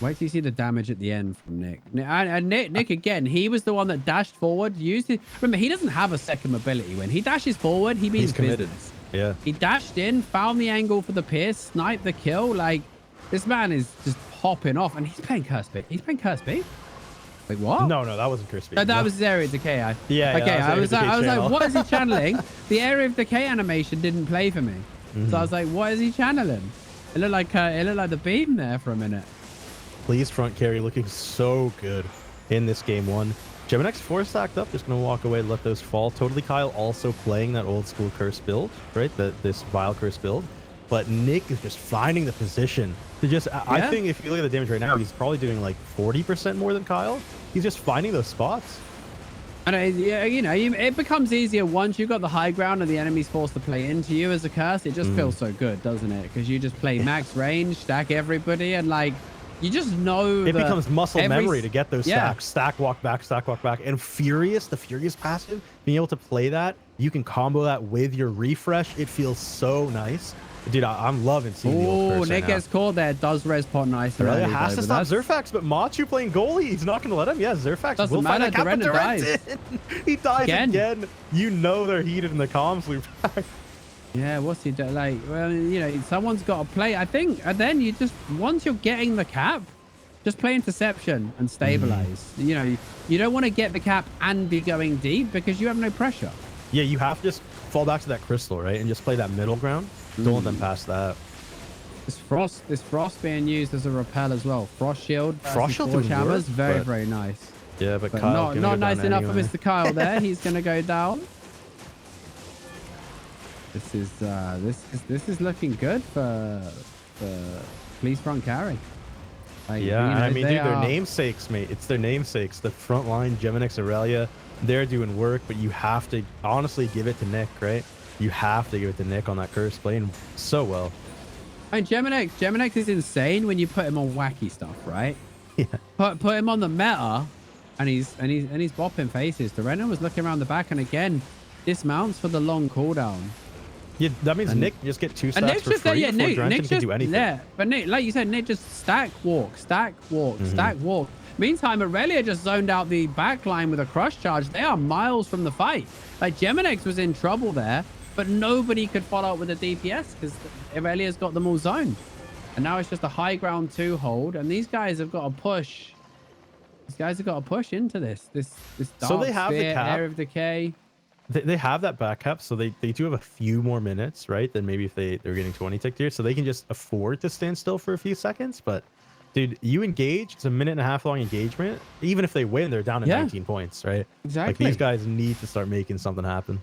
Wait till you see the damage at the end from Nick. And Nick again, he was the one that dashed forward, used it. Remember, he doesn't have a second mobility. When he dashes forward, he means committed. Business. Yeah. He dashed in, found the angle for the pierce, sniped the kill. Like, this man is just popping off. And he's playing Curse B. He's playing Curse B? Wait, what? No, that wasn't Curse B. No, that was his Area of Decay. Yeah. Okay, I was like, what is he channeling? The Area of Decay animation didn't play for me. So I was like, what is he channeling? It looked like the beam there for a minute. Please front carry looking so good in this game 1. Geminex 4 stacked up, just going to walk away, let those fall. Totally Kyle also playing that old school curse build, right? This Vile Curse build. But Nick is just finding the position to just, I think if you look at the damage right now, he's probably doing like 40% more than Kyle. He's just finding those spots. And you know, it becomes easier once you've got the high ground and the enemy's forced to play into you as a curse. It just feels so good, doesn't it? Because you just play max range, stack everybody, and like, you just know it becomes muscle memory to get those stacks. Stack, walk back, and Furious, the Furious passive, being able to play that, you can combo that with your refresh. It feels so nice. Dude, I'm loving seeing the old curse. Nick gets caught there. Does res pot nice. Really has to stop Zerfax, but Machu playing goalie. He's not going to let him. Yeah, Zerfax will find a cap, but dies. He dies again. You know they're heated in the comms loop. Yeah, what's he doing? Like, well, you know, someone's got to play. I think, and then you just, once you're getting the cap, just play Interception and stabilize. You know, you don't want to get the cap and be going deep because you have no pressure. Yeah, you have to just fall back to that crystal, right? And just play that middle ground. Don't let them pass that. This frost being used as a repel as well. Frost shield. Frost shield doing hammers. Very nice. Yeah, but Kyle not nice enough for Mr. Kyle there. He's going to go down. This is looking good for Please front carry. Like, yeah, you know, I mean, dude, their namesakes, mate. It's their namesakes. The front line, Geminex, Aurelia, they're doing work, but you have to honestly give it to Nick, right? You have to give it to Nick on that curse, playing so well. And Geminex is insane when you put him on wacky stuff, right? Yeah. Put him on the meta, and he's bopping faces. Dorena was looking around the back, and again, dismounts for the long cooldown. Yeah, that means Nick just get 2 stacks for free before Nick can do anything. Yeah, but Nick, like you said, Nick just stack walk, stack walk. Meantime, Aurelia just zoned out the backline with a crush charge. They are miles from the fight. Like, Geminex was in trouble there, but nobody could follow up with a DPS because Aurelia's got them all zoned. And now it's just a high ground 2 hold, and these guys have got to push. These guys have got to push into this dark so they have sphere, the cap. Area of Decay. They have that back cap, so they do have a few more minutes, right? Than maybe if they're getting 20 ticked here, so they can just afford to stand still for a few seconds. But dude, you engage, it's a 1.5 long engagement. Even if they win, they're down at 19 points, right? Exactly. Like, these guys need to start making something happen.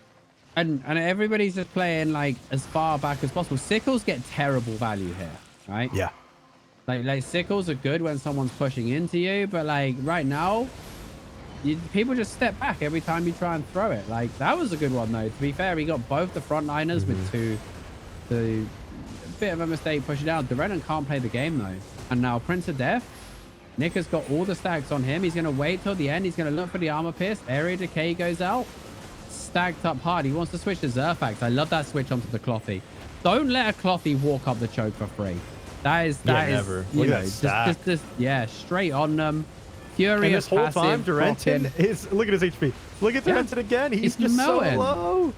And everybody's just playing like as far back as possible. Sickles get terrible value here, right? Yeah. Like sickles are good when someone's pushing into you, but like right now, people just step back every time you try and throw it. Like, that was a good one, though. To be fair, he got both the frontliners with two. A bit of a mistake pushing down. Durennan can't play the game, though. And now Prince of Death. Nick has got all the stacks on him. He's going to wait till the end. He's going to look for the armor pierce. Area decay goes out. Stacked up hard. He wants to switch to Zerfax. I love that switch onto the Clothy. Don't let a Clothy walk up the choke for free. That is never. You know, just yeah, straight on them. Furious. And this whole passive, time, Durennan is, look at his HP. Look at Durennan again. He's just melting. so low.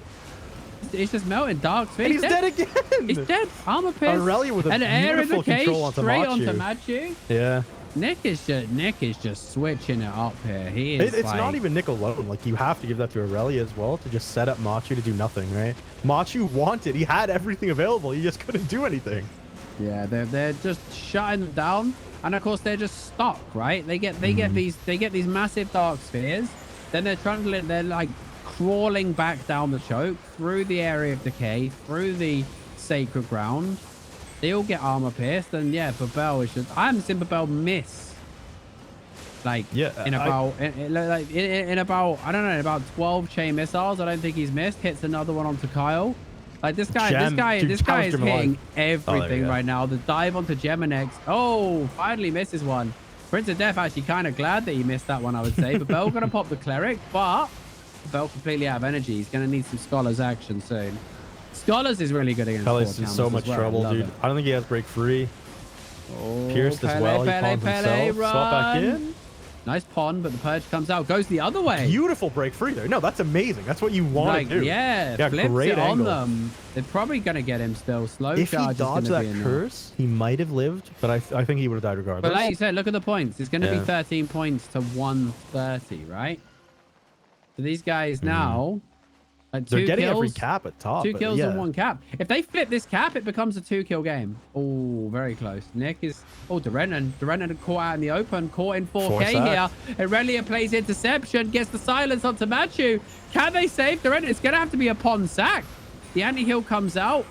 He's just melting. Dark Sphere. And he's dead again. He's dead. Armor pierce. Aurelia with a and beautiful control onto straight Machu. onto Machu. Yeah. Nick is just switching it up here. He is. It's like, not even Nick alone. Like, you have to give that to Aurelia as well to just set up Machu to do nothing, right? Machu wanted. He had everything available. He just couldn't do anything. Yeah, they're just shutting them down, and of course they're just stuck, right? They get these massive dark spheres, then they're like crawling back down the choke through the area of decay, through the sacred ground. They all get armor pierced, and yeah, Babel is just. I haven't seen Babel miss. Like, yeah, in about I don't know, about 12 chain missiles. I don't think he's missed. Hits another one onto Kyle. Like, this guy is hitting everything right now. The dive onto Geminex. Oh, finally misses one. Prince of Death actually kind of glad that he missed that one, I would say. Babel going to pop the cleric, but Babel completely out of energy. He's going to need some Scholars action soon. Scholars is really good against Pele's in so much trouble, dude. I don't think he has break free. Oh, Pierced as well. He pawns himself. Swap back in. Nice pawn, but the purge comes out. Goes the other way. Beautiful break free there. No, that's amazing. That's what you want to do. Yeah, flips great it angle. on them. They're probably going to get him still. Slow if charge he dodged that curse, he might have lived, but I think he would have died regardless. But like you said, look at the points. It's going to be 13 points to 130, right? So these guys now... Like they're getting kills, every cap at top. 2 kills and 1 cap. If they flip this cap, it becomes a 2-kill game. Oh, very close. Nick is... Oh, Durennan caught out in the open. Caught in 4K here. Aurelia plays interception. Gets the silence onto Machu. Can they save Durennan? It's going to have to be a pawn sack. The anti-heal comes out.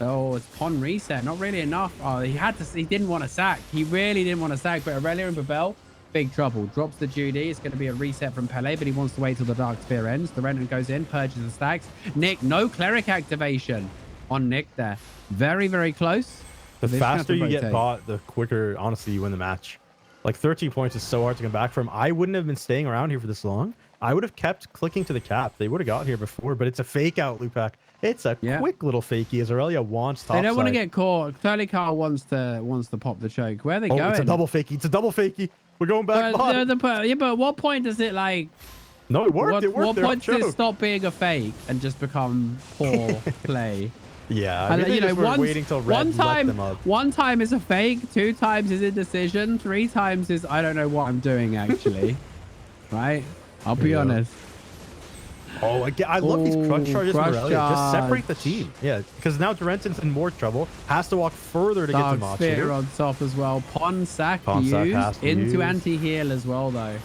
Oh, it's pawn reset. Not really enough. Oh, he didn't want to sack. He really didn't want to sack. But Aurelia and Babel... Big trouble. Drops the Judy. It's going to be a reset from Pele, but he wants to wait till the Dark Sphere ends. The Renan goes in, purges the stacks. Nick, no cleric activation on Nick there. Very, very close. The faster you get bought, the quicker, honestly, you win the match. Like, 13 points is so hard to come back from. I wouldn't have been staying around here for this long. I would have kept clicking to the cap. They would have got here before, but it's a fake out, Lupac. It's a quick little fakey as Aurelia wants top They don't want to side. get caught. Clearly, Carl wants to pop the choke. Where are they going? It's a double fakey. It's a double fakey. We're going back. Yeah, but at what point does it like... No, it worked. What point does it stop being a fake and just become poor play? Yeah, I mean, you know, waiting till Red let them up. 1 time is a fake, 2 times is indecision, 3 times is I don't know what I'm doing actually. Right? I'll be honest. Oh, I love these crush charges from Aurelia. Just separate the team. Yeah, because now Durenton's in more trouble. Has to walk further to get to Machu. Sphere on top as well. Pawn sack used into anti-heal as well, though.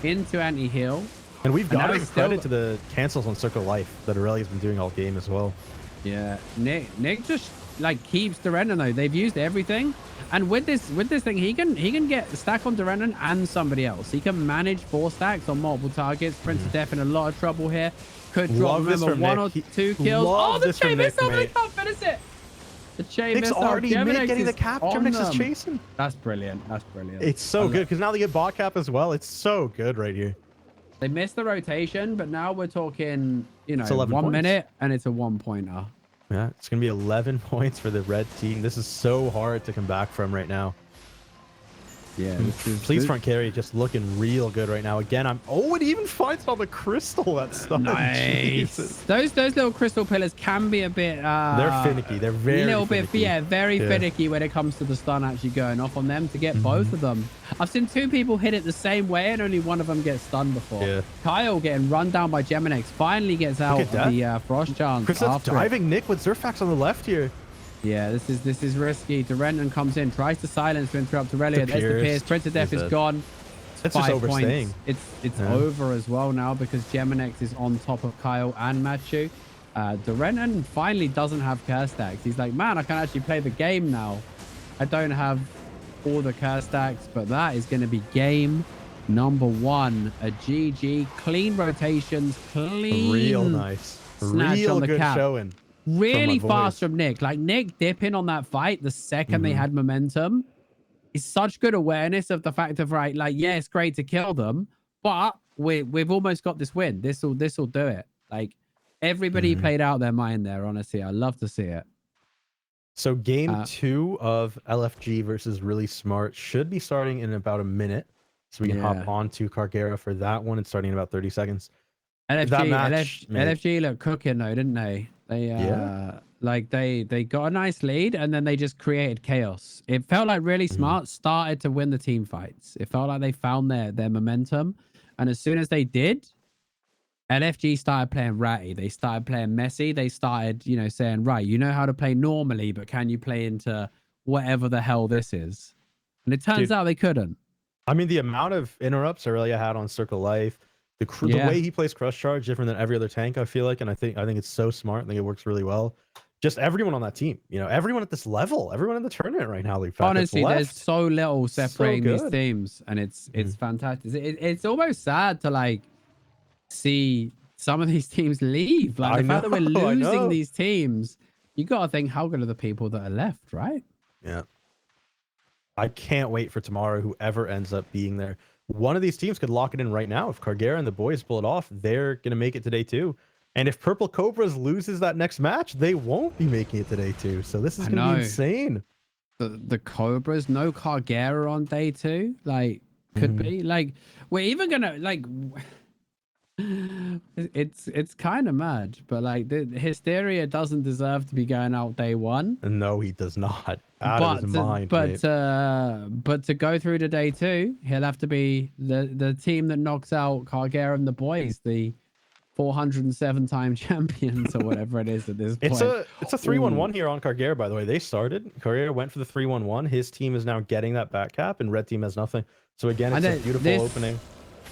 Into anti-heal. And we've got to give credit to the cancels on Circle Life that Aurelia's been doing all game as well. Yeah, Nick just like keeps Durennan though. They've used everything, and with this thing, he can get a stack on Durennan and somebody else. He can manage 4 stacks on multiple targets. Prince of Death in a lot of trouble here. Could drop remember 1 or 2 kills. Oh, the chain missile! They can't finish it. The chain Nick's missile. already mid getting the cap. Geminex is chasing. That's brilliant. That's brilliant. It's so good because now they get bot cap as well. It's so good right here. They missed the rotation, but now we're talking, you know, 1 points. minute and it's a 1-pointer. Yeah, it's going to be 11 points for the red team. This is so hard to come back from right now. Yeah. Please front carry just looking real good right now. Again, it even fights on the crystal. That's nice. Those little crystal pillars can be a bit they're finicky. They're very finicky. Very finicky when it comes to the stun actually going off on them to get both of them. I've seen 2 people hit it the same way and only one of them gets stunned before. Yeah. Kyle getting run down by Geminex finally gets out of the frost chance. Chris diving Nick with Zerfax on the left here. Yeah, this is risky. Durennan comes in, tries to silence to interrupt Aurelia. There's the Pierce. Prince of Death is gone. It's 5 points. It's over as well now because Geminex is on top of Kyle and Machu. Durennan finally doesn't have curse stacks. He's like, man, I can actually play the game now. I don't have all the curse stacks, but that is going to be game number 1. A GG. Clean rotations. Clean. Real nice. Snatch Real on the good cap. showing. Really from fast boys. from Nick. Like, Nick dipping on that fight the second they had momentum. Is such good awareness of the fact of, right, like, yeah, it's great to kill them, but we've almost got this win. This'll do it. Like, everybody played out their mind there, honestly. I love to see it. So game 2 of LFG versus Really Smart should be starting in about a minute. So we can hop on to Cargera for that one. It's starting in about 30 seconds. LFG looked cooking though, didn't they? They like they got a nice lead and then they just created chaos. It felt like Really Smart started to win the team fights. It felt like they found their momentum, and as soon as they did, LFG started playing ratty. They started playing messy. They started, you know, saying, right, you know how to play normally, but can you play into whatever the hell this is? And it turns out they couldn't. I mean, the amount of interrupts Aurelia had on Circle Life, the way he plays Crush Charge, different than every other tank, I feel like, and I think it's so smart. I think it works really well. Just everyone on that team, you know, everyone at this level, everyone in the tournament right now. Honestly, there's so little separating these teams, and it's fantastic. It's almost sad to like see some of these teams leave. Like the fact that we're losing these teams, you got to think, how good are the people that are left, right? Yeah. I can't wait for tomorrow, whoever ends up being there. One of these teams could lock it in right now. If Cargera and the boys pull it off, they're going to make it to day 2. And if Purple Cobras loses that next match, they won't be making it to day 2. So this is going to be insane. The Cobras, no Cargera on day 2. Like, could be. Like, we're even going to, like... It's kind of mad, but like the Hysteria doesn't deserve to be going out day 1. No, he does not. Out of his mind, but to go through to day 2, he'll have to be the team that knocks out Cargera and the boys, the 407-time champions or whatever it is at this point. It's a 3-1-1 here on Cargera, by the way. They started. Cargera went for the 3-1-1. His team is now getting that back cap, and red team has nothing. So again, it's a beautiful opening.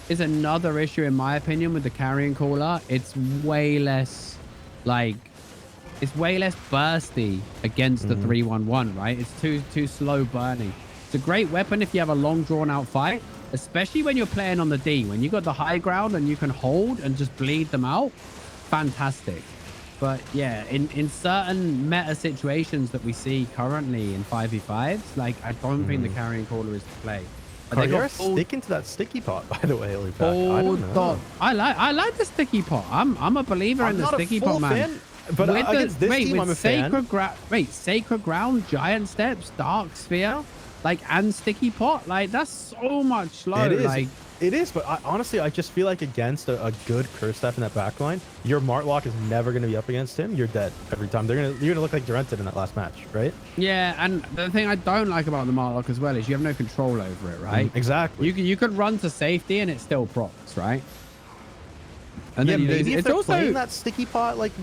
Is another issue in my opinion with the carrying caller. It's way less bursty against the 3-1-1, right? It's too slow burning. It's a great weapon if you have a long drawn out fight, especially when you're playing on the D. When you got the high ground and you can hold and just bleed them out, fantastic. But yeah, in certain meta situations that we see currently in 5v5s, like I don't think the carrying caller is to play. Cargera sticking to that sticky pot, by the way, Lupac. I don't know. I like the sticky pot. I'm a believer in the sticky pot, man. Fan, but against this team, I'm a fan. Sacred Ground, Giant Steps, Dark Sphere, like, and sticky pot, like that's so much slow. It is. Like, it is, but honestly, I just feel like against a good curse staff in that backline, your Martlock is never going to be up against him. You're dead every time. You're gonna look like Durented in that last match, right? Yeah, and the thing I don't like about the Martlock as well is you have no control over it, right? Exactly. You could run to safety and it still procs, right? And yeah, then maybe if they're playing that sticky pot like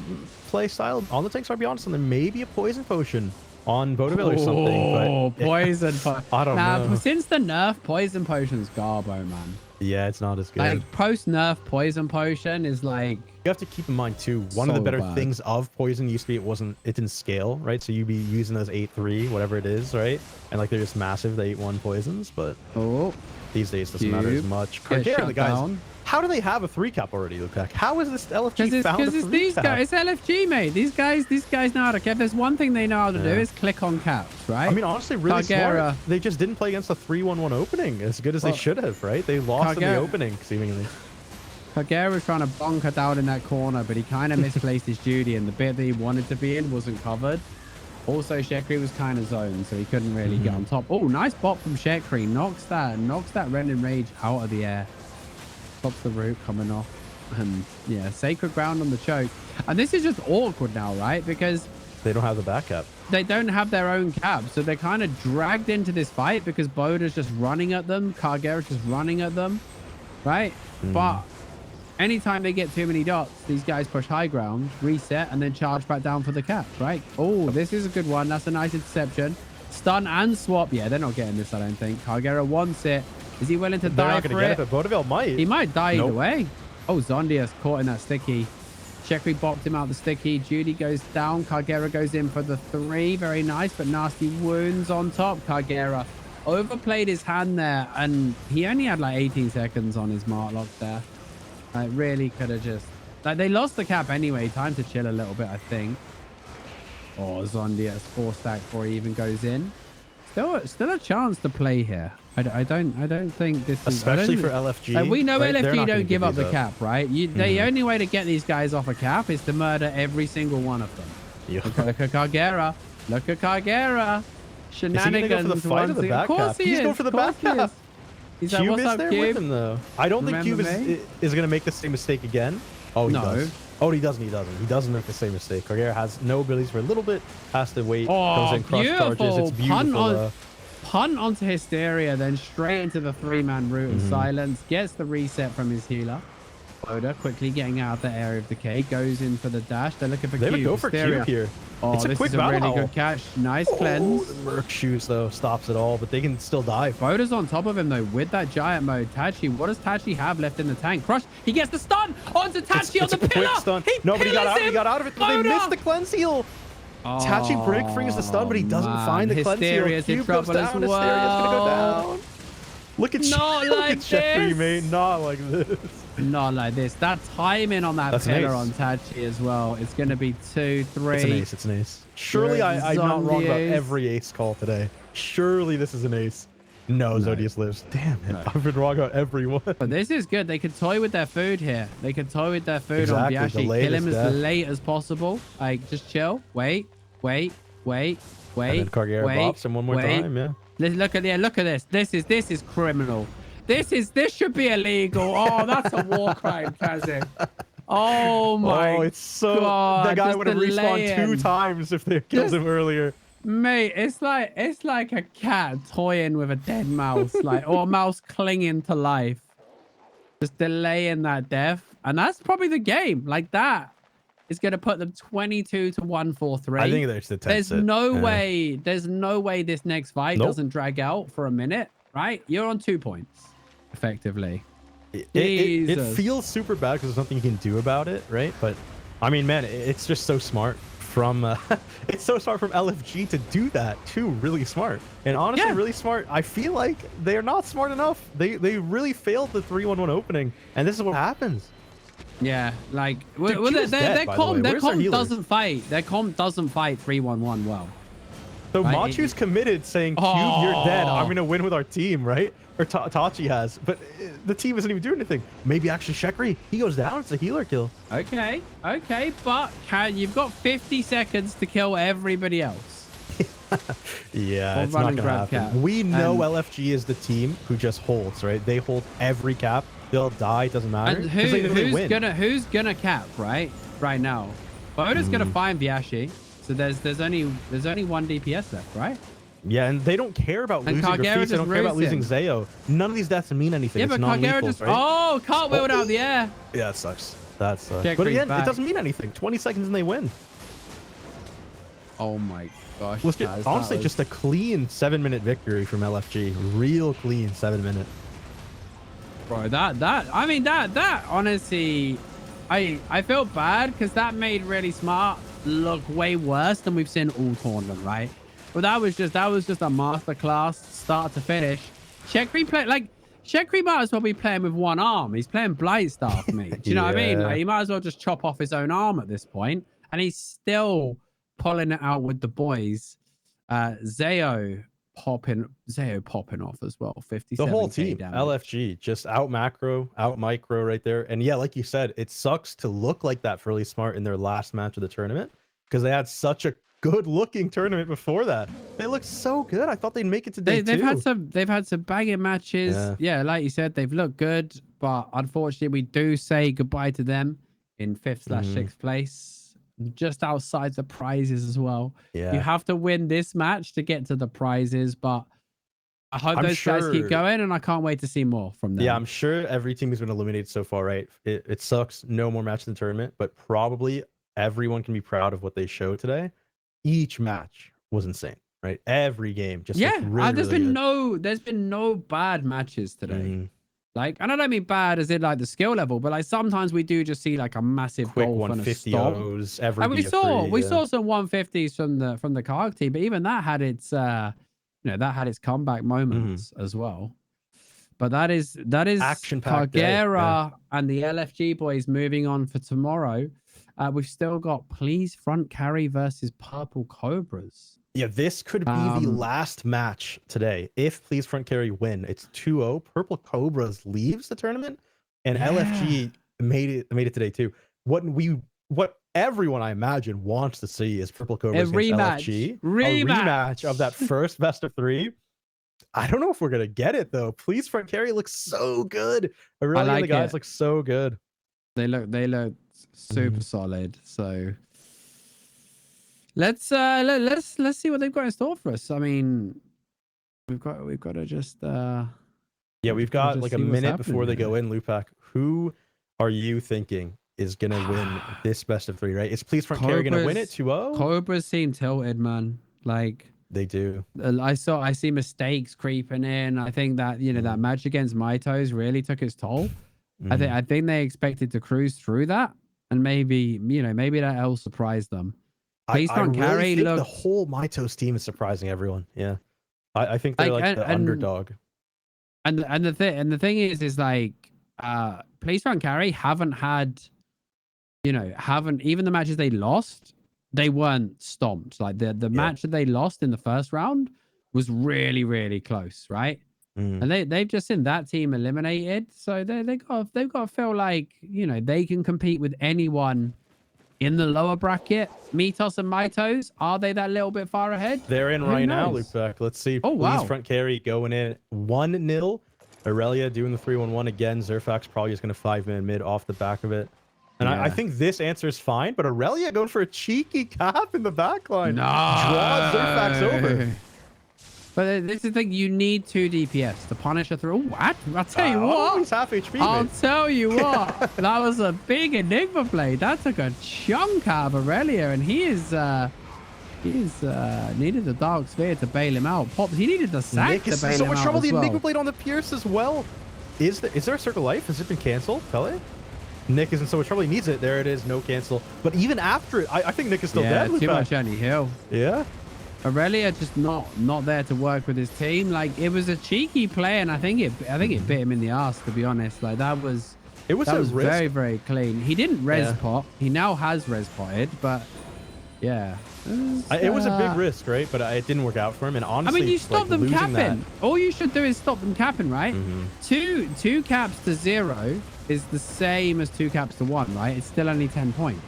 play style on the tanks, I'll be honest, and then maybe a poison potion on Vodaville or something. Oh, poison potion. I don't know. Since the nerf, poison potion's garbo, man. Yeah, it's not as good. Like, post-nerf poison potion is like... You have to keep in mind, too, one of the better things of poison used to be it didn't scale, right? So you'd be using those 8-3, whatever it is, right? And like they're just massive, the 8-1 poisons, but these days it doesn't matter as much. Cargera, the guys, how do they have a 3 cap already, Lupac? How is this LFG found a 3 cap? These guys, it's LFG, mate. These guys know how to cap. There's one thing they know how to do is click on caps, right? I mean, honestly, really smart. They just didn't play against the 3-1-1 opening as good as they should have, right? They lost in the opening, seemingly. Cargera was trying to bonk her down in that corner, but he kind of misplaced his duty, and the bit that he wanted to be in wasn't covered. Also, Shekri was kind of zoned, so he couldn't really get on top. Oh, nice bop from Shekri. Knocks that Rending Rage out of the air. Stops the root coming off. And yeah, Sacred Ground on the choke. And this is just awkward now, right? Because they don't have the back cap. They don't have their own cap. So they're kind of dragged into this fight because Boda's just running at them. Cargera's just running at them, right? But anytime they get too many dots, these guys push high ground, reset, and then charge back down for the cap, right? Oh, this is a good one. That's a nice interception. Stun and swap. Yeah, they're not getting this, I don't think. Cargera wants it. Is he willing to die for it? But Vodaville might. He might die either way. Oh, Zondia's caught in that sticky. Shekri bopped him out the sticky. Judy goes down. Cargera goes in for the 3. Very nice, but nasty wounds on top. Cargera overplayed his hand there, and he only had like 18 seconds on his mark lock there. Like, really could have just... Like, they lost the cap anyway. Time to chill a little bit, I think. Oh, Zondi has 4 stack before he even goes in. Still a chance to play here. I don't think this is... Especially for LFG. Like, we know right? LFG don't give up the cap, right? The only way to get these guys off a cap is to murder every single one of them. Yeah. Look at Cargera. Look at Cargera. Shenanigans. Is he gonna go for the fight of the back cap? He's going for the back cap. He's like, what's up, there Cube? with him, though. I don't think Cube is going to make the same mistake again. Oh, he does. Oh, he doesn't. He doesn't make the same mistake. Cargera has no abilities for a little bit. Has to wait. Comes in, crush charges. It's beautiful. Punt onto Hysteria, then straight into the 3-man route of silence. Gets the reset from his healer. Oda quickly getting out of the area of decay. Goes in for the dash. They're looking for Cube. They would go for Hysteria. Cube here. Oh, it's a this quick is a really good catch. Nice cleanse. The Merc shoes, though, stops it all, but they can still dive. Boda's on top of him, though, with that giant mode. Tachi, what does Tachi have left in the tank? Crush. He gets the stun onto Tachi on the pillar. Quick stun. No, but he got out of it. They missed the cleanse heal. Oh, Tachi break frings the stun, but he doesn't find the cleanse heal. Hysteria's in trouble as well. Hysteria's gonna go down. Look at Jeffrey, mate. Not like this. Not like this. That timing on that pillar on Tachi as well. It's going to be 2, 3. It's an ace. Surely I'm not wrong about every ace call today. Surely this is an ace. No, Zodius lives. Damn it. I've been wrong about everyone. But this is good. They could toy with their food here. They could toy with their food on Viashi. Kill him as late as possible. Like, just chill. Wait. And then Cargera bops him one more time, yeah. Look at this. This is criminal. This should be illegal. Oh, that's a war crime, Kazim. Oh my it's so God. The guy would have respawned 2 times if they killed him earlier. Mate, it's like a cat toying with a dead mouse, or a mouse clinging to life. Just delaying that death. And that's probably the game. Like, that is going to put them 22 to 143. I think there's no way this next fight doesn't drag out for a minute, right? You're on 2 points, effectively. It feels super bad because there's nothing you can do about it, right? But I mean, man, it's just so smart from it's so smart from LFG to do that too. Really smart. And honestly, really smart. I feel like they're not smart enough. They really failed the 3-1-1 opening, and this is what happens. Yeah, like their comp doesn't fight. Their comp doesn't fight 3-1-1 well. So Machu's committed, saying, "Cube, you're dead. I'm gonna win with our team," right? Or Tachi has, but the team isn't even doing anything. Maybe actually Shekri, he goes down. It's a healer kill. Okay, but you've got 50 seconds to kill everybody else. Yeah, it's not gonna happen. Cap. We know LFG is the team who just holds, right? They hold every cap. They'll die. It doesn't matter. And who's gonna cap right now? Boda's gonna find Viashi. So there's only 1 DPS left, right? Yeah, and they don't care about losing Graffice. They don't care about losing Zayo. None of these deaths mean anything. Yeah, but Cargera just cartwheeled out of the air. Yeah, it sucks. That sucks. But again, it doesn't mean anything. 20 seconds and they win. Oh my gosh. Honestly, just a clean 7-minute victory from LFG. Real clean 7-minute. Bro, that honestly, I feel bad because that made Really Smart look way worse than we've seen all tournament, right? But that was just a masterclass, start to finish. Shekri might as well be playing with one arm. He's playing Blight Staff, mate. Do you know what I mean? Like, he might as well just chop off his own arm at this point, and he's still pulling it out with the boys. Zayo popping off as well. 57. The whole team, damage. LFG, just out macro, out micro right there. And yeah, like you said, it sucks to look like that for Really Smart in their last match of the tournament because they had such a good looking tournament before that. They looked so good. I thought they'd make it to day 2. They've had some banging matches. Yeah, like you said, they've looked good, but unfortunately we do say goodbye to them in 5th/6th place. Just outside the prizes as well. Yeah, you have to win this match to get to the prizes, but I hope those guys keep going, and I can't wait to see more from them. Yeah, I'm sure every team has been eliminated so far, right? It sucks, no more match in the tournament, but probably everyone can be proud of what they showed today. Each match was insane, right? Every game, just there's been no bad matches today. Like, and I don't mean bad as in like the skill level, but like sometimes we do just see like a massive quick goal 150s every. And we saw some 150s from the Karg team, but even that had its that had its comeback moments as well. But that is Action-packed day, Cargera and the LFG boys moving on for tomorrow. We've still got Please Front Carry versus Purple Cobras. Yeah, this could be the last match today. If Please Front Carry win, it's 2-0. Purple Cobras leaves the tournament, and LFG made it today too. What everyone I imagine wants to see is Purple Cobras against LFG. A rematch of that first best of 3. I don't know if we're gonna get it though. Please Front Carry looks so good. Aurelia and the guys look so good. They look super solid. So let's see what they've got in store for us. I mean, we've got to just we've got like a minute before they go in. Lupak, who are you thinking is gonna win this best of 3? Right? Is Please Front Carry gonna win it 2-0? Cobras seem tilted, man. Like they do. I see mistakes creeping in. I think that that match against Mitos really took its toll. I think they expected to cruise through that, and maybe that L surprised them. Please Front Carry think the whole Mitos team is surprising everyone. Yeah, I think they're like the underdog. And the thing is like Please Front Carry haven't even the matches they lost, they weren't stomped. Like the match that they lost in the first round was really, really close, right? And they've just seen that team eliminated, so they've got to feel like they can compete with anyone in the lower bracket. Mitos and Mitos, are they that little bit far ahead? They're in right now, Lupak. Let's see. Oh wow! Please Front Carry going in 1-0. Aurelia doing the 3-1-1 again. Zerfax probably just going to 5-man mid off the back of it. And I think this answer is fine, but Aurelia going for a cheeky cap in the backline. No. Draws Zerfax over. But this is the thing, you need 2 DPS to punish a through. What? I'll tell you what. He's half HP. I'll tell you what. That was a big Enigma play. That took a chunk out of Aurelia, and he's needed the Dark Sphere to bail him out. Pops, he needed the sack Nick to is bail so him much out trouble. as The well. Enigma blade on the Pierce as well. Is there a Circle Life? Has it been canceled, Pele? Nick is in so much trouble. He needs it. There it is. No cancel. But even after it, I think Nick is still dead. Too much anti-heal. Yeah. Aurelia just not there to work with his team. Like, it was a cheeky play, and I think it bit him in the ass, to be honest. Like, that was very, very clean. He didn't res pot. He now has res potted, but yeah. It was a big risk, right? But it didn't work out for him. And honestly, I mean, you stop them capping. All you should do is stop them capping, right? Two caps to 0 is the same as 2 caps to 1, right? It's still only 10 points.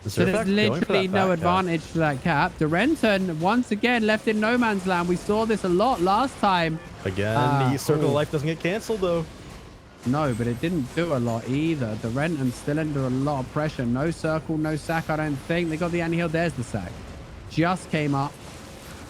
So there's literally no advantage to that cap. Durenton, once again, left in no man's land. We saw this a lot last time. Again, the Circle of Life doesn't get canceled, though. No, but it didn't do a lot either. Durenton still under a lot of pressure. No circle, no sack, I don't think. They got the anti-heal. There's the sack. Just came up,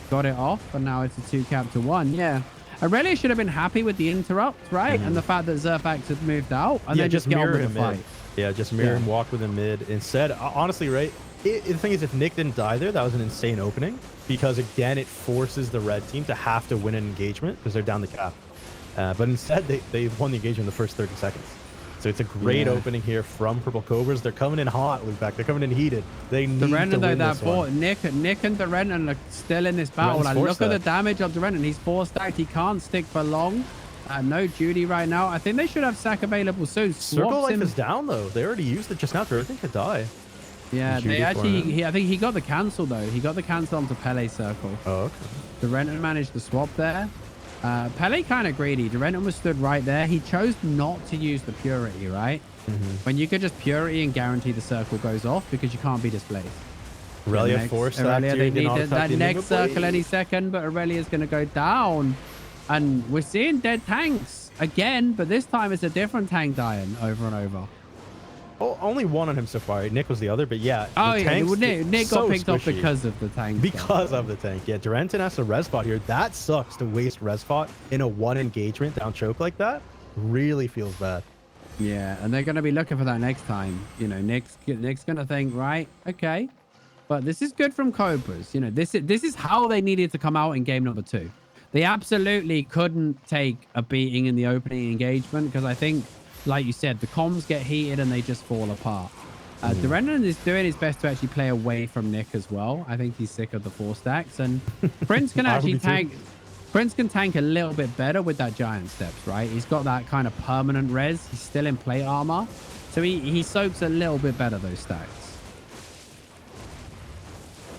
got it off, and now it's a 2 cap to 1. Yeah. Aurelia should have been happy with the interrupt, right? And the fact that Zerfax had moved out, and then just get on with the fight. Yeah, just mirror him, walk with him mid. Instead, honestly, right, the thing is, if Nick didn't die there, that was an insane opening. Because, again, it forces the red team to have to win an engagement because they're down the cap. But instead, they won the engagement in the first 30 seconds. So it's a great opening here from Purple Cobras. They're coming in hot, Lupak. They're coming in heated. They need to win this one. Nick and Durenton are still in this battle. Like, look at the damage of Durenton. He's 4-stacked. He can't stick for long. No Judy right now. I think they should have sack available soon. Circle Life is down, though. They already used it just now. I think could die. Yeah, they actually... I think he got the cancel, though. He got the cancel onto Pele's circle. Oh, okay. Durenton managed to swap there. Pele kind of greedy. Durenton was stood right there. He chose not to use the Purity, right? When you could just Purity and guarantee the circle goes off because you can't be displaced. Aurelia forced Aurelia, they need that next circle any second, but Aurelia's going to go down. And we're seeing dead tanks again, but this time it's a different tank dying over and over. Oh, only one on him so far. Nick was the other, but yeah. Oh, yeah. Well, Nick got picked off because of the tank. Because of the tank. Yeah, Durenton has to res spot here. That sucks to waste res spot in a 1 engagement down choke like that. Really feels bad. Yeah, and they're going to be looking for that next time. Nick's going to think, right, okay. But this is good from Cobras. This is how they needed to come out in game number 2. They absolutely couldn't take a beating in the opening engagement because I think, like you said, the comms get heated and they just fall apart. Durenton is doing his best to actually play away from Nick as well. I think he's sick of the 4 stacks. And Prince can actually tank... Prince can tank a little bit better with that giant steps, right? He's got that kind of permanent res. He's still in plate armor. So he soaks a little bit better those stacks.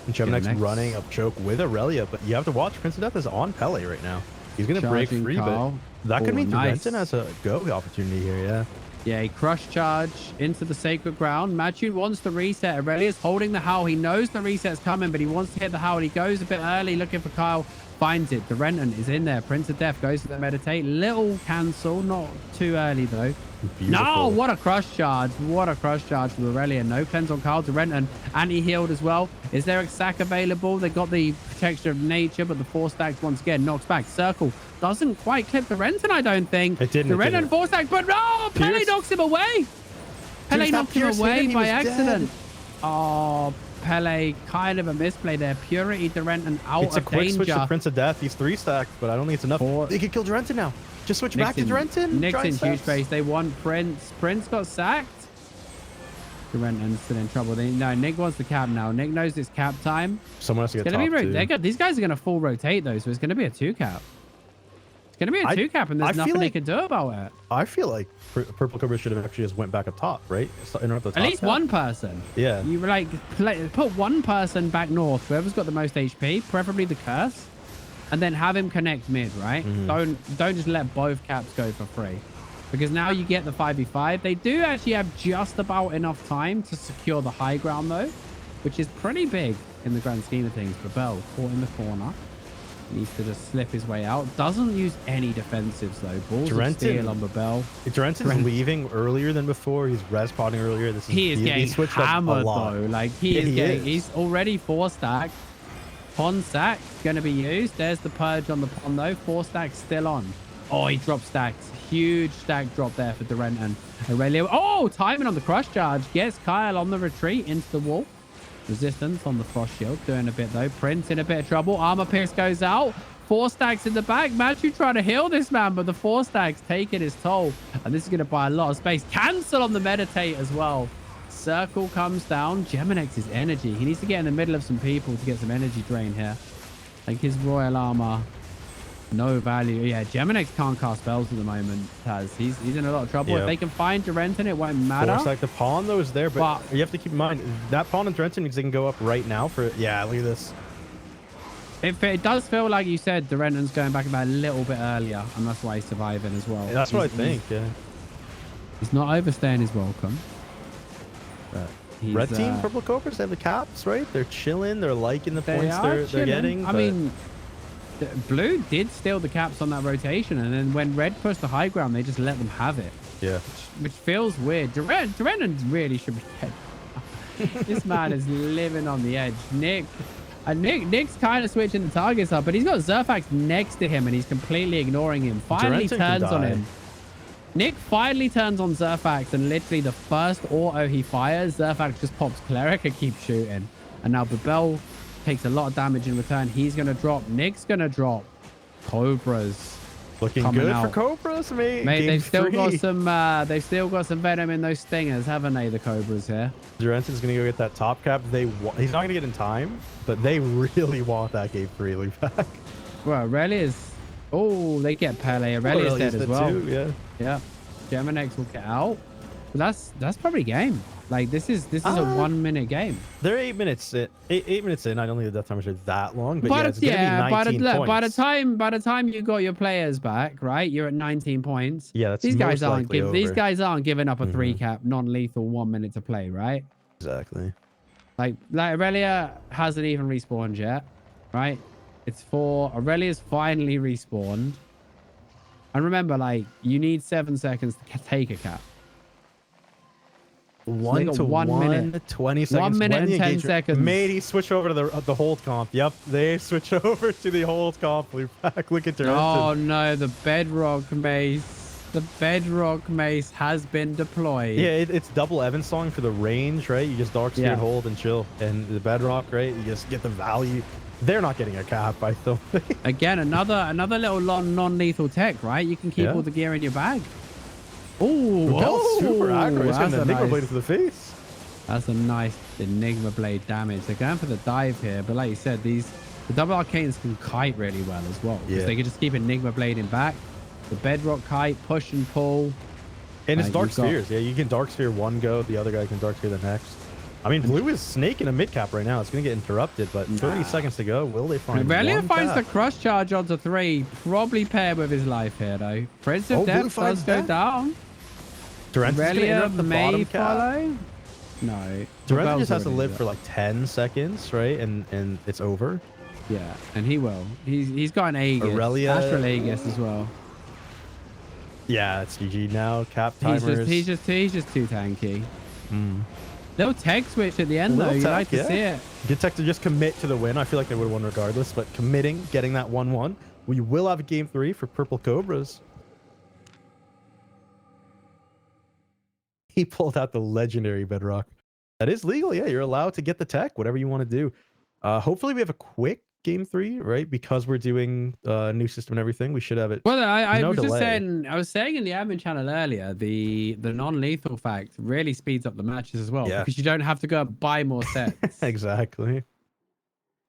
And Gemini's running up choke with Aurelia, but you have to watch. Prince of Death is on Pele right now. He's going to break free, Carl. but that could mean Nice. Renton has a go opportunity here, yeah. Yeah, he crush charge into the sacred ground. Matthew wants to reset. Aurelius holding the howl. He knows the reset's coming, but he wants to hit the howl. He goes a bit early looking for Kyle. Finds it. The Renton is in there. Prince of Death goes to the meditate. Little cancel. Not too early, though. Beautiful. No, what a crush charge. What a crush charge from Aurelia. No cleanse on Kyle to Renton. Anti-healed as well. Is there a sack available? They got the protection of nature, but the 4 stacks once again knocks back. Circle doesn't quite clip the Renton, I don't think. It didn't. The Renton 4 stacks, but no! Pele knocks him away. Pele knocked him away by accident. Oh, Pele, kind of a misplay there. Purity Durenton out it's a of quick danger. switch to Prince of Death. He's 3 stacked, but I don't think it's enough. They could kill Durenton now. Just switch back to Durenton. Nick's in huge space. They want Prince. Prince got sacked. Durenton's still in trouble. No, Nick wants the cap now. Nick knows it's cap time. Someone has to get It's gonna be these guys are going to full rotate, though, so it's going to be a 2 cap. It's going to be a 2 cap, and there's nothing they can do about it. I feel like Purple Cobra should have actually just went back up top, right? At least one person. Yeah. You like put one person back north, whoever's got the most HP, preferably the curse, and then have him connect mid, right? Don't just let both caps go for free, because now you get the 5v5. They do actually have just about enough time to secure the high ground, though, which is pretty big in the grand scheme of things. Babel caught in the corner. Needs to just slip his way out. Doesn't use any defensives, though. Balls of steel on Babel. Durenton's leaving earlier than before. He's res potting earlier. He is getting hammered, though. Like, he's already 4 stacked. Pond stack going to be used. There's the purge on the pond, though. 4 stacks still on. Oh, he dropped stacks. Huge stack drop there for Durenton. Aurelia. Oh, timing on the crush charge. Gets Kyle on the retreat into the wall. Resistance on the frost shield. Doing a bit, though. Prince in a bit of trouble. Armor pierce goes out. 4 stacks in the back. Matthew trying to heal this man, but the 4 stacks taking his toll. And this is going to buy a lot of space. Cancel on the meditate as well. Circle comes down. Geminex's energy. He needs to get in the middle of some people to get some energy drain here. Like his royal armor. No value. Yeah, Geminex can't cast spells at the moment, Taz. He's in a lot of trouble. If they can find Durenton, it won't matter. Like the pawn, though, is there, but you have to keep in mind that pawn and Durenton, because they can go up right now for... Yeah, look at this. It does feel like you said Durenton's going back about a little bit earlier, and that's why he's surviving as well. Yeah, that's what I think, yeah. He's not overstaying his welcome. But Red team, Purple Cobras, they have the caps, right? They're chilling. They're liking the points they're getting. I mean... Blue did steal the caps on that rotation, and then when Red pushed the high ground, they just let them have it. Yeah. Which feels weird. Durenton really should be dead. This man is living on the edge. Nick's kind of switching the targets up, but he's got Zerfax next to him, and he's completely ignoring him. Finally turns on him. Nick finally turns on Zerfax, and literally the first auto he fires, Zerfax just pops Cleric and keeps shooting. And now Babel takes a lot of damage in return. He's going to drop. Nick's going to drop. Cobras. Looking good for Cobras, mate. They've still got some venom in those stingers, haven't they, the Cobras here? Durenton's going to go get that top cap. He's not going to get in time, but they really want that game 3 loop back. Well, Aurelia's... Oh, they get Pele. Aurelia's dead as well. Too, yeah. Geminex will get out. But that's probably game. Like, this is a 1 minute game. They're 8 minutes in. 8 minutes in. I don't think the death timers are that long, but it's going to be 19 points. By the time you got your players back, right? You're at 19 points. Yeah, that's these guys aren't giving up a 3 cap non-lethal 1 minute to play, right? Exactly. Like Aurelia hasn't even respawned yet, right? It's for Aurelia's finally respawned. And remember, like, you need 7 seconds to take a cap. 1 to 1 minute, 20 seconds. 1 minute and 10 seconds. Matey switch over to the hold comp. Yep, they switch over to the hold comp. We're back. Look at Durenton. Oh no, the bedrock mace. The bedrock mace has been deployed. Yeah, it's double Evan song for the range, right? You just dark scared hold and chill. And the bedrock, right? You just get the value. They're not getting a cap, I don't think. Again, another little non-lethal tech, right? You can keep all the gear in your bag. Oh, super aggro. He's got an Enigma Blade to the face. That's a nice Enigma Blade damage. They're going for the dive here, but like you said, these The double arcanes can kite really well as well. Because they can just keep Enigma blading back. The bedrock kite, push and pull. And it's dark spheres. Yeah, you can dark sphere one go, the other guy can dark sphere the next. I mean, blue is snaking a mid cap right now. It's going to get interrupted, but 30 sequends to go. Will they find Relia finds cap? the cross charge onto 3. Probably paired with his life here, though. Prince of Death does go down. Relia may follow. No. Durant just has to live for like 10 seconds, right? And it's over. Yeah, and he will. He's got an Aegis. Aurelia. Astral Aegis as well. Yeah, it's GG now. Cap timers. He's just too tanky. Little tech switch at the end, though. You like to see it. Good tech to just commit to the win. I feel like they would have won regardless, but committing, getting that 1-1. We will have a game 3 for Purple Cobras. He pulled out the legendary bedrock. That is legal. Yeah, you're allowed to get the tech, whatever you want to do. Hopefully we have a quick game 3, right? Because we're doing a new system and everything, we should have it. Well, I was just saying, I was saying in the admin channel earlier, the non-lethal fact really speeds up the matches as well, because you don't have to go and buy more sets. Exactly.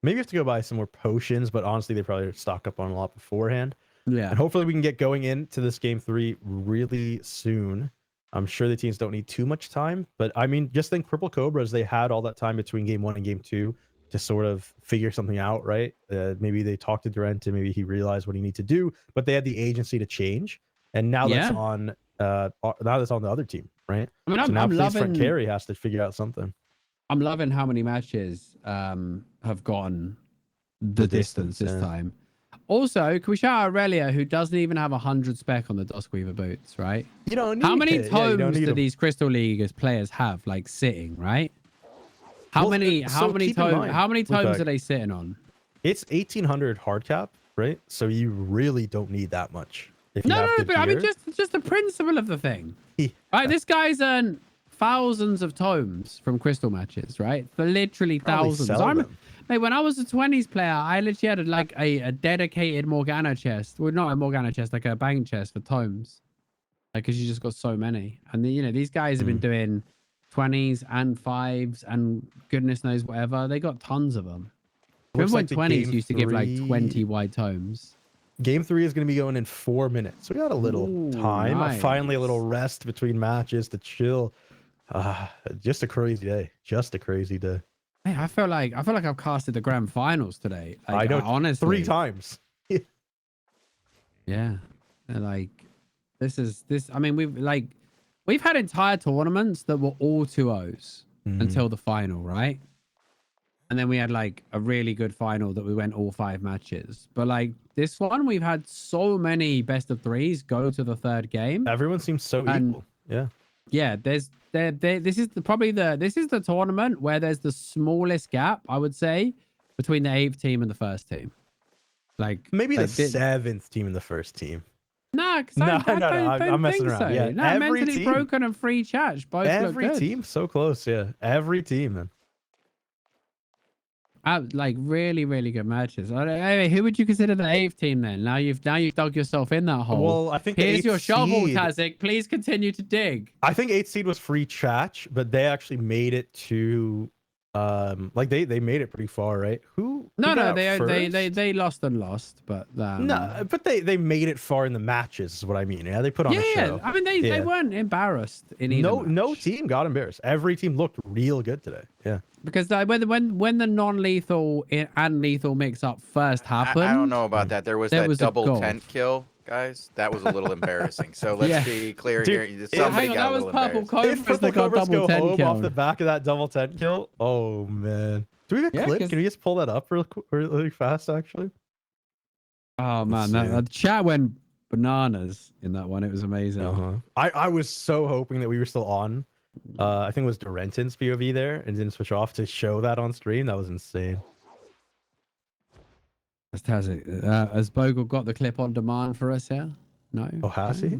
Maybe you have to go buy some more potions, but honestly, they probably stock up on a lot beforehand. Yeah. And hopefully we can get going into this game 3 really soon. I'm sure the teams don't need too much time, but I mean, just think Purple Cobras, they had all that time between game 1 and game 2 to sort of figure something out, right? Maybe they talked to Durant and maybe he realized what he needed to do, but they had the agency to change. And now that's on the other team, right? I mean, so now I'm loving Carry has to figure out something. I'm loving how many matches have gone the distance this time. Also, can we shout out Aurelia, who doesn't even have 100 spec on the Duskweaver boots, right? You don't need how many tomes do them. these Crystal League players have, like, sitting, right? How many tomes are they sitting on? It's 1800 hard cap, right? So you really don't need that much. If no, but I mean just the principle of the thing. Right, this guy's earned thousands of tomes from Crystal matches, right? For literally thousands. Mate, when I was a 20s player, I literally had like a dedicated Morgana chest. Well, not a Morgana chest, like a bank chest for tomes. Like, because you just got so many. And you know, these guys have been doing 20s and 5s and goodness knows whatever. They got tons of them. Remember when 20s used to give like 20 wide tomes? Game 3 is going to be going in 4 minutes. So we got a little time. Nice. Finally, a little rest between matches to chill. Just a crazy day. Just a crazy day. Hey, I feel like I've casted the grand finals today. Like, I know, honestly, 3 times. Yeah, like this. I mean, we've had entire tournaments that were all 2-0s until the final, right? And then we had like a really good final that we went all 5 matches. But like this one, we've had so many best of 3s go to the 3rd game. Everyone seems so equal. Yeah. Yeah, this is the tournament where there's the smallest gap, I would say, between the 8th team and the 1st team. Like maybe the 7th team and the 1st team. Nah, I'm messing around. So. Yeah, no, every mentally team, broken and free chat. Both every look good. Team so close. Yeah, every team, man. Like really, really good matches. Anyway, who would you consider the 8th team then? Now you've dug yourself in that hole. Well, I think here's your shovel, Tazik. Please continue to dig. I think 8th seed was free chat, but they actually made it to like they made it pretty far, right? They lost, but no, but they made it far in the matches is what I mean. Yeah, they put on a show. I mean they weren't embarrassed in either match. No team got embarrassed. Every team looked real good today. Yeah. Because when the non-lethal and lethal mix-up first happened... I don't know about that. There was that double tent kill, guys. That was a little embarrassing. So let's be clear here. Somebody got a little embarrassed. If Purple Cobras go home off the back of that double tent kill, oh, man. Do we have a clip? Can we just pull that up really fast, actually? Oh, man. The chat went bananas in that one. It was amazing. I was so hoping that we were still on. I think it was Durentin's POV there and didn't switch off to show that on stream. That was insane. Has Bogle got the clip on demand for us here? No. Oh, has he?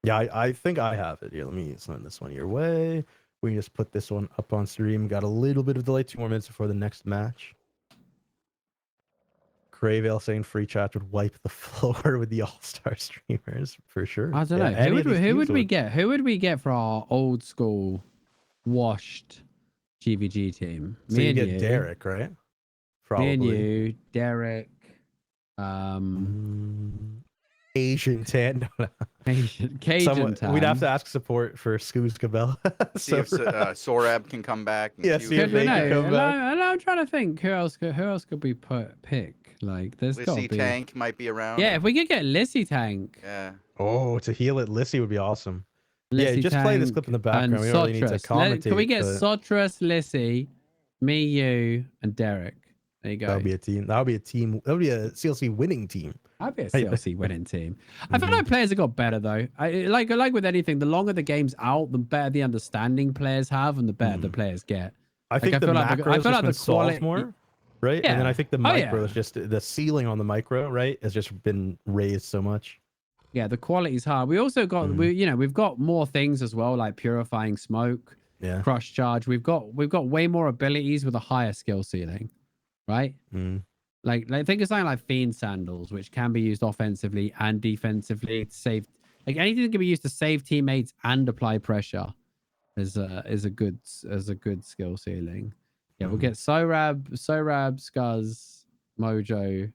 Yeah, I think I have it. Here, let me send this one your way. We can just put this one up on stream. Got a little bit of delay, 2 more minutes before the next match. Cravale saying free chat would wipe the floor with the all-star streamers for sure. I don't know. Who would we get? Who would we get for our old school washed GVG team? So you get Derek, right? probably. Me and you, Derek, Asian tan. Cajun Tan. We'd have to ask support for Scooz Cabell. See if Sorab can come back. And Yeah, see see what if we they can can do. come back. I'm trying to think who else could we pick. Like, there's got to Lissy be. Tank might be around. Yeah, if we could get Lissy Tank. Yeah. Oh, to heal it, Lissy would be awesome. Lissy Yeah, just play this clip in the background. and We don't really need to Sotrus. commentate. Can we get but Sotrus, Lissy, me, you, and Derek? There you go. that would be a team. That would be a team. That would be a CLC winning team. I'd be a CLC winning team. I feel like players have got better though. Like with anything, the longer the game's out, the better the understanding players have, and the better the players get. I think I the feel like macro has been solved more, right? Yeah. And then I think the Oh, yeah. micro is just the ceiling on the micro, right, has just been raised so much. Yeah, the quality's hard. We also got we've got more things as well, like purifying smoke, Yeah. crush charge. We've got way more abilities with a higher skill ceiling, right? Like think of something like Fiend Sandals, which can be used offensively and defensively to save. Like anything that can be used to save teammates and apply pressure is a good skill ceiling. Yeah, we'll get Sorab, Scuzz, Mojo,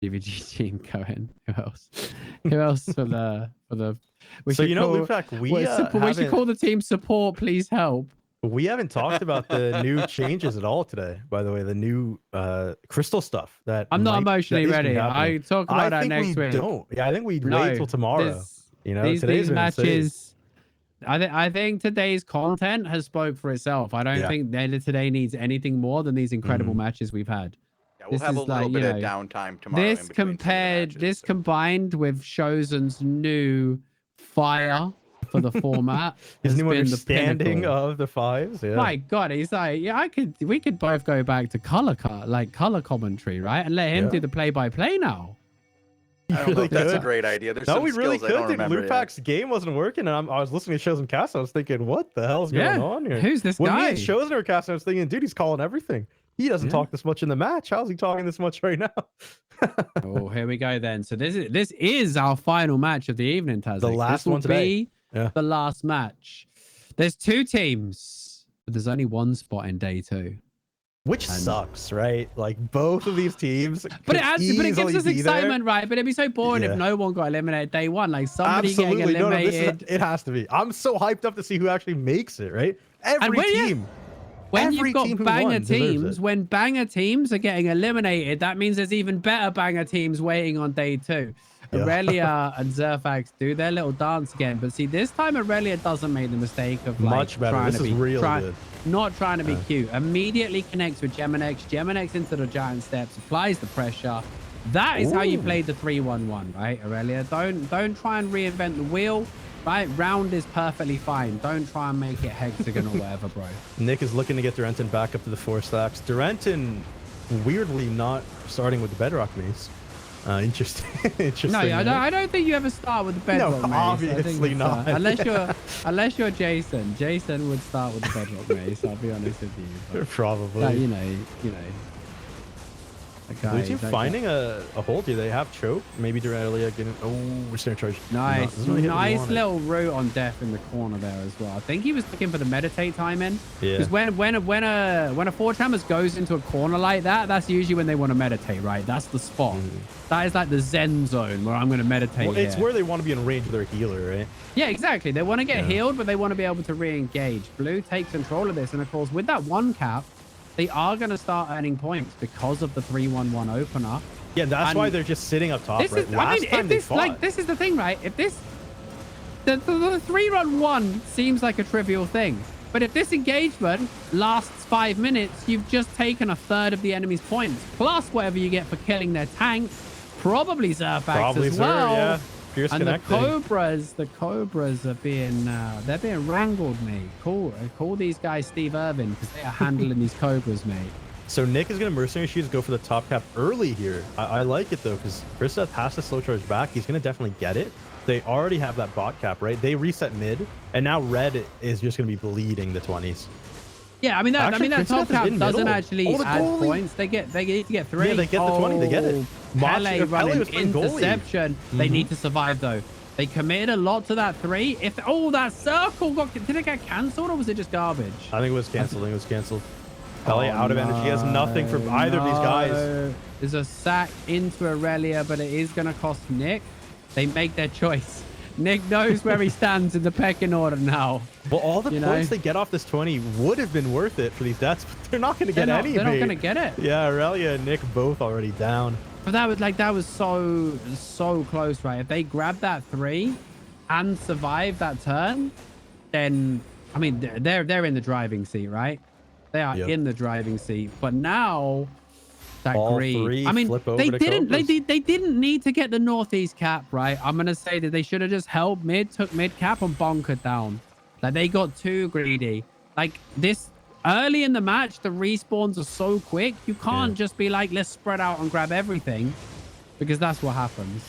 DVG team going. Who else? Who else for the? We So should Loopback, we should call the team support. Please help. we haven't talked about the new changes at all today. By the way, the new crystal stuff that I'm not emotionally that is ready. happening. I talk about that next week. Don't. Yeah, I think we No, wait till tomorrow. These today's been insane. matches. I think today's content has spoke for itself. I don't think today needs anything more than these incredible matches we've had. Yeah, we'll This have a is little like, bit you of know, downtime tomorrow. in This between some of the matches, so. combined with Chosen's new fire for the format. His has new been the understanding pinnacle. of the fives. Yeah. My God, he's like, yeah, we could both go back to color commentary, right? And let him do the play-by-play now. I don't know if that's a great idea. There's some we really skills I don't could. remember yet. Loopback's game wasn't working, and I was listening to Chosen Cast. I was thinking, what the hell's going on here? Who's this when guy? me and Chosen were casting, I was thinking, dude, he's calling everything. He doesn't talk this much in the match. How's he talking this much right now? Oh, here we go then. So this is our final match of the evening, Taz. The last one today. The last match. There's two teams, but there's only one spot in day 2. Which sucks, right? Like both of these teams. But it gives us excitement, right? But it'd be so boring if Yeah. no one got eliminated day 1. Like somebody Absolutely. getting eliminated. It has to be. I'm so hyped up to see who actually makes it, right? Every team. When Every you've got team who banger won deserves teams, it. when banger teams are getting eliminated, that means there's even better banger teams waiting on day 2. Yeah. Aurelia and Zerfax do their little dance again. But see, this time Aurelia doesn't make the mistake of like Much better. trying This to is be real good. not trying to be cute. Immediately connects with Geminex. Geminex into the giant steps, applies the pressure. That is how you played the 3-1-1, right, Aurelia? Don't try and reinvent the wheel. Right, round is perfectly fine. Don't try and make it hexagon or whatever, bro. Nick is looking to get Durentin back up to the 4 stacks. Durentin, weirdly, not starting with the Bedrock mace. Interesting. Interesting. No, I don't think you ever start with the Bedrock mace. Obviously not. Unless you're Jason. Jason would start with the Bedrock mace. I'll be honest with you. But, probably. you know. Blue team finding a hold here. They have choke. Maybe Aurelia getting. Oh, we're starting to charge. Nice little root on death in the corner there as well. I think he was looking for the meditate time in. Yeah. Because when a Forge Hammers goes into a corner like that, that's usually when they want to meditate, right? That's the spot. That is like the Zen zone where I'm going to meditate. Well, it's where they want to be in range of their healer, right? Yeah, exactly. They want to get healed, but they want to be able to re-engage. Blue takes control of this, and of course, with that 1 cap, they are going to start earning points because of the 3-1-1 opener. Yeah, that's why they're just sitting up top, right? This is the thing, right? If this... The 3-1-1 seems like a trivial thing. But if this engagement lasts 5 minutes, you've just taken 1/3 of the enemy's points, plus whatever you get for killing their tank, probably Zerfax as well. Yeah. Fierce And connecting. the Cobras are being they're being wrangled, mate. Call these guys Steve Irvin because they are handling these Cobras, mate. So Nick is going to Mercenary Shoes go for the top cap early here. I like it though, because Krista has to slow charge back. He's going to definitely get it. They already have that bot cap, right? They reset mid, and now red is just going to be bleeding the 20s. Yeah, I mean that top cap doesn't actually add goalie. points. They need to get 3. Yeah, they get the 20. They get it. Pele running was playing goalie. interception. They need to survive though. They committed a lot to that 3. If that circle did it get cancelled or was it just garbage? I think it was canceled. Pele out of energy. He has nothing for either of these guys. There's a sack into Aurelia, but it is going to cost Nick. They make their choice. Nick knows where he stands in the pecking order now. Well, all the points they get off this 20 would have been worth it for these deaths, but they're not going to get any. They're not going to get it. Yeah, Aurelia and Nick both already down. But that was so close, right? If they grab that 3 and survive that turn, then I mean they're in the driving seat, right? They are in the driving seat. But now that greed. I mean, they didn't need to get the northeast cap, right? I'm gonna say that they should have just held mid, took mid cap, and bonkered down. Like they got too greedy. Like this early in the match, the respawns are so quick. You can't just be like, let's spread out and grab everything, because that's what happens.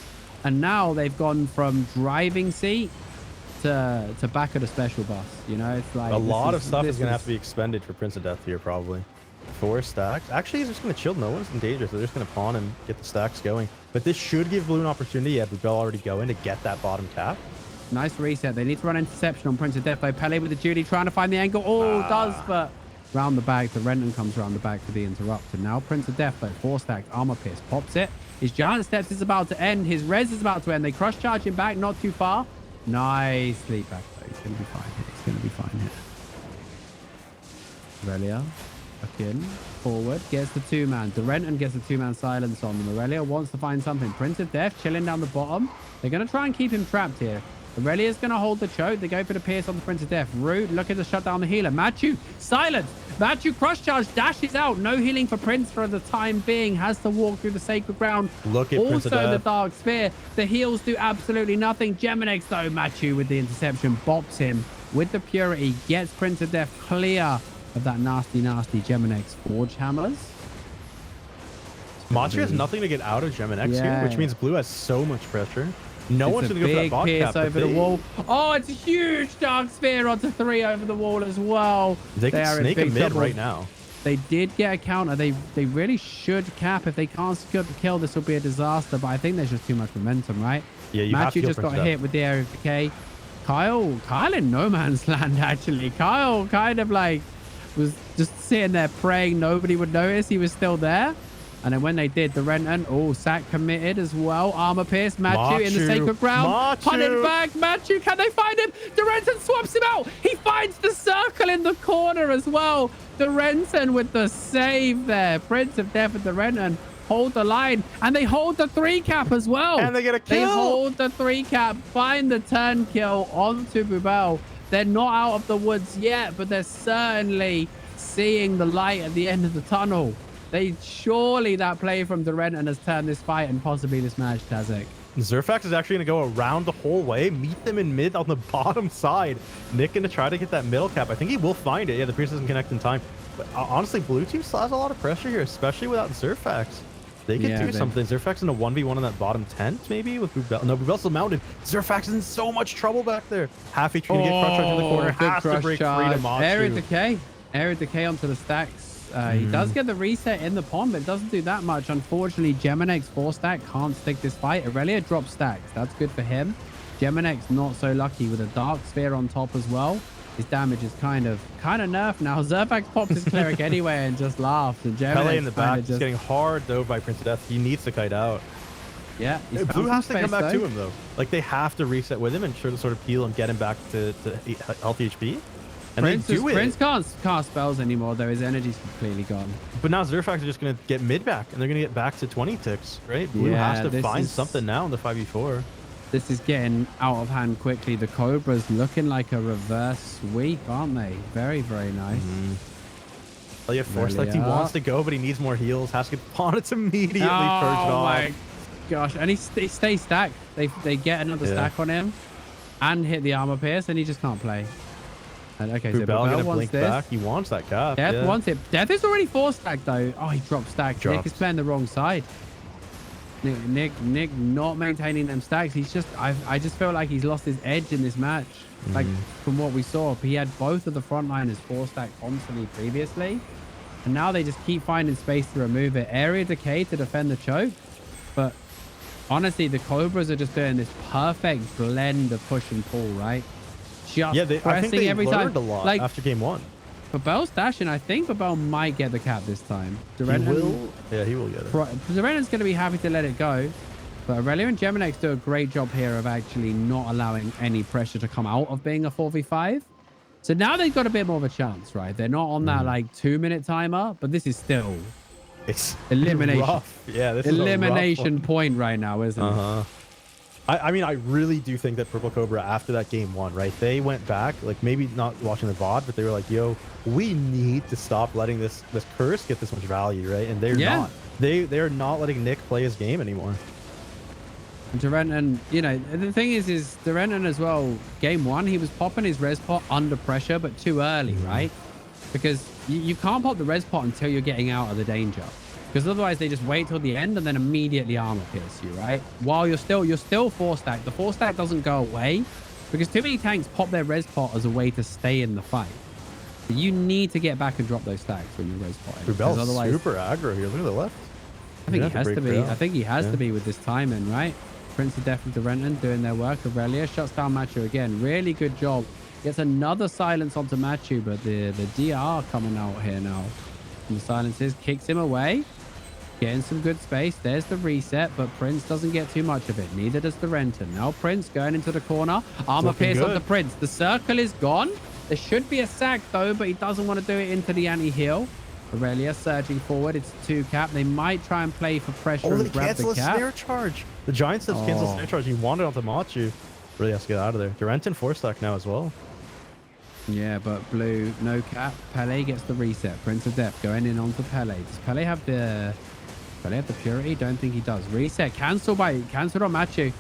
And now they've gone from driving seat to back of the special bus. You know, it's like a lot of stuff is gonna have to be expended for Prince of Death here, probably. 4 stacks. Actually, he's just going to chill. No one's in danger, so they're just going to pawn and get the stacks going. But this should give Blue an opportunity. Yeah, Bubel already going to get that bottom cap. Nice reset. They need to run interception on Prince of Death. Though Pele with the duty trying to find the angle. Oh, does, but round the back. The Renton comes round the back for the interrupt. And now Prince of Death, though, 4 stacks. Armor Pierce pops it. His Giant Steps is about to end. His res is about to end. They crush charge him back, not too far. Nice sleep back, though. He's going to be fine here. He's going to be fine here. Aurelia. Back in, forward, gets the 2-man. Durenton gets the 2-man silence on them. Aurelia wants to find something. Prince of Death chilling down the bottom. They're going to try and keep him trapped here. Aurelia's going to hold the choke. They go for the pierce on the Prince of Death. Root looking to shut down the healer. Matthew, silence. Matthew crush charge, dashes out. No healing for Prince for the time being. Has to walk through the sacred ground. Look at also Prince of Death. The Dark Sphere. The heals do absolutely nothing. Geminex, though, Matthew with the interception bops him with the purity. Gets Prince of Death clear of that nasty Geminex Forge Hammers. Machu has nothing to get out of Geminex here, which means Blue has so much pressure. No one's going to go for that bot cap. Over the wall. Oh, it's a huge Dark Sphere onto 3 over the wall as well. They can snake a mid right now. They did get a counter. They really should cap. If they can't secure the kill, this will be a disaster. But I think there's just too much momentum, right? Yeah, you Matthew just got hit with the area of decay. Kyle in no man's land, actually. Kyle kind of like was just sitting there praying nobody would notice he was still there. And then when they did, the Renton, sack committed as well. Armor pierce, Matthew in the sacred ground. Punted back, Matthew, can they find him? The Renton swaps him out. He finds the circle in the corner as well. The Renton with the save there. Prince of Death and the Renton hold the line. And they hold the 3 cap as well. And they get a kill. They hold the 3 cap, find the turn kill onto Bubel. They're not out of the woods yet, but they're certainly seeing the light at the end of the tunnel. Surely that play from Durenton has turned this fight and possibly this match, Tazek. Zerfax is actually going to go around the whole way, meet them in mid on the bottom side. Nick going to try to get that middle cap. I think he will find it. Yeah, the Priest doesn't connect in time. But honestly, Blue Team still has a lot of pressure here, especially without Zerfax. They could do something. Zerfax in a 1v1 on that bottom tent, maybe, with Bubel. No, Bubel's still mounted. Zerfax is in so much trouble back there. Half HP to get crush charge in the corner. Has to break free to Machu. Area decay onto the stacks. He does get the reset in the pond, but it doesn't do that much. Unfortunately, Geminex 4-stack can't stick this fight. Aurelia drops stacks. That's good for him. Geminex not so lucky with a Dark Sphere on top as well. His damage is kind of nerfed now. Zerfax popped his cleric anyway and just laughed. And Pele in the back is getting hard though by Prince of Death. He needs to kite out. Yeah, Blue has to come back to him though. Like they have to reset with him and sort of peel and get him back to healthy HP. And Prince can't cast spells anymore, though. His energy's completely gone. But now Zerfax are just going to get mid back, and they're going to get back to 20 ticks, right? Blue has to find something now in the 5v4. This is getting out of hand quickly. The Cobra's looking like a reverse sweep, aren't they? Very, very nice. Oh, yeah, Force Light, he wants to go, but he needs more heals. Has to get pawn. It's immediately purged off. Oh, my gosh. And he stays stacked. They get another stack on him and hit the armor pierce, and he just can't play. Okay, so Bubel wants this. Back. He wants that cap. Death wants it. Death is already 4-stacked though. Oh, he dropped stacks. Nick is playing the wrong side. Nick not maintaining them stacks. He's just, I just feel like he's lost his edge in this match. Like from what we saw, he had both of the frontliners 4-stacked constantly previously, and now they just keep finding space to remove it. Area decay to defend the choke, but honestly, the Cobras are just doing this perfect blend of push and pull, right? I think they every learned a lot after game 1. Babel's dashing. I think Babel might get the cap this time. He will. Yeah, he will get it. Durenton's going to be happy to let it go. But Aurelia and Geminex do a great job here of actually not allowing any pressure to come out of being a 4v5. So now they've got a bit more of a chance, right? They're not on that like 2-minute timer, but this is still it's elimination. Rough. Yeah, this elimination is a point right now, isn't it? I mean, I really do think that Purple Cobra, after that game 1, right? They went back, like maybe not watching the VOD, but they were like, yo, we need to stop letting this curse get this much value, right? And they're not. They're not letting Nick play his game anymore. Durenton, you know, the thing is Durenton as well, game 1, he was popping his res pot under pressure, but too early, right? Because you can't pop the res pot until you're getting out of the danger. Because otherwise they just wait till the end and then immediately armor pierce you, right? While you're still 4-stack. The 4-stack doesn't go away because too many tanks pop their res pot as a way to stay in the fight. But you need to get back and drop those stacks when you're res potting. Rubel's otherwise super aggro here. Look at the left. I think he has to be. I think he has to be with this timing, right? Prince of Death and Durenton doing their work. Aurelia shuts down Machu again. Really good job. Gets another silence onto Machu, but the DR coming out here now. And the silences kicks him away. Getting some good space. There's the reset, but Prince doesn't get too much of it. Neither does Durenton. Now Prince going into the corner. Armor pierce onto Prince. The circle is gone. There should be a sack though, but he doesn't want to do it into the anti-heal. Aurelia surging forward. It's 2 cap. They might try and play for pressure and grab the cap. Snare charge. The Giants have canceled snare charge. He wanted onto Machu. Really has to get out of there. Durenton 4-stack now as well. Yeah, but blue, no cap. Pele gets the reset. Prince of Death going in onto Pele. Does Pele have the purity? Don't think he does. Reset. Cancelled on Machu.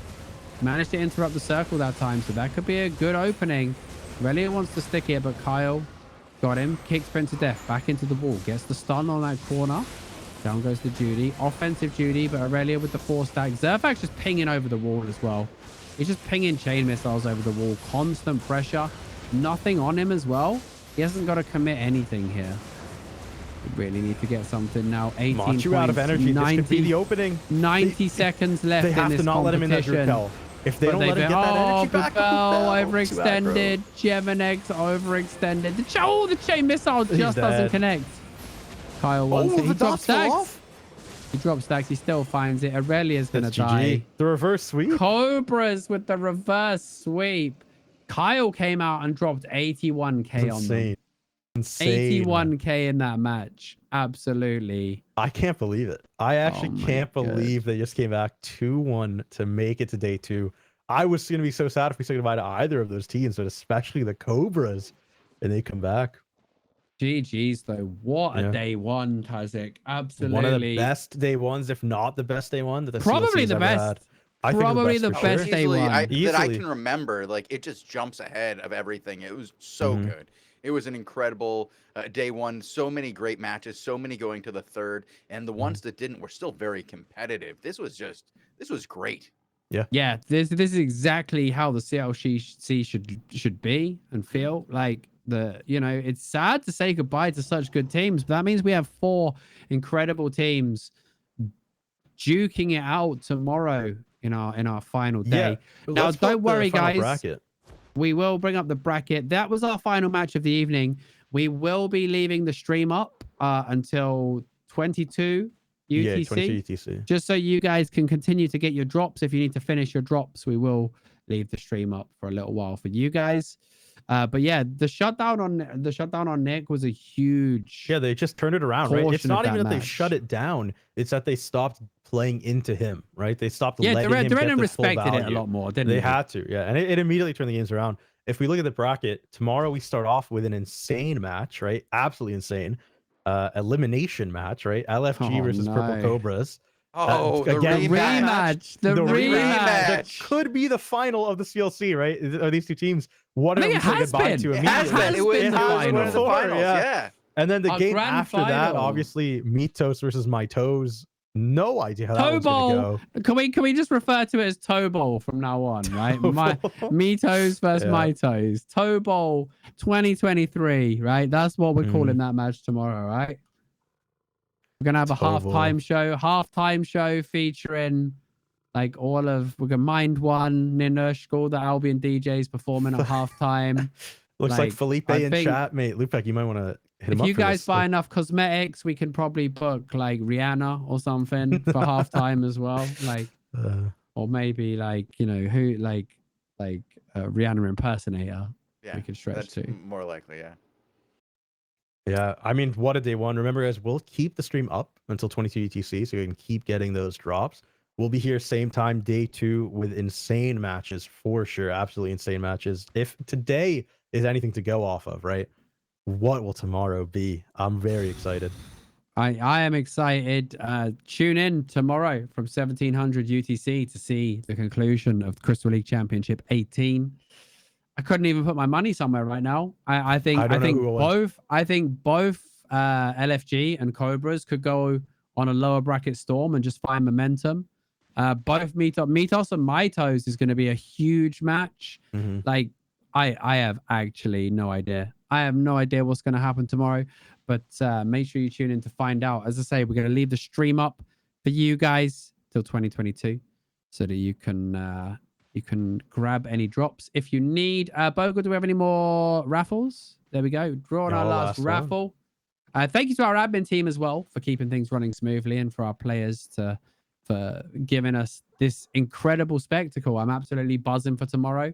Managed to interrupt the circle that time, so that could be a good opening. Aurelia wants to stick here, but Kyle got him. Kicks Prince of Death back into the wall. Gets the stun on that corner. Down goes the Judy. Offensive Judy, but Aurelia with the 4-stack. Zerfak's just pinging over the wall as well. He's just pinging chain missiles over the wall. Constant pressure. Nothing on him as well. He hasn't got to commit anything here. We really need to get something now. 18 points. Out of energy. 90, this could be the opening. 90 seconds left in this competition. They have to not let him in that repel. If they don't let him get that energy back. Overextended. Geminex overextended. The chain missile just doesn't connect. Kyle wants it. He drops stacks. He drops stacks. He still finds it. Aurelia's going to die. The reverse sweep. Cobras with the reverse sweep. Kyle came out and dropped 81k on them. Insane. 81k in that match. Absolutely. I can't believe it. I actually can't believe they just came back 2-1 to make it to day 2. I was going to be so sad if we said goodbye to either of those teams, but especially the Cobras, and they come back. GG's though. What a day 1, Kazik. Absolutely. One of the best day 1s, if not the best day 1 that the probably the best. Had. Probably the best day 1 that I can remember. Like, it just jumps ahead of everything. It was so good. It was an incredible day 1. So many great matches, so many going to the 3rd, and the ones that didn't were still very competitive. This was great. Yeah. This is exactly how the CLC should be and feel. Like it's sad to say goodbye to such good teams, but that means we have 4 incredible teams duking it out tomorrow in our final day. Now, don't worry, guys. We will bring up the bracket. That was our final match of the evening. We will be leaving the stream up until 22 UTC. Yeah, 20 UTC. Just so you guys can continue to get your drops. If you need to finish your drops, we will leave the stream up for a little while for you guys. But yeah, the shutdown on Nick was a huge. Yeah, they just turned it around, right? It's not even that they shut it down. It's that they stopped playing into him, right? They stopped letting him get the respected full value. It a lot more, didn't they? They had to, yeah. And it immediately turned the games around. If we look at the bracket, tomorrow we start off with an insane match, right? Absolutely insane. Elimination match, right? LFG versus Purple Cobras. The rematch. The rematch. That could be the final of the CLC, right? Are these two teams? What are we saying goodbye to immediately? It has been the finals, yeah. And then the game after that, obviously, Mitos versus My Toes. No idea how that one's gonna go. Can we just refer to it as Toe Bowl from now on, right? Mitos versus My Toes. Toe Bowl 2023, right? That's what we're calling that match tomorrow, right? We're gonna have a halftime show featuring like we're gonna Mind One, Ninush, all the Albion DJs performing at halftime. Looks like Felipe I in think chat, mate. Lupek, you might want to hit him if up you for guys this. buy enough cosmetics, we can probably book like Rihanna or something for halftime as well. Like, or maybe like, you know, who like Rihanna impersonator. Yeah, We could stretch that's to. more likely. Yeah. Yeah, I mean, what a day one. Remember, guys, we'll keep the stream up until 22 UTC, so you can keep getting those drops. We'll be here same time, day 2, with insane matches for sure. Absolutely insane matches. If today is anything to go off of, right? What will tomorrow be? I'm very excited. I am excited. Tune in tomorrow from 1700 UTC to see the conclusion of Crystal League Championship 18. I couldn't even put my money somewhere right now. I think both LFG and Cobras could go on a lower bracket storm and just find momentum. Both Mitos and Mitos is going to be a huge match. Like I have actually no idea. I have no idea what's going to happen tomorrow, but make sure you tune in to find out. As I say, we're going to leave the stream up for you guys till 2022 so that you can grab any drops if you need. Bogle, do we have any more raffles? There we go. Drawing our last raffle. Thank you to our admin team as well for keeping things running smoothly, and for our players for giving us this incredible spectacle. I'm absolutely buzzing for tomorrow.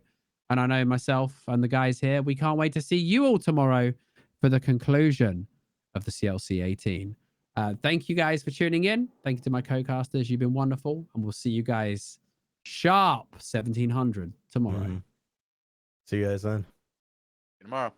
And I know myself and the guys here, we can't wait to see you all tomorrow for the conclusion of the CLC 18. Thank you guys for tuning in. Thank you to my co-casters. You've been wonderful. And we'll see you guys sharp 1700 tomorrow. See you guys then. Tomorrow.